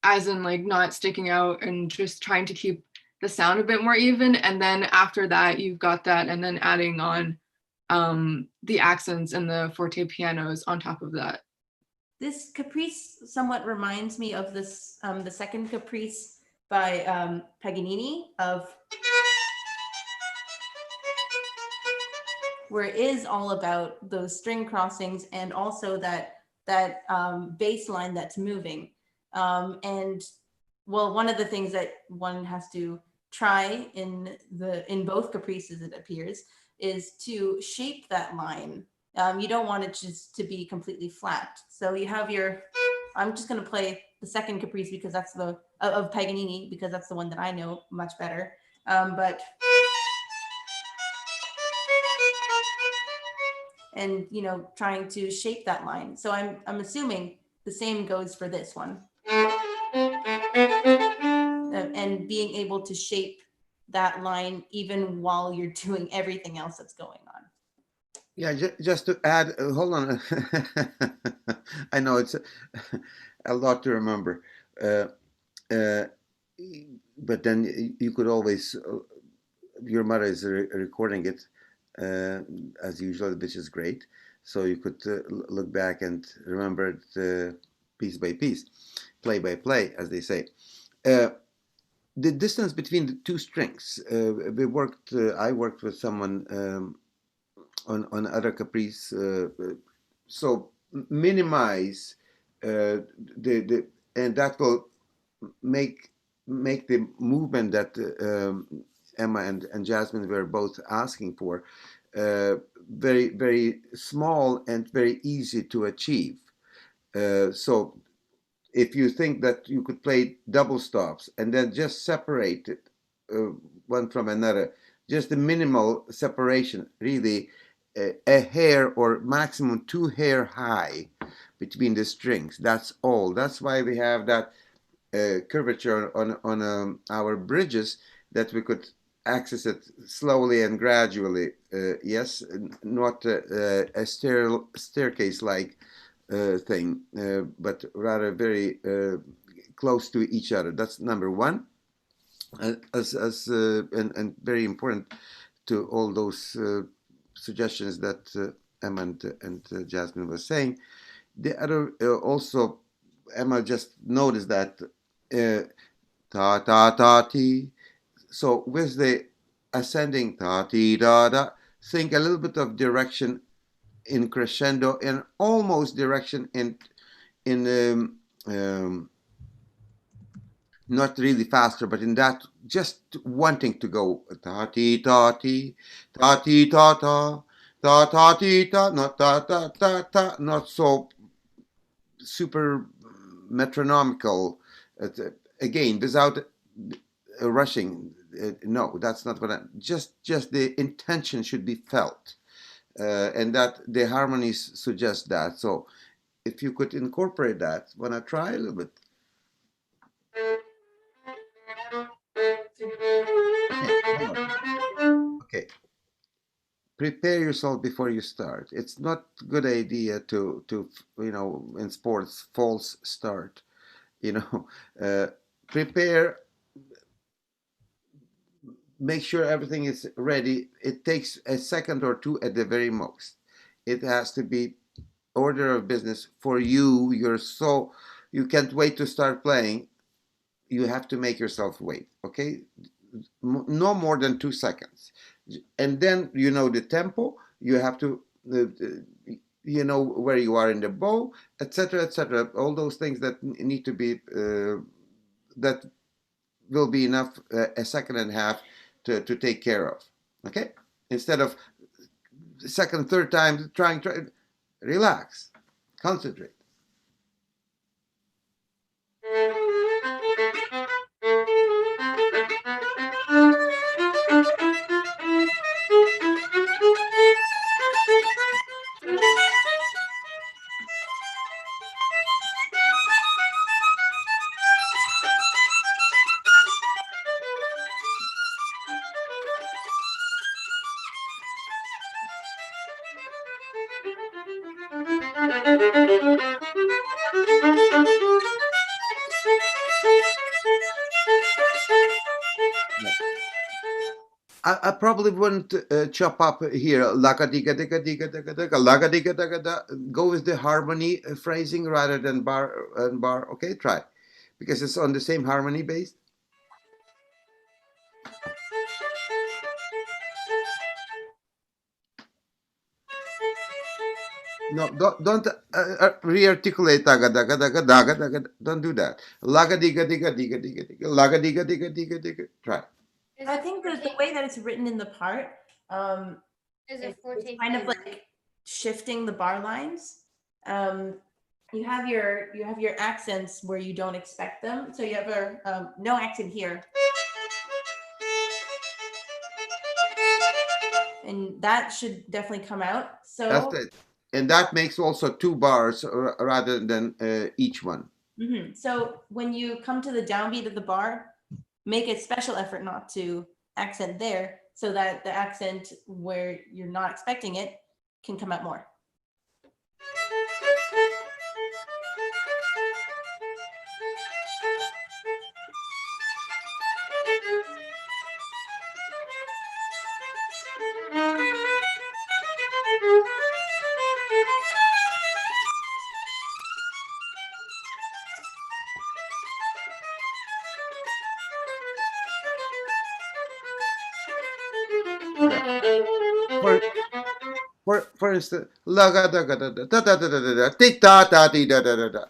as in like not sticking out and just trying to keep the sound a bit more even, and then after that you've got that, and then adding on the accents and the forte pianos on top of that. This caprice somewhat reminds me of this the second caprice by Paganini, of where it is all about those string crossings and also that bass line that's moving. And well, one of the things that one has to try in both caprices, it appears, is to shape that line. You don't want it just to be completely flat. So you have your, I'm just going to play the second caprice because that's the of Paganini, because that's the one that I know much better. But and trying to shape that line. So I'm assuming the same goes for this one. And being able to shape that line even while you're doing everything else that's going on. Yeah, just to add, hold on. I know it's a lot to remember, but then you could always, your mother is recording it as usual, which is great. So you could look back and remember it piece by piece, play by play, as they say. The distance between the two strings. I worked with someone on other caprice, so minimize the and that will make the movement that Emma and Jasmine were both asking for very, very small and very easy to achieve. So if you think that you could play double stops and then just separate it one from another, just a minimal separation, really a hair or maximum 2 hair high between the strings. That's all. That's why we have that curvature on our bridges, that we could access it slowly and gradually. Yes, not a staircase-like thing, but rather very close to each other. That's number one. And very important to all those suggestions that Emma and Jasmine was saying. The other also, Emma just noticed that ta ta ta ti. So with the ascending ta ti da da, think a little bit of direction in crescendo in almost direction in not really faster, but in that just wanting to go ta ti ta ti ta ti ta ta ta ta ti ta, not ta ta ta ta, not so super metronomical. Again, without rushing. No, that's not what I. Just the intention should be felt, and that the harmonies suggest that. So, if you could incorporate that, wanna try a little bit? Okay, hold on. Okay, prepare yourself before you start. It's not a good idea to in sports false start. You know, prepare, make sure everything is ready. It takes a second or two at the very most. It has to be order of business for you. You can't wait to start playing. You have to make yourself wait. Okay, no more than 2 seconds, and then you know the tempo. You have to. You know where you are in the bow, etc., etc. All those things that need to be that will be enough a second and a half to take care of. Okay, instead of second, third time trying, relax, concentrate. I probably wouldn't chop up here. Laka diga diga diga diga diga laka diga diga da. Go with the harmony phrasing rather than bar and bar. Okay, try, because it's on the same harmony base. No, don't re-articulate daga daga daga daga daga. Don't do that. Laga diga diga diga diga diga laga diga diga diga diga. Try. I think that the way that it's written in the part, it's kind of like shifting the bar lines. You have your accents where you don't expect them. So you have a no accent here, and that should definitely come out. So That's it. And that makes also two bars rather than each one. So when you come to the downbeat of the bar, make a special effort not to accent there, so that the accent where you're not expecting it can come out more. For instance, la ga da ga da da da da da da da ti da da di da da da da.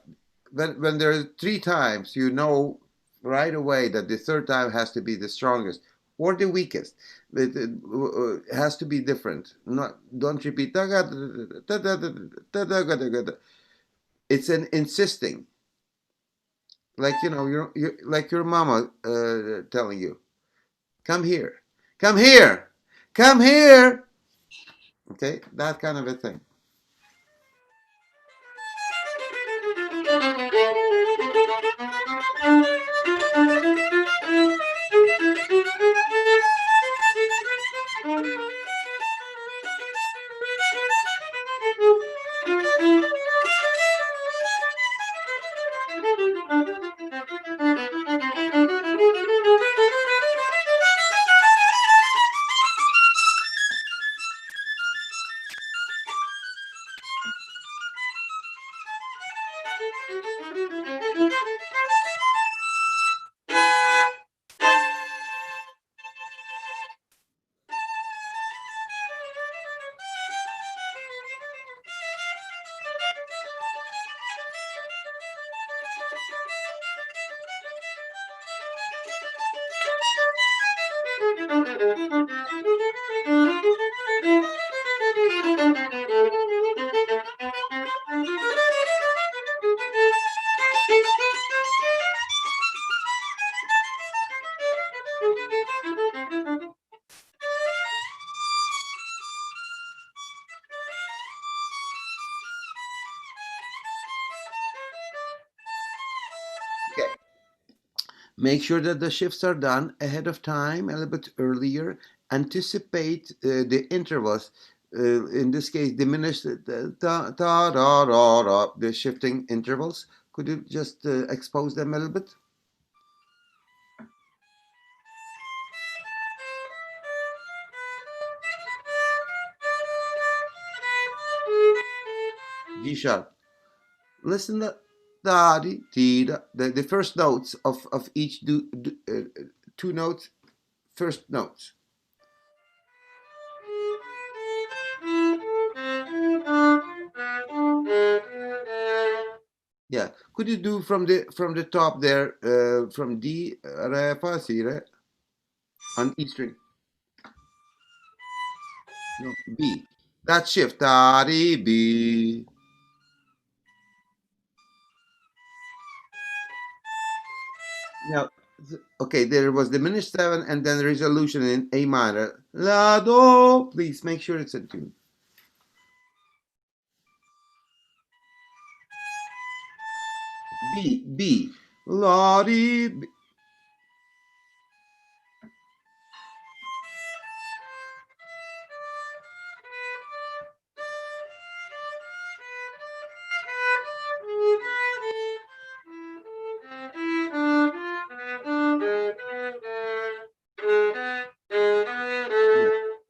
When there are three times, you know right away that the third time has to be the strongest or the weakest. It has to be different. Not don't repeat da ga da da da da da ga da ga da. It's an insisting, like your like your mama telling you, come here, come here, come here. Okay, that kind of a thing. Okay. Make sure that the shifts are done ahead of time, a little bit earlier. Anticipate the intervals. In this case, diminish the shifting intervals. Could you just expose them a little bit? G sharp. Listen to da di ti da. The first notes of each two notes. First notes. Yeah. Could you do from the top there, from D, re, fa, si, re, on E string? No, B. That shift. Da, di, B. Now, okay, there was diminished 7 and then resolution in A minor. La, do. Please make sure it's in tune. B, B. La, di, B.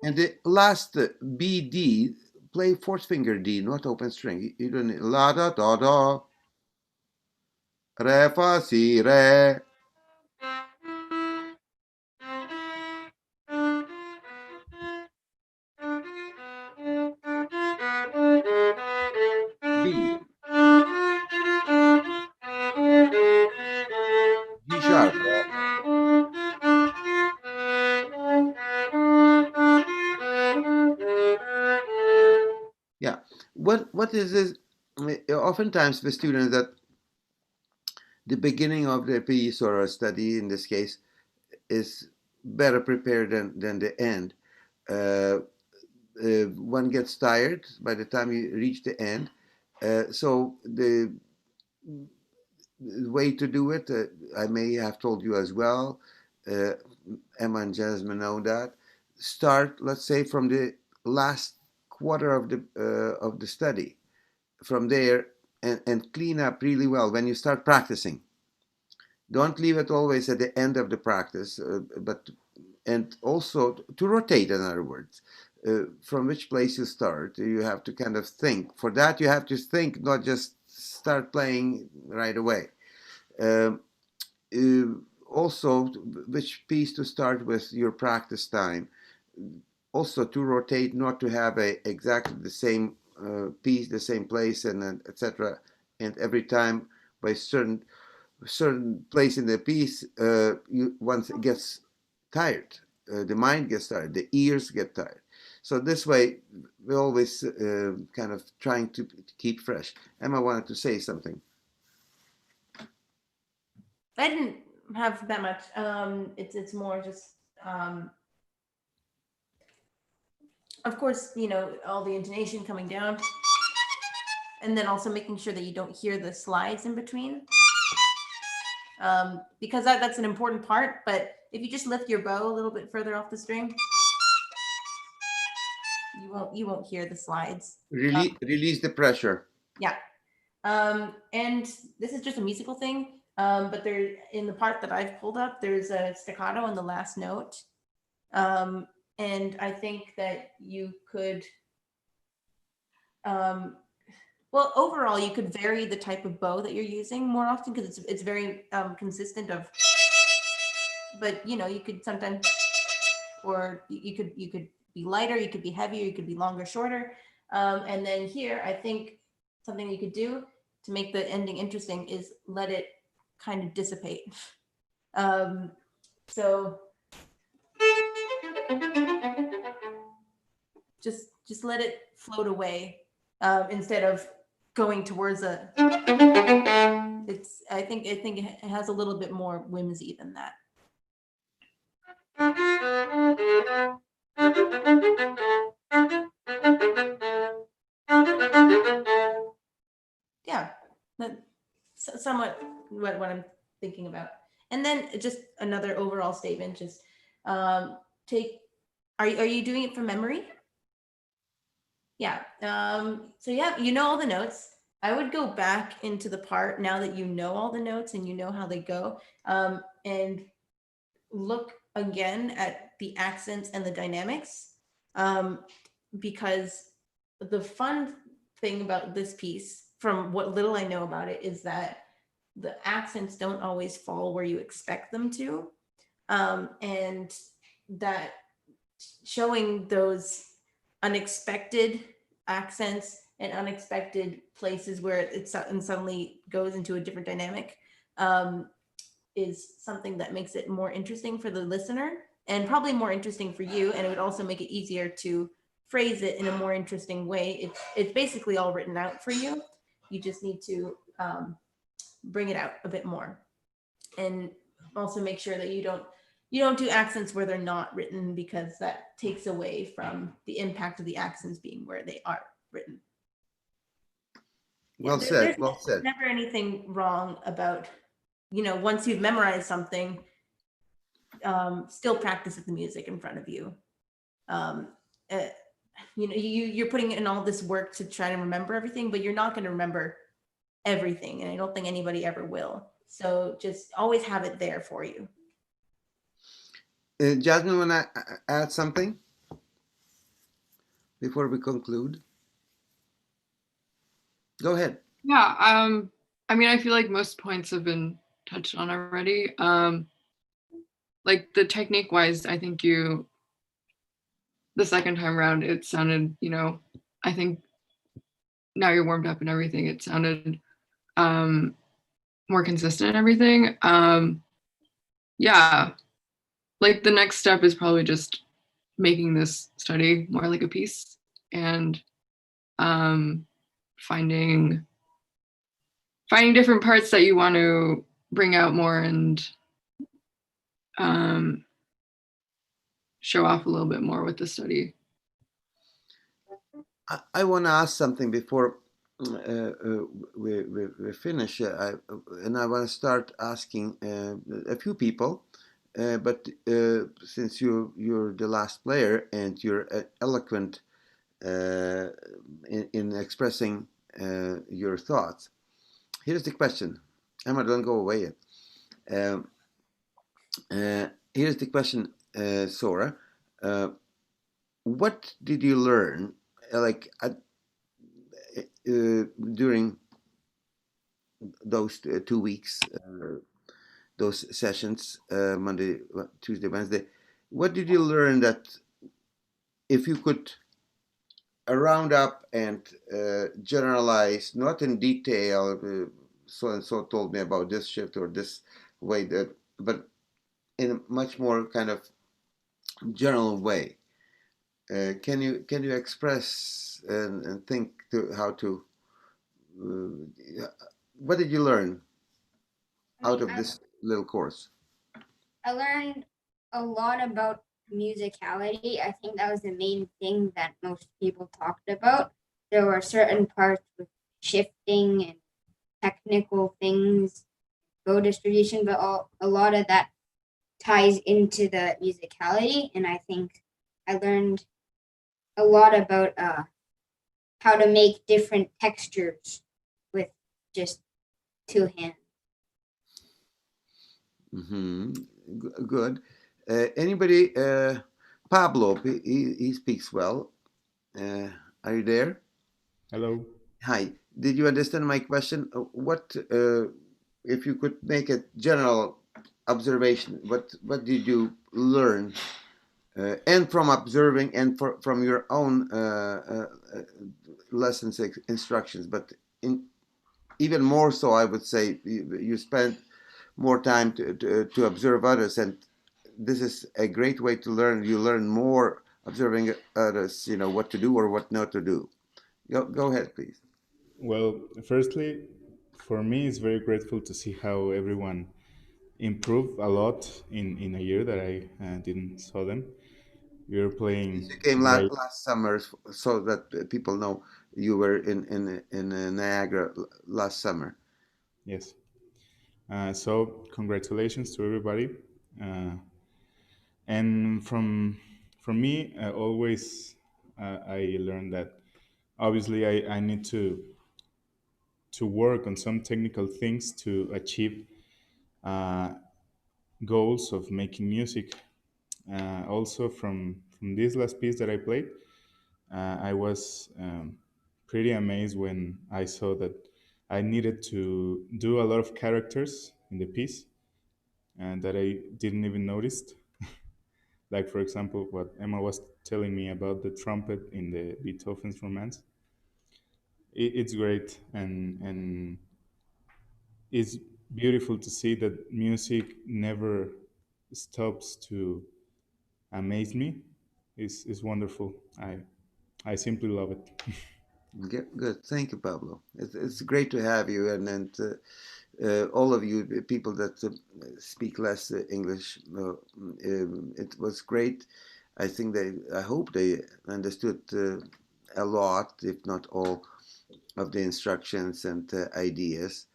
And the last B, D, play fourth finger D, not open string. You don't need la, da, da, da. Re, fa, si, re. B. G sharp. Yeah. What is this? Oftentimes the students that the beginning of the piece or a study in this case is better prepared than the end. One gets tired by the time you reach the end. So the way to do it, I may have told you as well. Emma and Jasmine know that. Start, let's say, from the last quarter of the study. From there, and clean up really well when you start practicing. Don't leave it always at the end of the practice, but and also to rotate, in other words. From which place you start, you have to kind of think. For that, you have to think, not just start playing right away. Um, Also, which piece to start with your practice time. Also, to rotate, not to have exactly the same piece, the same place, and etc. And every time by certain place in the piece, once it gets tired, the mind gets tired, the ears get tired. So this way, we're always kind of trying to keep fresh. Emma wanted to say something. I didn't have that much. It's more just, of course, all the intonation coming down, and then also making sure that you don't hear the slides in between, because that's an important part. But if you just lift your bow a little bit further off the string, you won't hear the slides. Release the pressure. Yeah. And this is just a musical thing. But there, in the part that I've pulled up, there's a staccato on the last note. And I think that you could, well, overall, you could vary the type of bow that you're using more often, because it's very consistent of, but you could sometimes, or you could be lighter, you could be heavier, you could be longer, shorter. And then here, I think something you could do to make the ending interesting is let it kind of dissipate. So just let it float away instead of going towards a. I think it has a little bit more whimsy than that. Yeah, somewhat what I'm thinking about. And then just another overall statement, just take, are you doing it from memory? Yeah. So yeah, you know all the notes. I would go back into the part now that you know all the notes and you know how they go, and look again at the accents and the dynamics, because the fun thing about this piece, from what little I know about it, is that the accents don't always fall where you expect them to, and that showing those unexpected accents and unexpected places where it suddenly goes into a different dynamic, is something that makes it more interesting for the listener and probably more interesting for you. And it would also make it easier to phrase it in a more interesting way. It's basically all written out for you. You just need to bring it out a bit more, and also make sure that you don't do accents where they're not written, because that takes away from the impact of the accents being where they are written. Well said. Well said. Never anything wrong about, once you've memorized something, still practice with the music in front of you. You're putting in all this work to try to remember everything, but you're not going to remember everything, and I don't think anybody ever will. So just always have it there for you. Jasmine, want to add something before we conclude? Go ahead. Yeah, I mean, I feel like most points have been touched on already. Like the technique wise, I think the second time around, it sounded, I think now you're warmed up and everything, it sounded more consistent and everything. Yeah, like the next step is probably just making this study more like a piece, and finding different parts that you want to bring out more, and show off a little bit more with the study. I want to ask something before we finish, and I want to start asking a few people. But since you're the last player and you're eloquent in expressing your thoughts, here's the question. Emma, don't go away yet. Here's the question, Sora. What did you learn, during those 2 weeks, those sessions, Monday, Tuesday, Wednesday? What did you learn that, if you could round up and generalize, not in detail, so and so told me about this shift or this way, but in a much more kind of general way, can you express and think to how to? What did you learn out of this little course? I learned a lot about musicality. I think that was the main thing that most people talked about. There were certain parts with shifting and technical things, bow distribution, but a lot of that ties into the musicality. And I think I learned a lot about how to make different textures with just two hands. Mm-hmm. Good. Anybody? Pablo, he speaks well. Are you there? Hello. Hi. Did you understand my question? What, if you could make a general observation, what did you learn, and from observing and from your own lessons, instructions, but even more so, I would say you spent more time to observe others, and this is a great way to learn. You learn more observing others, what to do or what not to do. Go ahead, please. Well, firstly, for me, it's very grateful to see how everyone improved a lot in a year that I didn't saw them. We were playing You came great. last summer, so that people know you were in Niagara last summer. Yes. So congratulations to everybody. Uh, and from me, always I learned that obviously I need to work on some technical things to achieve uh, goals of making music. Also, from this last piece that I played, I was pretty amazed when I saw that I needed to do a lot of characters in the piece and that I didn't even notice. Like, for example, what Emma was telling me about the trumpet in the Beethoven's Romance. It's great, and it's beautiful to see that music never stops to amaze me. It's wonderful. I simply love it. Good. Thank you, Pablo. It's great to have you, and all of you people that speak less English. It was great. I hope they understood a lot, if not all, of the instructions and ideas.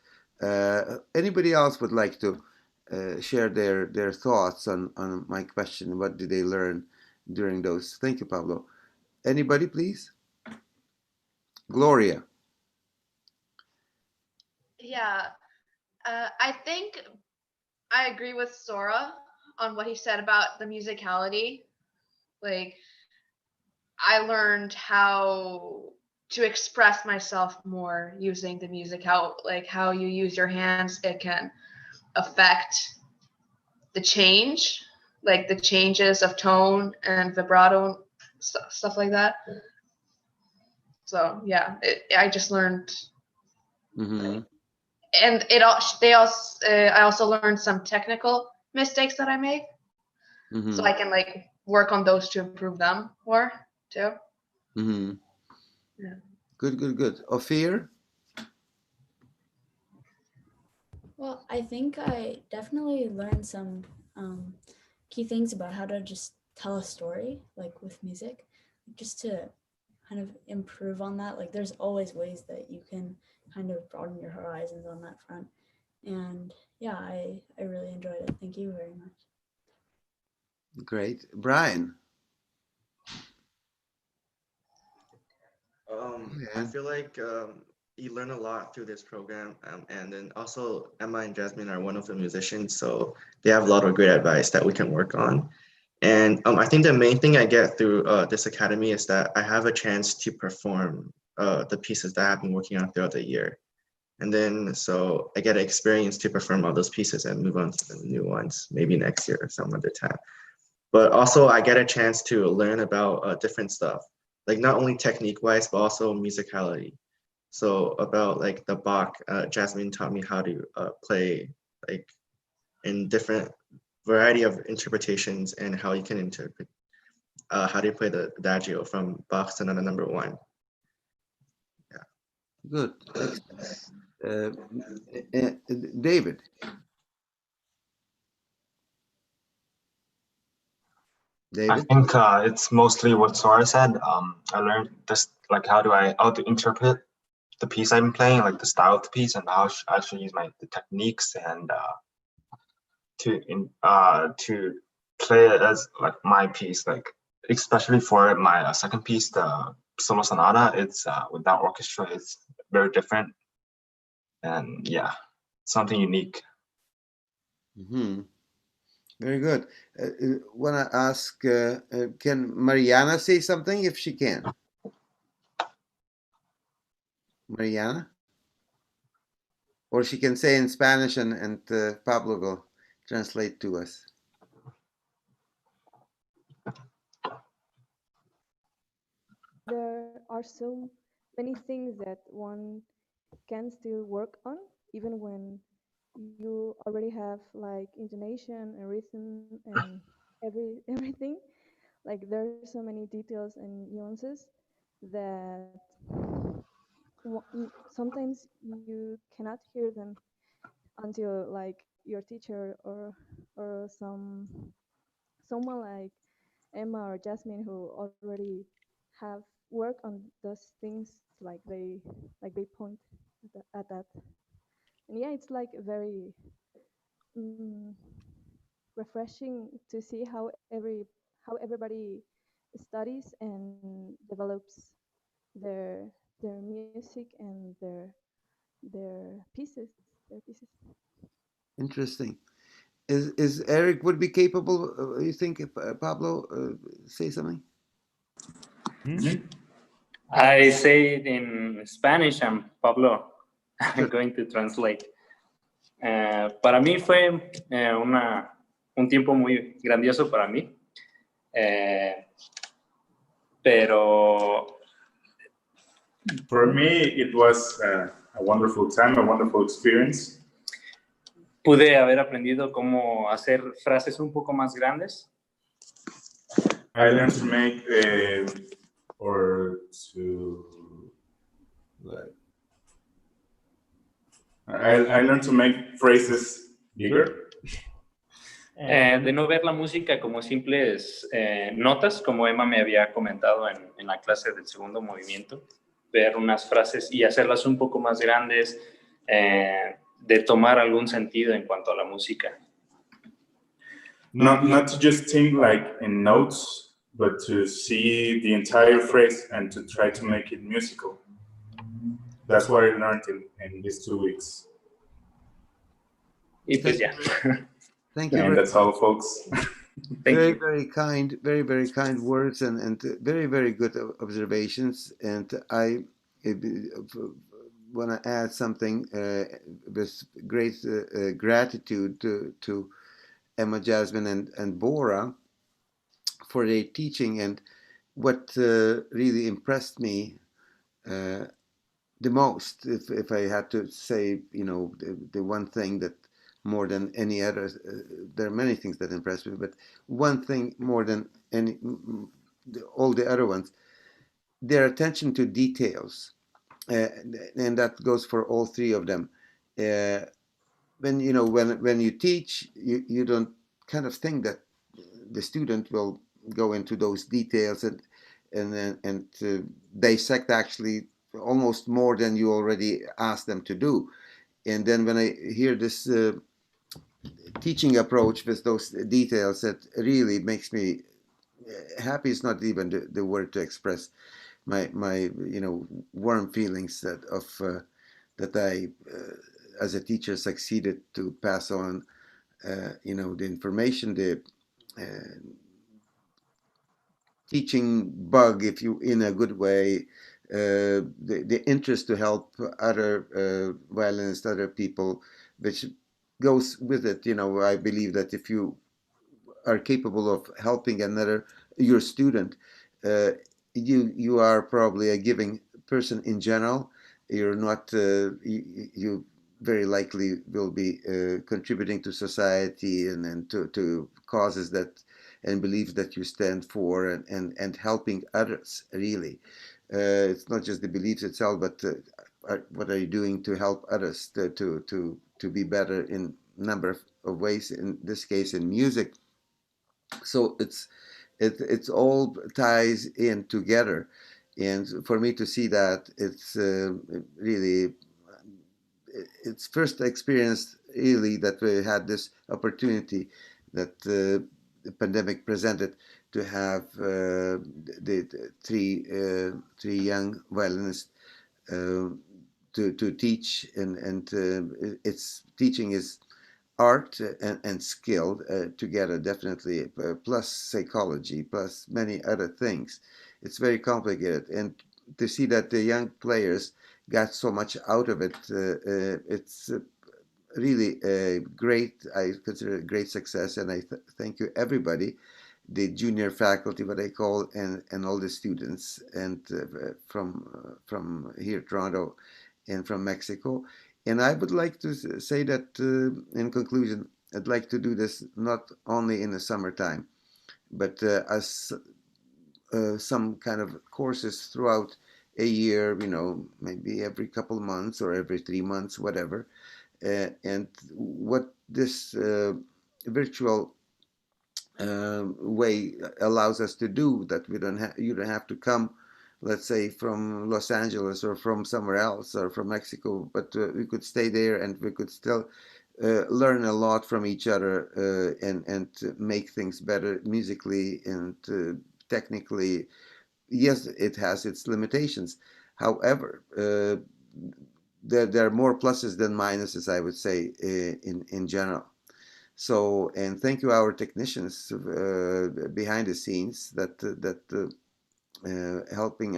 Anybody else would like to share their thoughts on my question? What did they learn during those? Thank you, Pablo. Anybody, please? Gloria. Yeah, I think I agree with Sora on what he said about the musicality. Like, I learned how to express myself more using the music, how you use your hands, it can affect the change, like the changes of tone and vibrato, stuff like that. So yeah, I just learned, Mm-hmm. and it all they also I also learned some technical mistakes that I made, Mm-hmm. so I can like work on those to improve them more too. Mm-hmm. Yeah. Good. Ophir? Well, I think I definitely learned some key things about how to just tell a story, like with music, just to kind of improve on that. Like, there's always ways that you can kind of broaden your horizons on that front. And yeah, I really enjoyed it. Thank you very much. Great. Brian? I feel like you learn a lot through this program, and then also Emma and Jasmine are wonderful musicians, so they have a lot of great advice that we can work on. And I think the main thing I get through this academy is that I have a chance to perform the pieces that I've been working on throughout the year. And then so I get an experience to perform all those pieces and move on to the new ones, maybe next year or some other time. But also I get a chance to learn about different stuff, like not only technique wise, but also musicality. So about like the Bach, Jasmine taught me how to play like in different variety of interpretations and how you can interpret, how do you play the Adagio from Bach's Sonata Number 1. Yeah. Good. David? I think it's mostly what Sora said. I learned this, like how to interpret the piece I'm playing, like the style of the piece, and how I should use the techniques and to play it as like my piece, like especially for my second piece, the solo sonata. It's without orchestra. It's very different, and yeah, something unique. Mm-hmm. Very good. Want to ask, can Mariana say something if she can? Mariana? Or she can say in Spanish and Pablo will translate to us. There are so many things that one can still work on, even when you already have like intonation and rhythm and everything. like there's so many details and nuances that sometimes you cannot hear them until like your teacher or someone like Emma or Jasmine who already have worked on those things like they point at that. And yeah, it's like very mm, refreshing to see how everybody studies and develops their their music and their pieces. Interesting. Is Eric would be capable? You think if Pablo say something? I say it in Spanish and Pablo I'm Sure. going to translate. Para mí fue un tiempo muy grandioso para mí, pero For me, it was a wonderful time, a wonderful experience. pude haber aprendido cómo hacer frases un poco más grandes. I learned to make or to like I learned to make phrases bigger. De no ver la música como simples notas, como Emma me había comentado en la clase del segundo movimiento, ver unas frases y hacerlas un poco más grandes, de tomar algún sentido en cuanto a la música. Not to just think like in notes, but to see the entire phrase and to try to make it musical. That's what I learned in these 2 weeks. Y pues ya. Thank you. And that's all, folks. Very, very kind, very kind words and very, very good observations. And I want to add something with great gratitude to Emma, Jasmine, and Bora for their teaching. And what really impressed me the most, if I had to say, the one thing that more than any other, there are many things that impress me, but one thing more than all the other ones, their attention to details, and that goes for all three of them. When you teach, you don't kind of think that the student will go into those details and dissect actually almost more than you already asked them to do. And then when I hear this teaching approach with those details, that really makes me happy. Is not even the word to express my warm feelings that I as a teacher succeeded to pass on the information, the teaching bug, if you in a good way, the interest to help other violinists, other people, which goes with it. I believe that if you are capable of helping your student, you are probably a giving person in general. You're not you very likely will be contributing to society and to causes that and beliefs that you stand for and helping others really. It's not just the beliefs itself, but what are you doing to help others to be better in number of ways, in this case in music. So it's all ties in together, and for me to see that, it's really it's first experience really that we had this opportunity that the pandemic presented to have the three young violinists to teach, and its teaching is art and skill together, definitely, plus psychology, plus many other things. It's very complicated, and to see that the young players got so much out of it, it's really a great, I consider it a great success, and I thank you everybody, the junior faculty, what I call, and all the students, and from here, Toronto, and from Mexico. And I would like to say that in conclusion, I'd like to do this not only in the summertime, but as some kind of courses throughout a year, maybe every couple of months or every 3 months, whatever. And what this virtual way allows us to do, that you don't have to come, let's say, from Los Angeles or from somewhere else or from Mexico, but we could stay there and we could still learn a lot from each other, and make things better musically and technically. Yes, it has its limitations. However, there are more pluses than minuses, I would say, in general. So, and thank you our technicians behind the scenes that helping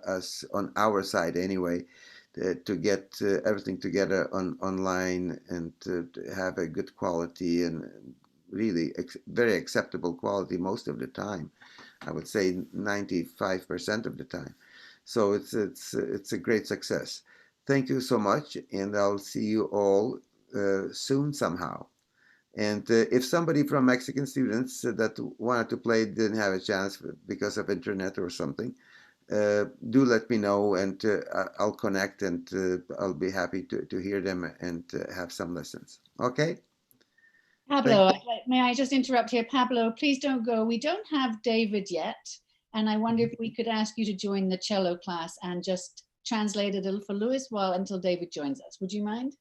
us on our side anyway, to get everything together online and to have a good quality and really very acceptable quality most of the time. I would say 95% of the time. So it's a great success. Thank you so much, and I'll see you all soon somehow. And if somebody from Mexican students that wanted to play didn't have a chance because of internet or something, do let me know, and I'll connect, and I'll be happy to hear them and have some lessons. Okay? Pablo, may I just interrupt here? Pablo, please don't go. We don't have David yet. And I wonder if we could ask you to join the cello class and just translate it for Louis until David joins us. Would you mind?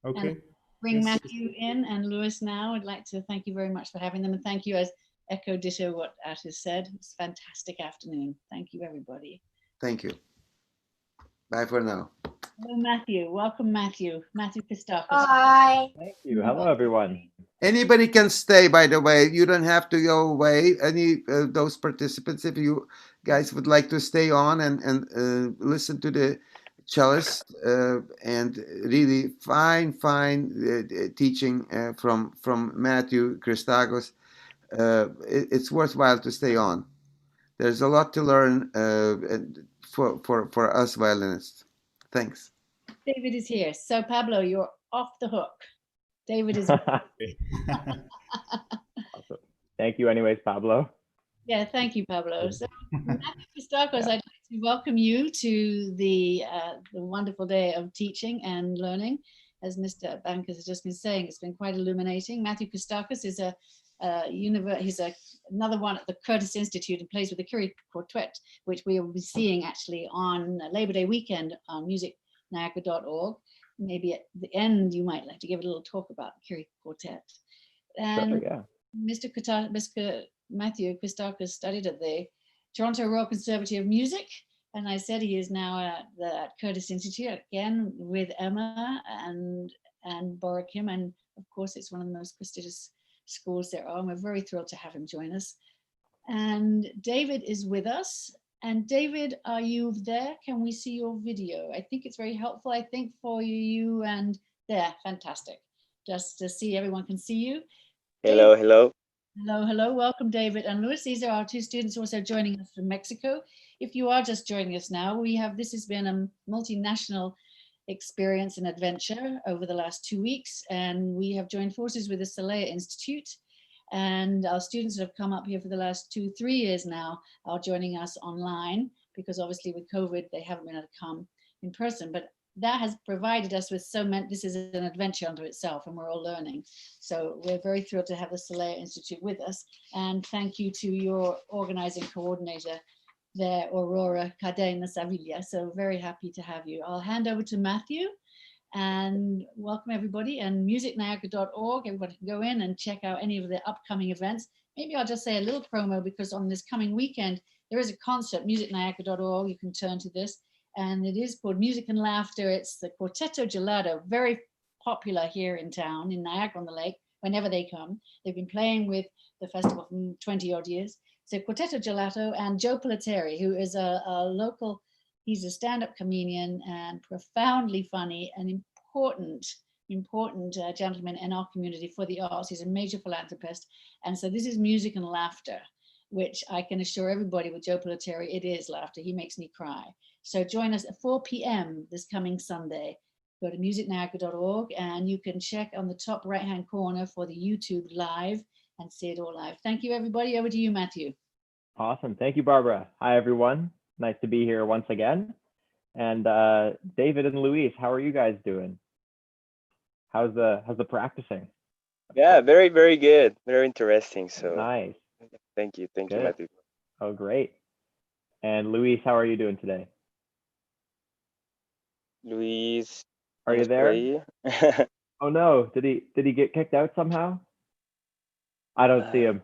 Okay. And bring Yes. Matthew in and Louis now. I'd like to thank you very much for having them. And thank you, as echo ditto what Atis said. It's a fantastic afternoon. Thank you, everybody. Thank you. Bye for now. Hello, Matthew. Welcome, Matthew. Matthew Pistakos. Hi. Thank you. Hello, everyone. Anybody can stay, by the way. You don't have to go away. Any those participants, if you guys would like to stay on and listen to the cellist and really fine teaching from Matthew Christakos, it's worthwhile to stay on. There's a lot to learn for us violinists. Thanks. David is here. So Pablo, you're off the hook. David is. Awesome. Thank you anyways, Pablo. Yeah, thank you, Pablo. So Matthew Christakos, I'd like to welcome you to the wonderful day of teaching and learning. As Mr. Bankers has just been saying, it's been quite illuminating. Matthew Christakos is he's another one at the Curtis Institute and plays with the Curie Quartet, which we will be seeing actually on Labor Day weekend on musicniagara.org. Maybe at the end, you might like to give a little talk about the Curie Quartet. And Sure, yeah. Mr. Matthew Christakos studied at the Toronto Royal Conservatory of Music, and I said he is now at the Curtis Institute again with Emma and Borakim, and of course it's one of the most prestigious schools there are, and we're very thrilled to have him join us. And David is with us. And David, are you there? Can we see your video? I think it's very helpful, I think, for you. And there, fantastic. Just to see everyone can see you. Hello, David, hello. hello. Welcome, David and Louis. These are our two students also joining us from Mexico. If you are just joining us now, this has been a multinational experience and adventure over the last 2 weeks. And we have joined forces with the Soleil Institute. And our students that have come up here for the last 2-3 years now are joining us online, because obviously with COVID, they haven't been able to come in person. But that has provided us with so many, this is an adventure unto itself, and we're all learning. So we're very thrilled to have the Soleil Institute with us. And thank you to your organizing coordinator there, Aurora Cadena Sevilla. So very happy to have you. I'll hand over to Matthew. And welcome everybody, and musicniagara.org. Everybody can go in and check out any of the upcoming events. Maybe I'll just say a little promo, because on this coming weekend, there is a concert, musicniagara.org. You can turn to this, and it is called Music and Laughter. It's the Quartetto Gelato, very popular here in town, in Niagara-on-the-Lake, whenever they come. They've been playing with the festival for 20 odd years. So Quartetto Gelato and Joe Pilateri, who is a local, he's a stand-up comedian and profoundly funny and important gentleman in our community for the arts. He's a major philanthropist. And so this is Music and Laughter, which I can assure everybody with Joe Pilateri, it is laughter. He makes me cry. So join us at 4 p.m. this coming Sunday. Go to musicniagara.org and you can check on the top right-hand corner for the YouTube live and see it all live. Thank you, everybody. Over to you, Matthew. Awesome. Thank you, Barbara. Hi, everyone. Nice to be here once again. And David and Luis, how are you guys doing? How's the practicing? Yeah, very, very good. Very interesting. So Nice. thank you. Thank you, Good. Matthew. Oh, great. And Luis, how are you doing today? Luis, Are you vamos por there? ahí. Oh no, did he get kicked out somehow? I don't see him.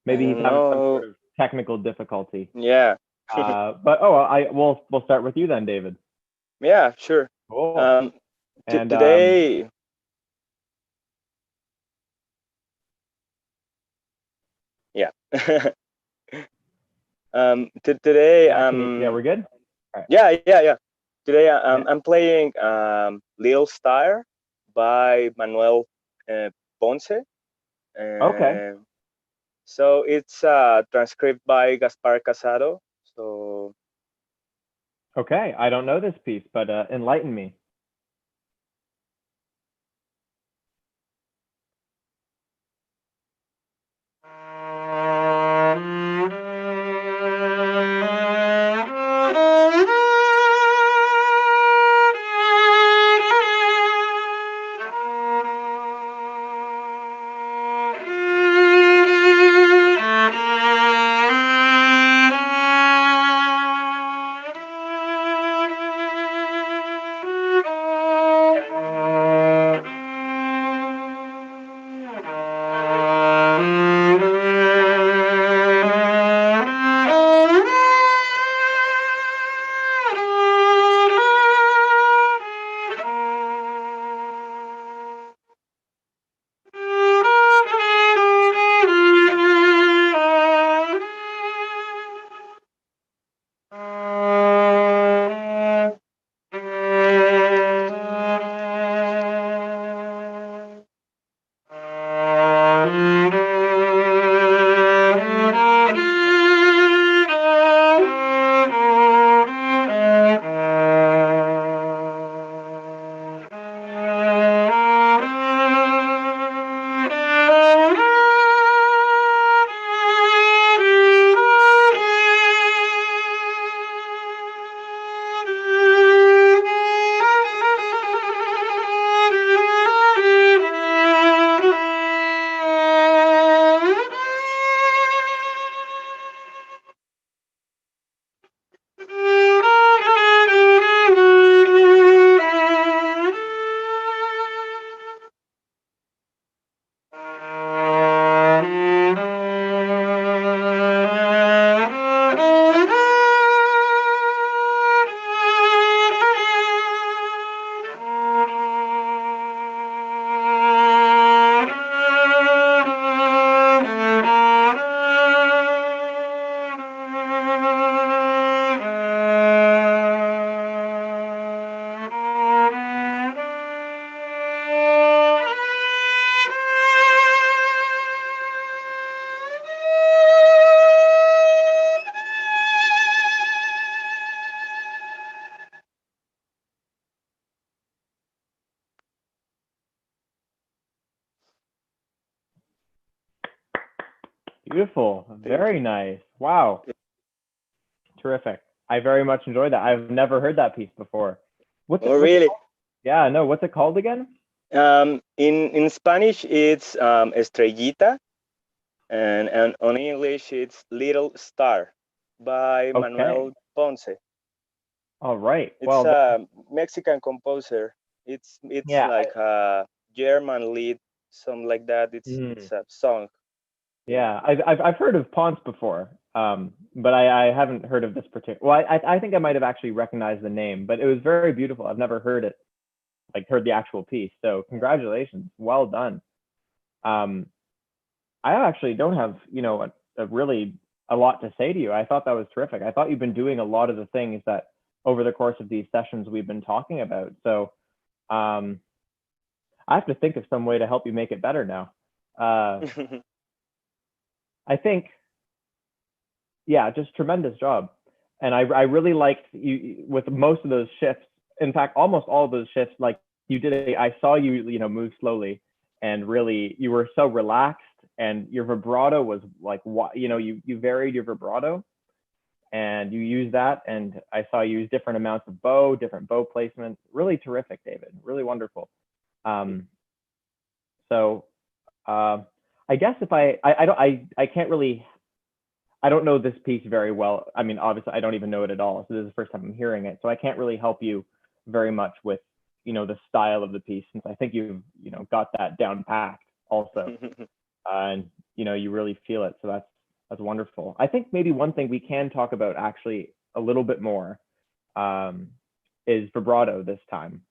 Maybe he's don't having some sort know. of technical difficulty. Yeah. But we'll start with you then, David. Yeah, sure. Cool. And today, yeah. Today, yeah, we're good. All right. Yeah. Today, I'm playing Little Star by Manuel Ponce. Okay. So it's transcribed by Gaspar Casado. So Okay, I don't know this piece, but enlighten me. Beautiful. Very nice. Wow. Terrific. I very much enjoyed that. I've never heard that piece before. What's really? Yeah, no, what's it called again? In Spanish, it's Estrellita, and on English, it's Little Star by Manuel Ponce. All right. It's a Mexican composer. It's Yeah, like a German lead, something like that. It's a song. Yeah, I've heard of Ponce before, but I haven't heard of this particular. Well, I think I might have actually recognized the name, but it was very beautiful. I've never heard it, like heard the actual piece. So congratulations, well done. I actually don't have really a lot to say to you. I thought that was terrific. I thought you've been doing a lot of the things that over the course of these sessions we've been talking about. So I have to think of some way to help you make it better now. I think, yeah, just tremendous job. And I really liked you with most of those shifts. In fact, almost all of those shifts, like you did, I saw you, move slowly and really, you were so relaxed and your vibrato was like, what, you know, you varied your vibrato and you used that. And I saw you use different amounts of bow, different bow placements. Really terrific, David. Really wonderful. So I guess if I can't really, I don't know this piece very well. I mean, obviously I don't even know it at all. So this is the first time I'm hearing it. So I can't really help you very much with, you know, the style of the piece, since I think you've, you know, got that down packed also. And, you know, you really feel it. So that's wonderful. I think maybe one thing we can talk about actually a little bit more is vibrato this time.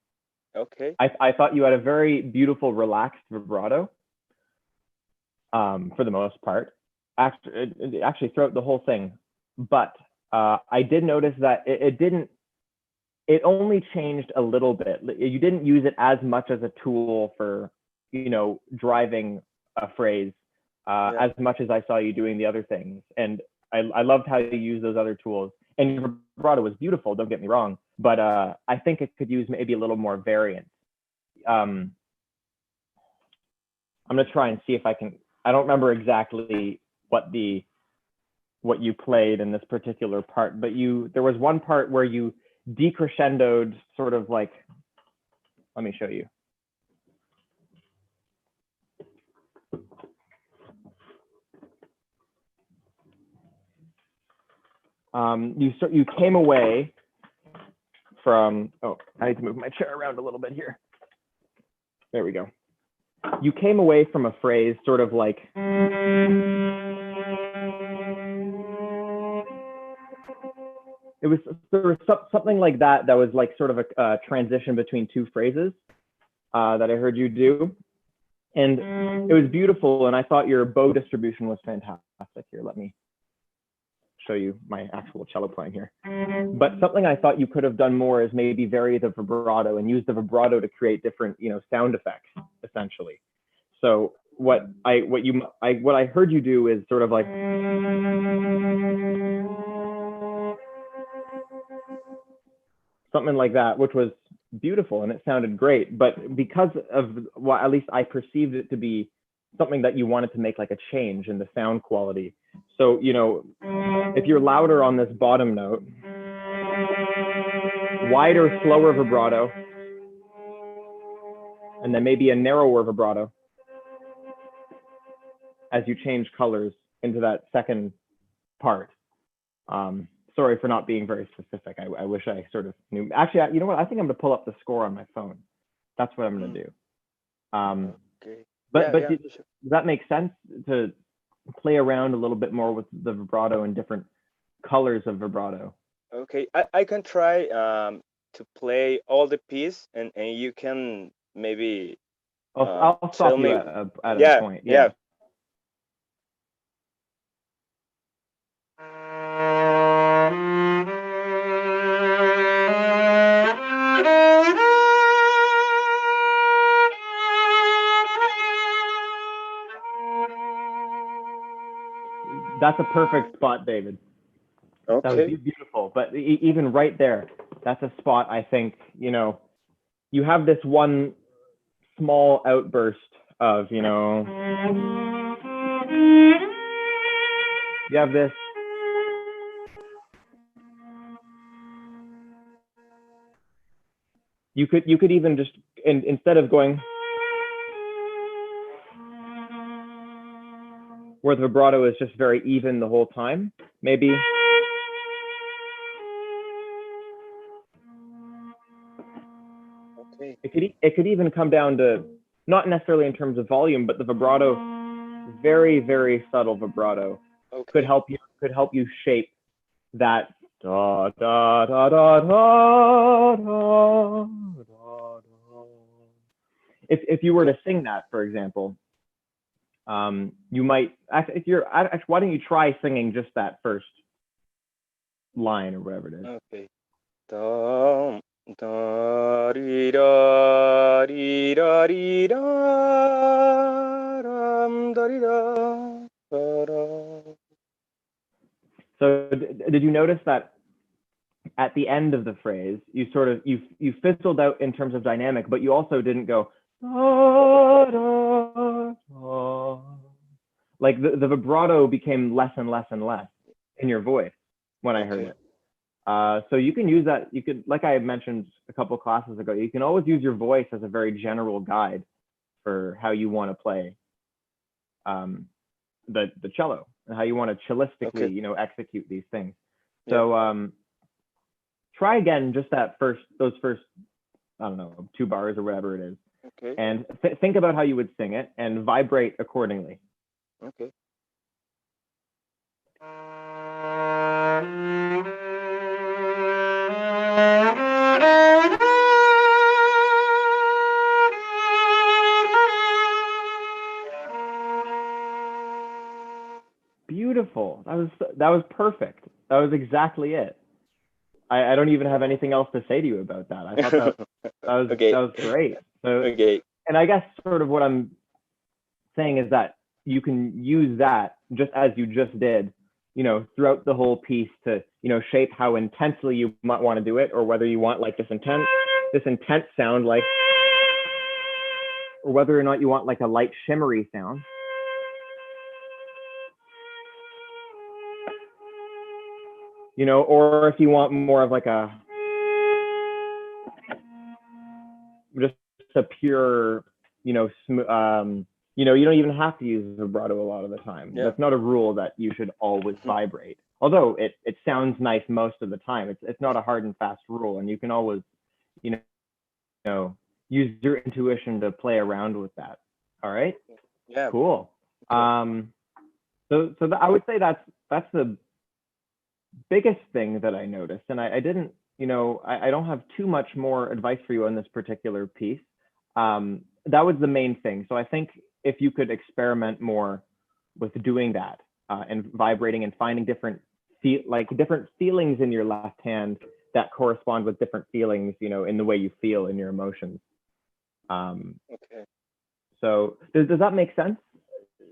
Okay. I thought you had a very beautiful, relaxed vibrato for the most part, actually throughout the whole thing. But I did notice that it only changed a little bit. You didn't use it as much as a tool for, you know, driving a phrase as much as I saw you doing the other things. And I loved how you use those other tools. And your vibrato was beautiful, don't get me wrong, but I think it could use maybe a little more variance. I'm gonna try and see if I can, I don't remember exactly what you played in this particular part, but there was one part where you decrescendoed, sort of like, let me show you. You came away from, oh, I need to move my chair around a little bit here. There we go. You came away from a phrase sort of like, there was something like that was like sort of a transition between two phrases that I heard you do. And it was beautiful. And I thought your bow distribution was fantastic. Here, let me show you my actual cello playing here. But something I thought you could have done more is maybe vary the vibrato and use the vibrato to create different, you know, sound effects, essentially. So what I heard you do is sort of like, something like that, which was beautiful and it sounded great. But because of, well, at least I perceived it to be something that you wanted to make like a change in the sound quality. So, you know, if you're louder on this bottom note, wider, slower vibrato, and then maybe a narrower vibrato as you change colors into that second part. Sorry for not being very specific. I wish I sort of knew. Actually, you know what? I think I'm gonna pull up the score on my phone. That's what I'm gonna do. Okay. But Yeah, does that make sense, to play around a little bit more with the vibrato and different colors of vibrato? Okay, I can try to play all the piece, and you can maybe I'll tell stop me. you at Yeah, a point. yeah. That's a perfect spot, David. Okay. That was beautiful. But even right there, that's a spot, I think, you know, you have this one small outburst of, you know, you have this. You could even just, instead of going where the vibrato is just very even the whole time, maybe Okay. it could even come down to, not necessarily in terms of volume, but the vibrato, very, very subtle vibrato, Okay. could help you shape that da da da da da da da. If you were to sing that, for example, you might, if you're, why don't you try singing just that first line or whatever it is? Okay. Da da ri da ri da ri da ram da ri da da da. So did you notice that at the end of the phrase, you sort of, you fizzled out in terms of dynamic, but you also didn't go, da, da, da. like the vibrato became less and less and less in your voice when I heard it. So you can use that. You could, like I mentioned a couple classes ago, you can always use your voice as a very general guide for how you want to play the cello and how you want to cellistically, you know, execute these things. So try again just those first, I don't know, 2 bars or whatever it is. Okay. And think about how you would sing it and vibrate accordingly. Okay. Beautiful. That was perfect. That was exactly it. I don't even have anything else to say to you about that. I thought that was great. So, and I guess sort of what I'm saying is that you can use that just as you just did, you know, throughout the whole piece to, you know, shape how intensely you might want to do it, or whether you want like this intense sound, like, or whether or not you want like a light shimmery sound. You know, or if you want more of like just a pure, you know, you know, you don't even have to use vibrato a lot of the time. That's not a rule that you should always vibrate. Although it sounds nice most of the time. It's not a hard and fast rule, and you can always, you know, use your intuition to play around with that. All right. Yeah. Cool. So I would say that's the biggest thing that I noticed, and I didn't, you know, I don't have too much more advice for you on this particular piece. That was the main thing. So I think if you could experiment more with doing that and vibrating and finding different feelings in your left hand that correspond with different feelings, you know, in the way you feel in your emotions. Okay. So does that make sense?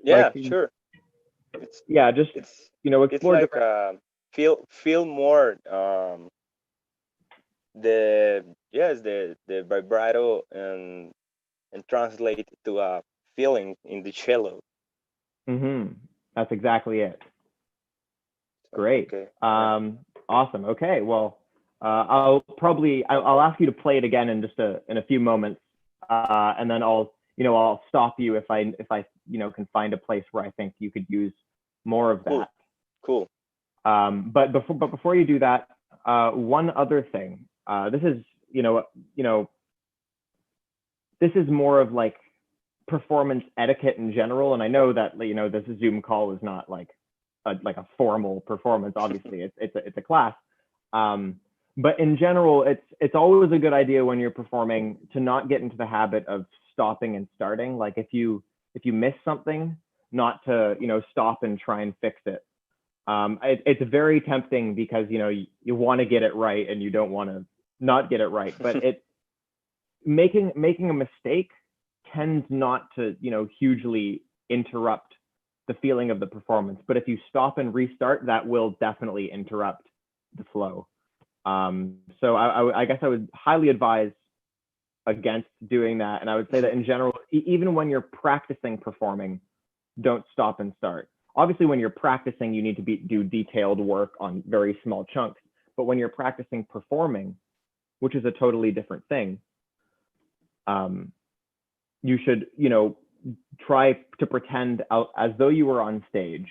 Yeah, like, sure. Just you know, explore it's like feel more the vibrato and translate it to a feeling in the cello. That's exactly it. Great. Okay. Awesome. Okay. Well, I'll ask you to play it again in just in a few moments, and then I'll stop you if I you know, can find a place where I think you could use more of that. Cool. But before you do that, one other thing. This is this is more of like performance etiquette in general, and I know that, you know, this Zoom call is not like a formal performance. Obviously, it's a class. But in general, it's always a good idea when you're performing to not get into the habit of stopping and starting. Like if you miss something, not to, you know, stop and try and fix it. It's very tempting because, you know, you want to get it right and you don't want to not get it right. But making a mistake tends not to, you know, hugely interrupt the feeling of the performance. But if you stop and restart, that will definitely interrupt the flow. So I guess I would highly advise against doing that. And I would say that in general, even when you're practicing performing, don't stop and start. Obviously, when you're practicing, you need to do detailed work on very small chunks. But when you're practicing performing, which is a totally different thing, you should, you know, try to pretend as though you were on stage.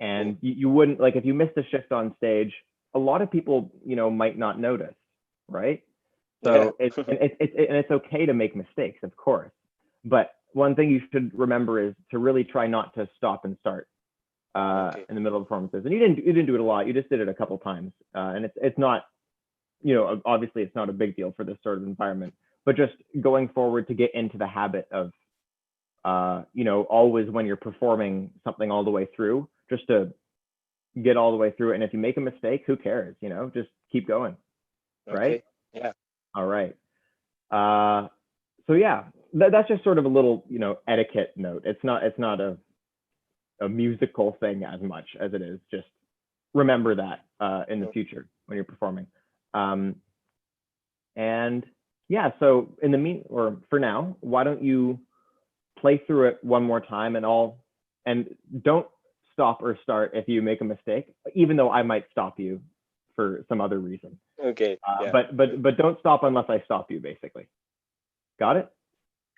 And you wouldn't, like, if you missed a shift on stage, a lot of people, you know, might not notice, right? So it's okay to make mistakes, of course. But one thing you should remember is to really try not to stop and start in the middle of performances. And you didn't do it a lot. You just did it a couple times, and it's not, you know, obviously it's not a big deal for this sort of environment. But just going forward to get into the habit of, you know, always when you're performing something all the way through, just to get all the way through it. And if you make a mistake, who cares? You know, just keep going, right? Yeah. All right. So yeah, that's just sort of a little, you know, etiquette note. It's not a musical thing as much as it is just remember that in the future when you're performing. And yeah, so for now, why don't you play through it one more time, and I'll And don't stop or start if you make a mistake, even though I might stop you for some other reason. Okay. Yeah. But don't stop unless I stop you, basically. Got it?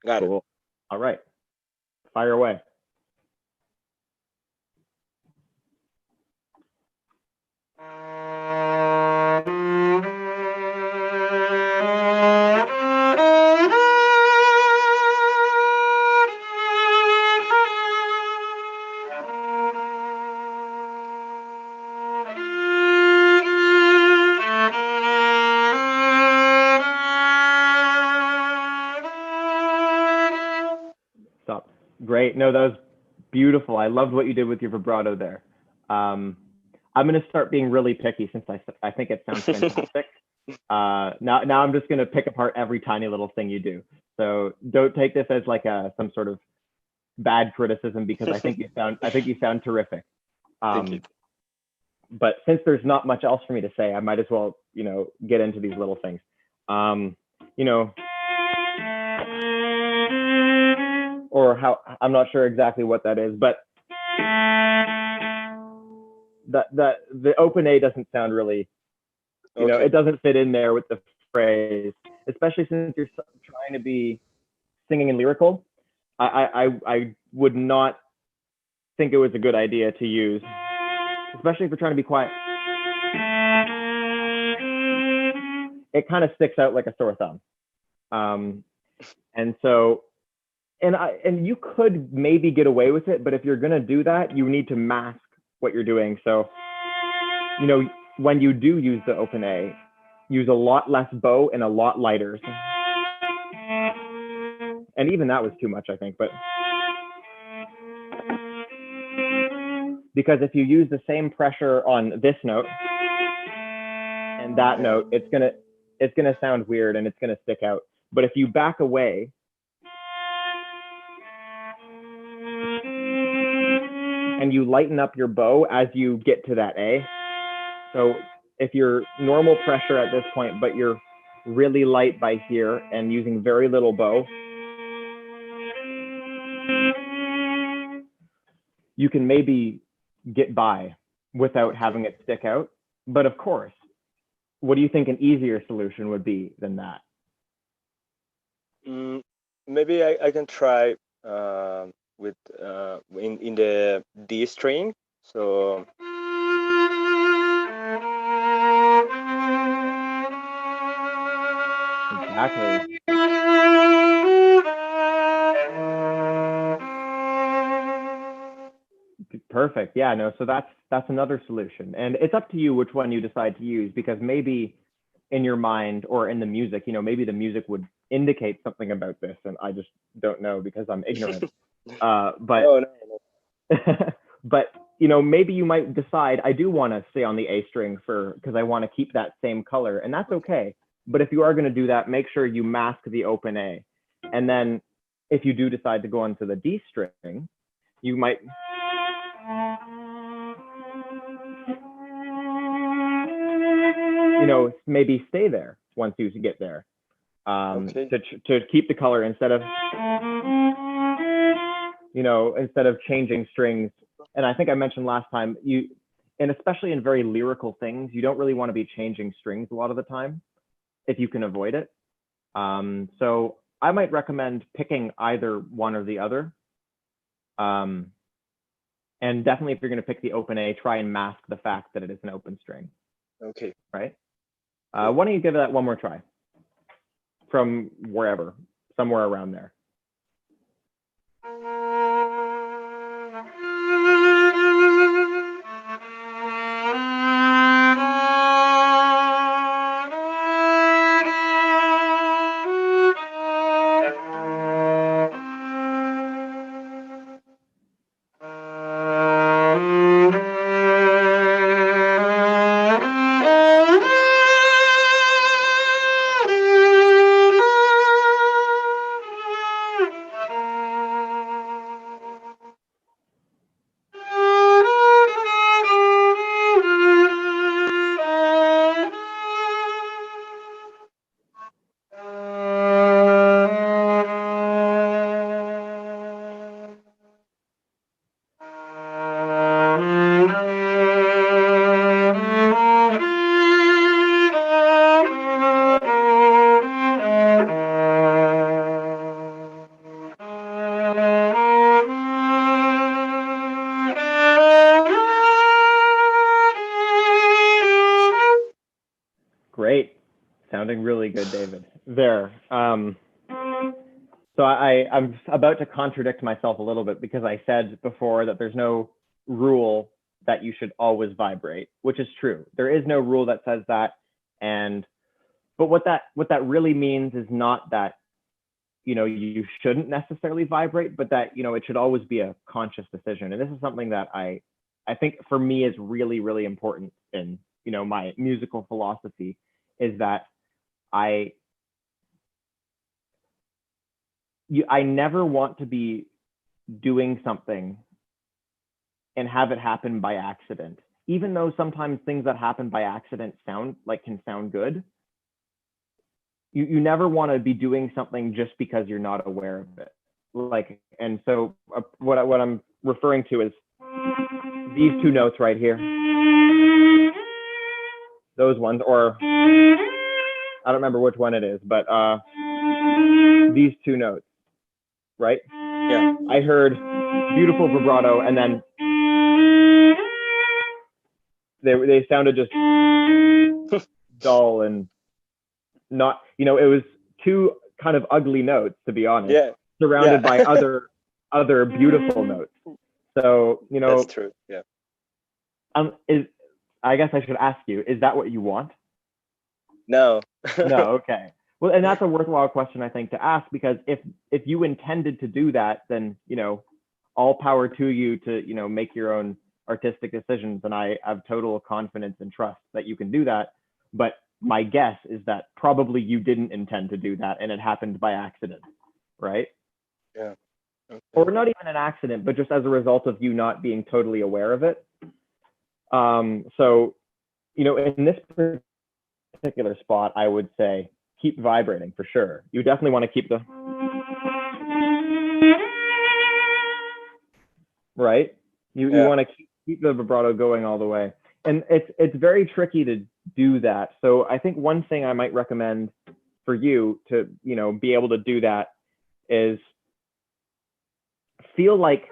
Got Cool. All right. Fire away. Stop. Great. No, that was beautiful. I loved what you did with your vibrato there. I'm going to start being really picky since I think it sounds fantastic. Now I'm just going to pick apart every tiny little thing you do. So don't take this as like some sort of bad criticism, because I think you sound terrific. Thank you. But since there's not much else for me to say, I might as well, get into these little things. Or how, I'm not sure exactly what that is, but the open A doesn't sound really, Okay. it doesn't fit in there with the phrase, especially since you're trying to be singing and lyrical. I would not think it was a good idea to use, especially if you're trying to be quiet. It kind of sticks out like a sore thumb. And so, and you could maybe get away with it, but if you're gonna do that, you need to mask what you're doing. So, when you do use the open A, use a lot less bow and a lot lighter. And even that was too much, I think, but because if you use the same pressure on this note and that note, it's gonna sound weird and it's gonna stick out. But if you back away and you lighten up your bow as you get to that A, so if you're normal pressure at this point, but you're really light by here and using very little bow, you can maybe get by without having it stick out. But of course, what do you think an easier solution would be than that? Maybe I can try with in the D string. So exactly. Perfect. Yeah, no, so that's another solution. And it's up to you which one you decide to use, because maybe in your mind or in the music, maybe the music would indicate something about this, and I just don't know because I'm ignorant. But no. but maybe you might decide, I do want to stay on the A string because I want to keep that same color, and that's okay. But if you are going to do that, make sure you mask the open A. And then if you do decide to go onto the D string, you might maybe stay there once you get there, Okay. to keep the color instead of changing strings. And I think I mentioned last time, and especially in very lyrical things, you don't really want to be changing strings a lot of the time if you can avoid it. So I might recommend picking either one or the other. And definitely if you're going to pick the open A, try and mask the fact that it is an open string. Okay. Right? Why don't you give that one more try from wherever, somewhere around there. really good, David. There. So I'm about to contradict myself a little bit because I said before that there's no rule that you should always vibrate, which is true. There is no rule that says that. But what that really means is not that, you know, you shouldn't necessarily vibrate, but that, you know, it should always be a conscious decision. And this is something that I think for me is really, really important in, you know, my musical philosophy, is that I never want to be doing something and have it happen by accident. Even though sometimes things that happen by accident can sound good, you never want to be doing something just because you're not aware of it. Like, and so what I'm referring to is these two notes right here, those ones, or I don't remember which one it is, but these two notes, right? Yeah. I heard beautiful vibrato, and then they sounded just dull and not, you know, it was two kind of ugly notes, to be honest, Yeah. surrounded by other beautiful notes. So, you know, that's true. Yeah. I guess I should ask you, is that what you want? No. No, okay. Well, and that's a worthwhile question, I think, to ask, because if you intended to do that, then, you know, all power to you to, you know, make your own artistic decisions. And I have total confidence and trust that you can do that. But my guess is that probably you didn't intend to do that and it happened by accident, right? Yeah. Okay. Or not even an accident, but just as a result of you not being totally aware of it. So, you know, in this particular spot, I would say keep vibrating for sure. You definitely want to keep the right. You want to keep the vibrato going all the way, and it's very tricky to do that. So I think one thing I might recommend for you to, you know, be able to do that is feel like,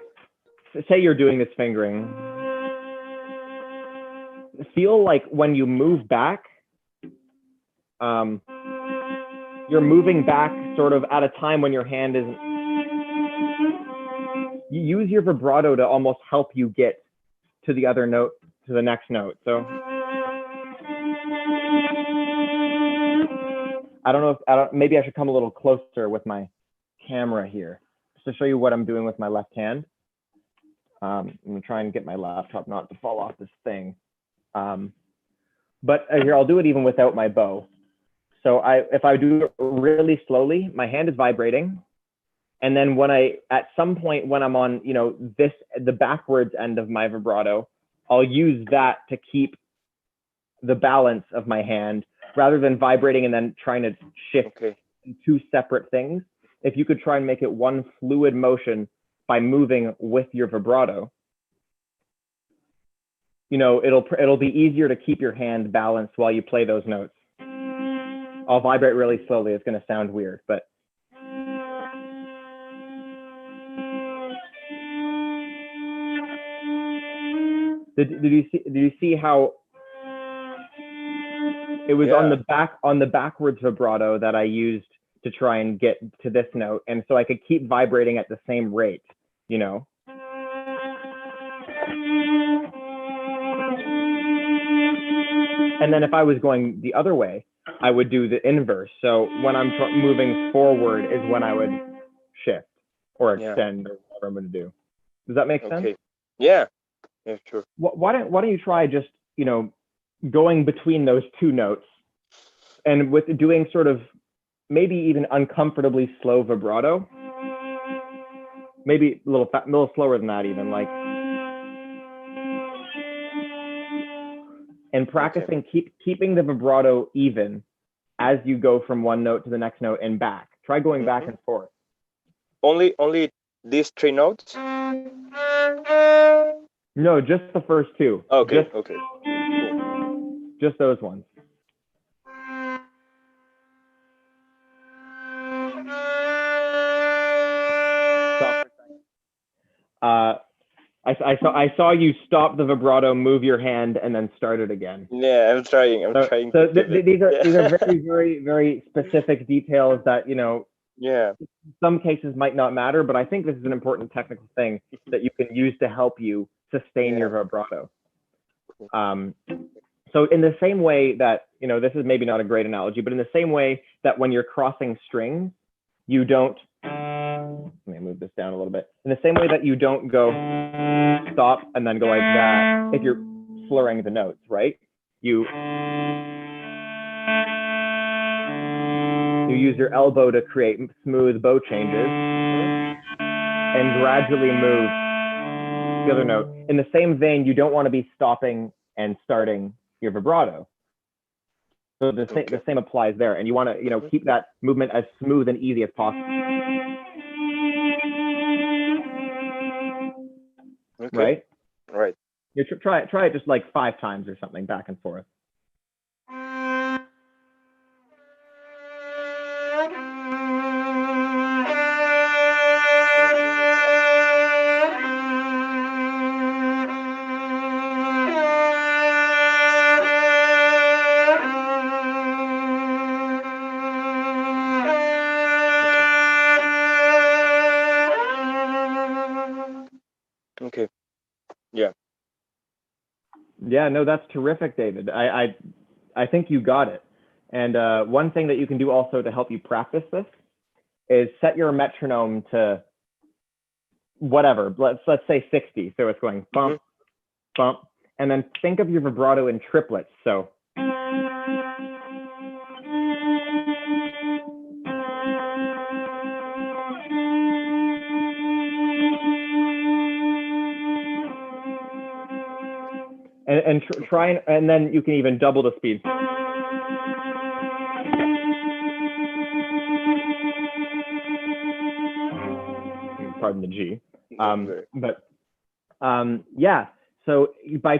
say you're doing this fingering, feel like when you move back, you're moving back sort of at a time when your hand isn't. You use your vibrato to almost help you get to the other note, to the next note. So maybe I should come a little closer with my camera here just to show you what I'm doing with my left hand. I'm gonna try and get my laptop not to fall off this thing. But here, I'll do it even without my bow. So if I do it really slowly, my hand is vibrating. And then at some point when I'm on, you know, the backwards end of my vibrato, I'll use that to keep the balance of my hand rather than vibrating and then trying to shift two separate things. If you could try and make it one fluid motion by moving with your vibrato, you know, it'll be easier to keep your hand balanced while you play those notes. I'll vibrate really slowly. It's going to sound weird, but did you see how it was on the backwards vibrato that I used to try and get to this note, and so I could keep vibrating at the same rate, you know. And then if I was going the other way, I would do the inverse. So when I'm moving forward is when I would shift or extend or whatever I'm going to do. Does that make sense? Yeah. Yeah, sure. Why don't you try just, you know, going between those two notes and with doing sort of maybe even uncomfortably slow vibrato, maybe a little slower than that even, like, and practicing keeping the vibrato even as you go from one note to the next note and back. Try going back and forth. Only these three notes? No, just the first two. Okay, just, okay. Just those ones. I saw you stop the vibrato, move your hand, and then start it again. Yeah, I'm trying. So to keep it. these are Yeah. these are very, very, very specific details that, you know, Yeah. some cases might not matter, but I think this is an important technical thing that you can use to help you sustain your vibrato. So in the same way that, you know, this is maybe not a great analogy, but in the same way that when you're crossing strings, you don't, let me move this down a little bit. In the same way that you don't go stop and then go like that if you're slurring the notes, right? You use your elbow to create smooth bow changes and gradually move the other note. In the same vein, you don't want to be stopping and starting your vibrato. So the same applies there, and you want to, you know, keep that movement as smooth and easy as possible. Okay. Right. You try it just like 5 times or something, back and forth. Okay. Yeah. Yeah, no, that's terrific, David. I think you got it. And one thing that you can do also to help you practice this is set your metronome to whatever. Let's say 60. So it's going bump, bump, and then think of your vibrato in triplets. So. And try and then you can even double the speed. Pardon the G. Yeah. So by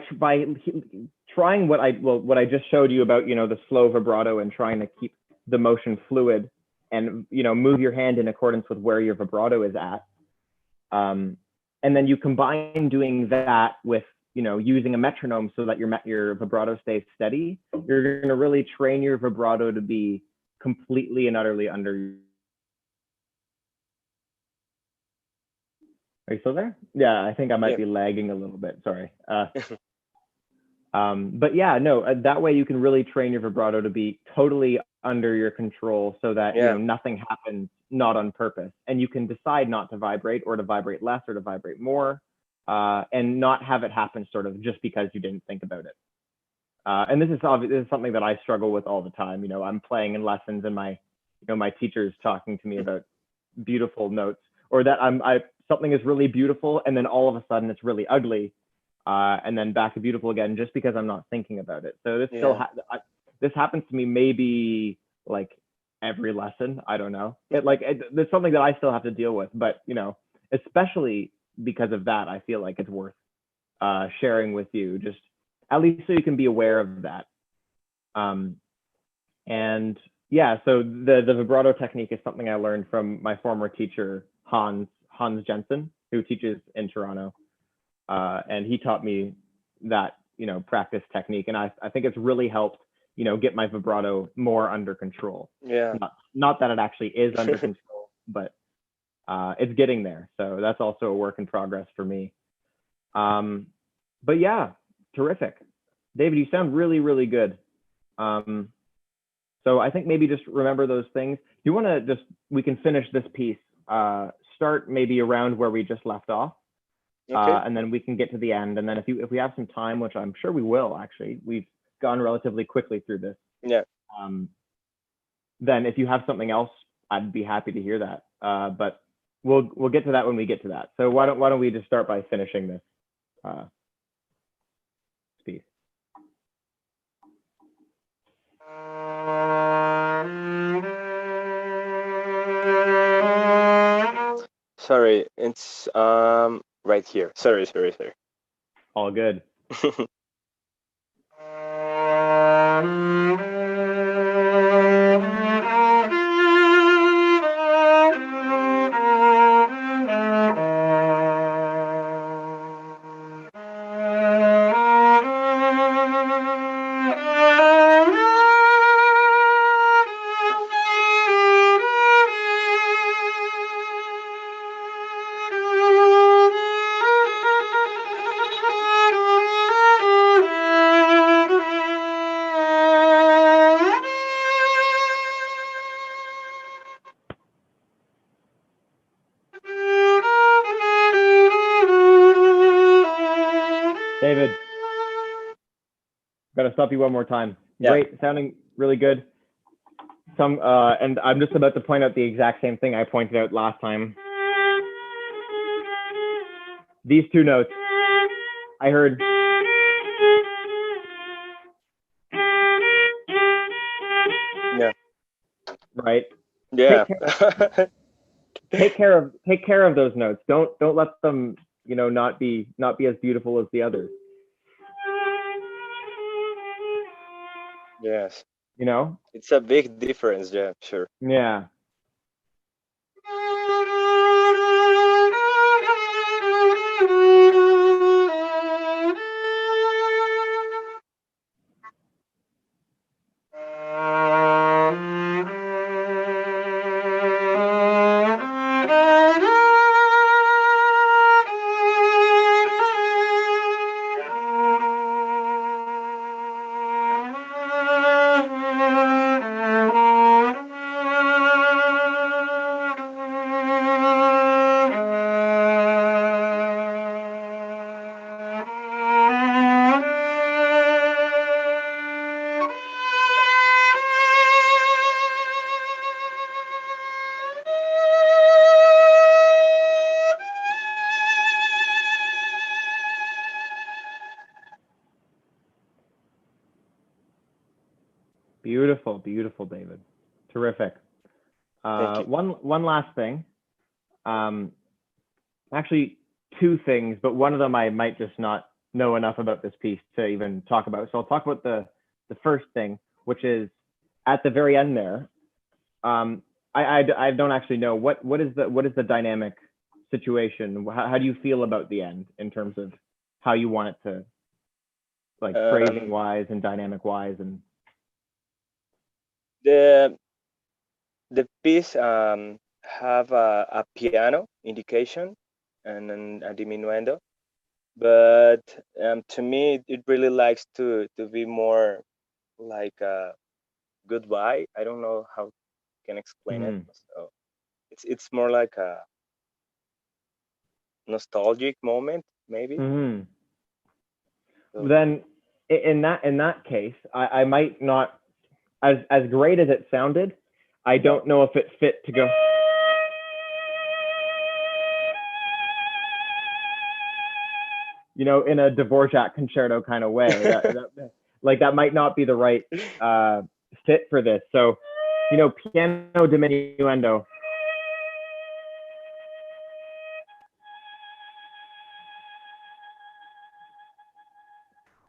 trying what I just showed you about, you know, the slow vibrato and trying to keep the motion fluid and, you know, move your hand in accordance with where your vibrato is at. And then you combine doing that with, you know, using a metronome so that your vibrato stays steady. You're going to really train your vibrato to be completely and utterly under. Are you still there? Yeah, I think I might be lagging a little bit. Sorry. But yeah, no, that way you can really train your vibrato to be totally under your control so that, you know, nothing happens not on purpose. And you can decide not to vibrate or to vibrate less or to vibrate more, and not have it happen sort of just because you didn't think about it. And this is something that I struggle with all the time. You know, I'm playing in lessons and my teacher's talking to me about beautiful notes, or that something is really beautiful and then all of a sudden it's really ugly, and then back to beautiful again just because I'm not thinking about it. So this this happens to me maybe like every lesson. I don't know. It's something that I still have to deal with, but you know, especially because of that, I feel like it's worth sharing with you, just at least so you can be aware of that. And yeah, so the vibrato technique is something I learned from my former teacher, Hans Jensen, who teaches in Toronto. And he taught me that, you know, practice technique. And I think it's really helped, you know, get my vibrato more under control. Yeah. Not that it actually is under control, but it's getting there. So that's also a work in progress for me. But yeah, terrific. David, you sound really, really good. So I think maybe just remember those things. Do you want to we can finish this piece, start maybe around where we just left off. Okay. And then we can get to the end. And then if we have some time, which I'm sure we will, actually, we've gone relatively quickly through this. Yeah. Then if you have something else, I'd be happy to hear that. But we'll get to that when we get to that. So why don't we just start by finishing this piece? Sorry, it's right here. Sorry. All good. David, gotta stop you one more time. Yeah. Great, sounding really good. And I'm just about to point out the exact same thing I pointed out last time. These two notes, I heard. Yeah. Right. Yeah. Take care of those notes. Don't let them, not be as beautiful as the others. Yes. You know? It's a big difference, yeah, sure. Yeah. Beautiful, beautiful, David. Terrific. Thank you. One last thing. Actually, two things, but one of them I might just not know enough about this piece to even talk about. So I'll talk about the first thing, which is at the very end there. I don't actually know what is the dynamic situation. How do you feel about the end in terms of how you want it to, like, phrasing wise and dynamic wise? And the piece have a piano indication and then a diminuendo, but to me it really likes to be more like a goodbye. I don't know how I can explain it. So it's more like a nostalgic moment, maybe. So. Then in that case, I might not, as great as it sounded, I don't know if it fit to go. In a Dvorak concerto kind of way. That might not be the right fit for this. So, piano diminuendo.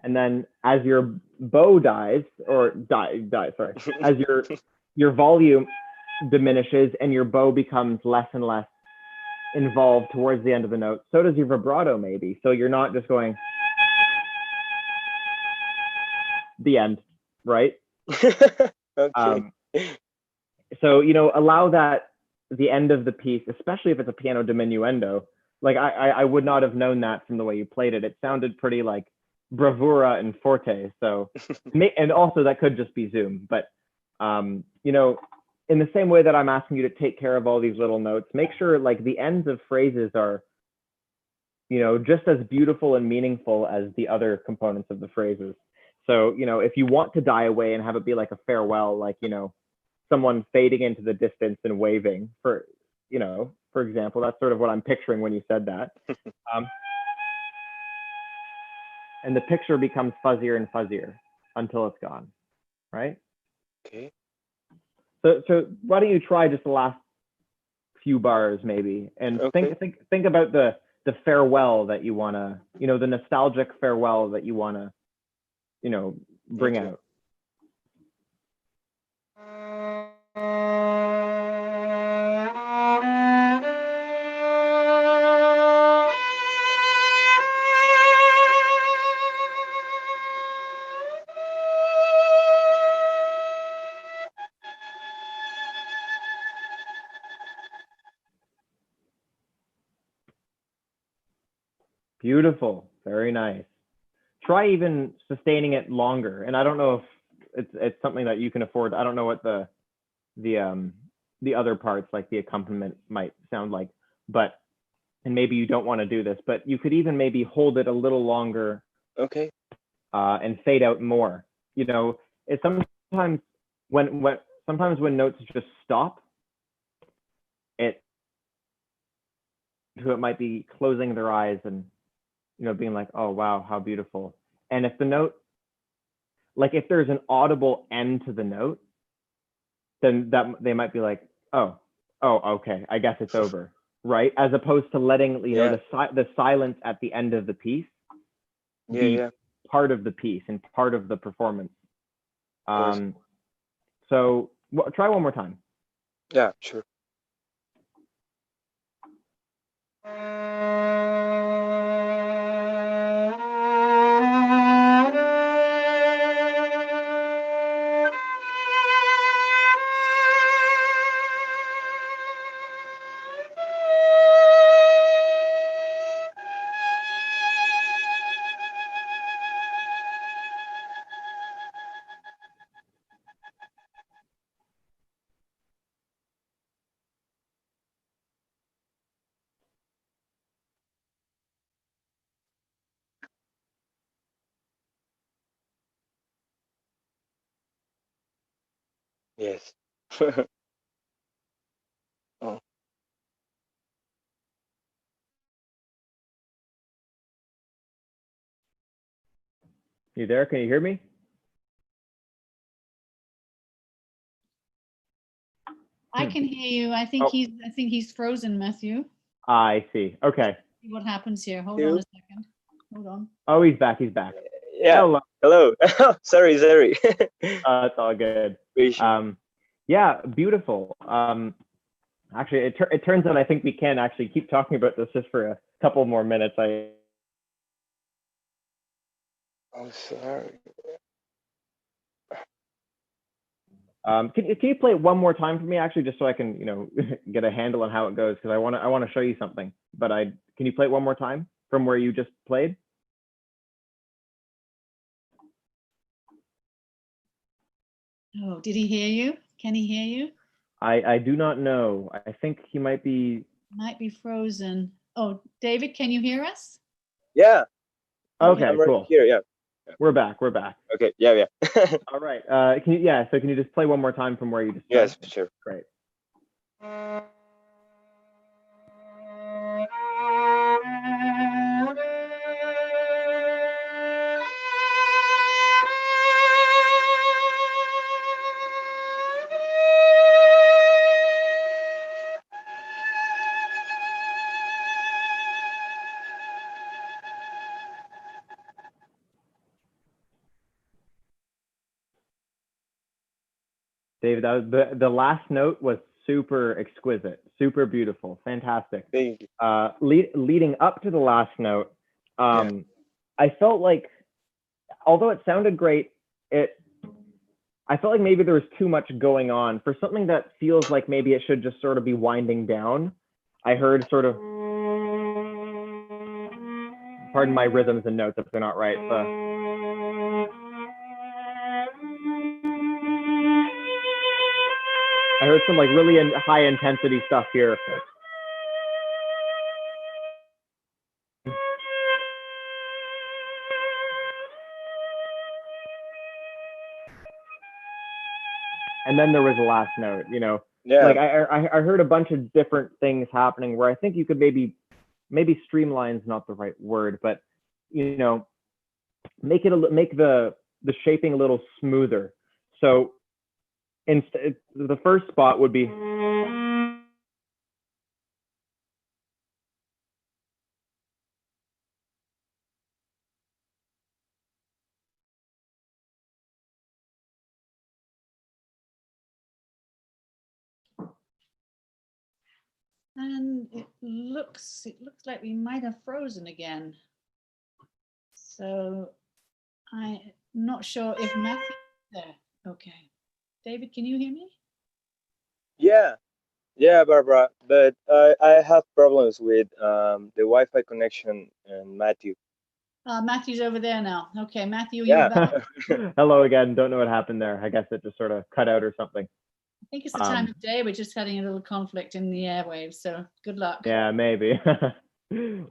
And then as your bow dies, sorry, as your volume diminishes and your bow becomes less and less involved towards the end of the note, so does your vibrato maybe. So you're not just going the end, right? Okay. So, allow that the end of the piece, especially if it's a piano diminuendo. Like I would not have known that from the way you played it. It sounded pretty like bravura and forte. So, and also that could just be Zoom, but in the same way that I'm asking you to take care of all these little notes, make sure like the ends of phrases are, just as beautiful and meaningful as the other components of the phrases. So, if you want to die away and have it be like a farewell, like, someone fading into the distance and waving, for example, that's sort of what I'm picturing when you said that. And the picture becomes fuzzier and fuzzier until it's gone, right? Okay. So why don't you try just the last few bars maybe, and think about the farewell that you want to, the nostalgic farewell that you want to, bring out. Beautiful, very nice. Try even sustaining it longer. And I don't know if it's something that you can afford. I don't know what the other parts, like the accompaniment, might sound like, and maybe you don't want to do this, but you could even maybe hold it a little longer Okay. And fade out more. You know, it's sometimes when notes just stop, it might be closing their eyes and, you know, being like, oh wow, how beautiful. And if the note, like if there's an audible end to the note, then that they might be like, oh, okay, I guess it's over, right? As opposed to letting, you know, the silence at the end of the piece be part of the piece and part of the performance. So try one more time. Yeah, sure. Yes. Oh. You there? Can you hear me? I can hear you. I think he's frozen, Matthew. I see. Okay. See what happens here. Hold on a second. Hold on. Oh, he's back. He's back. Yeah. Hello. Sorry. It's all good. Yeah, beautiful. Actually, it turns out I think we can actually keep talking about this just for a couple more minutes. I'm sorry. Can you play it one more time for me, actually, just so I can, you know, get a handle on how it goes, because I want to show you something. But can you play it one more time from where you just played? Oh, did he hear you? Can he hear you? I do not know. I think he might be frozen. Oh, David, can you hear us? Yeah. Okay, I'm right cool. here. Yeah. We're back. Okay. Yeah. All right. Can you just play one more time from where you just Yes, started? sure. Great. David, that was the last note was super exquisite, super beautiful, fantastic. Thank you. Leading up to the last note, I felt like, although it sounded great, I felt like maybe there was too much going on for something that feels like maybe it should just sort of be winding down. I heard sort of, pardon my rhythms and notes if they're not right. I heard some like really high intensity stuff here. And then there was the last note, you know. Yeah. Like I heard a bunch of different things happening where I think you could maybe streamline's not the right word, but you know, make the shaping a little smoother. So instead, the first spot would be. And it looks like we might have frozen again. So I'm not sure if Matthew there. Okay. David, can you hear me? Yeah, Barbara. But I have problems with the Wi-Fi connection and Matthew. Matthew's over there now. Okay, Matthew, you're back. Hello again. Don't know what happened there. I guess it just sort of cut out or something. I think it's the time of day. We're just having a little conflict in the airwaves. So good luck. Yeah, maybe.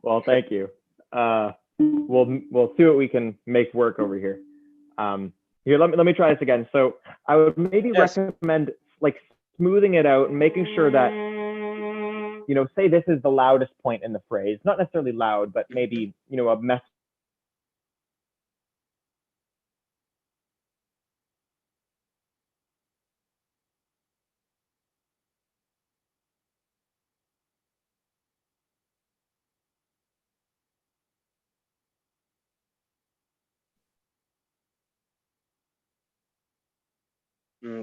Well, thank you. we'll see what we can make work over here. Here, let me try this again. So I would maybe recommend like smoothing it out and making sure that, you know, say this is the loudest point in the phrase, not necessarily loud, but maybe, you know, a mess.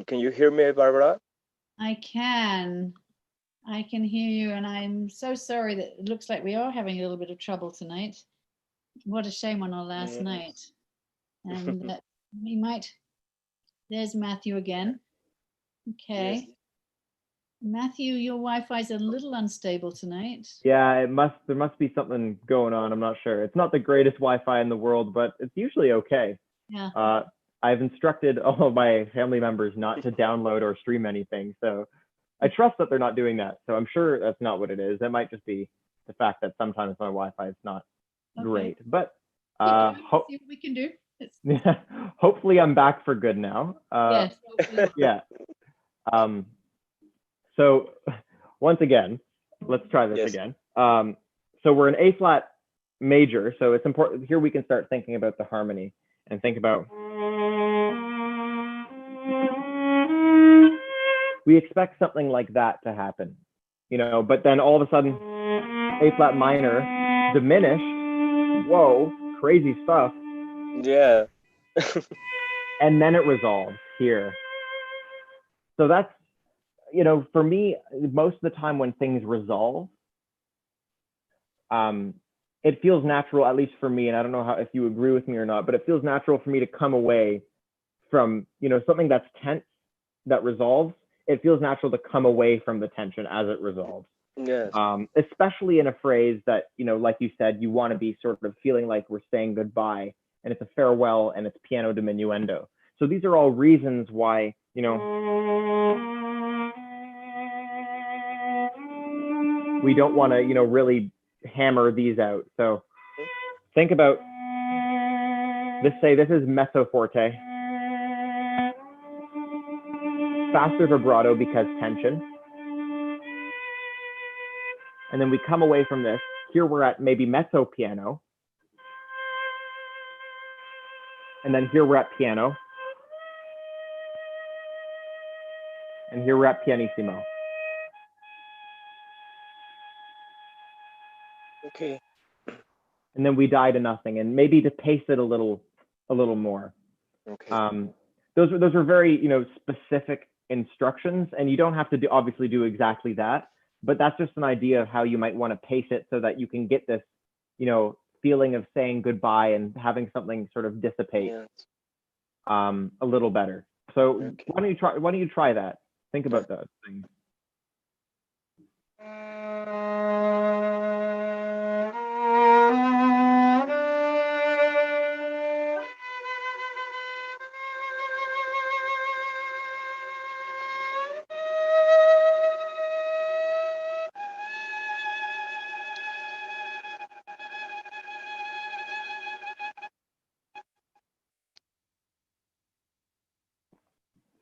Can you hear me, Barbara? I can. I can hear you, and I'm so sorry that it looks like we are having a little bit of trouble tonight. What a shame on our last night. And that we might, there's Matthew again. Okay. Yes. Matthew, your Wi-Fi is a little unstable tonight. Yeah, there must be something going on. I'm not sure. It's not the greatest Wi-Fi in the world, but it's usually okay. Yeah. I've instructed all of my family members not to download or stream anything. So I trust that they're not doing that. So I'm sure that's not what it is. It might just be the fact that sometimes my Wi-Fi is not great. But see what we can do. hopefully I'm back for good now. Yes. Yeah. So once again, let's try this again. So we're in A flat major. So it's important here we can start thinking about the harmony and think about, we expect something like that to happen, you know, but then all of a sudden A flat minor diminished. Whoa, crazy stuff. Yeah. And then it resolves here. So that's, you know, for me, most of the time when things resolve, it feels natural, at least for me, and I don't know if you agree with me or not, but it feels natural for me to come away from, you know, something that's tense that resolves. It feels natural to come away from the tension as it resolves. Yes. Especially in a phrase that, you know, like you said, you want to be sort of feeling like we're saying goodbye, and it's a farewell, and it's piano diminuendo. So these are all reasons why, you know, we don't want to, you know, really hammer these out. So think about this. Say this is mezzo forte, faster vibrato because tension, and then we come away from this. Here we're at maybe mezzo piano, and then here we're at piano, and here we're at pianissimo. Okay. And then we die to nothing, and maybe to pace it a little more. Okay. Those are very, you know, specific instructions, and you don't have to obviously do exactly that, but that's just an idea of how you might want to pace it so that you can get this, you know, feeling of saying goodbye and having something sort of dissipate a little better. So why don't you try that? Think about those things.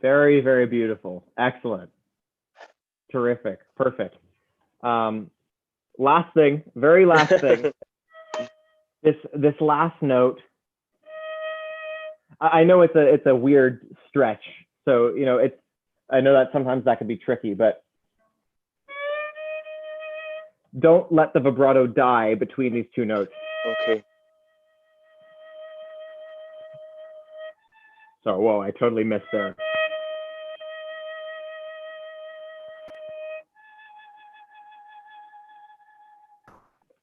Very, very beautiful. Excellent. Terrific. Perfect. Last thing, very last thing. This last note. I know it's a weird stretch. So, you know, I know that sometimes that can be tricky, but don't let the vibrato die between these two notes. Okay. So, whoa, I totally missed there.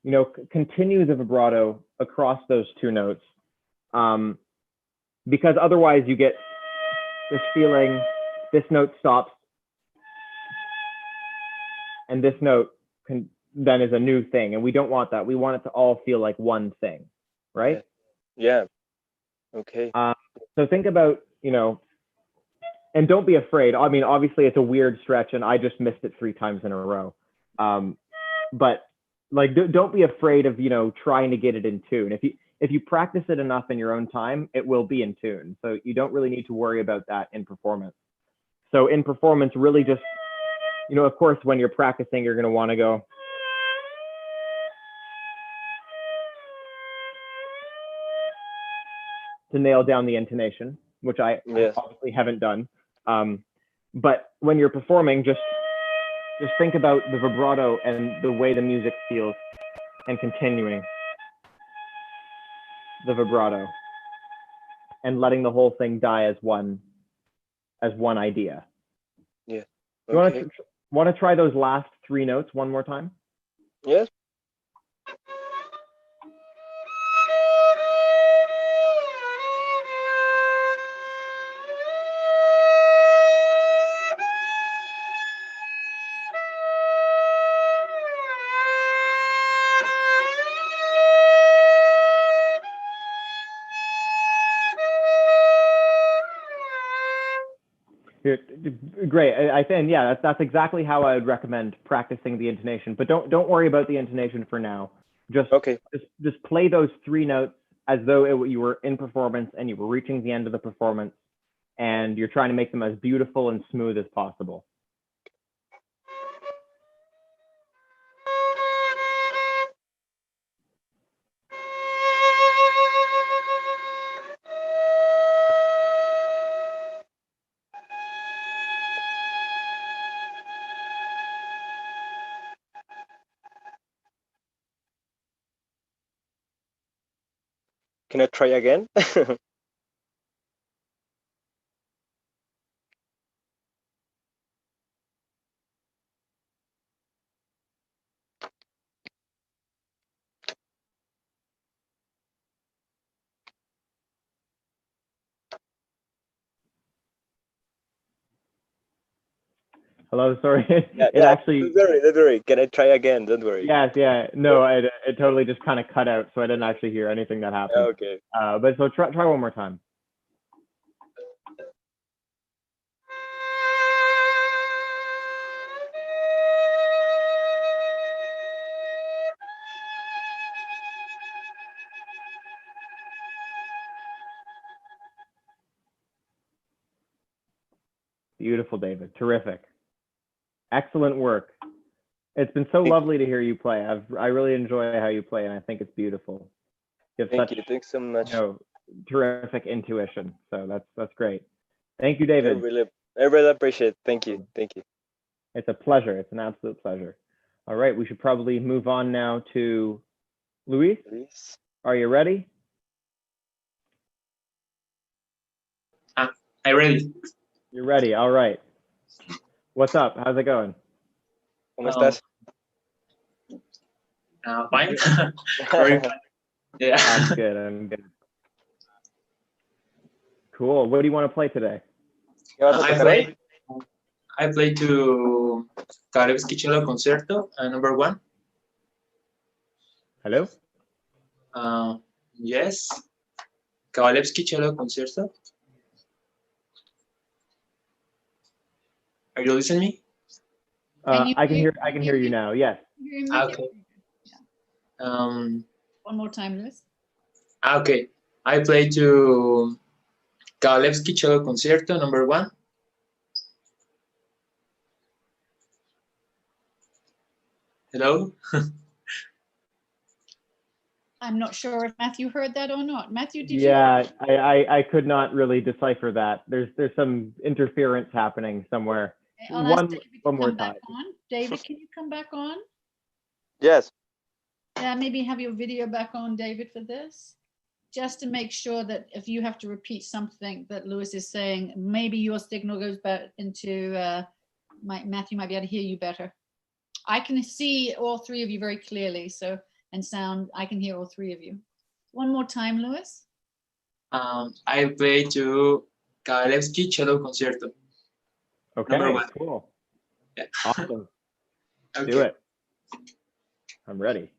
You know, continue the vibrato across those two notes, because otherwise you get this feeling, this note stops, and this note then is a new thing, and we don't want that. We want it to all feel like one thing, right? Yeah. Okay. So think about, you know, and don't be afraid. I mean, obviously it's a weird stretch, and I just missed it 3 times in a row. But like don't be afraid of, you know, trying to get it in tune. If you practice it enough in your own time, it will be in tune. So you don't really need to worry about that in performance. So in performance, really just, you know, of course, when you're practicing, you're going to want to go to nail down the intonation, which I obviously haven't done. But when you're performing, just think about the vibrato and the way the music feels, and continuing the vibrato and letting the whole thing die as one idea. Yeah. Okay. You want to try those last 3 notes one more time? Yes. Great. I think, yeah, that's exactly how I would recommend practicing the intonation. But don't worry about the intonation for now. Just play those 3 notes as though you were in performance and you were reaching the end of the performance, and you're trying to make them as beautiful and smooth as possible. Can I try again? Hello, sorry. Actually. Don't worry. Can I try again? Don't worry. Yes, yeah. No, it totally just kind of cut out, so I didn't actually hear anything that happened. Okay. But so try one more time. Beautiful, David. Terrific. Excellent work. It's been so lovely to hear you play. I really enjoy how you play, and I think it's beautiful. Thank you. Thanks so much. You know, terrific intuition. So that's great. Thank you, David. I really appreciate it. Thank you. Thank you. It's a pleasure. It's an absolute pleasure. All right, we should probably move on now to Luis. Are you ready? I'm ready. You're ready. All right. What's up? How's it going? ¿Cómo estás? Fine. Very fine. Yeah. I'm good. Cool. What do you want to play today? I play to Kawalewski Cello Concerto, number 1. Hello? Yes. Kawalewski Cello Concerto. Are you listening to me? I can hear you now. Yes. Okay. One more time, Lewis. Okay. I play to Kawalewski Cello Concerto, number 1. Hello? I'm not sure if Matthew heard that or not. Matthew, did you? Yeah, I could not really decipher that. There's some interference happening somewhere. One more time. David, can you come back on? Yes. Yeah, maybe have your video back on, David, for this. Just to make sure that if you have to repeat something that Lewis is saying, maybe your signal goes back into, Matthew might be able to hear you better. I can see all 3 of you very clearly, and sound, I can hear all 3 of you. One more time, Lewis. I play to Kawalewski Cello Concerto. Okay, number 1. Cool. Yeah. Awesome. Okay. Do it. I'm ready.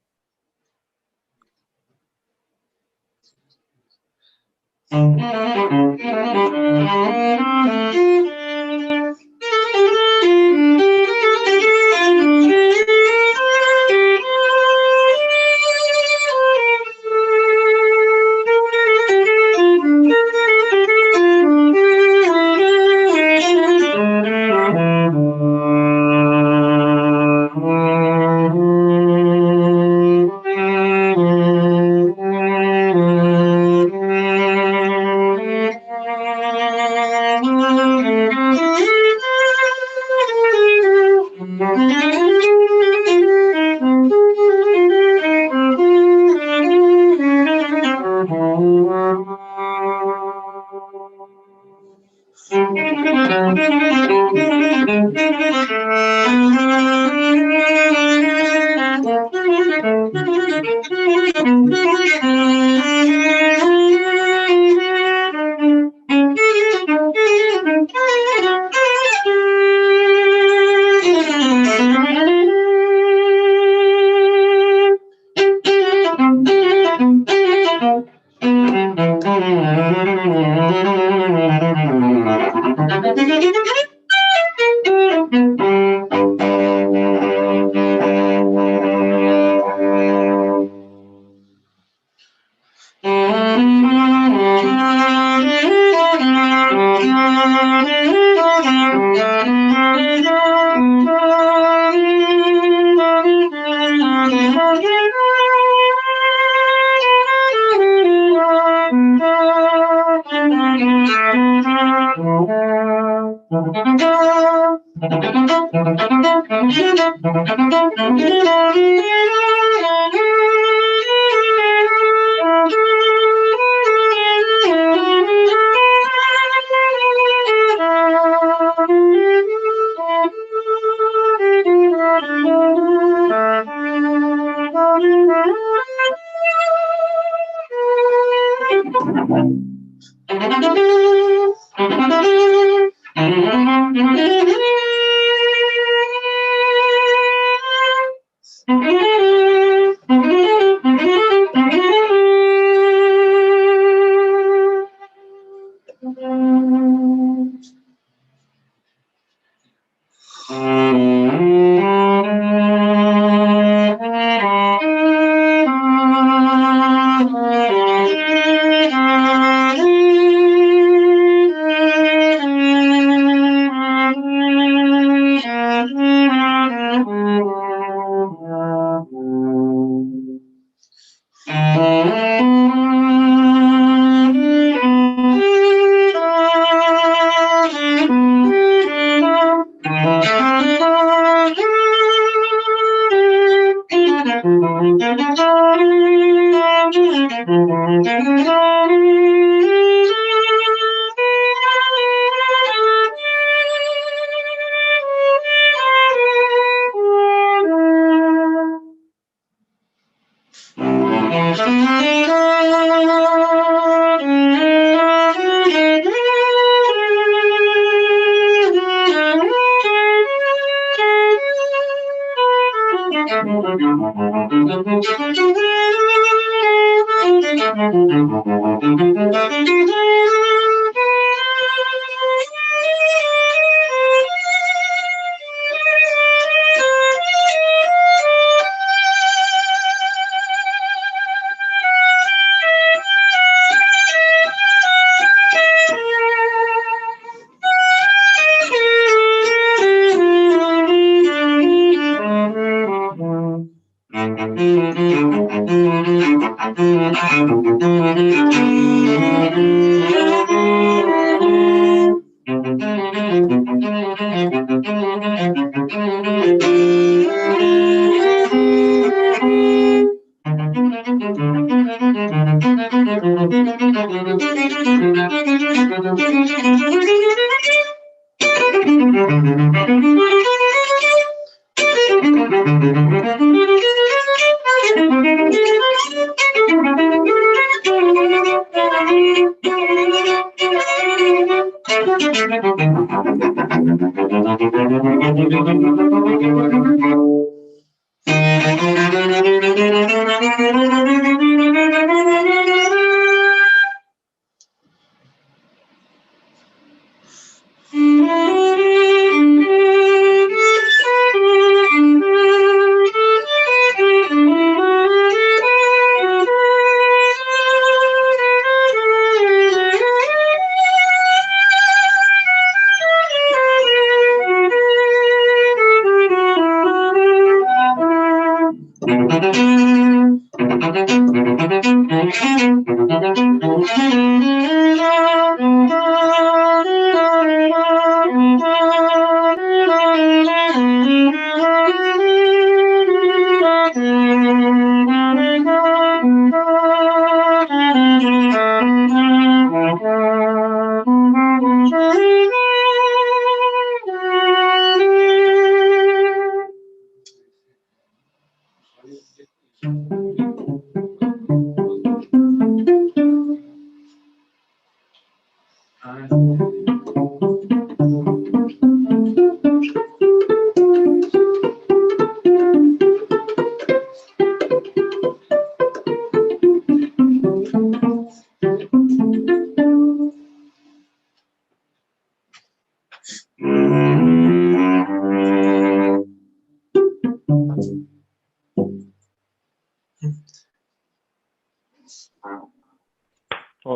Hold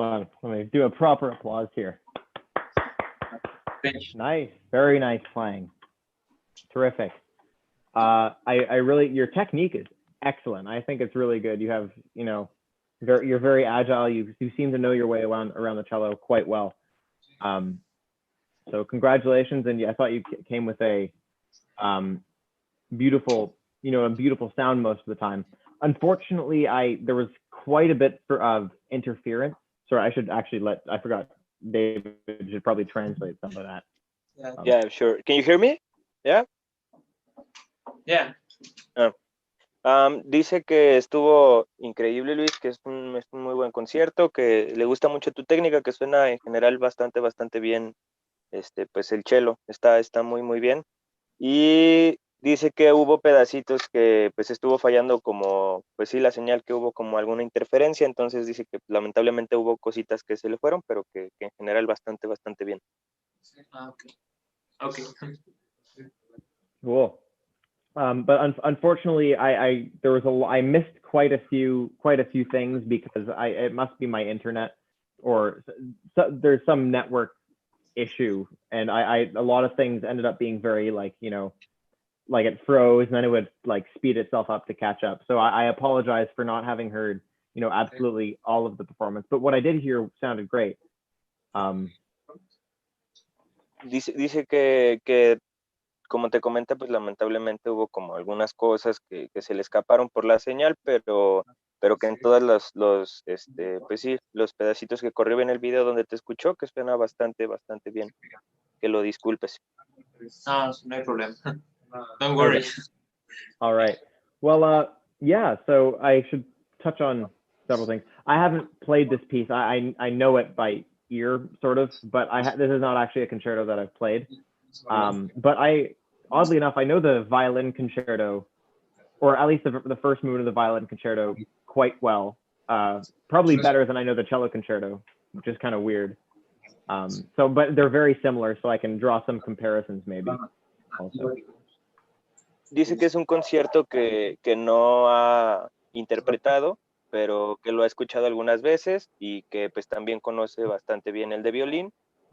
on, let me do a proper applause here. Thank you. Nice, very nice playing. Terrific. I really, your technique is excellent. I think it's really good. You have, you know, you're very agile. You seem to know your way around the cello quite well. So congratulations, and yeah, I thought you came with a beautiful, you know, a beautiful sound most of the time. Unfortunately, there was quite a bit of interference. Sorry, I should actually I forgot. David should probably translate some of that. Yeah, sure. Can you hear me? Yeah. Yeah. Dice que estuvo increíble, Luis, que es un muy buen concierto, que le gusta mucho tu técnica, que suena en general bastante bien. Pues el cello está muy bien. Y dice que hubo pedacitos que pues estuvo fallando, como pues sí, la señal, que hubo como alguna interferencia, entonces dice que lamentablemente hubo cositas que se le fueron, pero que en general bastante bien. Okay. Cool. But unfortunately, I missed quite a few things because it must be my internet, or there's some network issue, and a lot of things ended up being very, like, you know, like it froze and then it would like speed itself up to catch up. So I apologize for not having heard, you know, absolutely all of the performance, but what I did hear sounded great. Dice que como te comenta, pues lamentablemente hubo como algunas cosas que se le escaparon por la señal, pero que en todos pues sí, los pedacitos que corrió en el video donde te escuchó, que suena bastante bien, que lo disculpes. No hay problema. Don't worry. Okay. All right. Well, yeah, so I should touch on several things. I haven't played this piece. I know it by ear, sort of, but this is not actually a concerto that I've played. But oddly enough, I know the violin concerto, or at least the first movement of the violin concerto, quite well. Probably better than I know the cello concerto, which is kind of weird. But they're very similar, so I can draw some comparisons maybe. Also. Dice que es un concierto que no ha interpretado, pero que lo ha escuchado algunas veces y que pues también conoce bastante bien el de violín,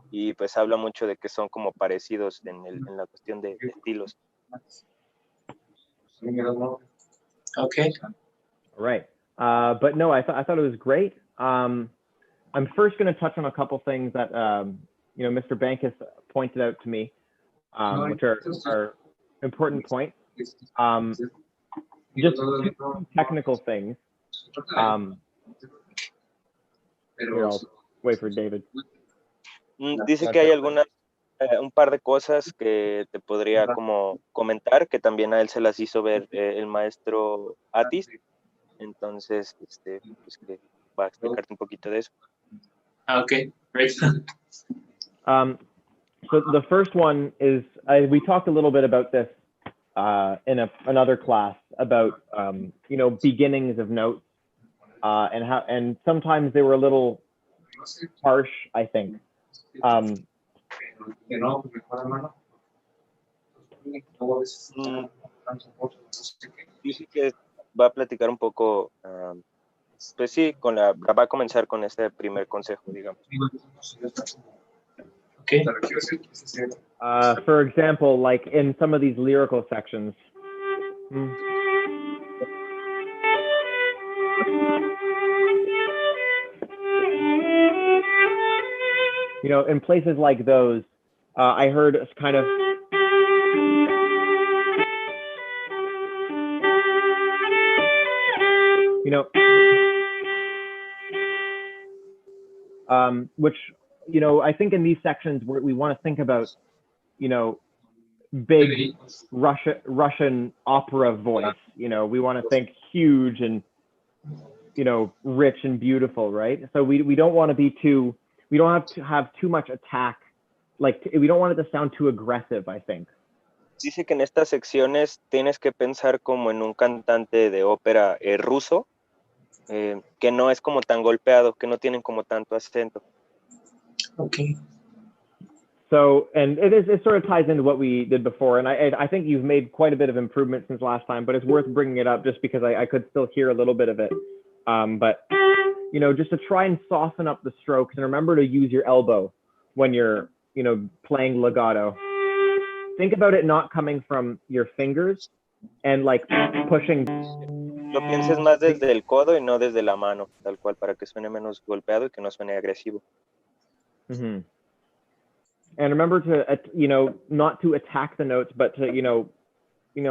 y pues habla mucho de que son como parecidos en la cuestión de estilos. Okay. All right. But no, I thought it was great. I'm first going to touch on a couple things that you know, Mr. Bankus pointed out to me, which are important points. Just two technical things. Here, I'll wait for David. Dice que hay un par de cosas que te podría como comentar, que también a él se las hizo ver el maestro Atis, entonces pues que va a explicarte un poquito de eso. Okay, great. So the first one is, we talked a little bit about this in another class about you know, beginnings of notes, and sometimes they were a little harsh, I think. Dice que va a platicar un poco, pues sí, va a comenzar con este primer consejo, digamos. Okay. For example, like in some of these lyrical sections. You know, in places like those, I heard kind of, you know, which, you know, I think in these sections we want to think about, you know, big Russian opera voice. You know, we want to think huge and, you know, rich and beautiful, right? So we don't want to be too, we don't have to have too much attack. Like, we don't want it to sound too aggressive, I think. Dice que en estas secciones tienes que pensar como en un cantante de ópera ruso, que no es como tan golpeado, que no tienen como tanto acento. Okay. So, and it sort of ties into what we did before, and I think you've made quite a bit of improvement since last time, but it's worth bringing it up just because I could still hear a little bit of it. But, you know, just to try and soften up the strokes, and remember to use your elbow when you're, you know, playing legato. Think about it not coming from your fingers and like pushing. Lo pienses más desde el codo y no desde la mano, tal cual, para que suene menos golpeado y que no suene agresivo. Mm-hmm. And remember to, you know, not to attack the notes, but to, you know,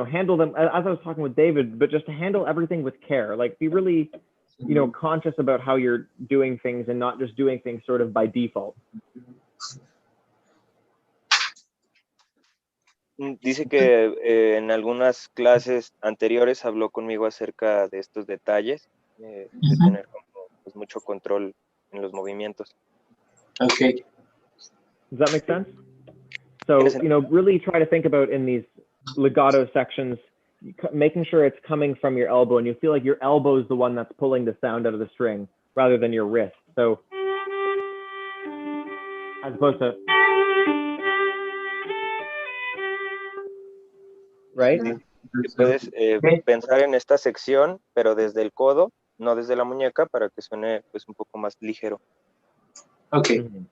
handle them as I was talking with David, but just to handle everything with care. Like be really, you know, conscious about how you're doing things and not just doing things sort of by default. Dice que en algunas clases anteriores habló conmigo acerca de estos detalles, de tener como, pues, mucho control en los movimientos. Okay. Does that make sense? So, you know, really try to think about in these legato sections, making sure it's coming from your elbow and you feel like your elbow is the one that's pulling the sound out of the string rather than your wrist. So, as opposed to, right? Puedes pensar en esta sección, pero desde el codo, no desde la muñeca, para que suene pues un poco más ligero. Okay. Mm-hmm.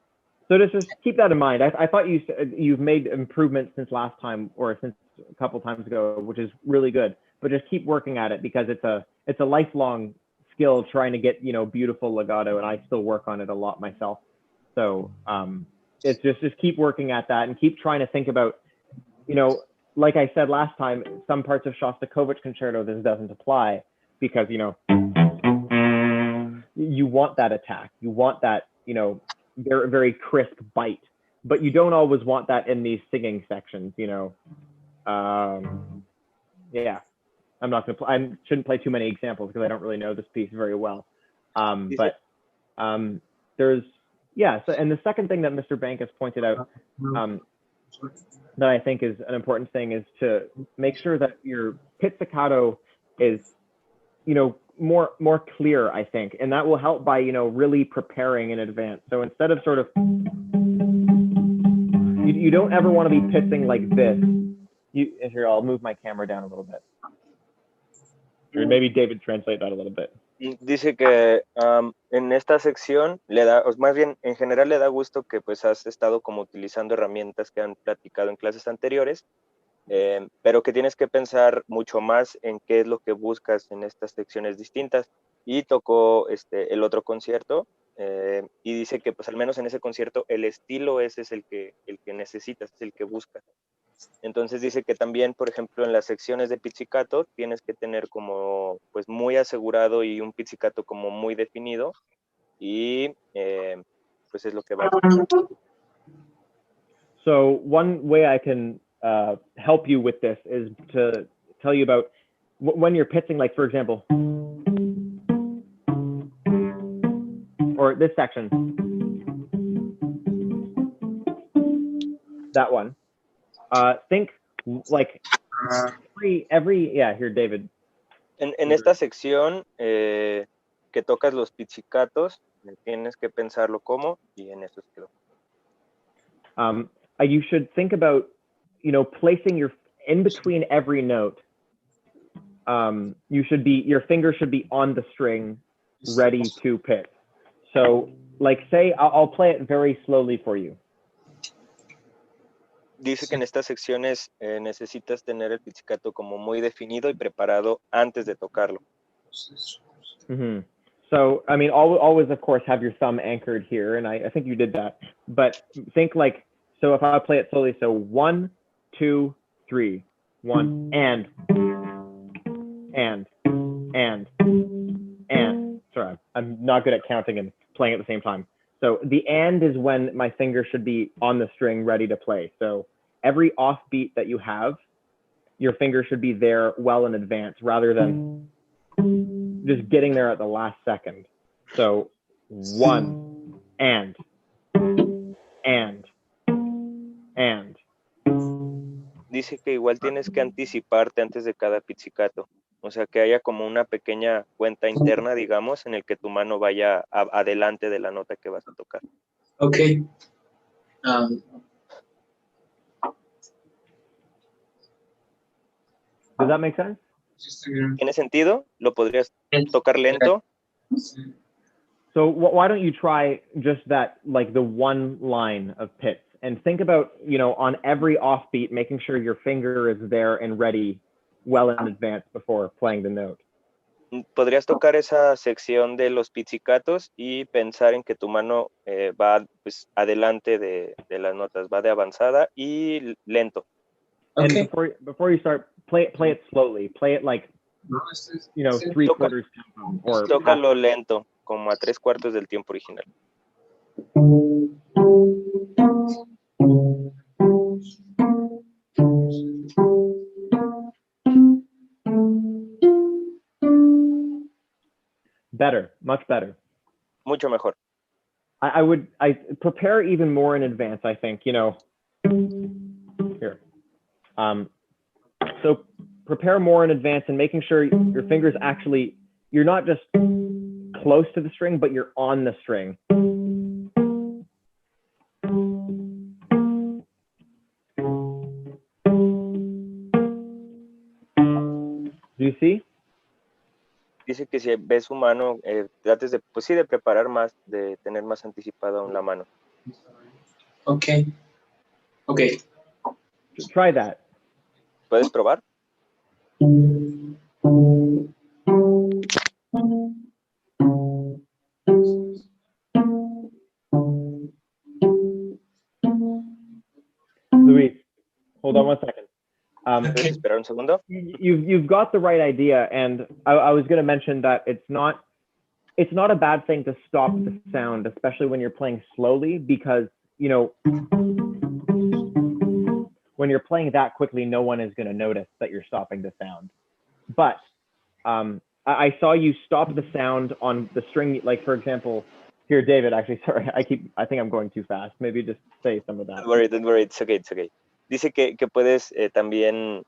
So just keep that in mind. I thought you've made improvements since last time or since a couple times ago, which is really good. But just keep working at it because it's a lifelong skill trying to get, you know, beautiful legato, and I still work on it a lot myself. So it's just keep working at that and keep trying to think about, you know, like I said last time, some parts of Shostakovich concerto this doesn't apply because, you know, you want that attack, you want that, you know, very, very crisp bite, but you don't always want that in these singing sections, you know. Yeah, I'm not gonna I shouldn't play too many examples because I don't really know this piece very well. But there's, yeah, so, and the second thing that Mr. Bankus pointed out that I think is an important thing is to make sure that your pizzicato is, you know, more clear, I think, and that will help by, you know, really preparing in advance. So instead of sort of, you don't ever want to be pizzing like this. Here, I'll move my camera down a little bit. Or maybe David translate that a little bit. Dice que en esta sección le da, o más bien en general le da gusto que pues has estado como utilizando herramientas que han platicado en clases anteriores, pero que tienes que pensar mucho más en qué es lo que buscas en estas secciones distintas. Y tocó el otro concierto y dice que pues al menos en ese concierto el estilo ese es el que necesitas, es el que buscas. Entonces dice que también, por ejemplo, en las secciones de pizzicato tienes que tener como pues muy asegurado y un pizzicato como muy definido y pues es lo que va a buscar. So one way I can help you with this is to tell you about when you're pizzing, like for example, or this section, that one. Think like every yeah, here, David. En esta sección que tocas los pizzicatos, tienes que pensarlo como y en eso quedó. You should think about, you know, placing your in between every note. Your finger should be on the string, ready to pick. So, like, say, I'll play it very slowly for you. Dice que en estas secciones necesitas tener el pizzicato como muy definido y preparado antes de tocarlo. Mm-hmm. So, I mean, always, of course, have your thumb anchored here, and I think you did that. But think like, so if I play it slowly, so 1, 2, 3, 1, and. Sorry, I'm not good at counting and playing at the same time. So the and is when my finger should be on the string ready to play. So every offbeat that you have, your finger should be there well in advance rather than just getting there at the last second. So 1, and. Dice que igual tienes que anticiparte antes de cada pizzicato. O sea, que haya como una pequeña cuenta interna, digamos, en el que tu mano vaya adelante de la nota que vas a tocar. Okay. Um, Does that make sense? ¿Tiene sentido? ¿Lo podrías tocar lento? So why don't you try just that, like the one line of pits, and think about, on every offbeat, making sure your finger is there and ready well in advance before playing the note. Podrías tocar esa sección de los pizzicatos y pensar en que tu mano va pues, adelante de las notas, va de avanzada y lento. Okay. And before you start, play it slowly. Play it like, 3/4 tempo. Or tócalo lento, como a 3/4 del tiempo original. Better, much better. Mucho mejor. I prepare even more in advance, I think, here. So prepare more in advance and making sure your fingers actually, you're not just close to the string, but you're on the string. Do you see? Dice que si ves su mano, trates de, pues sí, de preparar más, de tener más anticipada aún la mano. Okay. Okay. Try that. ¿Puedes probar? Luis, hold on one second. ¿Puedes esperar un segundo? You've got the right idea, and I was going to mention that it's not a bad thing to stop the sound, especially when you're playing slowly, because when you're playing that quickly, no one is going to notice that you're stopping the sound. But I saw you stop the sound on the string, like for example, here, David. Actually, sorry, I think I'm going too fast. Maybe just say some of that. Don't worry, it's okay. Dice que puedes también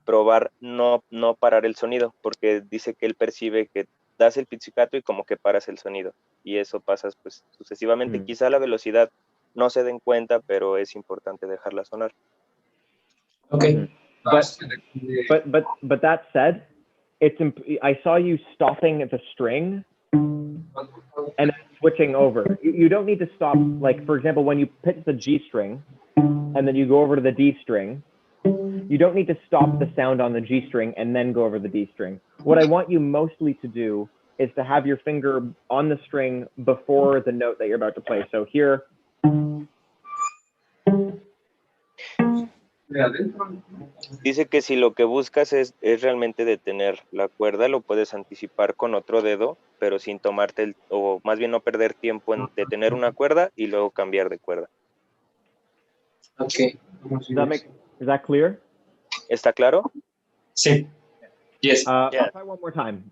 probar no parar el sonido, porque dice que él percibe que das el pizzicato y como que paras el sonido, y eso pasas pues sucesivamente. Quizá la velocidad no se den cuenta, pero es importante dejarla sonar. Okay. But that said, I saw you stopping the string and then switching over. You don't need to stop, like for example, when you pitch the G string and then you go over to the D string, you don't need to stop the sound on the G string and then go over the D string. What I want you mostly to do is to have your finger on the string before the note that you're about to play. So here. Dice que si lo que buscas es realmente detener la cuerda, lo puedes anticipar con otro dedo, pero sin tomarte o más bien no perder tiempo en detener una cuerda y luego cambiar de cuerda. Okay. Is that clear? ¿Está claro? Sí. Yes. Yeah. Try one more time.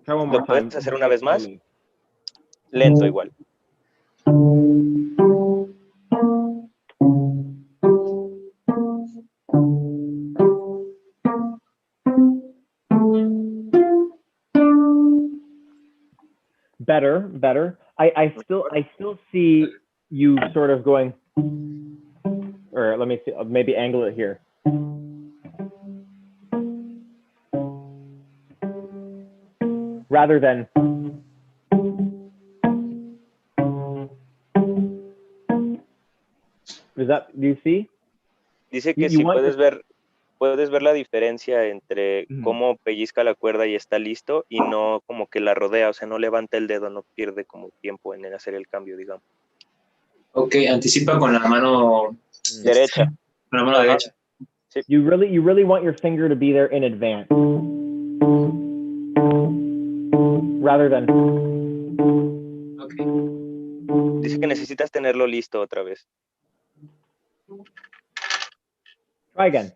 Try one more ¿Lo time. puedes hacer una vez más? Lento igual. Better. I still see you sort of going, or let me see, maybe angle it here. Rather than. Do you see? Dice que si puedes ver la diferencia entre cómo pellizca la cuerda y está listo y no como que la rodea, o sea, no levanta el dedo, no pierde como tiempo en hacer el cambio, digamos. Ok, anticipa con la mano derecha. Con la mano derecha. Sí. You really want your finger to be there in advance. Rather than. Okay. Dice que necesitas tenerlo listo otra vez. Try again.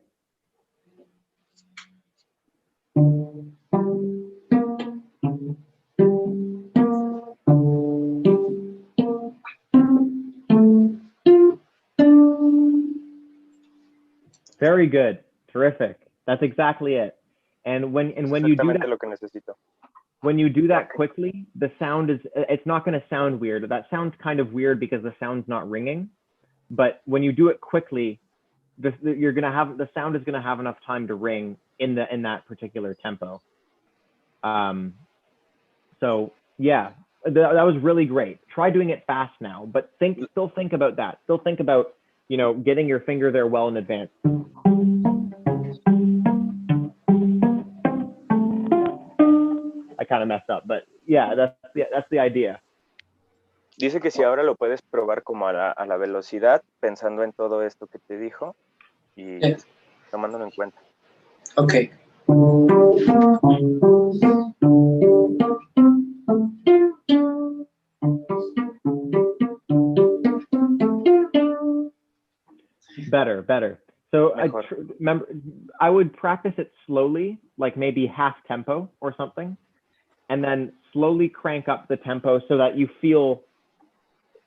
Very good. Terrific. That's exactly it. And when you do that, lo que necesito. when you do that quickly, the sound is, it's not going to sound weird. That sounds kind of weird because the sound's not ringing. But when you do it quickly, you're going to have, the sound is going to have enough time to ring in that particular tempo. So yeah, that was really great. Try doing it fast now, but still think about that. Still think about, you know, getting your finger there well in advance. I kind of messed up, but yeah, that's the idea. Dice que si ahora lo puedes probar como a la velocidad, pensando en todo esto que te dijo y tomándolo en cuenta. Okay. Better. So remember, I would practice it slowly, like maybe half tempo or something, and then slowly crank up the tempo so that you feel,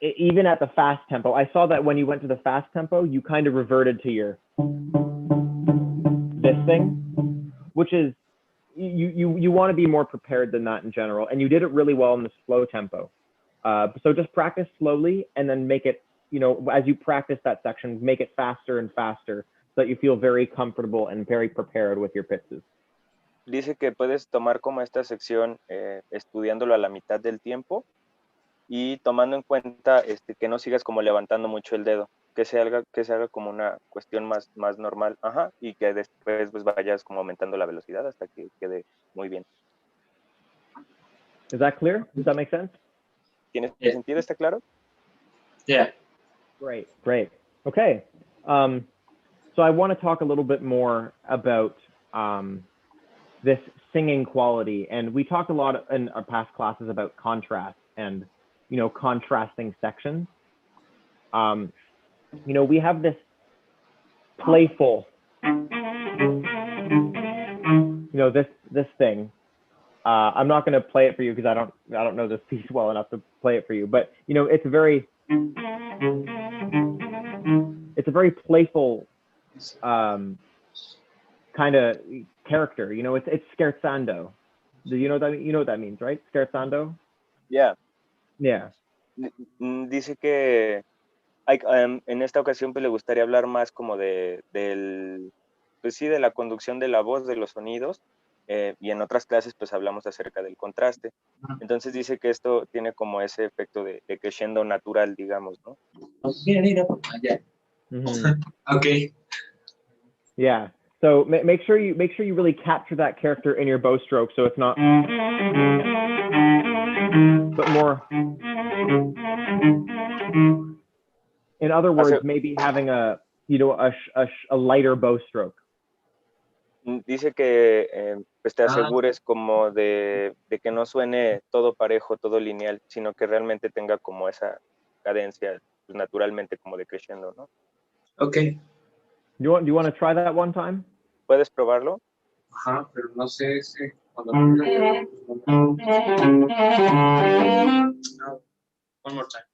even at the fast tempo. I saw that when you went to the fast tempo, you kind of reverted to your this thing, which is you want to be more prepared than that in general, and you did it really well in the slow tempo. So just practice slowly, and then make it, you know, as you practice that section, make it faster and faster so that you feel very comfortable and very prepared with your pitches. Dice que puedes tomar como esta sección estudiándolo a la mitad del tiempo y tomando en cuenta que no sigas como levantando mucho el dedo, que se haga como una cuestión más normal, y que después pues vayas como aumentando la velocidad hasta que quede muy bien. Is that clear? Does that make sense? ¿Tiene sentido? ¿Está claro? Yeah. Great. Okay. So I want to talk a little bit more about this singing quality. And we talked a lot in our past classes about contrast and, you know, contrasting sections. You know, we have this playful, you know, this thing. I'm not going to play it for you because I don't know this piece well enough to play it for you, but you know, it's a very playful kind of character. You know, it's scherzando. Do you know what that means, right? Scherzando? Yeah. Yeah. Dice que en esta ocasión pues le gustaría hablar más como de la conducción de la voz, de los sonidos, y en otras clases pues hablamos acerca del contraste. Entonces dice que esto tiene como ese efecto de crescendo natural, digamos, ¿no? Okay. Yeah. So make sure you really capture that character in your bow stroke, so it's not, but more. In other words, maybe having a lighter bow stroke. Dice que pues te asegures como de que no suene todo parejo, todo lineal, sino que realmente tenga como esa cadencia pues, naturalmente como de crescendo, ¿no? Okay. Do you want to try that one time? ¿Puedes probarlo? Pero no sé si cuando... One more time.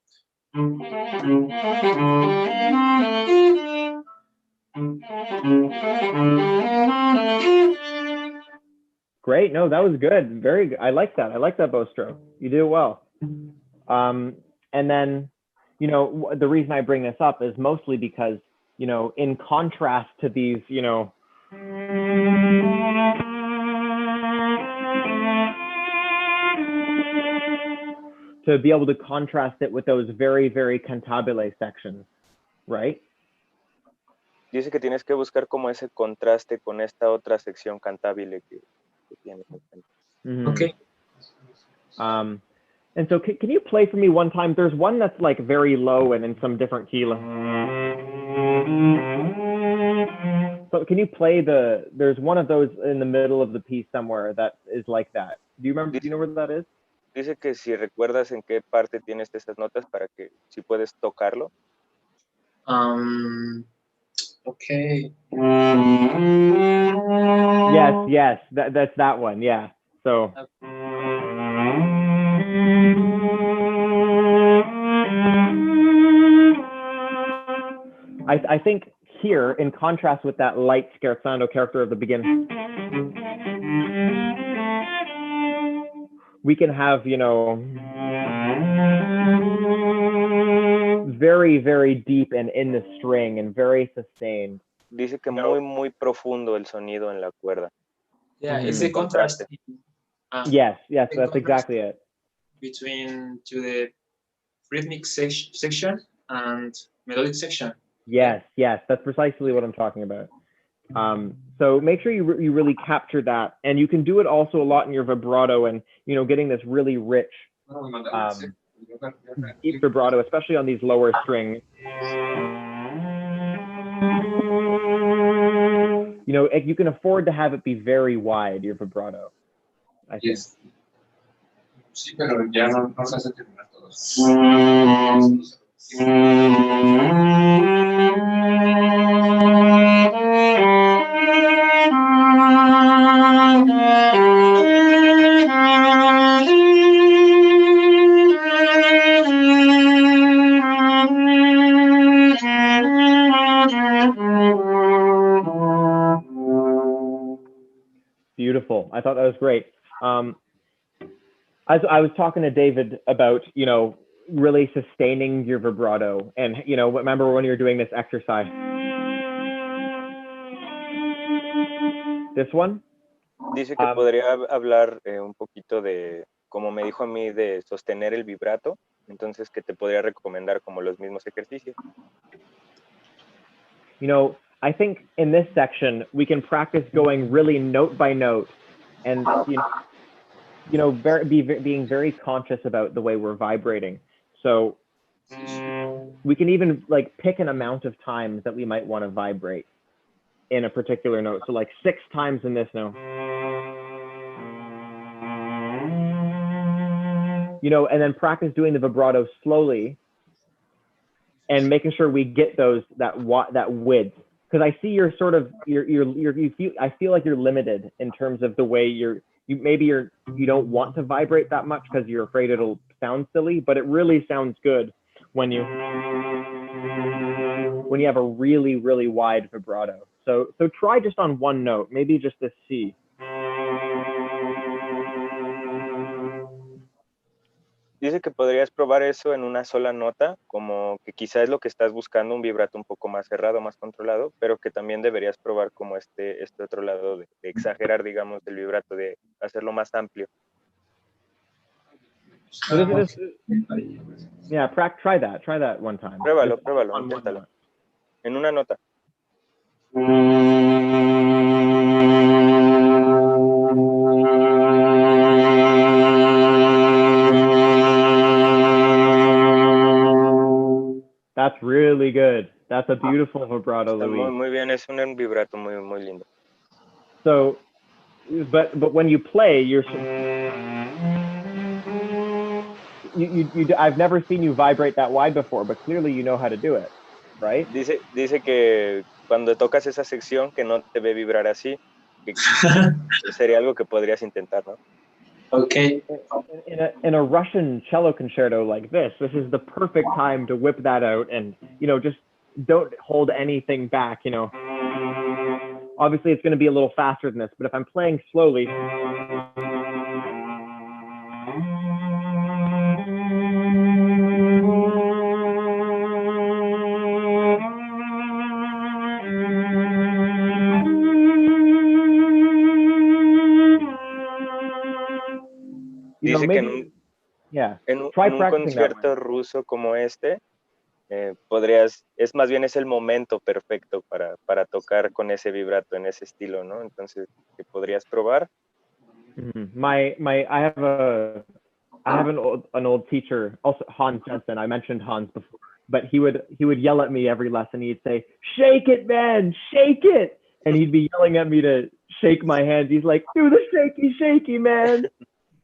Great. No, that was good. Very good. I like that. I like that bow stroke. You did it well. And then, you know, the reason I bring this up is mostly because, you know, in contrast to these, you know, to be able to contrast it with those very, very cantabile sections, right? Dice que tienes que buscar como ese contraste con esta otra sección cantabile que tiene. Mm-hmm. Okay. And so can you play for me one time? There's one that's like very low and in some different key. So can you play there's one of those in the middle of the piece somewhere that is like that. Do you know where that is? Dice que si recuerdas en qué parte tienes esas notas para que si puedes tocarlo. Okay. Yes, that's that one. Yeah. So. I think here, in contrast with that light scherzando character of the beginning, we can have, you know, very, very deep and in the string and very sustained. Dice que muy profundo el sonido en la cuerda. Yeah, it's the contrast. Yes, the that's contrast exactly it. between to the rhythmic section and melodic section. Yes, that's precisely what I'm talking about. So make sure you really capture that, and you can do it also a lot in your vibrato, and you know, getting this really rich deep vibrato, especially on these lower strings. You know, you can afford to have it be very wide, your vibrato, I think. Yes. Sí, pero ya no se hace terminar todos. Beautiful. I thought that was great. I was talking to David about, you know, really sustaining your vibrato, and you know, remember when you were doing this exercise, this one. Dice que podría hablar un poquito de, como me dijo a mí, de sostener el vibrato, entonces que te podría recomendar como los mismos ejercicios. You know, I think in this section we can practice going really note by note, and being very conscious about the way we're vibrating. So we can even like pick an amount of times that we might want to vibrate in a particular note. So like 6 times in this note. You know, and then practice doing the vibrato slowly and making sure we get that width. Because I see you're sort of I feel like you're limited in terms of the way you don't want to vibrate that much because you're afraid it'll sound silly, but it really sounds good when you have a really, really wide vibrato. So try just on one note, maybe just this C. Dice que podrías probar eso en una sola nota, como que quizá es lo que estás buscando, un vibrato un poco más cerrado, más controlado, pero que también deberías probar como este otro lado de exagerar, digamos, del vibrato, de hacerlo más amplio. So try that one time. Pruébalo, inténtalo. En una nota. That's really good. That's a beautiful vibrato, Luis. Muy bien, es un vibrato muy, muy lindo. So, but when you play, I've never seen you vibrate that wide before, but clearly you know how to do it, right? Dice que cuando tocas esa sección que no te ve vibrar así, que sería algo que podrías intentar, ¿no? Okay. In a Russian cello concerto like this is the perfect time to whip that out, and you know, just don't hold anything back. You know, obviously it's going to be a little faster than this, but if I'm playing slowly. Dice que en un concierto ruso como este, es más bien es el momento perfecto para tocar con ese vibrato en ese estilo, ¿no? Entonces, ¿qué podrías probar? I have an old teacher, also Hans Jensen. I mentioned Hans before, but he would yell at me every lesson. He'd say, "Shake it, man, shake it," and he'd be yelling at me to shake my hands. He's like, "Do the shaky, man."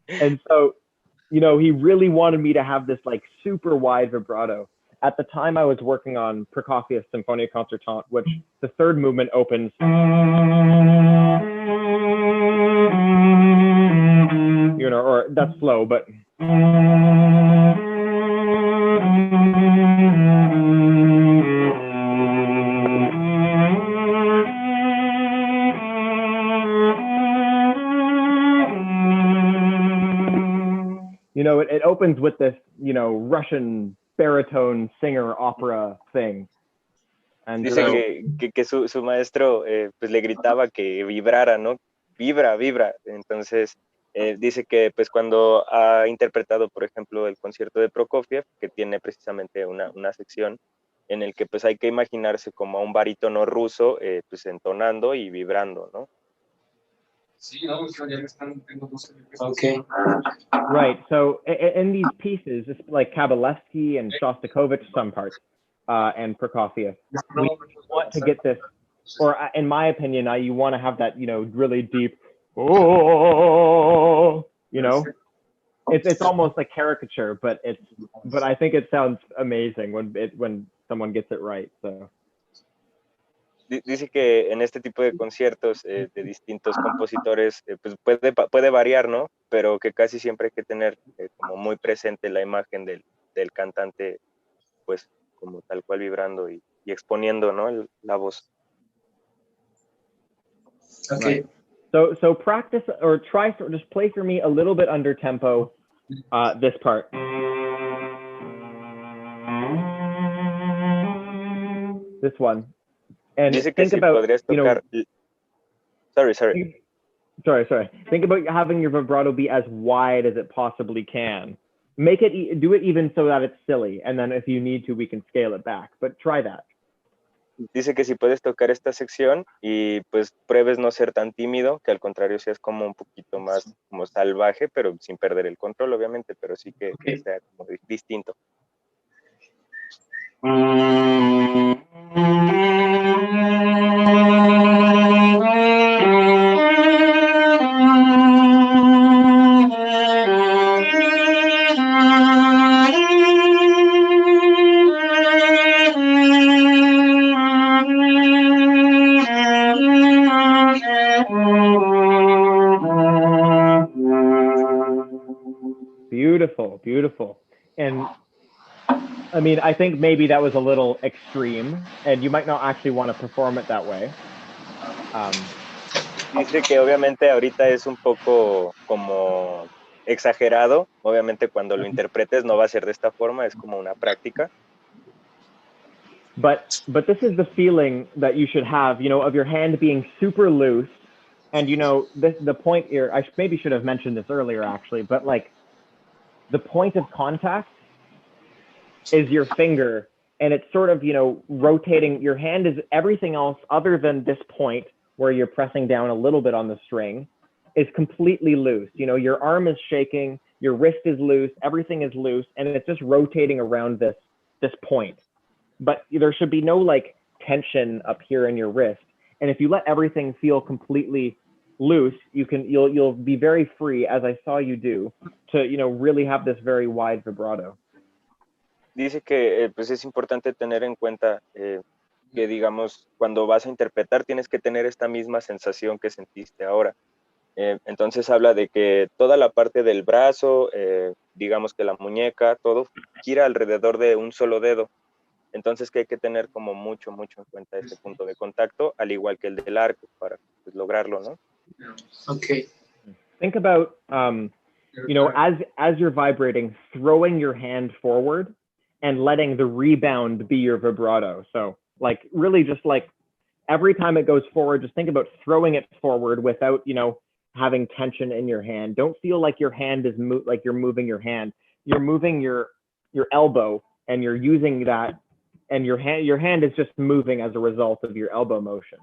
And so, you know, he really wanted me to have this like super wide vibrato. At the time, I was working on Prokofiev's Symphonia Concertante, which the third movement opens. You know, or that's slow, but. opens with this, you know, Russian baritone singer opera thing. And Dice so, que su maestro pues le gritaba que vibrara, ¿no? Vibra, vibra. Entonces, dice que pues cuando ha interpretado, por ejemplo, el concierto de Prokofiev, que tiene precisamente una sección en el que pues hay que imaginarse como a un barítono ruso pues entonando y vibrando, ¿no? Sí, no, ya me están tengo música. Okay. right. So in these pieces, it's like Kabalevsky and Shostakovich, some parts, and Prokofiev, we want to get this, or in my opinion, you want to have that, you know, really deep, oh, you know, it's almost like caricature, but I think it sounds amazing when someone gets it right. So. Dice que en este tipo de conciertos de distintos compositores pues puede variar, ¿no? Pero que casi siempre hay que tener como muy presente la imagen del cantante, pues como tal cual vibrando y exponiendo, ¿no? La voz. Okay. Right. So practice or try to just play for me a little bit under tempo this part. This one. And dice que think si about, podrías tocar, you know, sorry. Think about having your vibrato be as wide as it possibly can. Make it, do it even so that it's silly. And then if you need to, we can scale it back, but try that. Dice que si puedes tocar esta sección y pues pruebes no ser tan tímido, que al contrario seas como un poquito más como salvaje, pero sin perder el control, obviamente, pero sí que sea como distinto. Beautiful, beautiful. And I mean, I think maybe that was a little extreme, and you might not actually want to perform it that way. Dice que obviamente ahorita es un poco como exagerado, obviamente cuando lo interpretes no va a ser de esta forma, es como una práctica. But this is the feeling that you should have, you know, of your hand being super loose. And, you know, the point here, I maybe should have mentioned this earlier, actually, but like the point of contact is your finger, and it's sort of, you know, rotating. Your hand is everything else other than this point where you're pressing down a little bit on the string is completely loose. You know, your arm is shaking, your wrist is loose, everything is loose, and it's just rotating around this point. But there should be no like tension up here in your wrist. And if you let everything feel completely loose, you'll be very free, as I saw you do, to, you know, really have this very wide vibrato. Dice que pues es importante tener en cuenta que, digamos, cuando vas a interpretar tienes que tener esta misma sensación que sentiste ahora. Entonces habla de que toda la parte del brazo, digamos que la muñeca, todo gira alrededor de un solo dedo. Entonces que hay que tener como mucho en cuenta este punto de contacto, al igual que el del arco, para pues, lograrlo, ¿no? Okay. Think about, you know, as you're vibrating, throwing your hand forward and letting the rebound be your vibrato. So like really just like every time it goes forward, just think about throwing it forward without, you know, having tension in your hand. Don't feel like your hand is like you're moving your hand. You're moving your elbow, and you're using that, and your hand is just moving as a result of your elbow motion.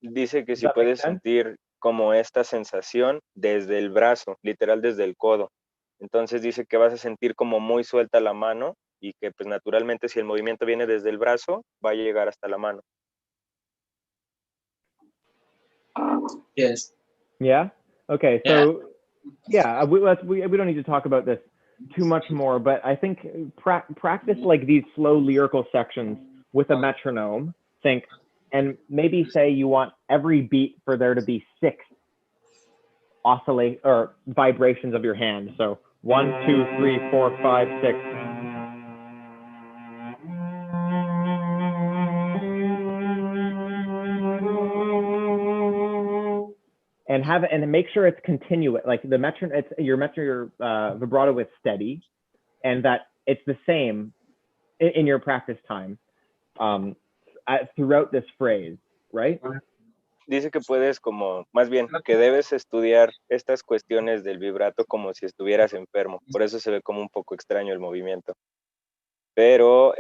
Dice que si puedes sentir como esta sensación desde el brazo, literal desde el codo. Entonces dice que vas a sentir como muy suelta la mano y que pues naturalmente si el movimiento viene desde el brazo, va a llegar hasta la mano. Yes. Yeah. Okay. So yeah, we don't need to talk about this too much more, but I think practice like these slow lyrical sections with a metronome. And maybe say you want every beat for there to be 6 oscillate or vibrations of your hand. So 1, 2, 3, 4, 5, 6. And have it, and make sure it's continuous. Like the your vibrato is steady, and that it's the same in your practice time throughout this phrase, right? Dice que puedes como, más bien, que debes estudiar estas cuestiones del vibrato como si estuvieras enfermo. Por eso se ve como un poco extraño el movimiento. Pero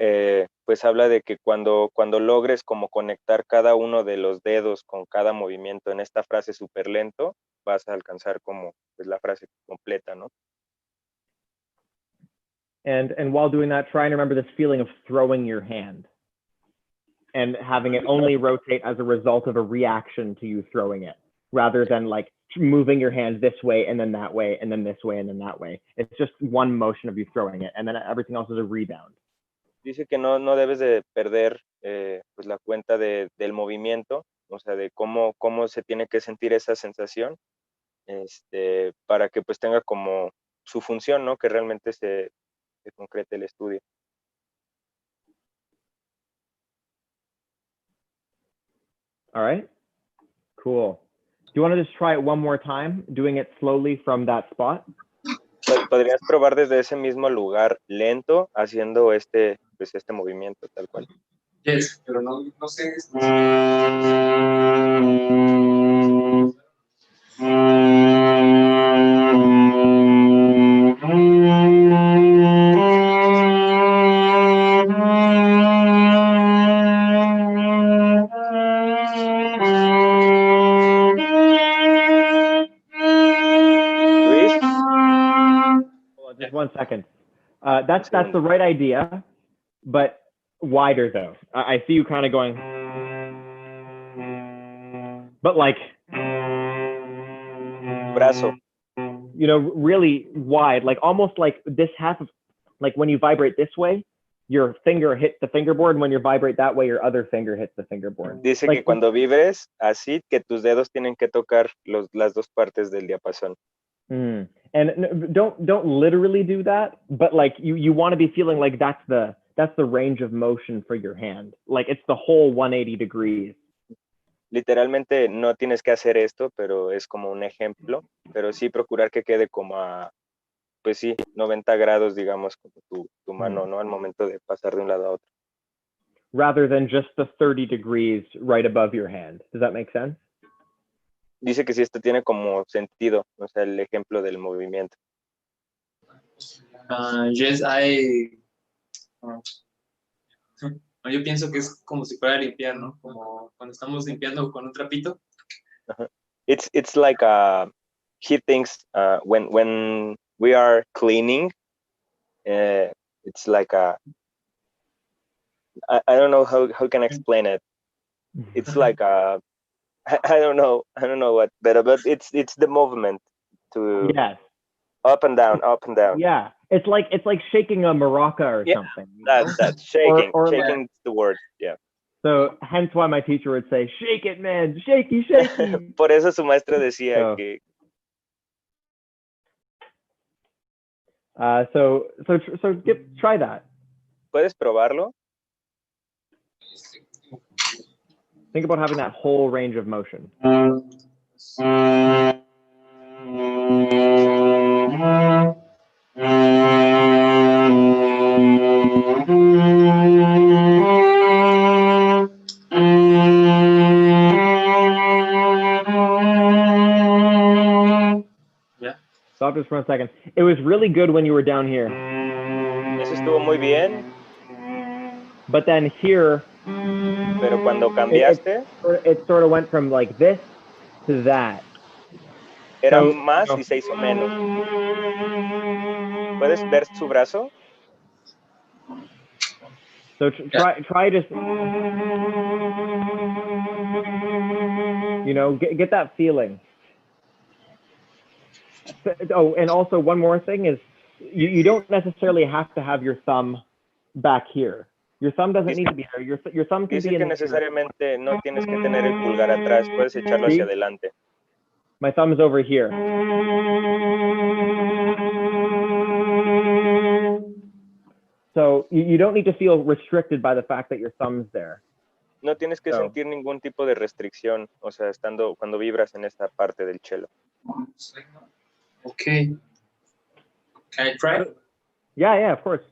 pues habla de que cuando logres como conectar cada uno de los dedos con cada movimiento en esta frase súper lento, vas a alcanzar como pues, la frase completa, ¿no? And while doing that, try and remember this feeling of throwing your hand and having it only rotate as a result of a reaction to you throwing it, rather than like moving your hand this way and then that way and then this way and then that way. It's just one motion of you throwing it, and then everything else is a rebound. Dice que no debes de perder pues la cuenta del movimiento, o sea, de cómo se tiene que sentir esa sensación, para que pues tenga como su función, ¿no? Que realmente se concrete el estudio. All right, cool. Do you want to just try it one more time, doing it slowly from that spot? Podrías probar desde ese mismo lugar lento, haciendo pues este movimiento tal cual. Yes, pero no sé. Luis? Just 1 second. That's the right idea, but wider though. I see you kind of going, but like, brazo. You know, really wide, like almost like this half of, like when you vibrate this way, your finger hits the fingerboard, and when you vibrate that way, your other finger hits the fingerboard. Dice like, que cuando vibres así, que tus dedos tienen que tocar las dos partes del diapasón. And don't literally do that, but like you want to be feeling like that's the range of motion for your hand, like it's the whole 180 degrees. Literalmente no tienes que hacer esto, pero es como un ejemplo, pero sí procurar que quede como a, pues sí, 90 grados, digamos, como tu mano, ¿no? Al momento de pasar de un lado a otro. Rather than just the 30 degrees right above your hand. Does that make sense? Dice que sí, esto tiene como sentido, o sea, el ejemplo del movimiento. Yes, yo pienso que es como si fuera limpiar, ¿no? Como cuando estamos limpiando con un trapito. It's like he thinks when we are cleaning, it's like I don't know how can I explain it. It's like I don't know what, but it's the movement to up and down. Yeah, it's like shaking a maraca or something. That's shaking. Or shaking is the word. Yeah. So hence why my teacher would say, "Shake it, man, shaky, shaky." Por eso su maestra decía que. So try that. ¿Puedes probarlo? Think about having that whole range of motion. Stop just for a second. It was really good when you were down here. Eso estuvo muy bien. But then here, pero cuando cambiaste, it sort of went from like this to that. Era más y se hizo menos. ¿Puedes ver su brazo? So try just, you know, get that feeling. Oh, and also one more thing is you don't necessarily have to have your thumb back here. Your thumb doesn't need to be there. Your thumb can Dice be in que necesariamente no tienes que tener el pulgar atrás, puedes echarlo hacia adelante. My thumb is over here. So you don't need to feel restricted by the fact that your thumb's there. No tienes que sentir ningún tipo de restricción, o sea, cuando vibras en esta parte del cello. Okay. Can I try? Yeah, of course.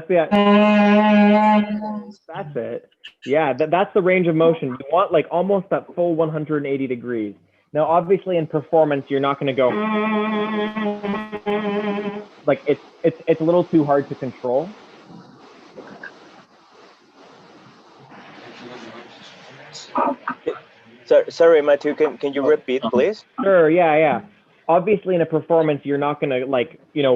Yeah, that's it. Yeah, that's the range of motion. You want like almost that full 180 degrees. Now, obviously, in performance, you're not going to go like it's a little too hard to control. Sorry, Matthew, can you repeat, please? Sure, yeah. Obviously, in a performance, you're not going to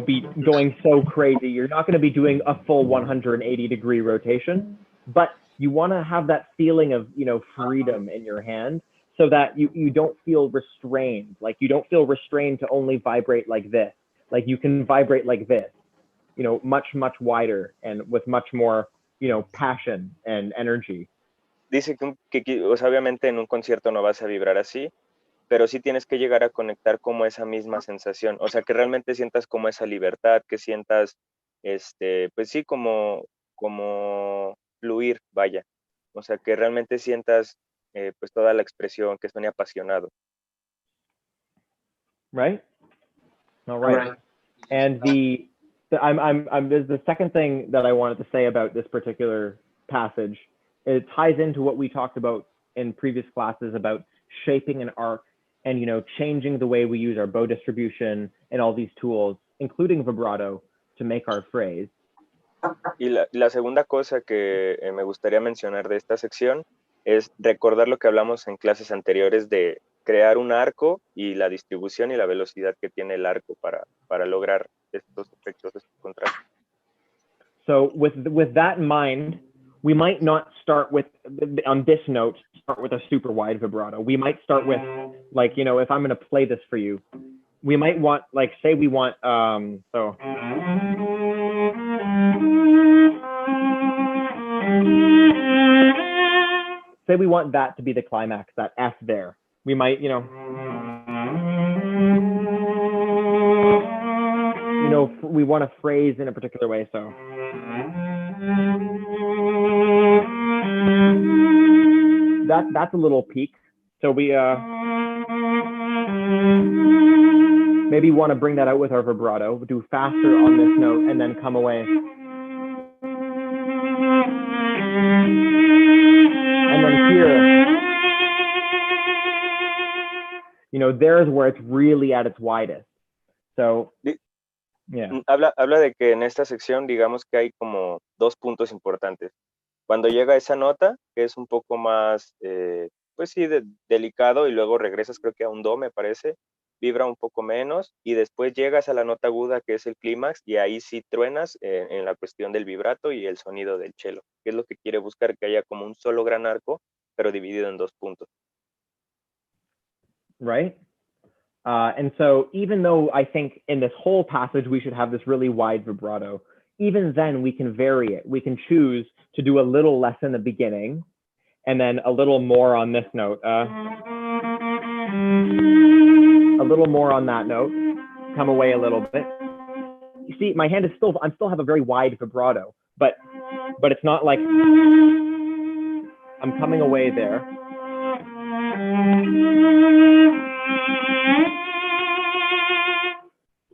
be going so crazy. You're not going to be doing a full 180-degree rotation, but you want to have that feeling of, freedom in your hand so that you don't feel restrained. Like you don't feel restrained to only vibrate like this. Like you can vibrate like this, much, much wider and with much more, passion and energy. Dice que o sea, obviamente en un concierto no vas a vibrar así, pero sí tienes que llegar a conectar como esa misma sensación, o sea, que realmente sientas como esa libertad, que sientas, pues sí, como fluir, vaya, o sea, que realmente sientas pues toda la expresión, que suene apasionado. Right? All right. And there's the second thing that I wanted to say about this particular passage. It ties into what we talked about in previous classes about shaping an arc and changing the way we use our bow distribution and all these tools, including vibrato, to make our phrase. Y la segunda cosa que me gustaría mencionar de esta sección es recordar lo que hablamos en clases anteriores de crear un arco y la distribución y la velocidad que tiene el arco para lograr estos efectos, estos contrastes. So with that in mind, we might not start with, on this note, start with a super wide vibrato. We might start with, like, if I'm going to play this for you, we might want, like, say we want, so. Say we want that to be the climax, that F there. We might, we want to phrase in a particular way, so. That's a little peak. So we maybe want to bring that out with our vibrato, do faster on this note, and then come away. And then here, there's where it's really at its widest. So, yeah. Habla de que en esta sección, digamos que hay como dos puntos importantes. Cuando llega esa nota, que es un poco más, pues sí, delicado, y luego regresas creo que a un do, me parece, vibra un poco menos, y después llegas a la nota aguda, que es el clímax, y ahí sí truenas en la cuestión del vibrato y el sonido del cello, que es lo que quiere buscar, que haya como un solo gran arco, pero dividido en dos puntos. Right? And so even though I think in this whole passage we should have this really wide vibrato, even then we can vary it. We can choose to do a little less in the beginning and then a little more on this note. A little more on that note, come away a little bit. You see, my hand is I still have a very wide vibrato, but it's not like I'm coming away there.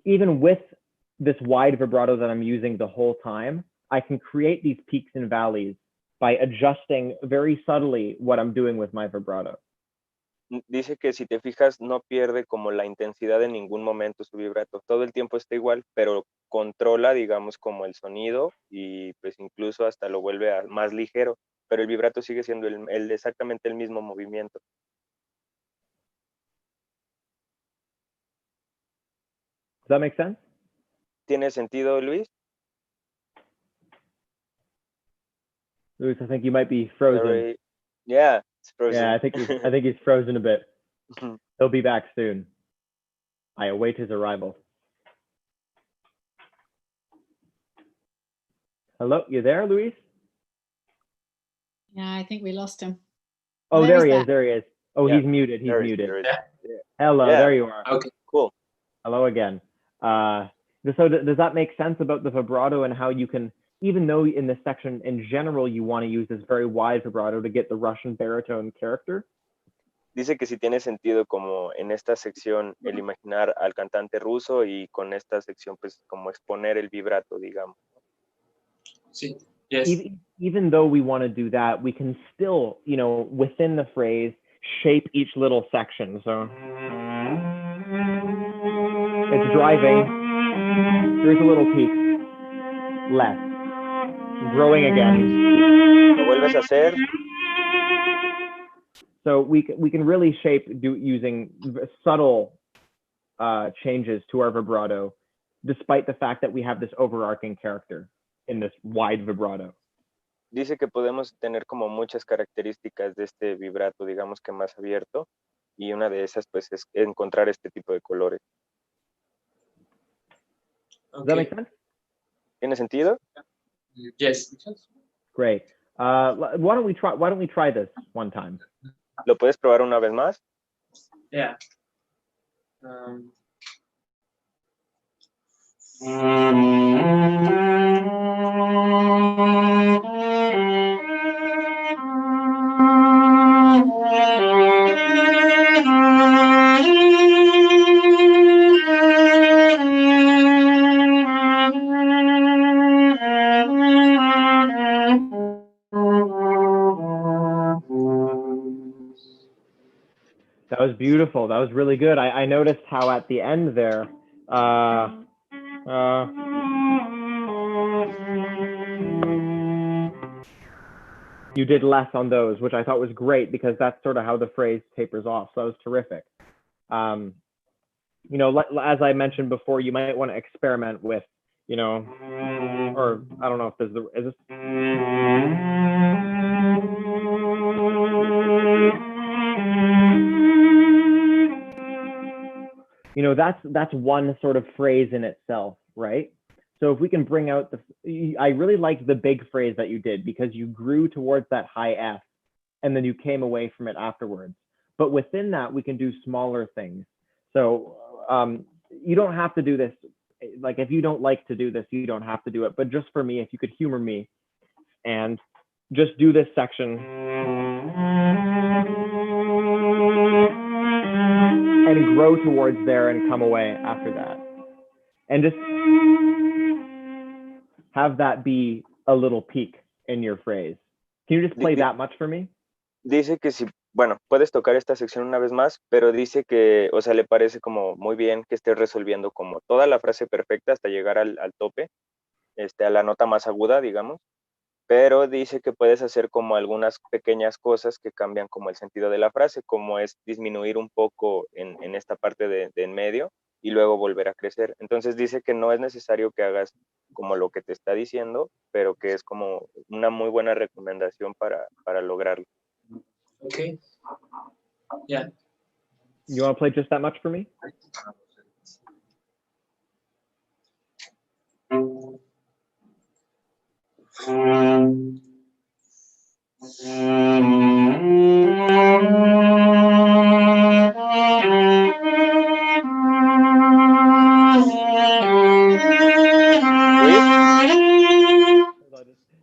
Even with this wide vibrato that I'm using the whole time, I can create these peaks and valleys by adjusting very subtly what I'm doing with my vibrato. Dice que si te fijas no pierde como la intensidad en ningún momento su vibrato, todo el tiempo está igual, pero controla, digamos, como el sonido y pues incluso hasta lo vuelve más ligero, pero el vibrato sigue siendo exactamente el mismo movimiento. Does that make sense? ¿Tiene sentido, Luis? Luis, I think you might be frozen. Sorry. Yeah, it's frozen. Yeah, I think he's frozen a bit. He'll be back soon. I await his arrival. Hello, you there, Luis? Yeah, I think we lost him. Oh, There he he's is. There he is. Oh, Yeah, he's muted. He's muted. Hello, Yeah. there you are. Okay. Cool. Hello again. So does that make sense about the vibrato and how you can, even though in this section in general you want to use this very wide vibrato to get the Russian baritone character? Dice que sí tiene sentido como en esta sección el imaginar al cantante ruso y con esta sección pues como exponer el vibrato, digamos. Sí. Yes. Even though we want to do that, we can still, you know, within the phrase, shape each little section. So it's driving. There's a little peak. Less. Growing again. ¿Lo vuelves a hacer? So we can really shape using subtle changes to our vibrato, despite the fact that we have this overarching character in this wide vibrato. Dice que podemos tener como muchas características de este vibrato, digamos que más abierto, y una de esas pues es encontrar este tipo de colores. Does that make sense? ¿Tiene sentido? Yes. Great. Why don't we try this one time? ¿Lo puedes probar una vez más? Yeah. That was beautiful. That was really good. I noticed how at the end there, you did less on those, which I thought was great because that's sort of how the phrase tapers off. So that was terrific. You know, as I mentioned before, you might want to experiment with, you know, or I don't know if there's is this? You know, that's one sort of phrase in itself, right? So if we can bring out I really liked the big phrase that you did because you grew towards that high F and then you came away from it afterwards. But within that, we can do smaller things. So you don't have to do this. Like if you don't like to do this, you don't have to do it. But just for me, if you could humor me and just do this section and grow towards there and come away after that. And just have that be a little peak in your phrase. Can you just play that much for me? Dice que si, bueno, puedes tocar esta sección una vez más, pero dice que, o sea, le parece como muy bien que estés resolviendo como toda la frase perfecta hasta llegar al tope, a la nota más aguda, digamos, pero dice que puedes hacer como algunas pequeñas cosas que cambian como el sentido de la frase, como es disminuir un poco en esta parte de en medio y luego volver a crecer. Entonces dice que no es necesario que hagas como lo que te está diciendo, pero que es como una muy buena recomendación para lograrlo. Okay. Yeah. You want to play just that much for me?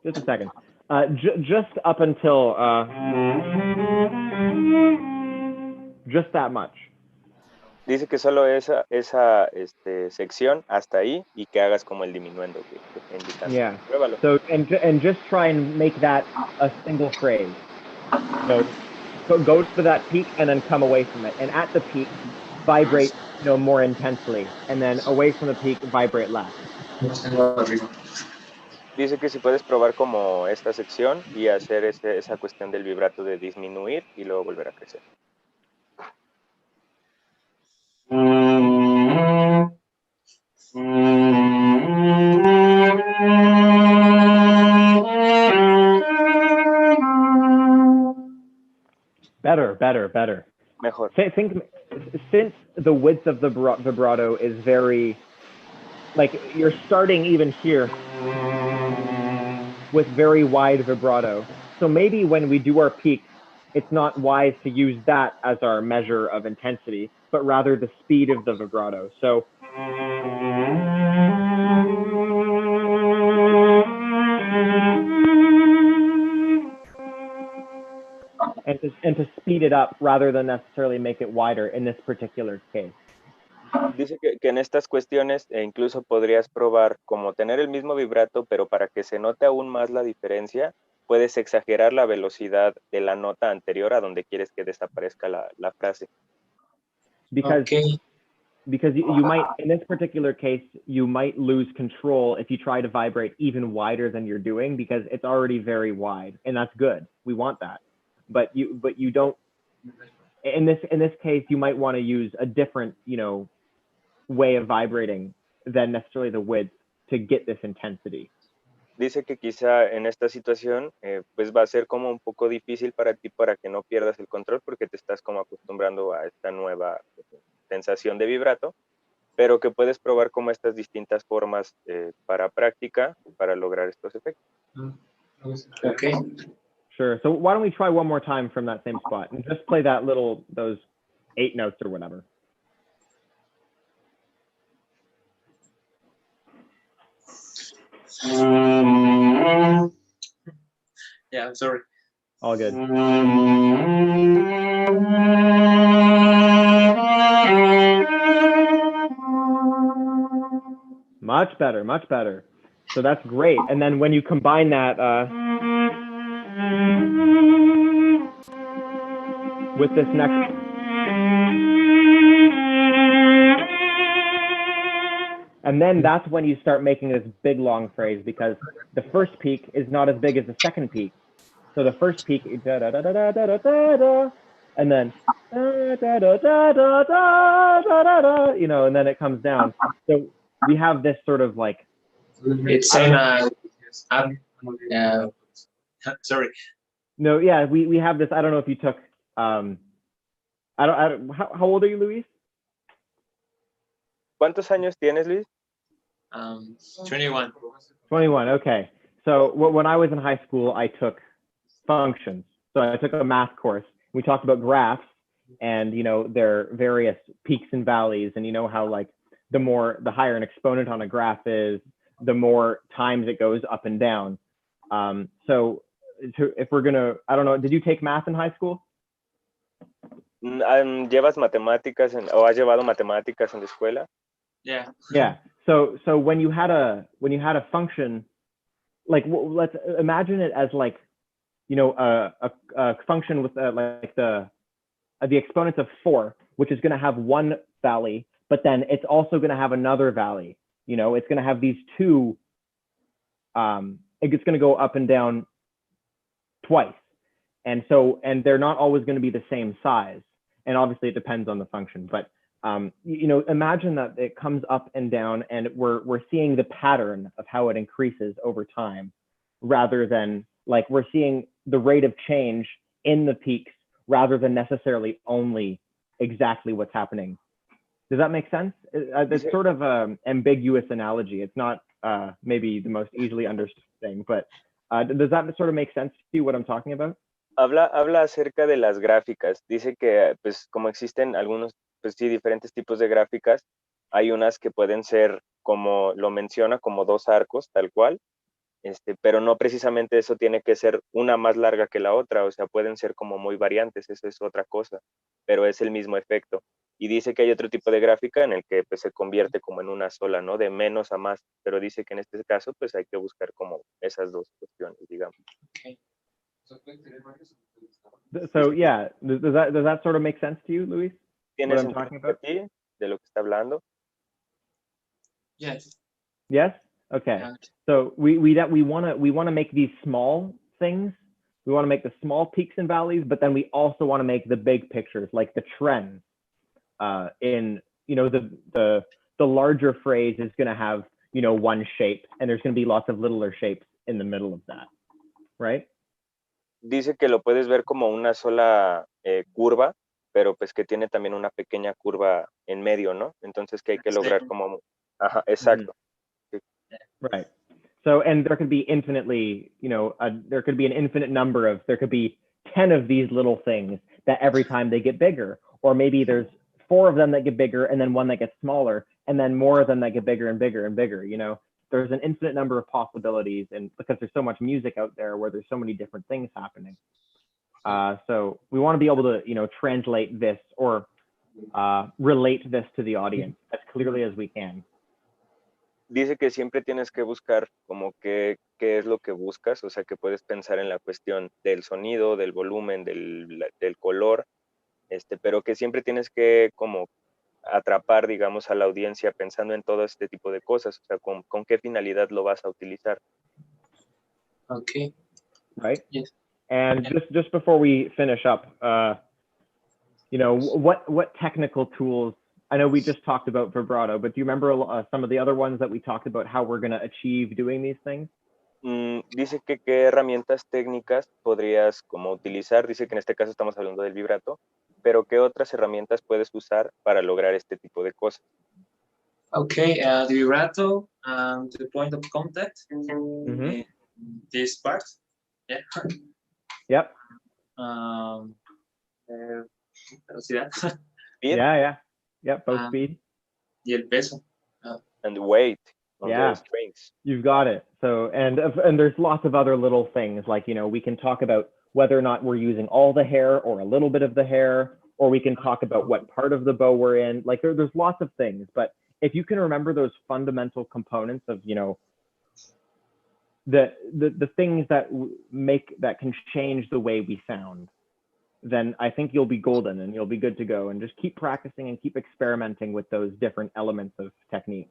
Just a second. Just up until just that much. Dice que solo esa sección hasta ahí y que hagas como el diminuendo que indicando. Yeah. Pruébalo. So and just try and make that a single phrase. So go to that peak and then come away from it. And at the peak, vibrate, you know, more intensely, and then away from the peak, vibrate less. Dice que si puedes probar como esta sección y hacer esa cuestión del vibrato de disminuir y luego volver a crecer. Better. Mejor. Think since the width of the vibrato is very, like you're starting even here with very wide vibrato. So maybe when we do our peak, it's not wise to use that as our measure of intensity, but rather the speed of the vibrato. So and to speed it up rather than necessarily make it wider in this particular case. Dice que en estas cuestiones incluso podrías probar como tener el mismo vibrato, pero para que se note aún más la diferencia, puedes exagerar la velocidad de la nota anterior a donde quieres que desaparezca la frase. Because you might, in this particular case, you might lose control if you try to vibrate even wider than you're doing, because it's already very wide, and that's good. We want that, but you don't. In this case, you might want to use a different, way of vibrating than necessarily the width to get this intensity. Dice que quizá en esta situación pues va a ser como un poco difícil para ti para que no pierdas el control porque te estás como acostumbrando a esta nueva sensación de vibrato, pero que puedes probar como estas distintas formas para práctica para lograr estos efectos. Okay. Sure. So why don't we try one more time from that same spot and just play those 8 notes or whatever. Yeah, I'm sorry. All good. Much better, much better. So that's great. And then when you combine that with this next, and then that's when you start making this big long phrase, because the first peak is not as big as the second peak. So the first peak is da da da da da da da da, and then da da da da da da da da, and then it comes down. So we have this sort of like, it's sorry. No, yeah, we have this. I don't know if you took I don't how old are you, Luis? ¿Cuántos años tienes, Luis? 21. 21. Okay. So when I was in high school, I took functions. So I took a math course. We talked about graphs and their various peaks and valleys, and how like the higher an exponent on a graph is, the more times it goes up and down. So if we're gonna, I don't know, did you take math in high school? ¿Llevas matemáticas o has llevado matemáticas en la escuela? Yeah. Yeah. So when you had a function, like let's imagine it as like a function with like the exponents of 4, which is going to have one valley, but then it's also going to have another valley. It's going to have these two. It's going to go up and down twice, and they're not always going to be the same size. And obviously, it depends on the function. But imagine that it comes up and down, and we're seeing the pattern of how it increases over time, rather than like we're seeing the rate of change in the peaks, rather than necessarily only exactly what's happening. Does that make sense? It's sort of an ambiguous analogy. It's not maybe the most easily understood thing, but does that sort of make sense to you, what I'm talking about? Habla acerca de las gráficas. Dice que, pues, como existen algunos, pues sí, diferentes tipos de gráficas, hay unas que pueden ser, como lo menciona, como 2 arcos, tal cual, pero no precisamente eso tiene que ser una más larga que la otra, o sea, pueden ser como muy variantes, eso es otra cosa, pero es el mismo efecto. Y dice que hay otro tipo de gráfica en el que pues, se convierte como en una sola, ¿no? De menos a más, pero dice que en este caso pues hay que buscar como esas 2 cuestiones, digamos. Okay. So yeah, does that sort of make sense to you, Luis? ¿Tienes sentido para ti de lo que está hablando? Yes. Yes? Okay. So we want to make these small things. We want to make the small peaks and valleys, but then we also want to make the big pictures, like the trends. In the larger phrase is going to have one shape, and there's going to be lots of littler shapes in the middle of that, right? Dice que lo puedes ver como una sola curva, pero pues que tiene también una pequeña curva en medio, ¿no? Entonces que hay que lograr como, ajá, exacto. Right. So, and there could be infinitely, there could be an infinite number of, there could be 10 of these little things that every time they get bigger, or maybe there's 4 of them that get bigger, and then one that gets smaller, and then more of them that get bigger and bigger and bigger. You know, there's an infinite number of possibilities, and because there's so much music out there where there's so many different things happening. So we want to be able to, you know, translate this or relate this to the audience as clearly as we can. Dice que siempre tienes que buscar como qué es lo que buscas, o sea que puedes pensar en la cuestión del sonido, del volumen, del color, pero que siempre tienes que como atrapar, digamos, a la audiencia pensando en todo este tipo de cosas, o sea, con qué finalidad lo vas a utilizar. Okay. Right? Yes. And just before we finish up, you know, what technical tools, I know we just talked about vibrato, but do you remember some of the other ones that we talked about how we're going to achieve doing these things? Dice que qué herramientas técnicas podrías como utilizar, dice que en este caso estamos hablando del vibrato, pero qué otras herramientas puedes usar para lograr este tipo de cosas. Okay, the vibrato, the point of contact, this part, yeah. Yep. Velocidad. Speed? Yeah, both speed. Y el peso. And the weight on Yeah. the strings. You've got it. So, and there's lots of other little things, like, you know, we can talk about whether or not we're using all the hair or a little bit of the hair, or we can talk about what part of the bow we're in. Like there's lots of things, but if you can remember those fundamental components of, you know, the things that can change the way we sound, then I think you'll be golden and you'll be good to go, and just keep practicing and keep experimenting with those different elements of technique.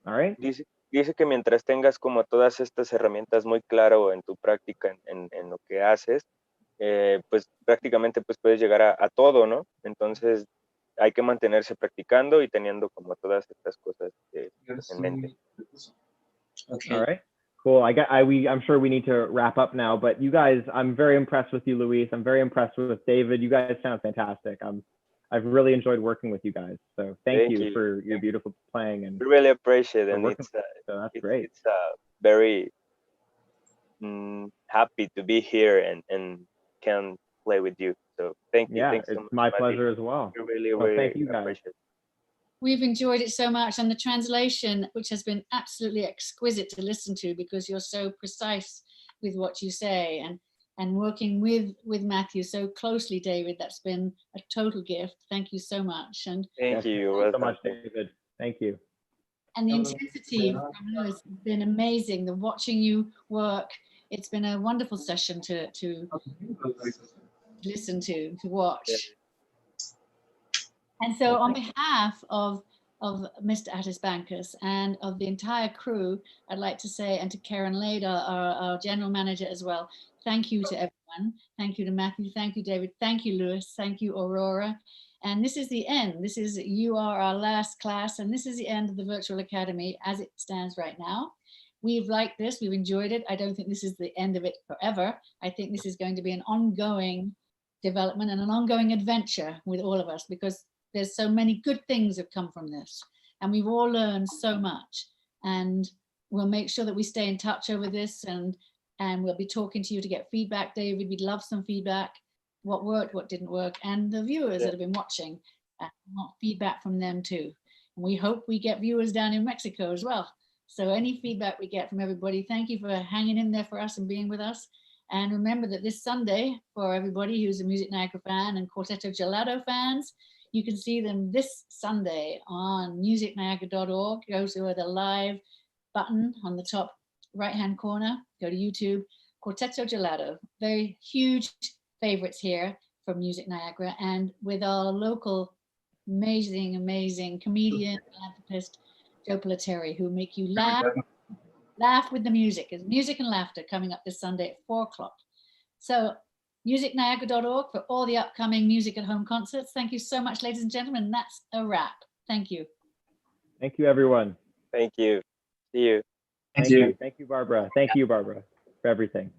All right? Dice que mientras tengas como todas estas herramientas muy claro en tu práctica, en lo que haces, pues prácticamente pues puedes llegar a todo, ¿no? Entonces hay que mantenerse practicando y teniendo como todas estas cosas en mente. Okay. All right. Cool. I'm sure we need to wrap up now, but you guys, I'm very impressed with you, Luis. I'm very impressed with David. You guys sound fantastic. I've really enjoyed working with you guys. So thank you for your beautiful playing. And we really appreciate it. And so that's great. It's very happy to be here and can play with you. So thank you. Yeah, Thanks so it's much, my Matthew. pleasure as well. We really, Well, really thank you guys. appreciate it. We've enjoyed it so much, and the translation, which has been absolutely exquisite to listen to, because you're so precise with what you say, and working with Matthew so closely, David, that's been a total gift. Thank you so much. And thank you. Thank you so much, David. Thank you. And the intensity from Lewis has been amazing. The watching you work, it's been a wonderful session to listen to watch. And so on behalf of Mr. Attis Bankus and of the entire crew, I'd like to say, and to Karen Lade, our general manager as well, thank you to everyone. Thank you to Matthew. Thank you, David. Thank you, Lewis. Thank you, Aurora. And this is the end. You are our last class, and this is the end of the Virtual Academy as it stands right now. We've liked this. We've enjoyed it. I don't think this is the end of it forever. I think this is going to be an ongoing development and an ongoing adventure with all of us, because there's so many good things have come from this, and we've all learned so much, and we'll make sure that we stay in touch over this, and we'll be talking to you to get feedback, David. We'd love some feedback, what worked, what didn't work, and the viewers that have been watching, want feedback from them too. And we hope we get viewers down in Mexico as well. So any feedback we get from everybody, thank you for hanging in there for us and being with us. And remember that this Sunday, for everybody who's a Music Niagara fan and Quartetto Gelato fans, you can see them this Sunday on musicniagara.org. Go to the live button on the top right-hand corner. Go to YouTube. Quartetto Gelato. Very huge favorites here from Music Niagara, and with our local amazing comedian, philanthropist, Joe Pilateri, who make you laugh with the music. There's music and laughter coming up this Sunday at 4 o'clock. So musicniagara.org for all the upcoming music at home concerts. Thank you so much, ladies and gentlemen. That's a wrap. Thank you. Thank you, everyone. Thank you. See you. Thank you. Thank you, Barbara. Thank you, Barbara, for everything.